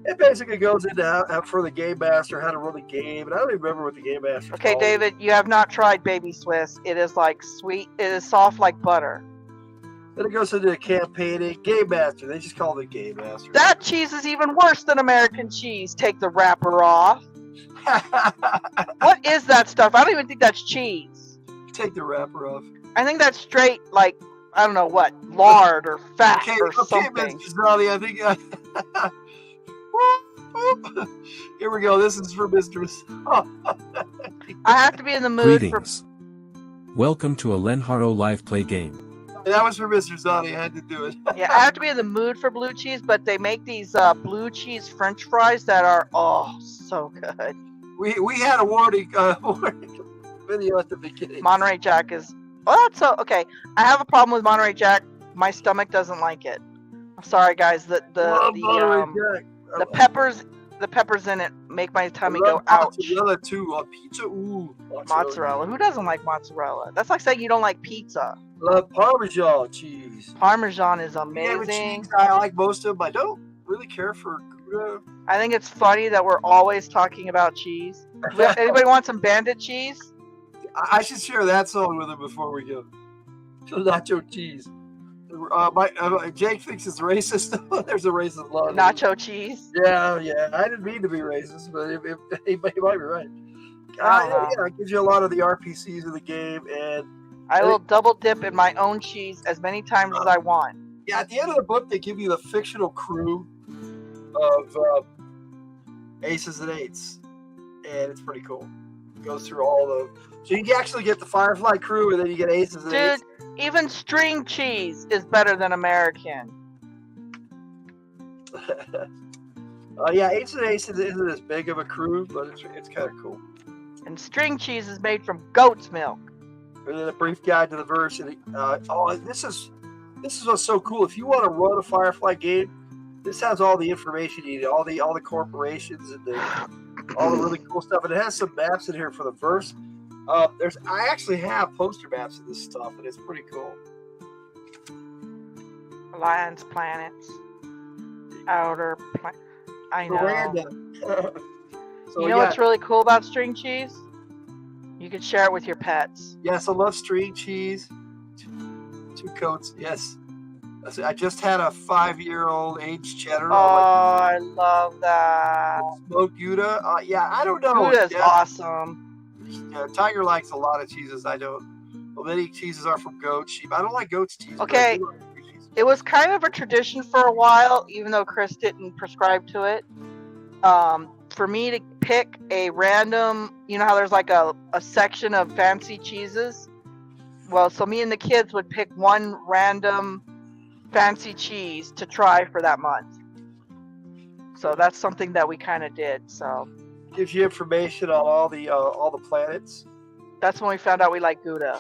It basically goes into how for the game master how to run the game, and I don't even remember what the game master. Okay, David, you have not tried Baby Swiss. It is like sweet. It is soft like butter. Then it goes into campaigning. Game master. They just call it game master. That cheese is even worse than American cheese. Take the wrapper off. What is that stuff? I don't even think that's cheese. Take the wrapper off. I think that's straight like I don't know what lard or fat or something. Mr. Zolly, I think. Here we go. This is for Mistress. I have to be in the mood Greetings. Welcome to a Lenharo live play game. That was for Mr. Zani. I had to do it. Yeah, I have to be in the mood for blue cheese, but they make these blue cheese French fries that are so good. We had a warning video at the beginning. Monterey Jack is okay. I have a problem with Monterey Jack. My stomach doesn't like it. I'm sorry, guys. The peppers in it make my tummy go ouch. Mozzarella too on pizza. Ooh, mozzarella. Who doesn't like mozzarella? That's like saying you don't like pizza. Love Parmesan cheese. Parmesan is amazing. Cheese I like most of them. I don't really really care for Gouda? I think it's funny that we're always talking about cheese. Anybody want some bandit cheese? I should share that song with him before we go. Nacho cheese. Jake thinks it's racist. There's a racist law. Nacho cheese. Yeah. I didn't mean to be racist, but he might be right. Yeah, it gives you a lot of the RPCs of the game, and I will double dip in my own cheese as many times as I want. Yeah, at the end of the book, they give you the fictional crew of aces and eights, and it's pretty cool. It goes through all the. So you actually get the Firefly crew, and then you get aces and eights. Dude, even string cheese is better than American. Yeah, eights and aces isn't as big of a crew, but it's kind of cool. And string cheese is made from goat's milk. And then a brief guide to the verse. And this is what's so cool. If you want to run a Firefly game, this has all the information you need, all the corporations and all the really cool stuff. And it has some maps in here for the verse. I actually have poster maps of this stuff, and it's pretty cool. Alliance planets, outer planet. I know. Random. You know what's really cool about string cheese? You can share it with your pets. Yes, I love string cheese. 2 coats. Yes. I just had a 5-year-old aged cheddar. Oh, I love that. Smoked Gouda. Yeah, I don't know. Gouda's awesome. Yeah, Tiger likes a lot of cheeses. I don't. Well, many cheeses are from goat, sheep. I don't like goat's cheese. Okay. It was kind of a tradition for a while, even though Chris didn't prescribe to it. For me to pick a random, you know how there's like a section of fancy cheeses? Well, so me and the kids would pick one random fancy cheese to try for that month. So that's something that we kind of did. So gives you information on all the planets. That's when we found out we like Gouda.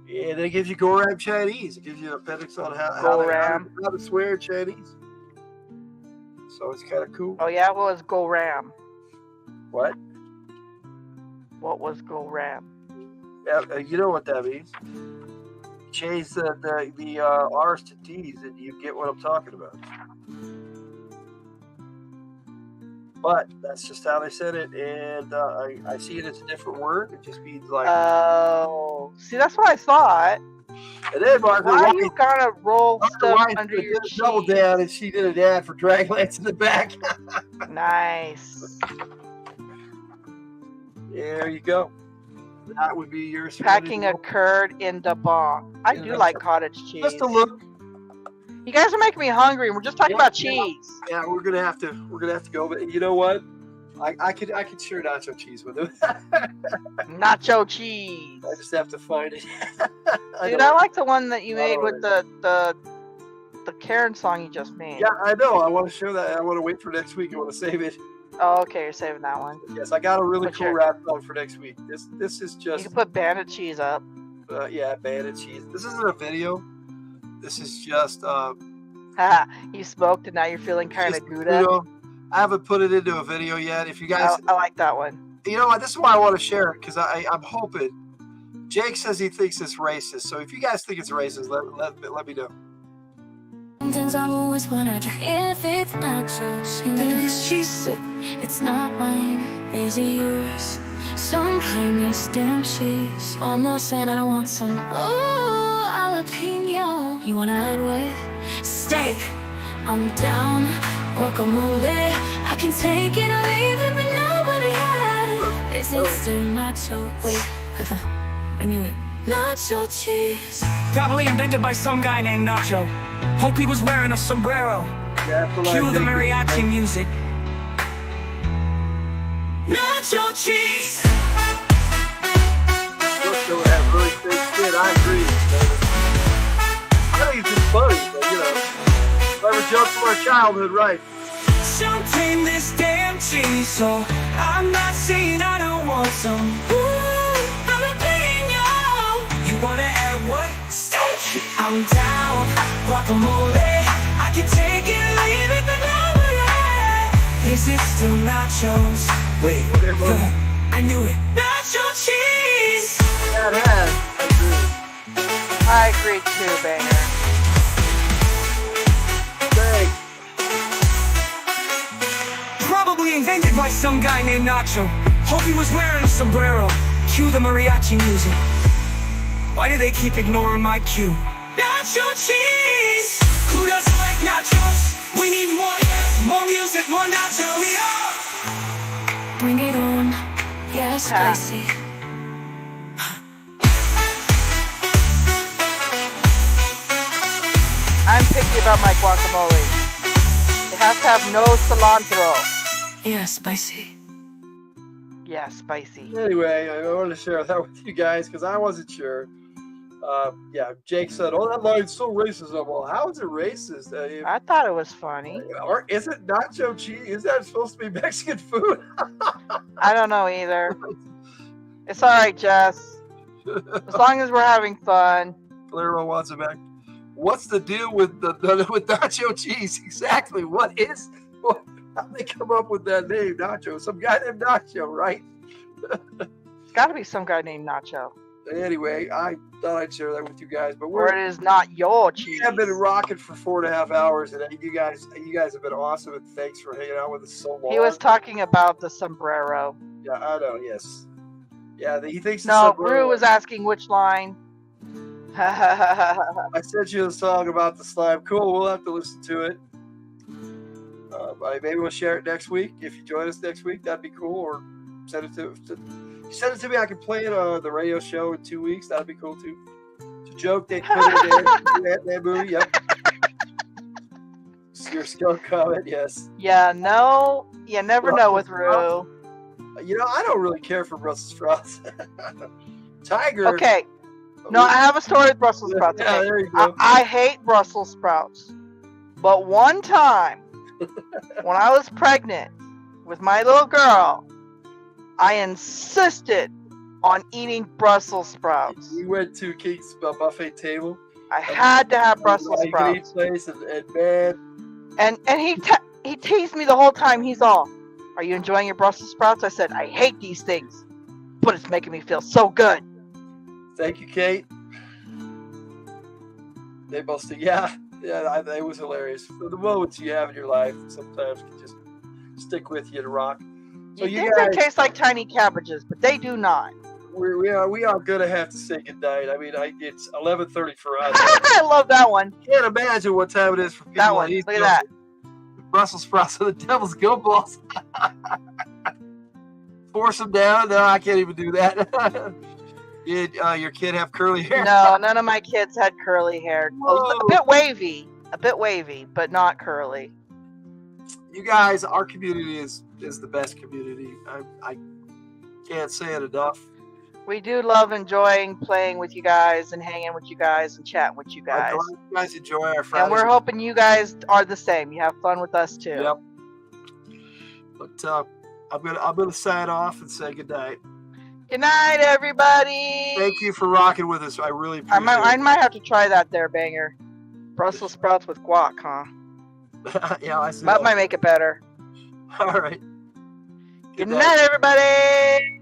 And then it gives you Goram Chinese. It gives you an appendix on how to swear Chinese. So it's kind of cool. Oh yeah, what was Goram? What? What was Goram? Yeah, you know what that means. Change the R's to T's, and you get what I'm talking about. But that's just how they said it, and I see it as a different word. It just means like. Oh, see, that's what I thought. And then Margaret Why White, you gotta roll stuff under your cheese? Double down, and she did an ad for Dragonlance in the back. Nice. There you go. That would be your packing a curd in the bong. I do like cottage cheese. Just a look. You guys are making me hungry. We're just talking about cheese. Yeah, we're gonna have to go. But you know what? I could share nacho cheese with him. Nacho cheese. I just have to find it. Dude, I like the one that you made with the Karen song you just made. Yeah, I know. I want to show that. I want to wait for next week. I want to save it. Oh, okay, you're saving that one. Yes, I got a really cool rap song for next week. This is just. You can put bandit cheese up. Yeah, bandit cheese. This isn't a video. This is just. You smoked and now you're feeling kind of Gouda. You know, I haven't put it into a video yet. If you guys, I like that one. You know what? This is why I want to share it because I'm hoping. Jake says he thinks it's racist. So if you guys think it's racist, let me know. Sometimes I always wonder if it's nachos. She said it's not mine, is it yours? Sometimes it's damn cheese. Almost said I want some. Oh, jalapeno. You wanna add with steak? I'm down. Guacamole. I can take it or leave it, but nobody has. Is it still nacho? Wait, I knew it. Nacho cheese. Probably invented by some guy named Nacho. Hope he was wearing a sombrero. Cue the mariachi music. Nacho cheese. Nacho have really thick skin. I agree. I think it's funny, but you know, clever joke from our childhood, right? Don't tame this damn cheese, so I'm not saying I don't want some. Ooh, I'm a pino. You wanna add what? Steak. I'm down. Guacamole. I can take it, leave it, but never. Is it still nachos? Wait, I knew it. Nacho cheese. Yeah, it has. I agree too, Banger. Thanks. invented by some guy named Nacho. Hope he was wearing a sombrero. Cue the mariachi music. Why do they keep ignoring my cue? Nacho cheese! Who doesn't like nachos? We need more music, more nachos. Bring it on, yeah, spicy. I'm picky about my guacamole. It has to have no cilantro. Yeah, spicy. Yeah, spicy. Anyway, I wanted to share that with you guys because I wasn't sure. Yeah, Jake said, "Oh, that line's so racist." Well, how is it racist? I thought it was funny. Or is it nacho cheese? Is that supposed to be Mexican food? I don't know either. It's all right, Jess. As long as we're having fun. Valero wants it back. What's the deal with with nacho cheese? Exactly. How they come up with that name, Nacho? Some guy named Nacho, right? It's got to be some guy named Nacho. Anyway, I thought I'd share that with you guys. But or it is not your cheese. We have been rocking for 4.5 hours, and you guys have been awesome. And thanks for hanging out with us so long. He was talking about the sombrero. Yeah, I know. Yes. Yeah, he thinks. No, Brew was asking which line. I sent you a song about the slime. Cool, we'll have to listen to it. Maybe we'll share it next week. If you join us next week, that'd be cool. Or send it to me. I can play it on the radio show in 2 weeks. That'd be cool too. It's a joke. They put it in that movie. Yep. Your skill comment, yes. Yeah, no, you never know with Rue. You know, I don't really care for Brussels sprouts. Tiger. Okay. No, I have a story with Brussels sprouts. Yeah, Okay. there you go. I hate Brussels sprouts. But one time, when I was pregnant with my little girl, I insisted on eating Brussels sprouts. We went to King's buffet table. I had to have Brussels sprouts. Place and man. And he teased me the whole time. He's all, "Are you enjoying your Brussels sprouts?" I said, "I hate these things, but it's making me feel so good." Thank you, Kate. They both said, yeah, it was hilarious. So the moments you have in your life sometimes can just stick with you to rock. So you think they taste like tiny cabbages, but they do not. We are gonna have to say goodnight. I mean, it's 11:30 for us. I love that one. Can't imagine what time it is for people. That one. Look at that. Brussels sprouts are the devil's gumballs. Force them down. No, I can't even do that. Did your kid have curly hair? No, none of my kids had curly hair. A bit wavy, but not curly. You guys, our community is the best community. I can't say it enough. We do love enjoying playing with you guys and hanging with you guys and chatting with you guys. You guys enjoy our Fridays. And we're hoping you guys are the same. You have fun with us too. Yep. But I'm gonna sign off and say good night. Good night, everybody. Thank you for rocking with us. I really appreciate it. I might have to try that there, Banger. Brussels sprouts with guac, huh? Yeah, I see. That might make it better. All right. Good night, everybody.